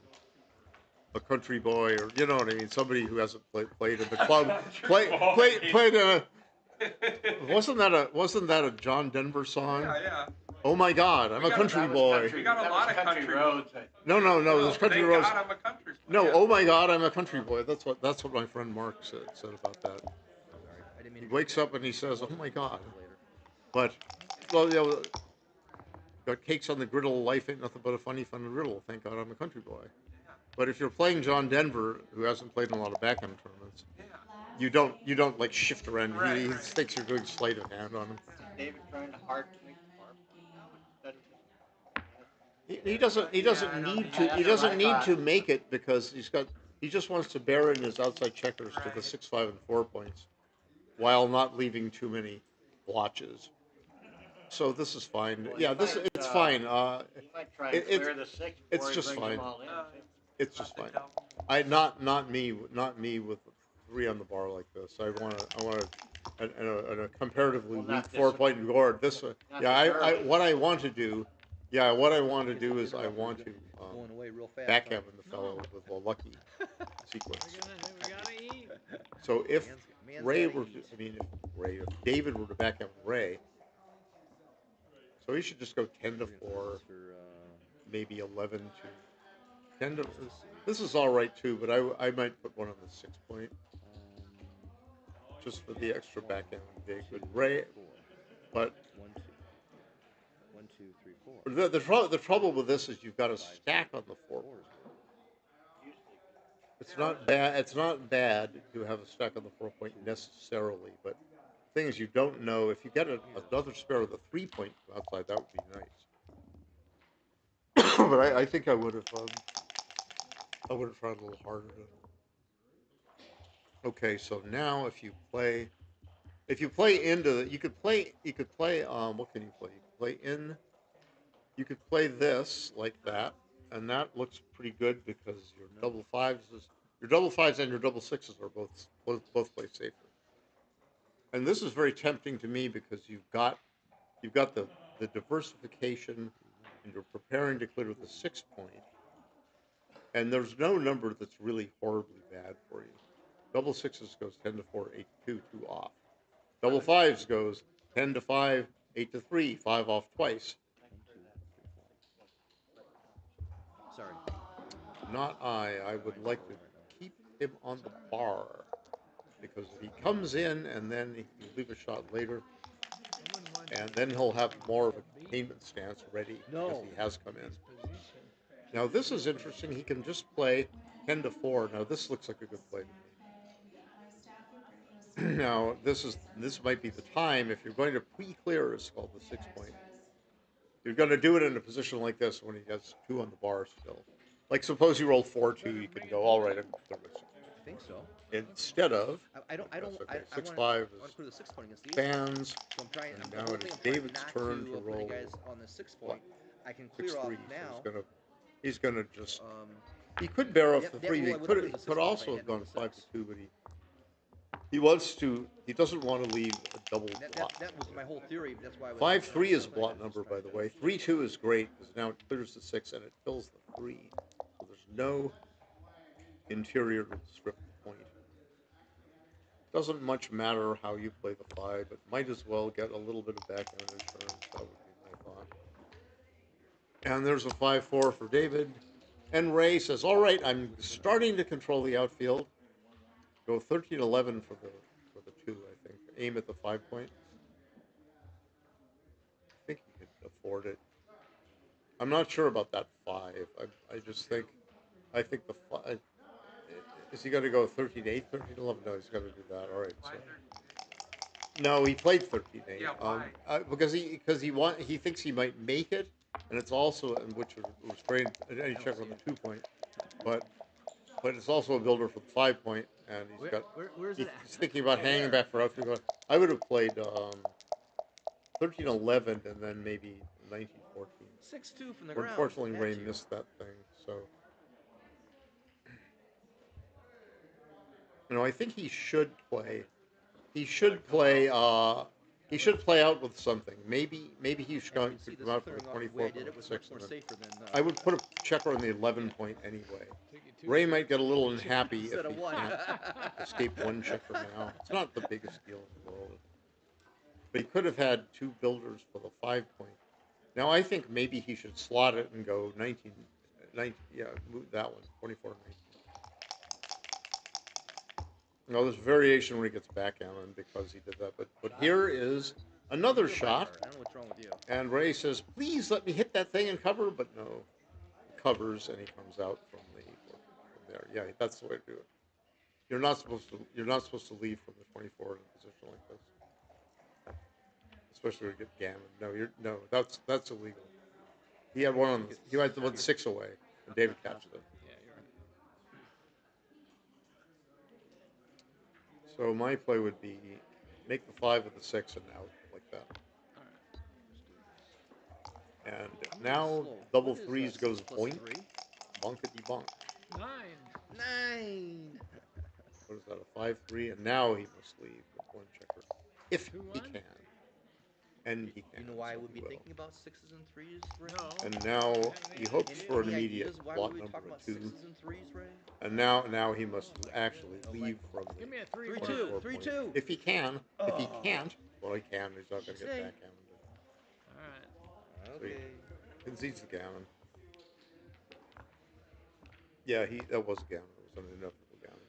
a country boy, or you know what I mean, somebody who hasn't played in the club, played Wasn't that a John Denver song? Yeah. Oh my God, I'm a country boy. We got a lot of country roads. No, there's country Thank roads. God I'm a country boy. No, Yeah. oh my God, I'm a country boy. That's what my friend Mark said about that. Sorry, I didn't mean He to wakes up and he says, "Oh my God," later. but well, got cakes on the griddle. Life ain't nothing but a funny fun riddle. Thank God I'm a country boy. But if you're playing John Denver, who hasn't played in a lot of backgammon tournaments, you don't like shift around. He thinks you're doing sleight of hand on him. David trying to hard make the bar instead of He doesn't need to make it because he just wants to bear in his outside checkers to the 6, 5, and 4 points, while not leaving too many blotches. So this is fine. Well, yeah, it's fine. He might try and clear the 6 it's before he just brings fine. them all in. It's just fine. Not me with 3 on the bar like this. I want a comparatively weak 4-point board. This what I want to do. Yeah, what I want to do is I want to Going away real fast. backgammon the fellow with a lucky sequence. So if if David were to backgammon Ray, so he should just go 10 to 4, maybe 11 to 10 to. This is all right too, but I might put one on the 6 point, just for the extra backgammon big. But Ray, but 1, 2, 3, 4. the trouble with this is you've got a stack on the 4. It's not bad. It's not bad to have a stack on the 4 point necessarily, but the thing is, you don't know if you get another spare with a 3 point outside. That would be nice. But I think I would have tried a little harder. Okay, so now if you play into you could play what can you play? You could play in. You could play this like that, and that looks pretty good because your double fives and your double sixes are both play safer. And this is very tempting to me because you've got the diversification, and you're preparing to clear the 6 point, and there's no number that's really horribly bad for you. Double sixes goes 10 to 4, 8 to 2, 2 off. Double fives goes 10 to 5, 8 to 3, 5 off twice. Sorry. Not I would like to keep him on the bar, because if he comes in and then he can leave a shot later, and then he'll have more of a containment stance ready because he has come in. Now this is interesting. He can just play 10 to 4. Now this looks like a good play to me. Now this might be the time if you're going to pre-clear, it's called the 6 point. You're going to do it in a position like this when he has 2 on the bar still. Like suppose you roll 4-2, you can go all right. I think so. Instead of I don't 6-5 is the 6 point against these fans. So I'm trying. And now it's David's turn to roll. Guys on the 6 point. I can clear 6-3, off so now. he's gonna just. He could bear off the 3. He could also have gone 5 to 2, but he wants to. He doesn't want to leave a double blot. That was my whole theory. That's why. 5-3 is a blot number, by the way. 3-2 is great because now it clears the 6 and it fills the 3. So there's no interior to strip the point. Doesn't much matter how you play the 5, but might as well get a little bit of backgammon insurance. That would be my thought. And there's a 5-4 for David. And Ray says, all right, I'm starting to control the outfield. Go 13-11 for the 2, I think. Aim at the 5 point. I think he could afford it. I'm not sure about that 5. I just think, I think the 5, is he going to go 13-8, 13-11? No, he's going to do that. All right. So. No, he played 13-8. Yeah, why? Because he thinks he might make it, and it's also, which was great, any check on the 2 point, but it's also a builder for the 5 point, and he's thinking about hanging back for outfield. I would have played 13-11 and then maybe 19-14. 6-2 from the ground. Unfortunately, Ray missed that thing, so. I think he should play. He should play. He should play out with something. Maybe he should come out for the 24 for the 6. I would put a checker on the 11 point anyway. Ray might get a little unhappy if he can't escape 1 checker now. It's not the biggest deal in the world. But he could have had two builders for the 5-point. Now I think maybe he should slot it and go 19, yeah, move that one, 24, 19. No, there's variation when he gets backgammon because he did that. But here is another shot. I don't know what's wrong with you. And Ray says, please let me hit that thing and cover, but no. He covers and he comes out from there. Yeah, that's the way to do it. You're not supposed to leave from the 24 in a position like this. Especially to get gammon. No, that's illegal. He had one he had the 6 away, and David catches it. Yeah, you're right. So my play would be make the 5 of the 6 and out like that. All right. And now double threes goes boink, bonkety bonk. 9. What is that, a 5-3? And now he must leave with one checker. If he can. And he can. You know why I so would be he will. thinking about 6s and 3s, Ray? No. And now he hopes for an Any immediate ideas why blot we would number talk about of 2. 6s and 3s, Ray? And now he must actually leave from the Give me a 3-1. 24 point. 3-2. If he can. If he can't, well, he can. He's not going to get backgammon. All right. So he concedes the gammon. Yeah, that was gammon. It was an inevitable gammon.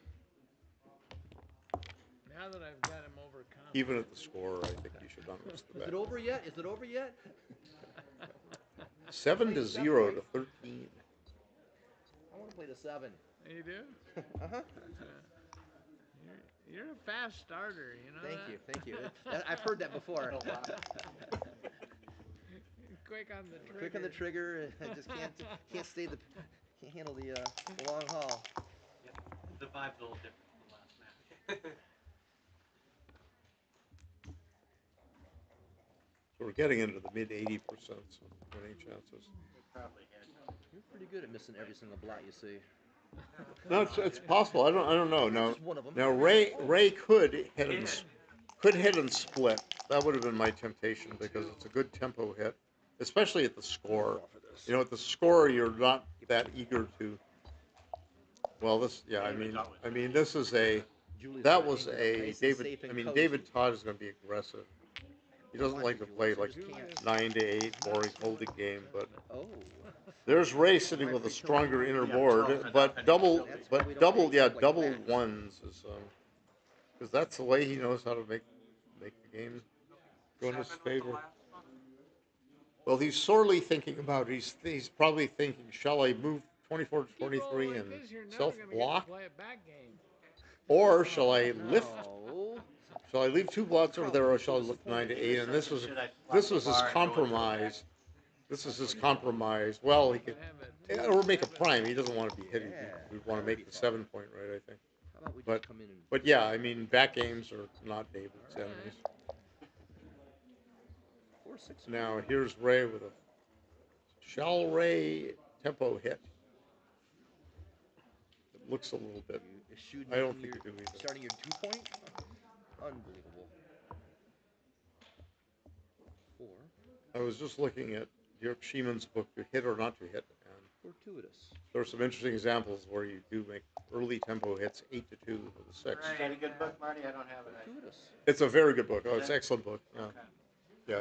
Now that I've got him overcome. Even at the score, I think you should not miss the back. Is it over yet? Is it over yet? 7-0 to 13. I want to play the 7. You do? Uh-huh. You're a fast starter, you know. Thank you. I've heard that before. Quick on the trigger. Quick on the trigger. I just can't handle the long haul. Yep. The vibe's a little different from the last match. So we're getting into the mid 80% winning chances. You're pretty good at missing every single blot you see. No, it's possible. I don't know. Just one of them. Now Ray could hit and split. That would have been my temptation because it's a good tempo hit, especially at the score. You know, at the score, you're not that eager to. Well, this, yeah, I mean, this is that was a David. I mean, David Todd is going to be aggressive. He doesn't like to play like 9 to 8 boring holding game, but there's Ray sitting with a stronger inner board, but double ones is because that's the way he knows how to make the game go in his favor. Well, he's sorely thinking about it. He's probably thinking, shall I move 24 to 23 and self-block? Or shall I lift? Shall I leave 2 blots over there, or shall I lift 9 to 8? And this was his compromise. This is his compromise. Well, he could, or make a prime. He doesn't want to be hit. We want to make the 7-point, right? I think. But yeah, I mean, back games are not David's enemies. Now here's Ray with a shall Ray tempo hit. It looks a little bit. I don't think you do either. Starting your 2-point? Unbelievable. 4. I was just looking at Dirk Schieman's book, To Hit or Not to Hit, and fortuitous. There are some interesting examples where you do make early tempo hits 8 to 2 with a 6. Is that a good book, Marty? I don't have it. Fortuitous. It's a very good book. Oh, it's an excellent book. Yeah. Okay. Yeah,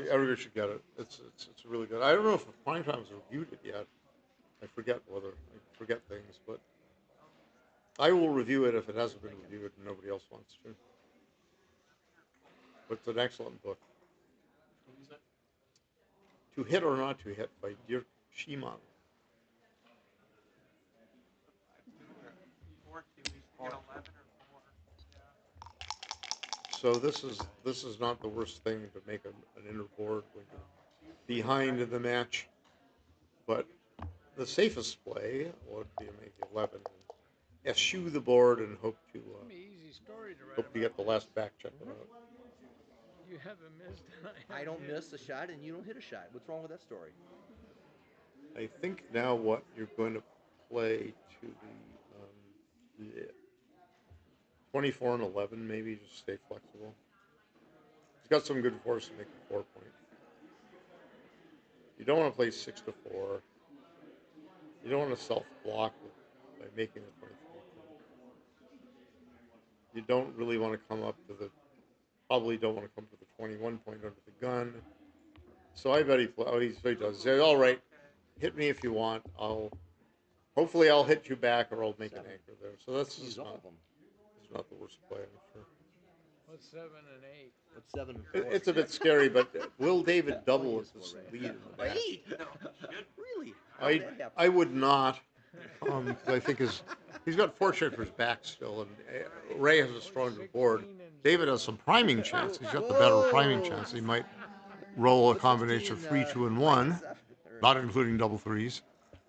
everybody should get it. It's really good. I don't know if Prime Time's reviewed it yet. I forget things, but I will review it if it hasn't been reviewed and nobody else wants to. But it's an excellent book. To Hit or Not to Hit by Dirk Schiemann. So this is not the worst thing to make an inner board when you're behind in the match, but the safest play would be to make 11 and eschew the board and hope to get the last back check out. You haven't missed. I don't miss a shot and you don't hit a shot. What's wrong with that story? I think now what you're going to play to the 24 and 11, maybe just stay flexible. He's got some good force to make a 4-point. You don't want to play 6 to 4. You don't want to self-block by making the 24. You don't really want to come up to the probably don't want to come to the 21 point under the gun. So I bet he does. He says, all right, hit me if you want. Hopefully I'll hit you back or I'll make an anchor there. So that's just not the worst play, I'm sure. What's 7 and 8? What's 7 and 4? It's a bit scary, but will David double with this lead in the match? Really? I would not. I think he's got 4 checkers back still, and Ray has a stronger board. David has some priming chance. He's got the better priming chance. He might roll a combination of 3, 2, and 1, not including double threes,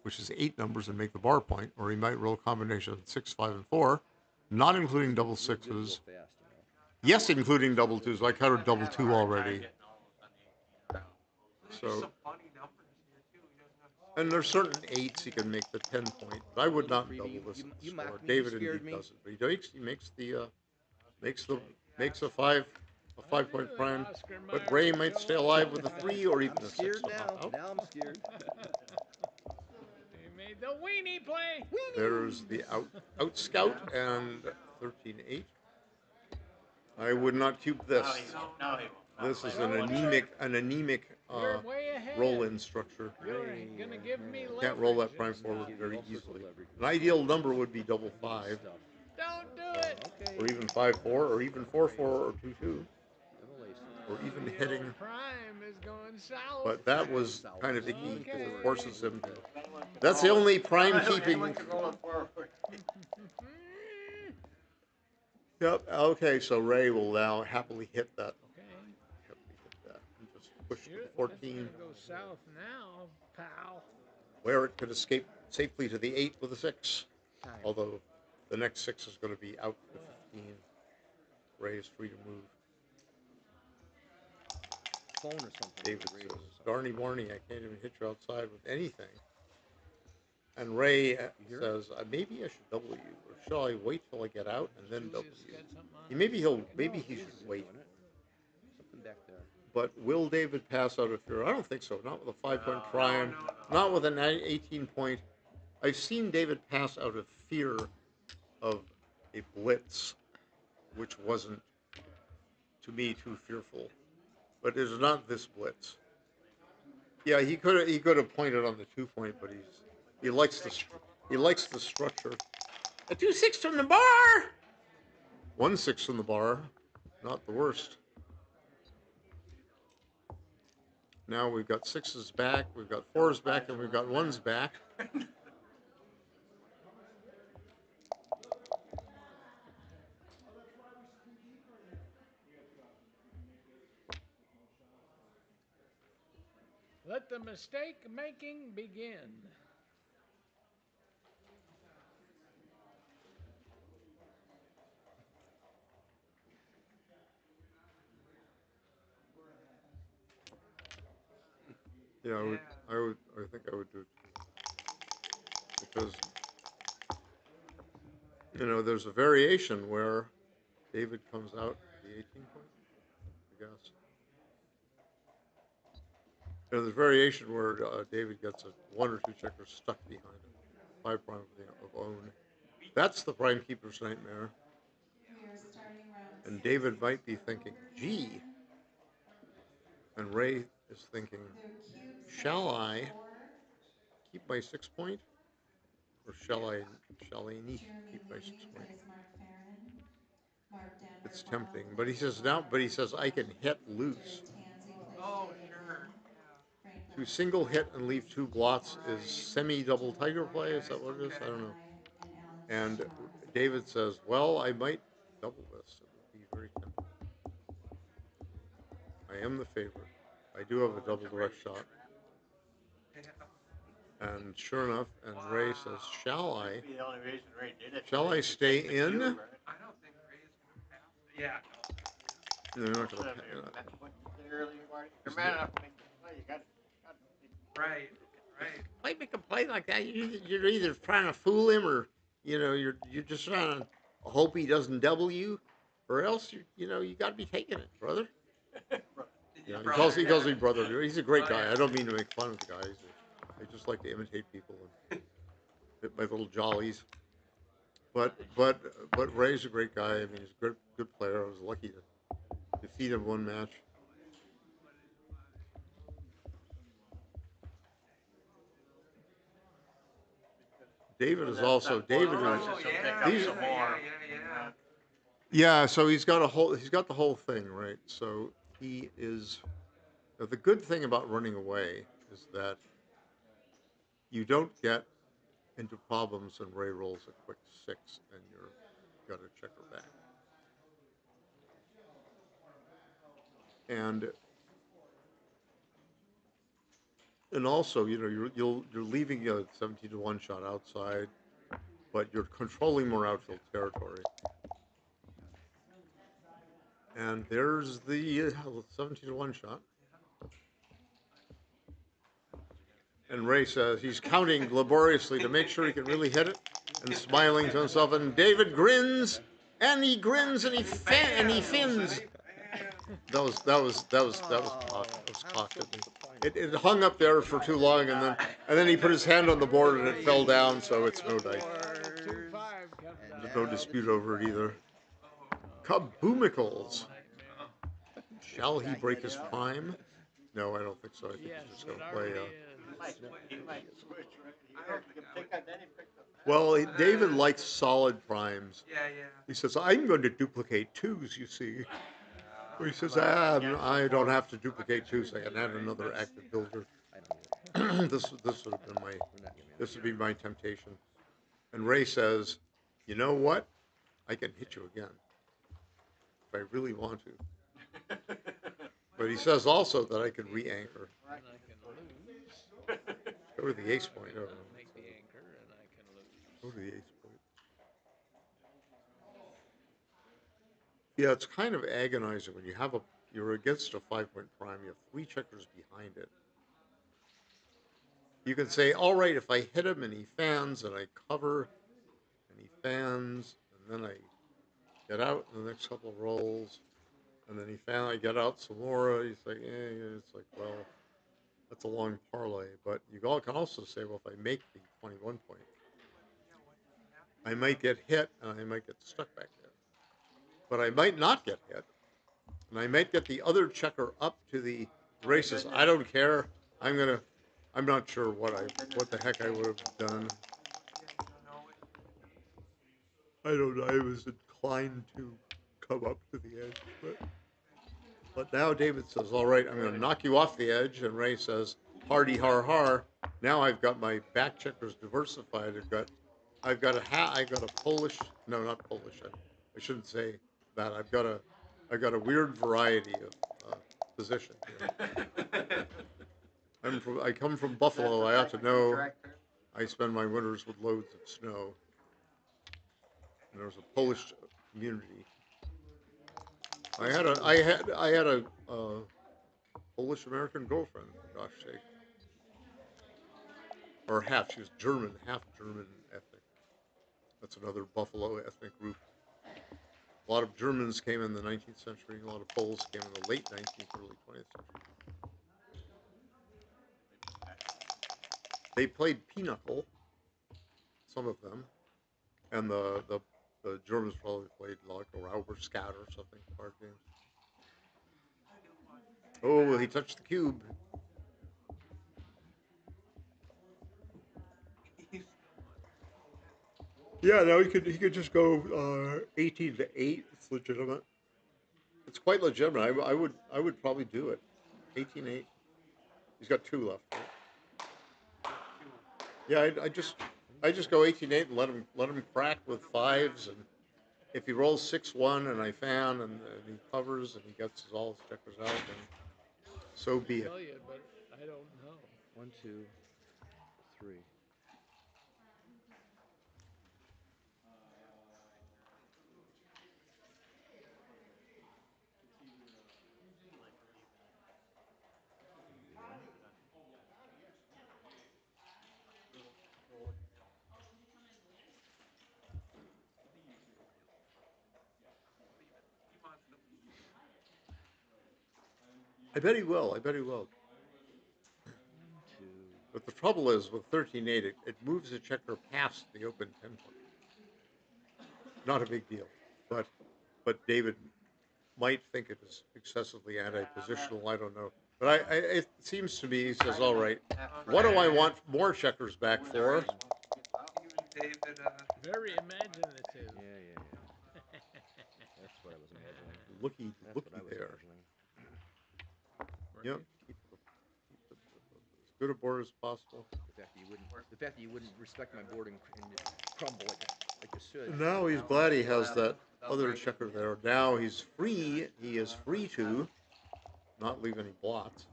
which is 8 numbers, and make the bar point, or he might roll a combination of 6, 5, and 4, not including double sixes. Yes, including double twos. I counted double 2 already. So, and there's certain 8s he can make the 10 point, but I would not double this score. David indeed does it, but he makes a 5-point prime. But Ray might stay alive with a 3 or even a 6 somehow. Now I'm scared. He made the weenie play. There's the out scout and 13-8. I would not cube this. This is an anemic roll-in structure. You're gonna give me leverage. Can't roll that prime forward very easily. An ideal number would be double 5. Don't do it. Or even 5-4, or even 4-4, or 2-2, or even hitting. Prime is going south. But that was kind of icky because it forces him to. That's the only prime keeping. Yep. Okay. So Ray will now happily hit that. Happily hit that. And just push to the 14. Go south now, pal. Where it could escape safely to the 8 with a 6. Although the next 6 is going to be out to 15. Ray is free to move. Phone or something. David says, darny Barney, I can't even hit you outside with anything. And Ray says, maybe I should double you, or shall I wait till I get out and then double you? Maybe he should wait. Something back there. But will David pass out of fear? I don't think so. Not with a 5-point prime. Not with an 18-point. I've seen David pass out of fear of a blitz, which wasn't, to me, too fearful. But it's not this blitz. Yeah, he could have pointed on the 2-point, but he likes the structure. A 2-6 from the bar. 1-6 from the bar, not the worst. Now we've got 6s back, we've got 4s back, and we've got 1s back. Let the mistake making begin. Yeah, I think I would do it too. Because, there's a variation where David comes out the 18-point, I guess. There's a variation where David gets a 1 or 2 checkers stuck behind him. 5 prime of own. That's the prime keeper's nightmare. We are starting round And 6. David might be thinking, gee. And Ray is thinking, shall I keep my 6-point? Or shall I not keep my 6-point? It's tempting. But he says I can hit loose. Oh, sure. To single hit and leave 2 blots is semi-double tiger play. Is that what it is? I don't know. And David says, well, I might double this. It would be very tempting. I am the favorite. I do have a double direct shot. And sure enough, and Ray says, shall I? Shall I stay in? I don't think Ray is going to pass. Yeah. No, you're not going to pass. You're man enough to make the play. You got to. Right. Why make a play like that? You're either trying to fool him, or you're just trying to hope he doesn't double you, or else you got to be taking it, brother. He calls me brother. He's a great guy. I don't mean to make fun of the guy. I just like to imitate people and hit my little jollies. But Ray's a great guy. I mean, he's a good player. I was lucky to defeated one match. David is also David. Yeah, so he's got the whole thing, right? So he is. The good thing about running away is that you don't get into problems and Ray rolls a quick 6 and you're got to check her back. And also, you know, you're leaving a 17-1 shot outside, but you're controlling more outfield territory. And there's the 17-1 shot. And Ray says he's counting laboriously to make sure he can really hit it, and smiling to himself. And David grins, and he grins, and he fins. That was cocked. It hung up there for too long, and then he put his hand on the board and it fell down. So it's no dice. There's no dispute over it either. Kaboomicles. Shall he break his prime? No, I don't think so. I think he's just going to play. Well, David likes solid primes. Yeah. He says, I'm going to duplicate 2s, you see. He says, I don't have to duplicate 2s. I can add another active builder. This would be my temptation. And Ray says, you know what? I can hit you again if I really want to. But he says also that I can re-anchor. Go to the ace point. Oh, Make the anchor, and I can lose. Go to the ace point. Yeah, it's kind of agonizing when you're against a 5-point prime. You have 3 checkers behind it. You can say, all right, if I hit him and he fans and I cover and he fans and then I get out in the next couple of rolls and then I get out some more. He's like, it's like, well, that's a long parlay. But you can also say, well, if I make the 21 point, I might get hit and I might get stuck back there. But I might not get hit. And I might get the other checker up to the races. I don't care. I'm not sure what the heck I would have done. I don't know. I was inclined to come up to the edge, but now David says, "All right, I'm going to knock you off the edge." And Ray says, "Hardy har har." Now I've got my back checkers diversified. I've got a Polish. No, not Polish. I shouldn't say that. I've got a weird variety of position here. I come from Buffalo. I ought to know. I spend my winters with loads of snow. And there's a Polish community. I had a Polish American girlfriend, for gosh sake. Or half. She was German, half German ethnic. That's another Buffalo ethnic group. A lot of Germans came in the 19th century. A lot of Poles came in the late 19th, early 20th century. They played pinochle, some of them, and the Germans probably played like a Rauberskat or something, card games. Oh, he touched the cube. Yeah, no, he could just go 18-8. It's legitimate. It's quite legitimate. I would probably do it. 18-8. He's got 2 left. Right? Yeah, I just go 18-8 and let him crack with 5s, and if he rolls 6-1 and I fan and he covers and he gets all his checkers out, then so be it. I tell you, but I don't know. 1, 2, 3. I bet he will. 1, 2. But the trouble is with 13-8, it moves the checker past the open 10 point. Not a big deal, but David might think it is excessively anti-positional. I don't know. But it seems to me, he says, all right, what do I want more checkers back for? Even David, Very imaginative. Yeah. That's what I was imagining. Looky That's what I was there. imagining. Yep. Keep as good a board as possible. The fact that you wouldn't respect my board and crumble like you should. Now he's glad he has that other checker there. Now he's free. He is free to not leave any blots.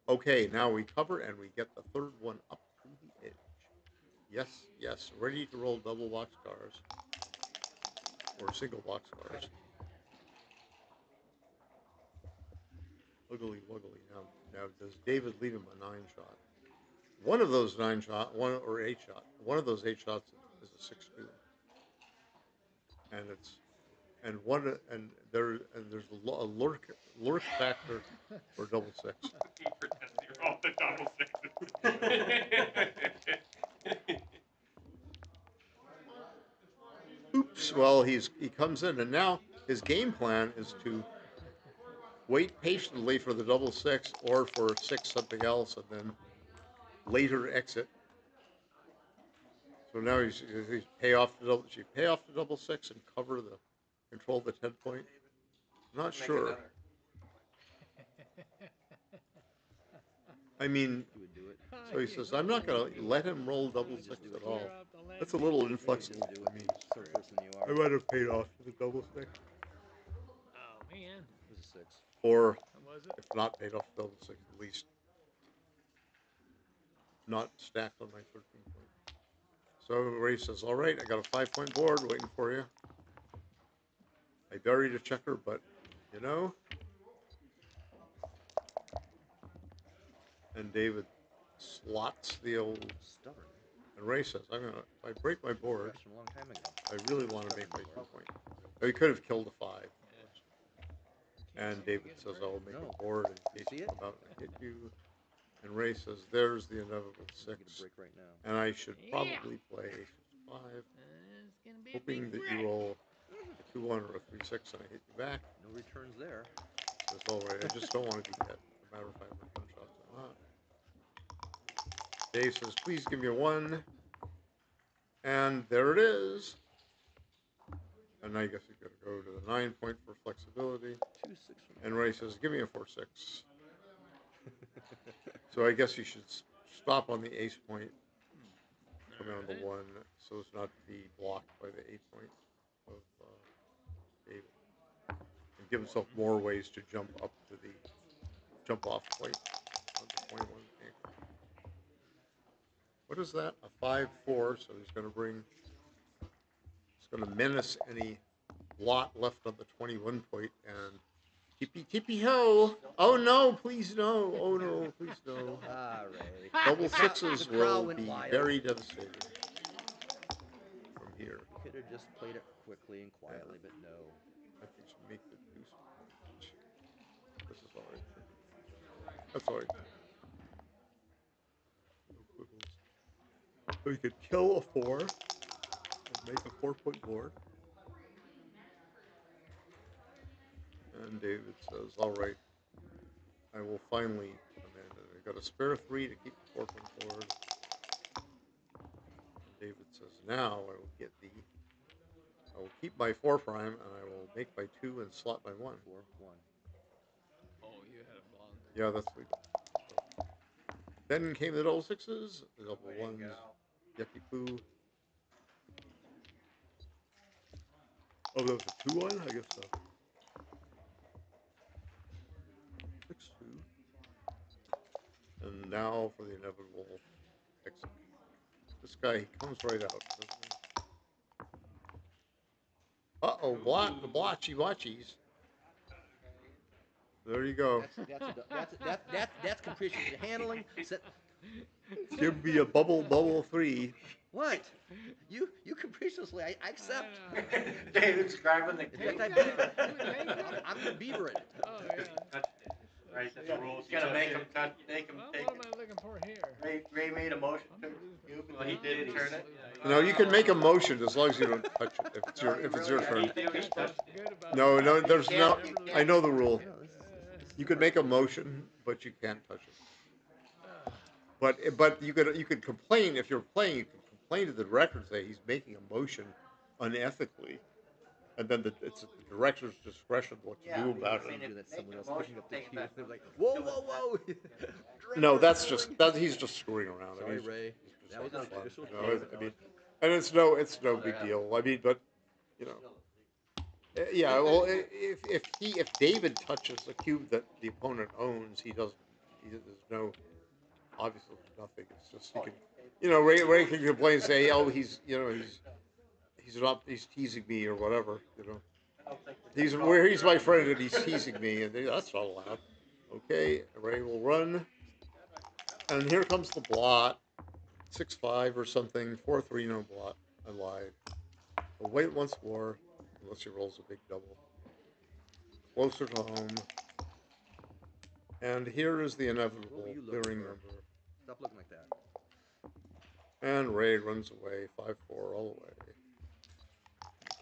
Okay, now we cover and we get the third one up to the edge. Yes, ready to roll double boxcars or single boxcars. Wiggly wuggly. Now does David lead him a 9-shot? One of those 9-shot, 8-shot. One of those 8 shots is a 6-2, and there's a lurk factor for double 6. he pretends you're all the double 6s. Oops. Well, he comes in, and now his game plan is to wait patiently for the double 6 or for 6 something else, and then later exit. So now he's pay off the double 6 and control the 10 point. Not sure. I mean, so he says, I'm not going to let him roll double 6 at all. That's a little inflexible for me. I might have paid off the double 6. Oh man. It was a 6. Or if not paid off the double 6, at least not stacked on my 13 point. So Ray says, all right, I got a 5-point board waiting for you. I buried a checker, but you know. And David slots the old stubborn. And Ray says, if I break my board, From a long time ago. I really want to make my 2-point. He could have killed a 5. And David says, I will make a board in case you come out and I hit you. And Ray says, there's the inevitable 6. Break right now. And I should probably play 5, hoping that you roll a 2-1 or a 3-6 and I hit you back. No returns there. That's all right. I just don't want to be hit, no matter if I have return shots or not. Dave says, please give me a 1. And there it is. And I guess you got to go to the 9-point for flexibility. 2-6. And Ray says, give me a 4-6. So I guess you should stop on the ace point, come in on the 1, so as not to be blocked by the 8-point of David. And give himself more ways to jump up to the jump-off point of the 21 anchor. What is that? A 5-4, so he's going to menace any blot left on the 21 point and tippy ho. Oh no, please no. Oh no, please no. Ah, Ray. Double 6s will be very devastating from here. Could have just played it quickly and quietly, but no. I think should make the deuce. This is all right. That's all right. No quibbles. So you could kill a 4 and make a 4-point board. And David says, all right, I will finally come in. I got a spare 3 to keep the 4-point board. And David says, now I will keep my 4' and I will make my 2 and slot my 1. 4-1. Oh, you had a blonde. Yeah, that's legal. So. Then came the double 6s, the double 1s, yucky poo. Oh, that was a 2-1? I guess so. 6-2. And now for the inevitable exit. This guy, he comes right out, doesn't he? Uh-oh, the blotchy watchies. There you go. That's capricious handling. Give me a bubble 3. What? You capriciously, I accept. David's grabbing the In fact, I beaver it. I'm gonna beaver it. Oh yeah. Right, that's the rules. You Yeah. gotta make him touch, make him Well, take what it. am I looking for here? Ray made a motion to cube, well, he did turn it. No, you can make a motion as long as you don't touch it. If it's your turn. No, there's no. I know the rule. You could make a motion, but you can't touch it. But you could complain if you're playing. You could complain to the director and say he's making a motion unethically, and then it's at the director's discretion what to do about it. That someone else picking up the cue. They're like, whoa, whoa, whoa! No, he's just screwing around. Sorry, Ray. That was official. I mean, and it's no big deal. I mean, but you know, yeah. Well, if David touches a cube that the opponent owns, there's no obviously nothing. It's just you can, Ray can complain and say, oh, he's teasing me or whatever, he's my friend and he's teasing me, and that's not allowed. Okay, Ray will run, and here comes the blot, 6-5 or something, 4-3, no blot. I lied. We'll wait once more, unless he rolls a big double. Closer to home. And here is the inevitable clearing number. Stop looking like that. And Ray runs away, 5-4 all the way.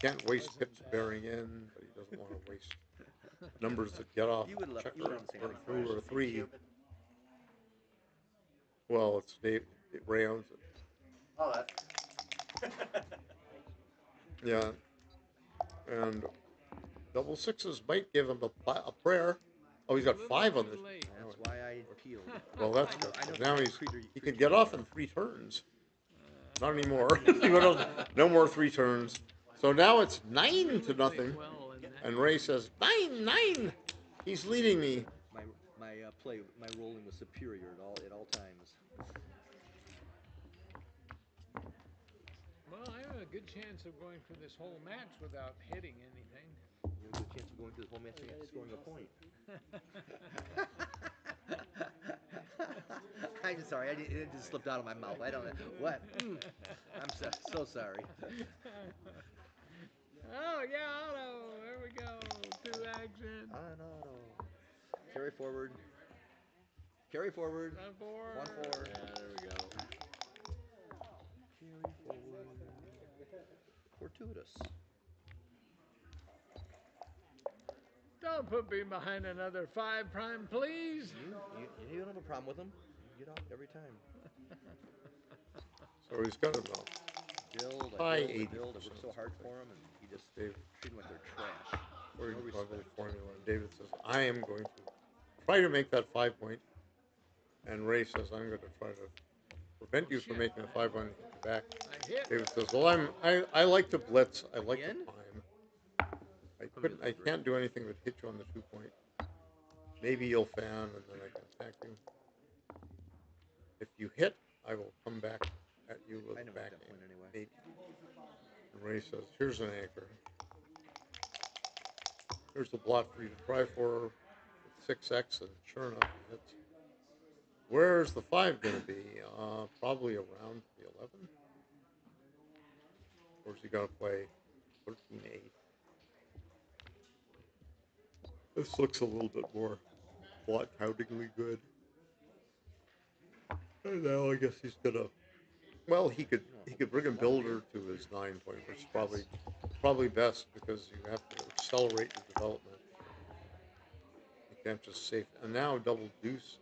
Can't waste pips bearing in, but he doesn't want to waste numbers that get off checker or through or 3. Well, it's Ray owns it. Oh, that's. Yeah. And double sixes might give him a prayer. Oh, he's got 5 on this. That's why I peeled. Well, that's good. good. Now he can get off in 3 turns. Not anymore. No more 3 turns. So now it's 9-0, and Ray says 9. He's leading me. My rolling was superior at all times. Well, I have a good chance of going through this whole match without hitting anything. You have a good chance of going through this whole match without scoring a point. I'm sorry, it just slipped out of my mouth. I don't know what. I'm so sorry. Oh yeah, auto. There we go. 2 action. On auto. Carry forward. 1-4. 1-4. Yeah, there we go. Carry forward. Fortuitous. Don't put me behind another 5 prime, please. You don't have a problem with them. You get off every time. So he's got enough. Build. I work so hard for him, and he just treat them like they're trash. Or you call it formula. And David says, I am going to try to make that 5 point. And Ray says, I'm going to try to prevent you from making a 5 point and hit you back. David says, well, I like to blitz. I like to climb. I can't do anything but hit you on the 2 point. Maybe you'll fan, and then I can attack you. If you hit, I will come back at you with a back anyway. 8. And Ray says, here's an anchor. Here's the blot for you to try for with 6x, and sure enough, it hits. Where's the 5 going to be? Probably around the 11. Of course, you got to play 13-8. This looks a little bit more blot countingly good. And now I guess he's gonna. Well, he could bring a builder to his 9 point, which is probably best because you have to accelerate your development. You can't just save. And now double deuce.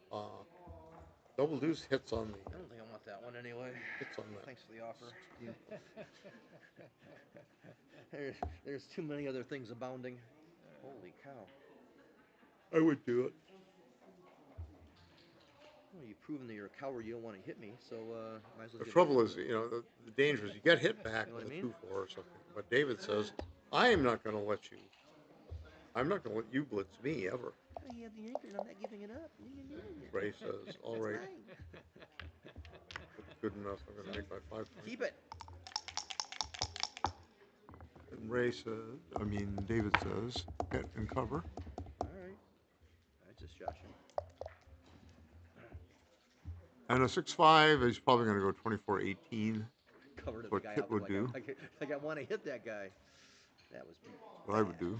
Double deuce hits on the. I don't think I want that one anyway. Hits on that. Thanks for the offer. There's too many other things abounding. Holy cow. I would do it. Well, you've proven that you're a coward. You don't want to hit me, so might as well. The trouble is, the danger is you get hit back with a 2-4 or something. But David says, I am not going to let you. I'm not going to let you blitz me ever. You have the anchor, and I'm not giving it up. Ray says, all right. That's good enough. I'm going to make my 5 point. Keep it. And David says, hit and cover. All right. I just shot you. And a 6-5 is probably going to go 24-18. Covered What the guy Kit would do. Like I want to hit that guy. That was what I would do.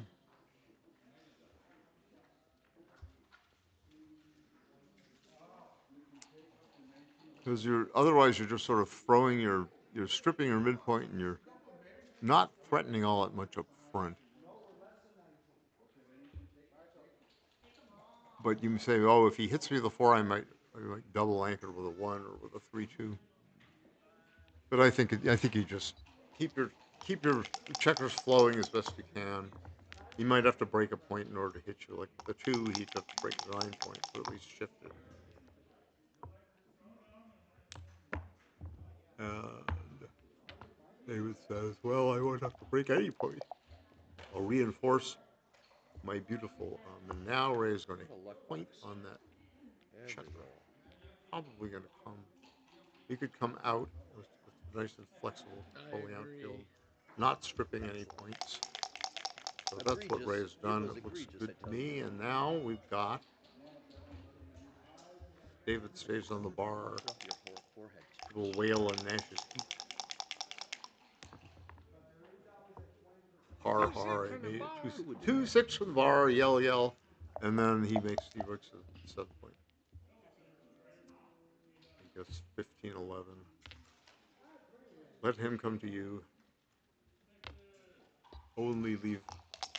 Because otherwise you're just sort of throwing you're stripping your midpoint and you're not threatening all that much up front. But you say, oh, if he hits me with a 4, I might double anchor with a 1 or with a 3-2. But I think you just keep your checkers flowing as best you can. You might have to break a point in order to hit you. Like the 2, he'd have to break 9 points, but at least shift it. And David says, well, I won't have to break any point. I'll reinforce my beautiful. And now Ray is going to point on that checker. Probably going to come. He could come out. It's nice and flexible, fully outfield, not stripping any points. So that's what Ray has done. It looks good to me. And now we've got David stays on the bar. Will wail and gnash his teeth. Har har, I made it. 2-6 from the bar, yell yell, and then he makes a 7 point. He gets 15-11. Let him come to you. Only leave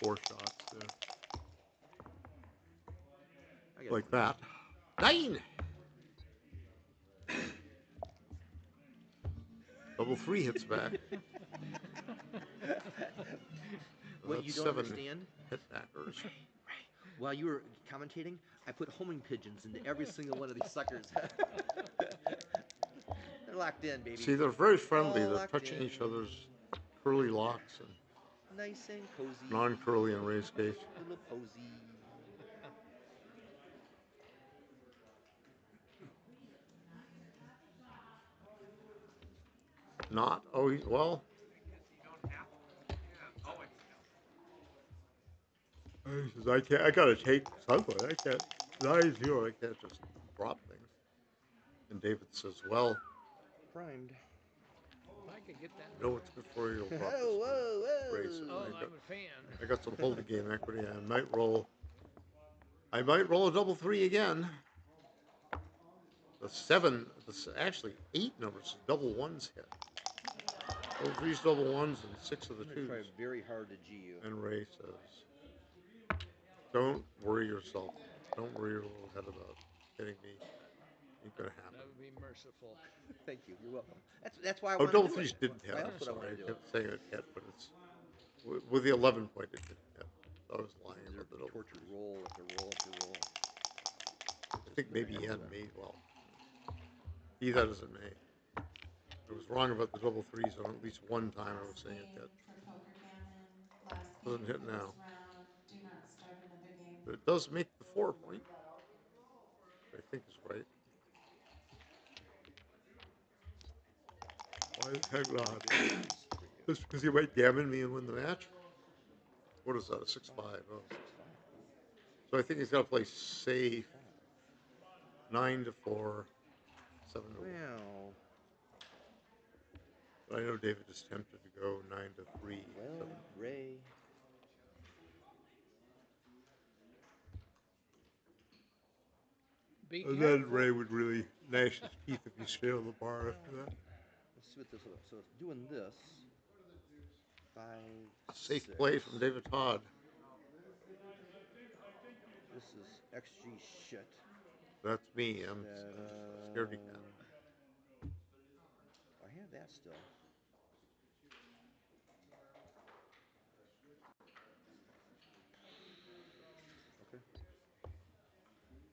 4 shots there. Like that. 9! Double 3 hits back. What you don't 7 understand? hit backers. While you were commentating, I put homing pigeons into every single one of these suckers. They're locked in, baby. See, they're very friendly. All They're locked touching in. each other's curly locks and Nice and cozy. non-curly in Ray's case. Little posy. Not. Oh, well. He says, I can't. I gotta take something. I can't. 9-0. I can't just drop things. And David says, well, Primed. If I could get that. you know what's good for you? You'll drop this Whoa, one. Race. Oh, I'm a fan. I got some holding game equity. I might roll a double 3 again. The 7, actually 8 numbers, double 1s hit. Double 3s, double 1s, and 6 of the 2s. Try very hard to G you. And Ray says, don't worry yourself. Don't worry your little head about hitting me. Ain't gonna happen. That would be merciful. Thank you. You're welcome. That's why I want to double do 3s it. didn't hit. Why I'm else would I want sorry. to I do kept saying it hit, but it's with the 11 point it didn't hit. I was lying about the double. Tortured roll after roll after roll. I think maybe he had made, well, be that as it may. I was wrong about the double 3s on at least one time I was saying it hit. Doesn't hit now. But it does make the 4 point. Which I think is right. Why the heck not? Just because you might gammon me and win the match? What is that, a 6-5? Oh, 6-5. So I think he's got to play safe. 9-4, 7-1. Wow. But I know David is tempted to go 9-3. Well, Ray. And then Ray would really gnash his teeth if he stayed on the bar after that. Let's see what this looks. So doing this. 5. Safe 6. play from David Todd. This is XG shit. That's me. I'm scaredy cat. I have that still. Okay.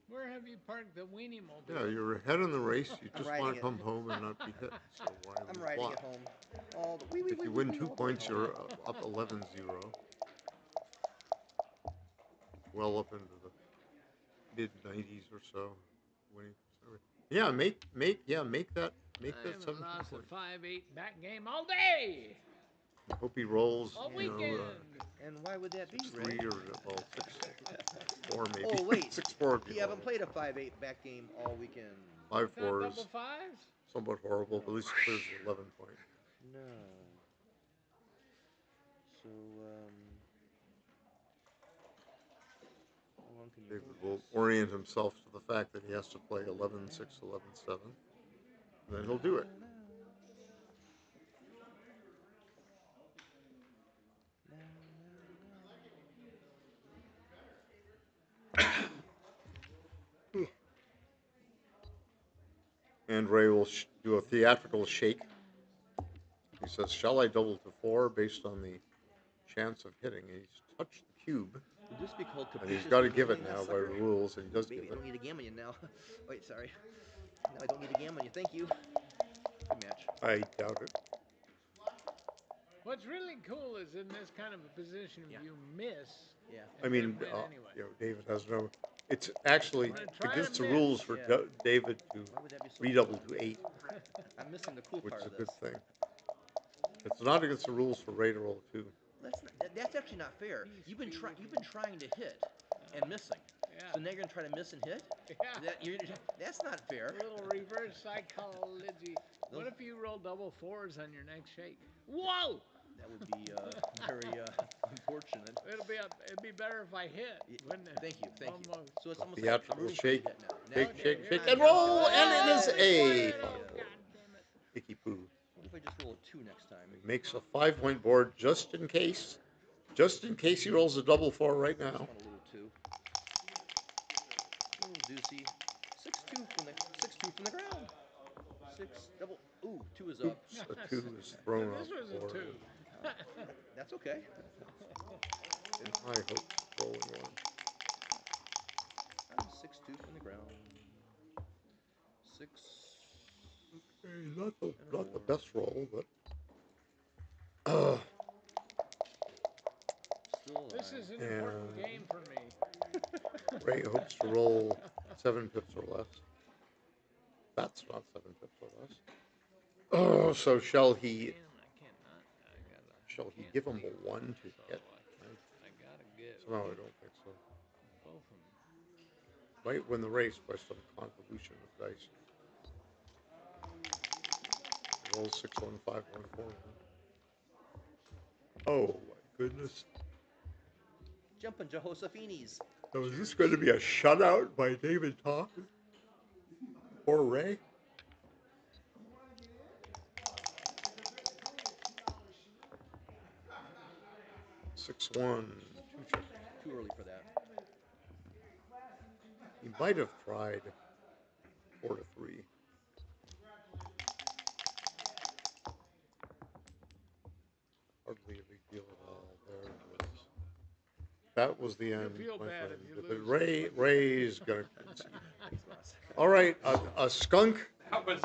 Where have you parked the weenie mobile? Yeah, you're ahead in the race. You just want to it. come home and not be hit. So why I'm would riding block? it home. If you win 2 points, you're up 11-0. Well up into the mid-90s or so. Winning. Yeah, make that 7 lost point. a 5-8 back game all day. I hope he rolls. All weekend. And why would that be, Ray? 6-3 or well 6-4 maybe. Oh wait, 6-4. You haven't played a 5-8 back game all weekend. 5-4 is double 5s? somewhat horrible, but at least it clears the 11 point. No. So how long can you David hold will this? orient himself to the fact that he has to play 11-6, 11-7. then he'll do it. And Ray will do a theatrical shake. He says, "Shall I double to 4 based on the chance of hitting?" He's touched the cube. Would this be called And he's capricious got to for give it gambling, now that by sucker? rules, and he does Maybe give I it. don't need to gamble you now. Wait, sorry. Now I don't need to gamble you. Thank you. Good match. I doubt it. What's really cool is in this kind of a position, if you miss. Yeah. I mean, anyway. you know, David has no. It's actually try against to the miss. rules for Yeah. David to Why would that be so redouble cool? to 8, I'm missing the cool which part is a of good this. thing. It's not against the rules for Ray to roll 2. That's actually not fair. You've been trying to hit and missing. Yeah. So now you're gonna try to miss and hit? Yeah. That's not fair. A little reverse psychology. What if you roll double 4s on your next shake? Whoa! That would be very unfortunate. It'd be better if I hit, wouldn't it? Thank you. Almost. So it's almost like I'm Theatrical rooting for you shake. to hit now. Shake, Now- shake, now- shake, now and I'm roll, rooting and it is a Oh, God damn it. icky poo. What if I just roll a 2 next time? It makes a 5-point board just in case. Just in case he rolls a double 4 right Just now. want a little 2. A little deucey. 6-2 from the ground. 6 double. Ooh, 2 is up. Oops, a 2 is thrown This off was the a board. 2. That's okay. And high hopes rolling 1. 6-2 from the ground. 6. Okay, not the best roll, but Still This is an And- important game for me. Ray hopes to roll 7 pips or less. That's not 7 pips or less. Oh, so shall he give him a 1 to hit? I gotta get. Somehow I don't think so. Both of them. Might win the race by some convolution of dice. Roll 6, 1, 5, 1, 4. Oh my goodness. Jumping Jehosaphinis. So is this going to be a shutout by David Todd or Ray? Six, 1, 2 check. Too early for that. He might have tried 4 to 3. Hardly a big deal at all. There it is. That was the end, feel my bad friend. if you But lose. Ray's gonna concede. Thanks, boss. All right, a skunk. That was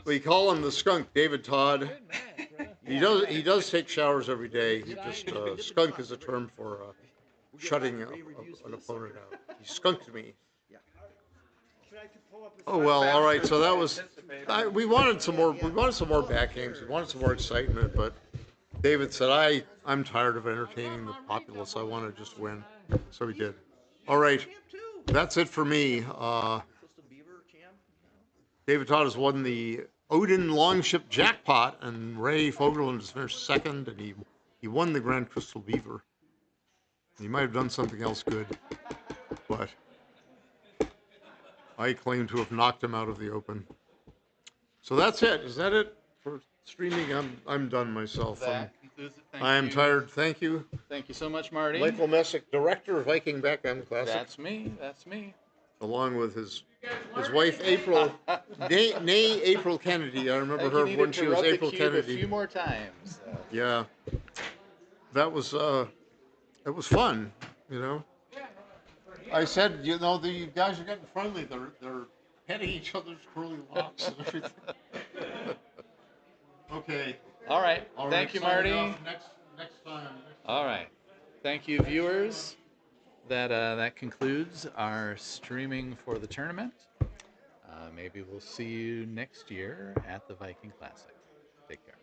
We call him the skunk, David Todd. Good match, bro. He does take showers every day. He just skunk is a term for shutting an opponent out. He skunked me. Oh well, all right. So that was. We wanted some more. We wanted some more back games. We wanted some more excitement, but David said, "I'm tired of entertaining the populace. I want to just win." So he did. All right. That's it for me. David Todd has won the Odin Longship Jackpot, and Ray Fogerlund has finished second, and he won the Grand Crystal Beaver. He might have done something else good, but I claim to have knocked him out of the Open. So that's it. Is that it for streaming? I'm done myself. That concludes it. Thank I am you. tired. Thank you. Thank you so much, Marty. Michael Messick, director of Viking Classic. That's me. That's me. Along with his wife April, nay April Kennedy. I remember her when she was April Kennedy. A few more times. Yeah, that was fun. You know, I said, you know, the guys are getting friendly. They're petting each other's curly locks and everything. Okay. All right. All Thank right, you, signing Marty. off. Next time. All right. Thank you, viewers. That concludes our streaming for the tournament. Maybe we'll see you next year at the Viking Classic. Take care.